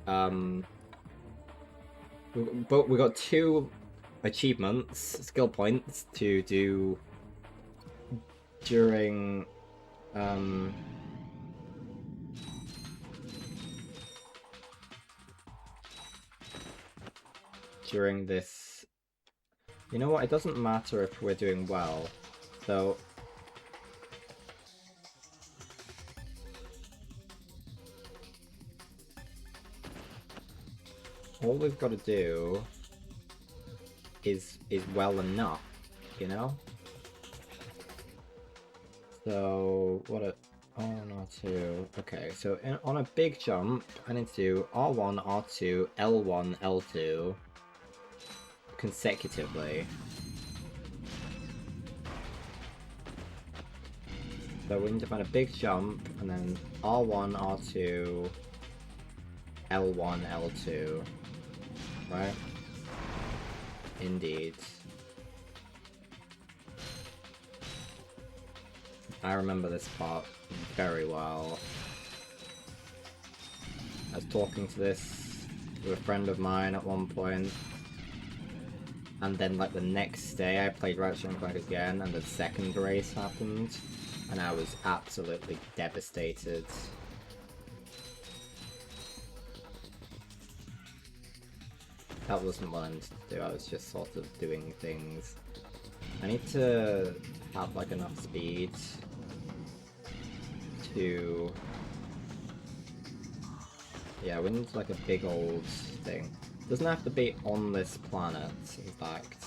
But we got 2 achievements, skill points to do during during this. You know what? It doesn't matter if we're doing well. So all we've got to do is well enough, you know? So what a R1, R2. Okay, so on a big jump, I need to do R1, R2, L1, L2 consecutively. So we need to find a big jump and then R1, R2, L1, L2. Right? Indeed. I remember this part very well. I was talking to this with a friend of mine at one point, and then like the next day I played Ratchet and Clank again, and the second race happened, and I was absolutely devastated. That wasn't what I needed to do, I was just sort of doing things. I need to have like enough speed to Yeah, we need like a big old thing. Doesn't have to be on this planet, in fact.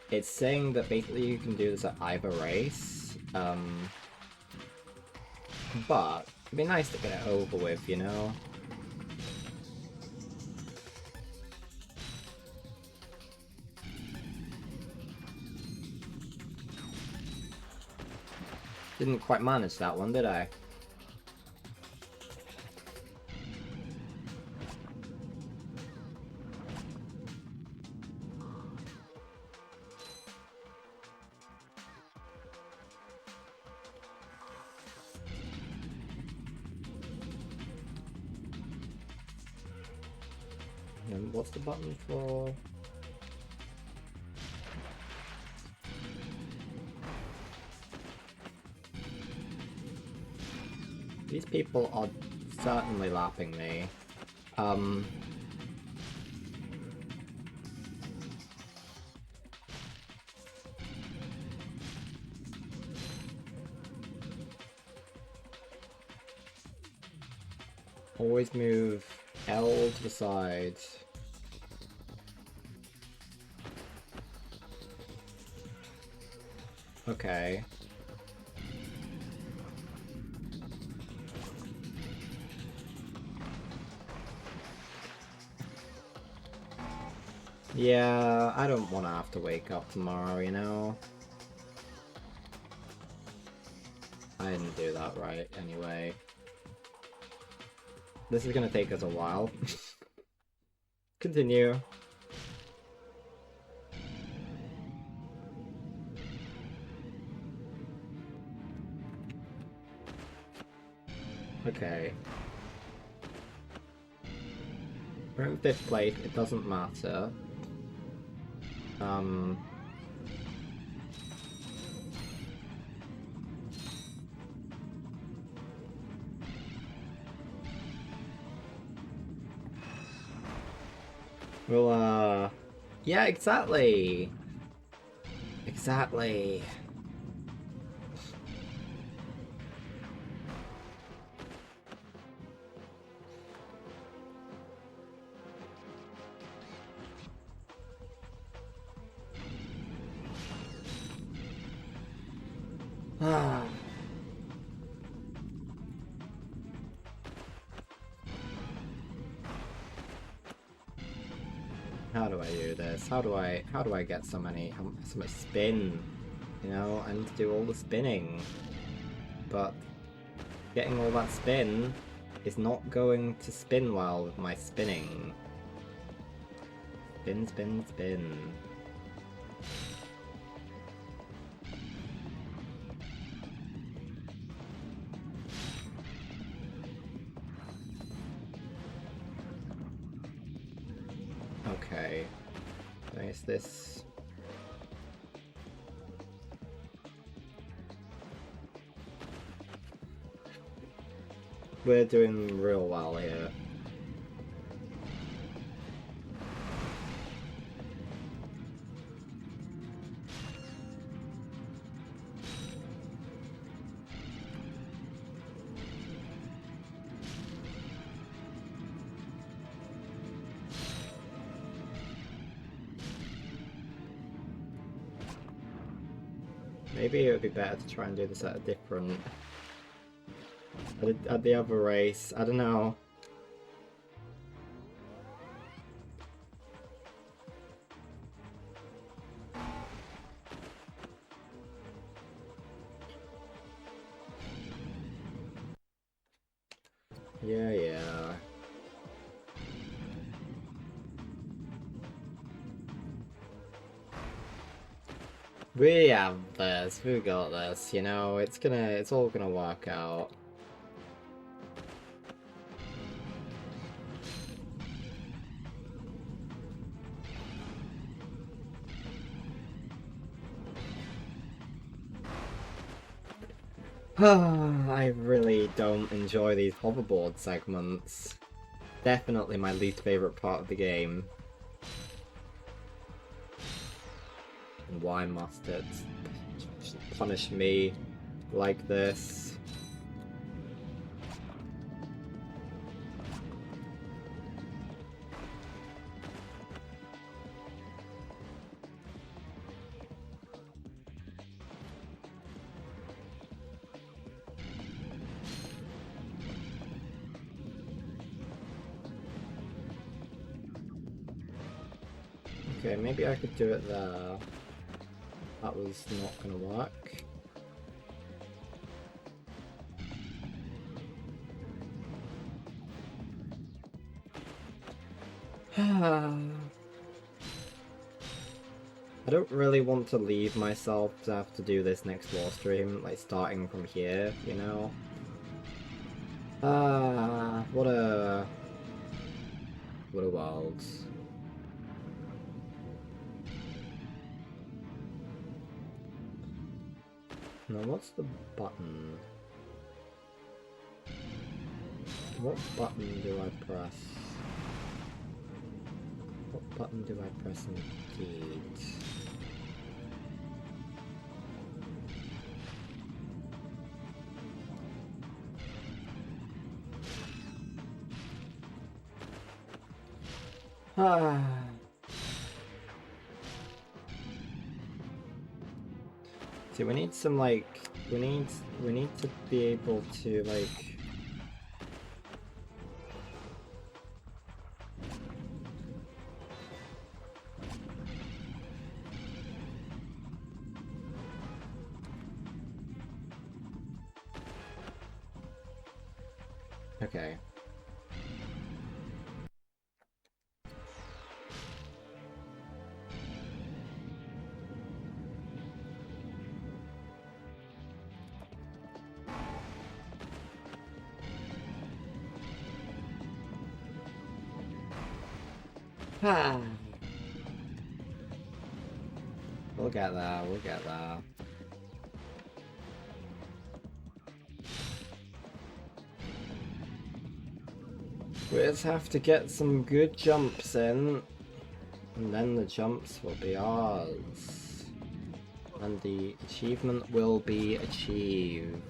It's saying that basically you can do this at either race. But it'd be nice to get it over with, you know? Didn't quite manage that one, did I? And what's the button for? These people are certainly lapping me. Always move L to the side. Okay. Yeah, I don't want to have to wake up tomorrow, you know? I didn't do that right, anyway. This is gonna take us a while. Continue. Okay. We're in 5th place, it doesn't matter. Well, yeah, exactly! Exactly! Ah. How do I do this? How do I get so much spin? You know, I need to do all the spinning. But getting all that spin is not going to spin well with my spinning. Spin, spin, spin. Okay. Is this? We're doing real well here. Maybe it would be better to try and do this at a different... at the other race. I don't know. Yeah. We have this, we got this, you know, it's all gonna work out. I really don't enjoy these hoverboard segments. Definitely my least favorite part of the game. And why must it punish me like this? Okay, maybe I could do it there. That was not gonna work. I don't really want to leave myself to have to do this next war stream, like starting from here, you know? What a world. Now what's the button? What button do I press? What button do I press indeed? See, we need some like we need to be able to like okay. We'll get there, we'll get there. We just have to get some good jumps in, and then the jumps will be ours. And the achievement will be achieved.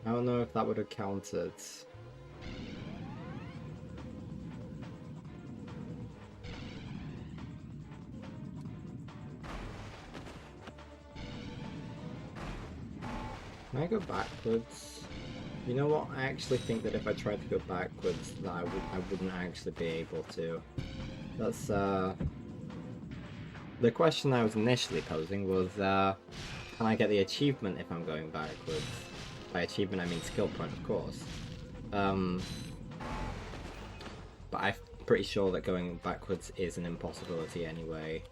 I don't know if that would have counted. Can I go backwards? You know what? I actually think that if I tried to go backwards, that I wouldn't actually be able to. That's the question I was initially posing was, can I get the achievement if I'm going backwards? By achievement I mean skill point, of course. But I'm pretty sure that going backwards is an impossibility anyway.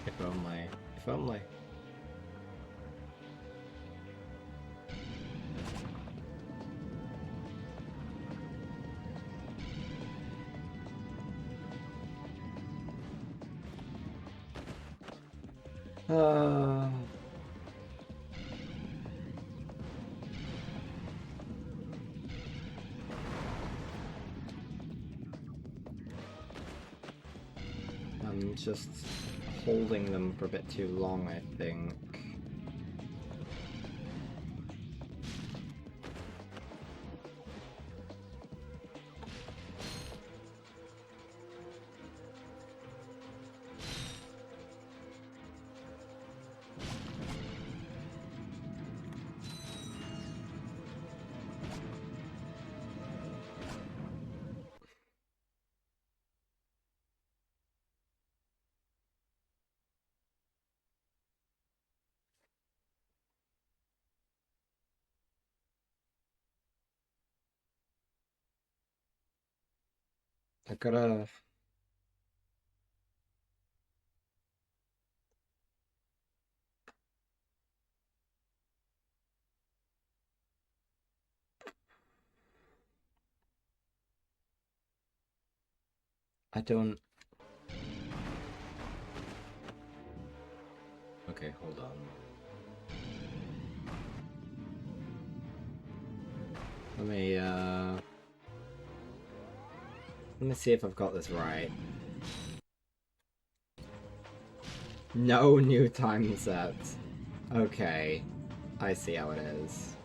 If only. If only. I'm just holding them for a bit too long, I think. I gotta... I don't... Okay, hold on. Let me see if I've got this right. No new time set. Okay. I see how it is.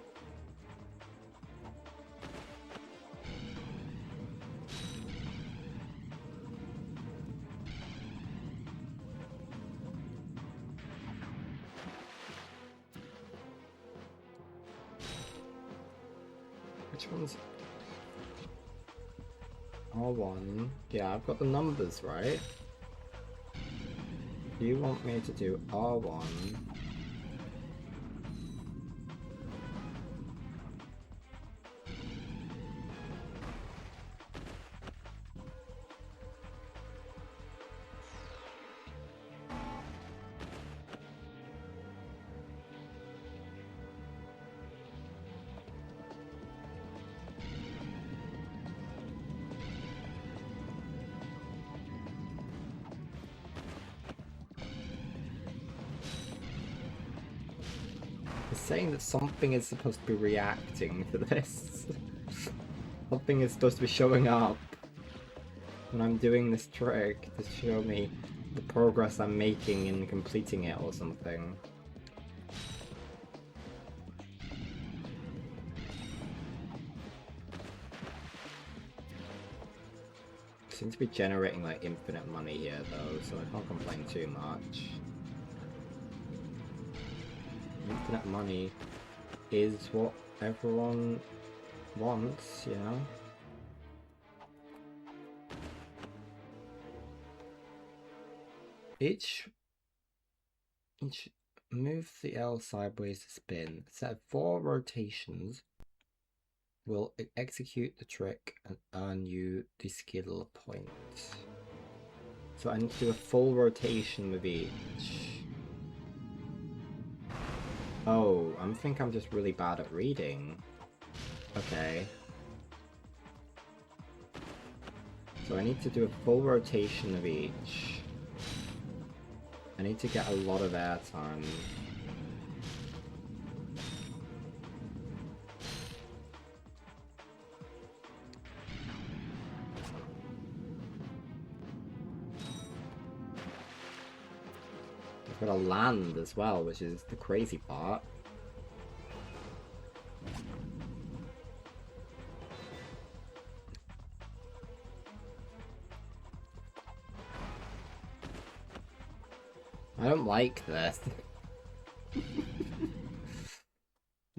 Which one's... R1. Yeah, I've got the numbers right. Do you want me to do R1? It's saying that something is supposed to be reacting to this. Something is supposed to be showing up when I'm doing this trick to show me the progress I'm making in completing it or something. Seem to be generating like infinite money here though, so I can't complain too much. Infinite money is what everyone wants, you know? Each move the L sideways to spin. Set of 4 rotations will execute the trick and earn you the skill point. So I need to do a full rotation with each. Oh, I think I'm just really bad at reading. Okay. So I need to do a full rotation of each. I need to get a lot of airtime. I've got to land as well, which is the crazy part. I don't like this.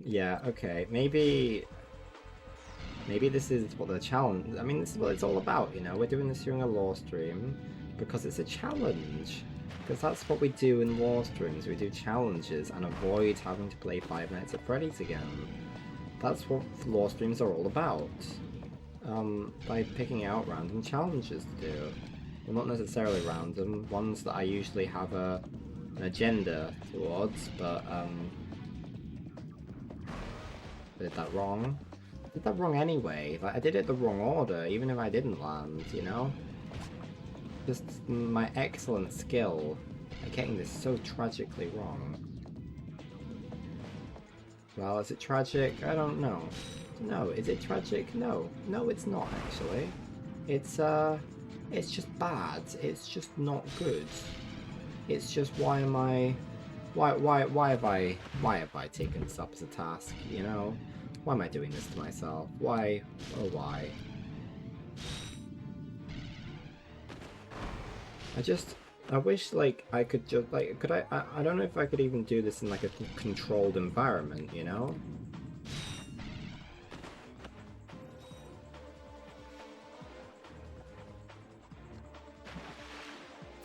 Yeah, okay. Maybe this is what the challenge... I mean, this is what it's all about, you know? We're doing this during a lore stream because it's a challenge. Because that's what we do in lore streams. We do challenges and avoid having to play 5 Nights at Freddy's again. That's what lore streams are all about. By picking out random challenges to do. Well, not necessarily random, ones that I usually have an agenda towards, but, did that wrong. I did that wrong anyway. Like, I did it the wrong order, even if I didn't land, you know? Just my excellent skill at getting this so tragically wrong. Well, is it tragic? I don't know. No, is it tragic? No. No, it's not, actually. It's just bad. It's just not good. It's just why have I taken this up as a task, you know? Why am I doing this to myself? Why? Oh, why? I wish, like, I could just, like, I don't know if I could even do this in, like, a controlled environment, you know?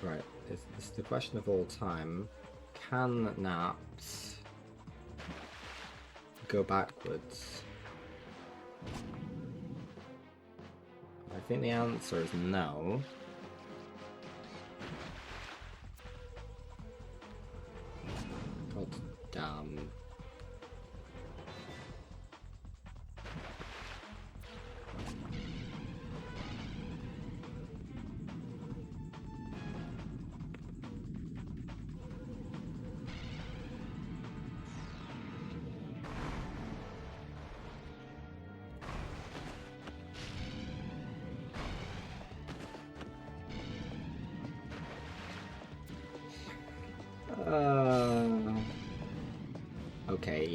Right, it's the question of all time. Can naps go backwards? I think the answer is no. God damn.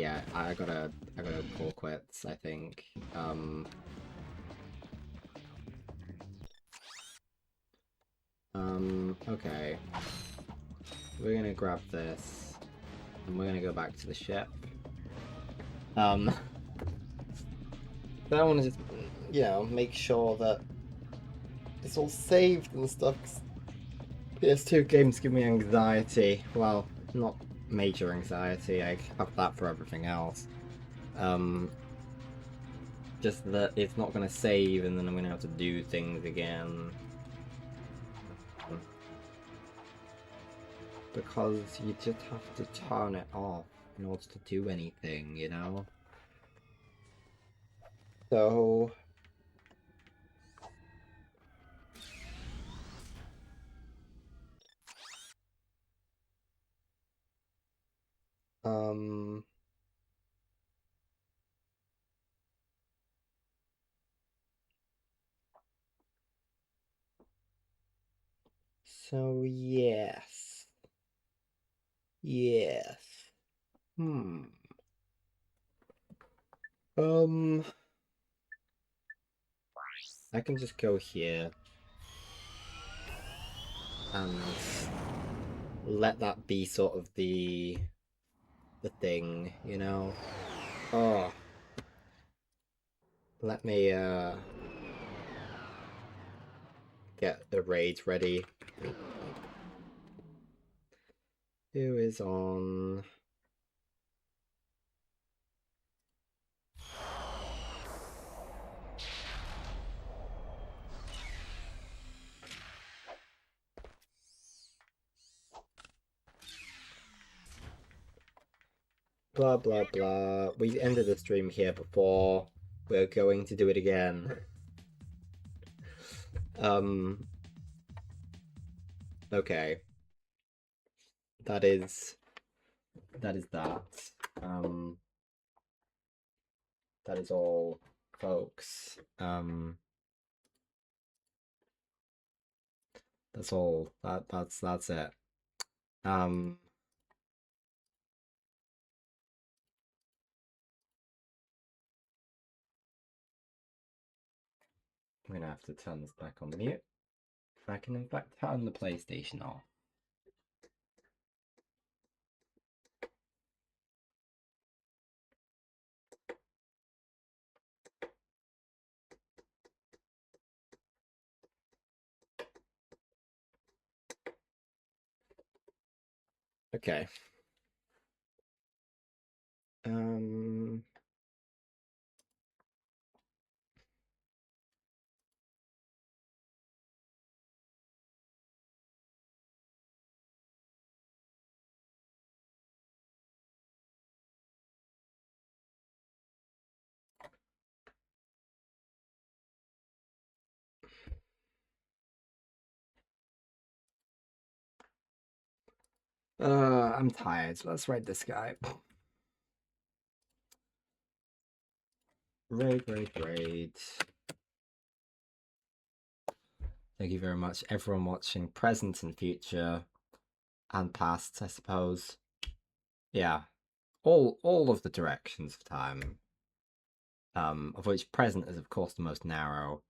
yeah, I gotta call quits, I think. Okay. We're gonna grab this, and we're gonna go back to the ship. I want to just, you know, make sure that it's all saved and stuff. 'Cause PS2 games give me anxiety. Well, not major anxiety. I have that for everything else. Just that it's not gonna save, and then I'm gonna have to do things again. Because you just have to turn it off in order to do anything, you know? So... So, yes. Yes. I can just go here and let that be sort of the thing, you know? Oh. Let me, get the raids ready. Who is on? Blah blah blah. We ended the stream here before. We're going to do it again. Okay. That is that. That is all, folks. That's all. That's it. I'm gonna have to turn this back on mute. I can in fact turn the PlayStation off. Okay. I'm tired, so let's raid this guy. Raid. Thank you very much, everyone watching, present and future, and past, I suppose. Yeah, all of the directions of time. Of which present is, of course, the most narrow.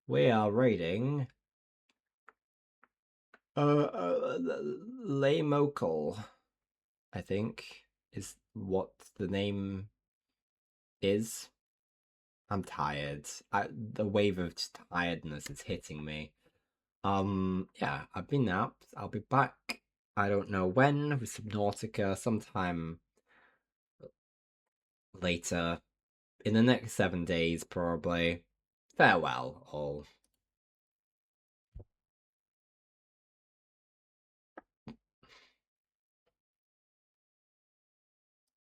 We are raiding Lamocal, I think, is what the name is. I'm tired. The wave of tiredness is hitting me. Yeah, I've been napped. I'll be back. I don't know when with Subnautica, sometime later. In the next 7 days, probably. Farewell, all.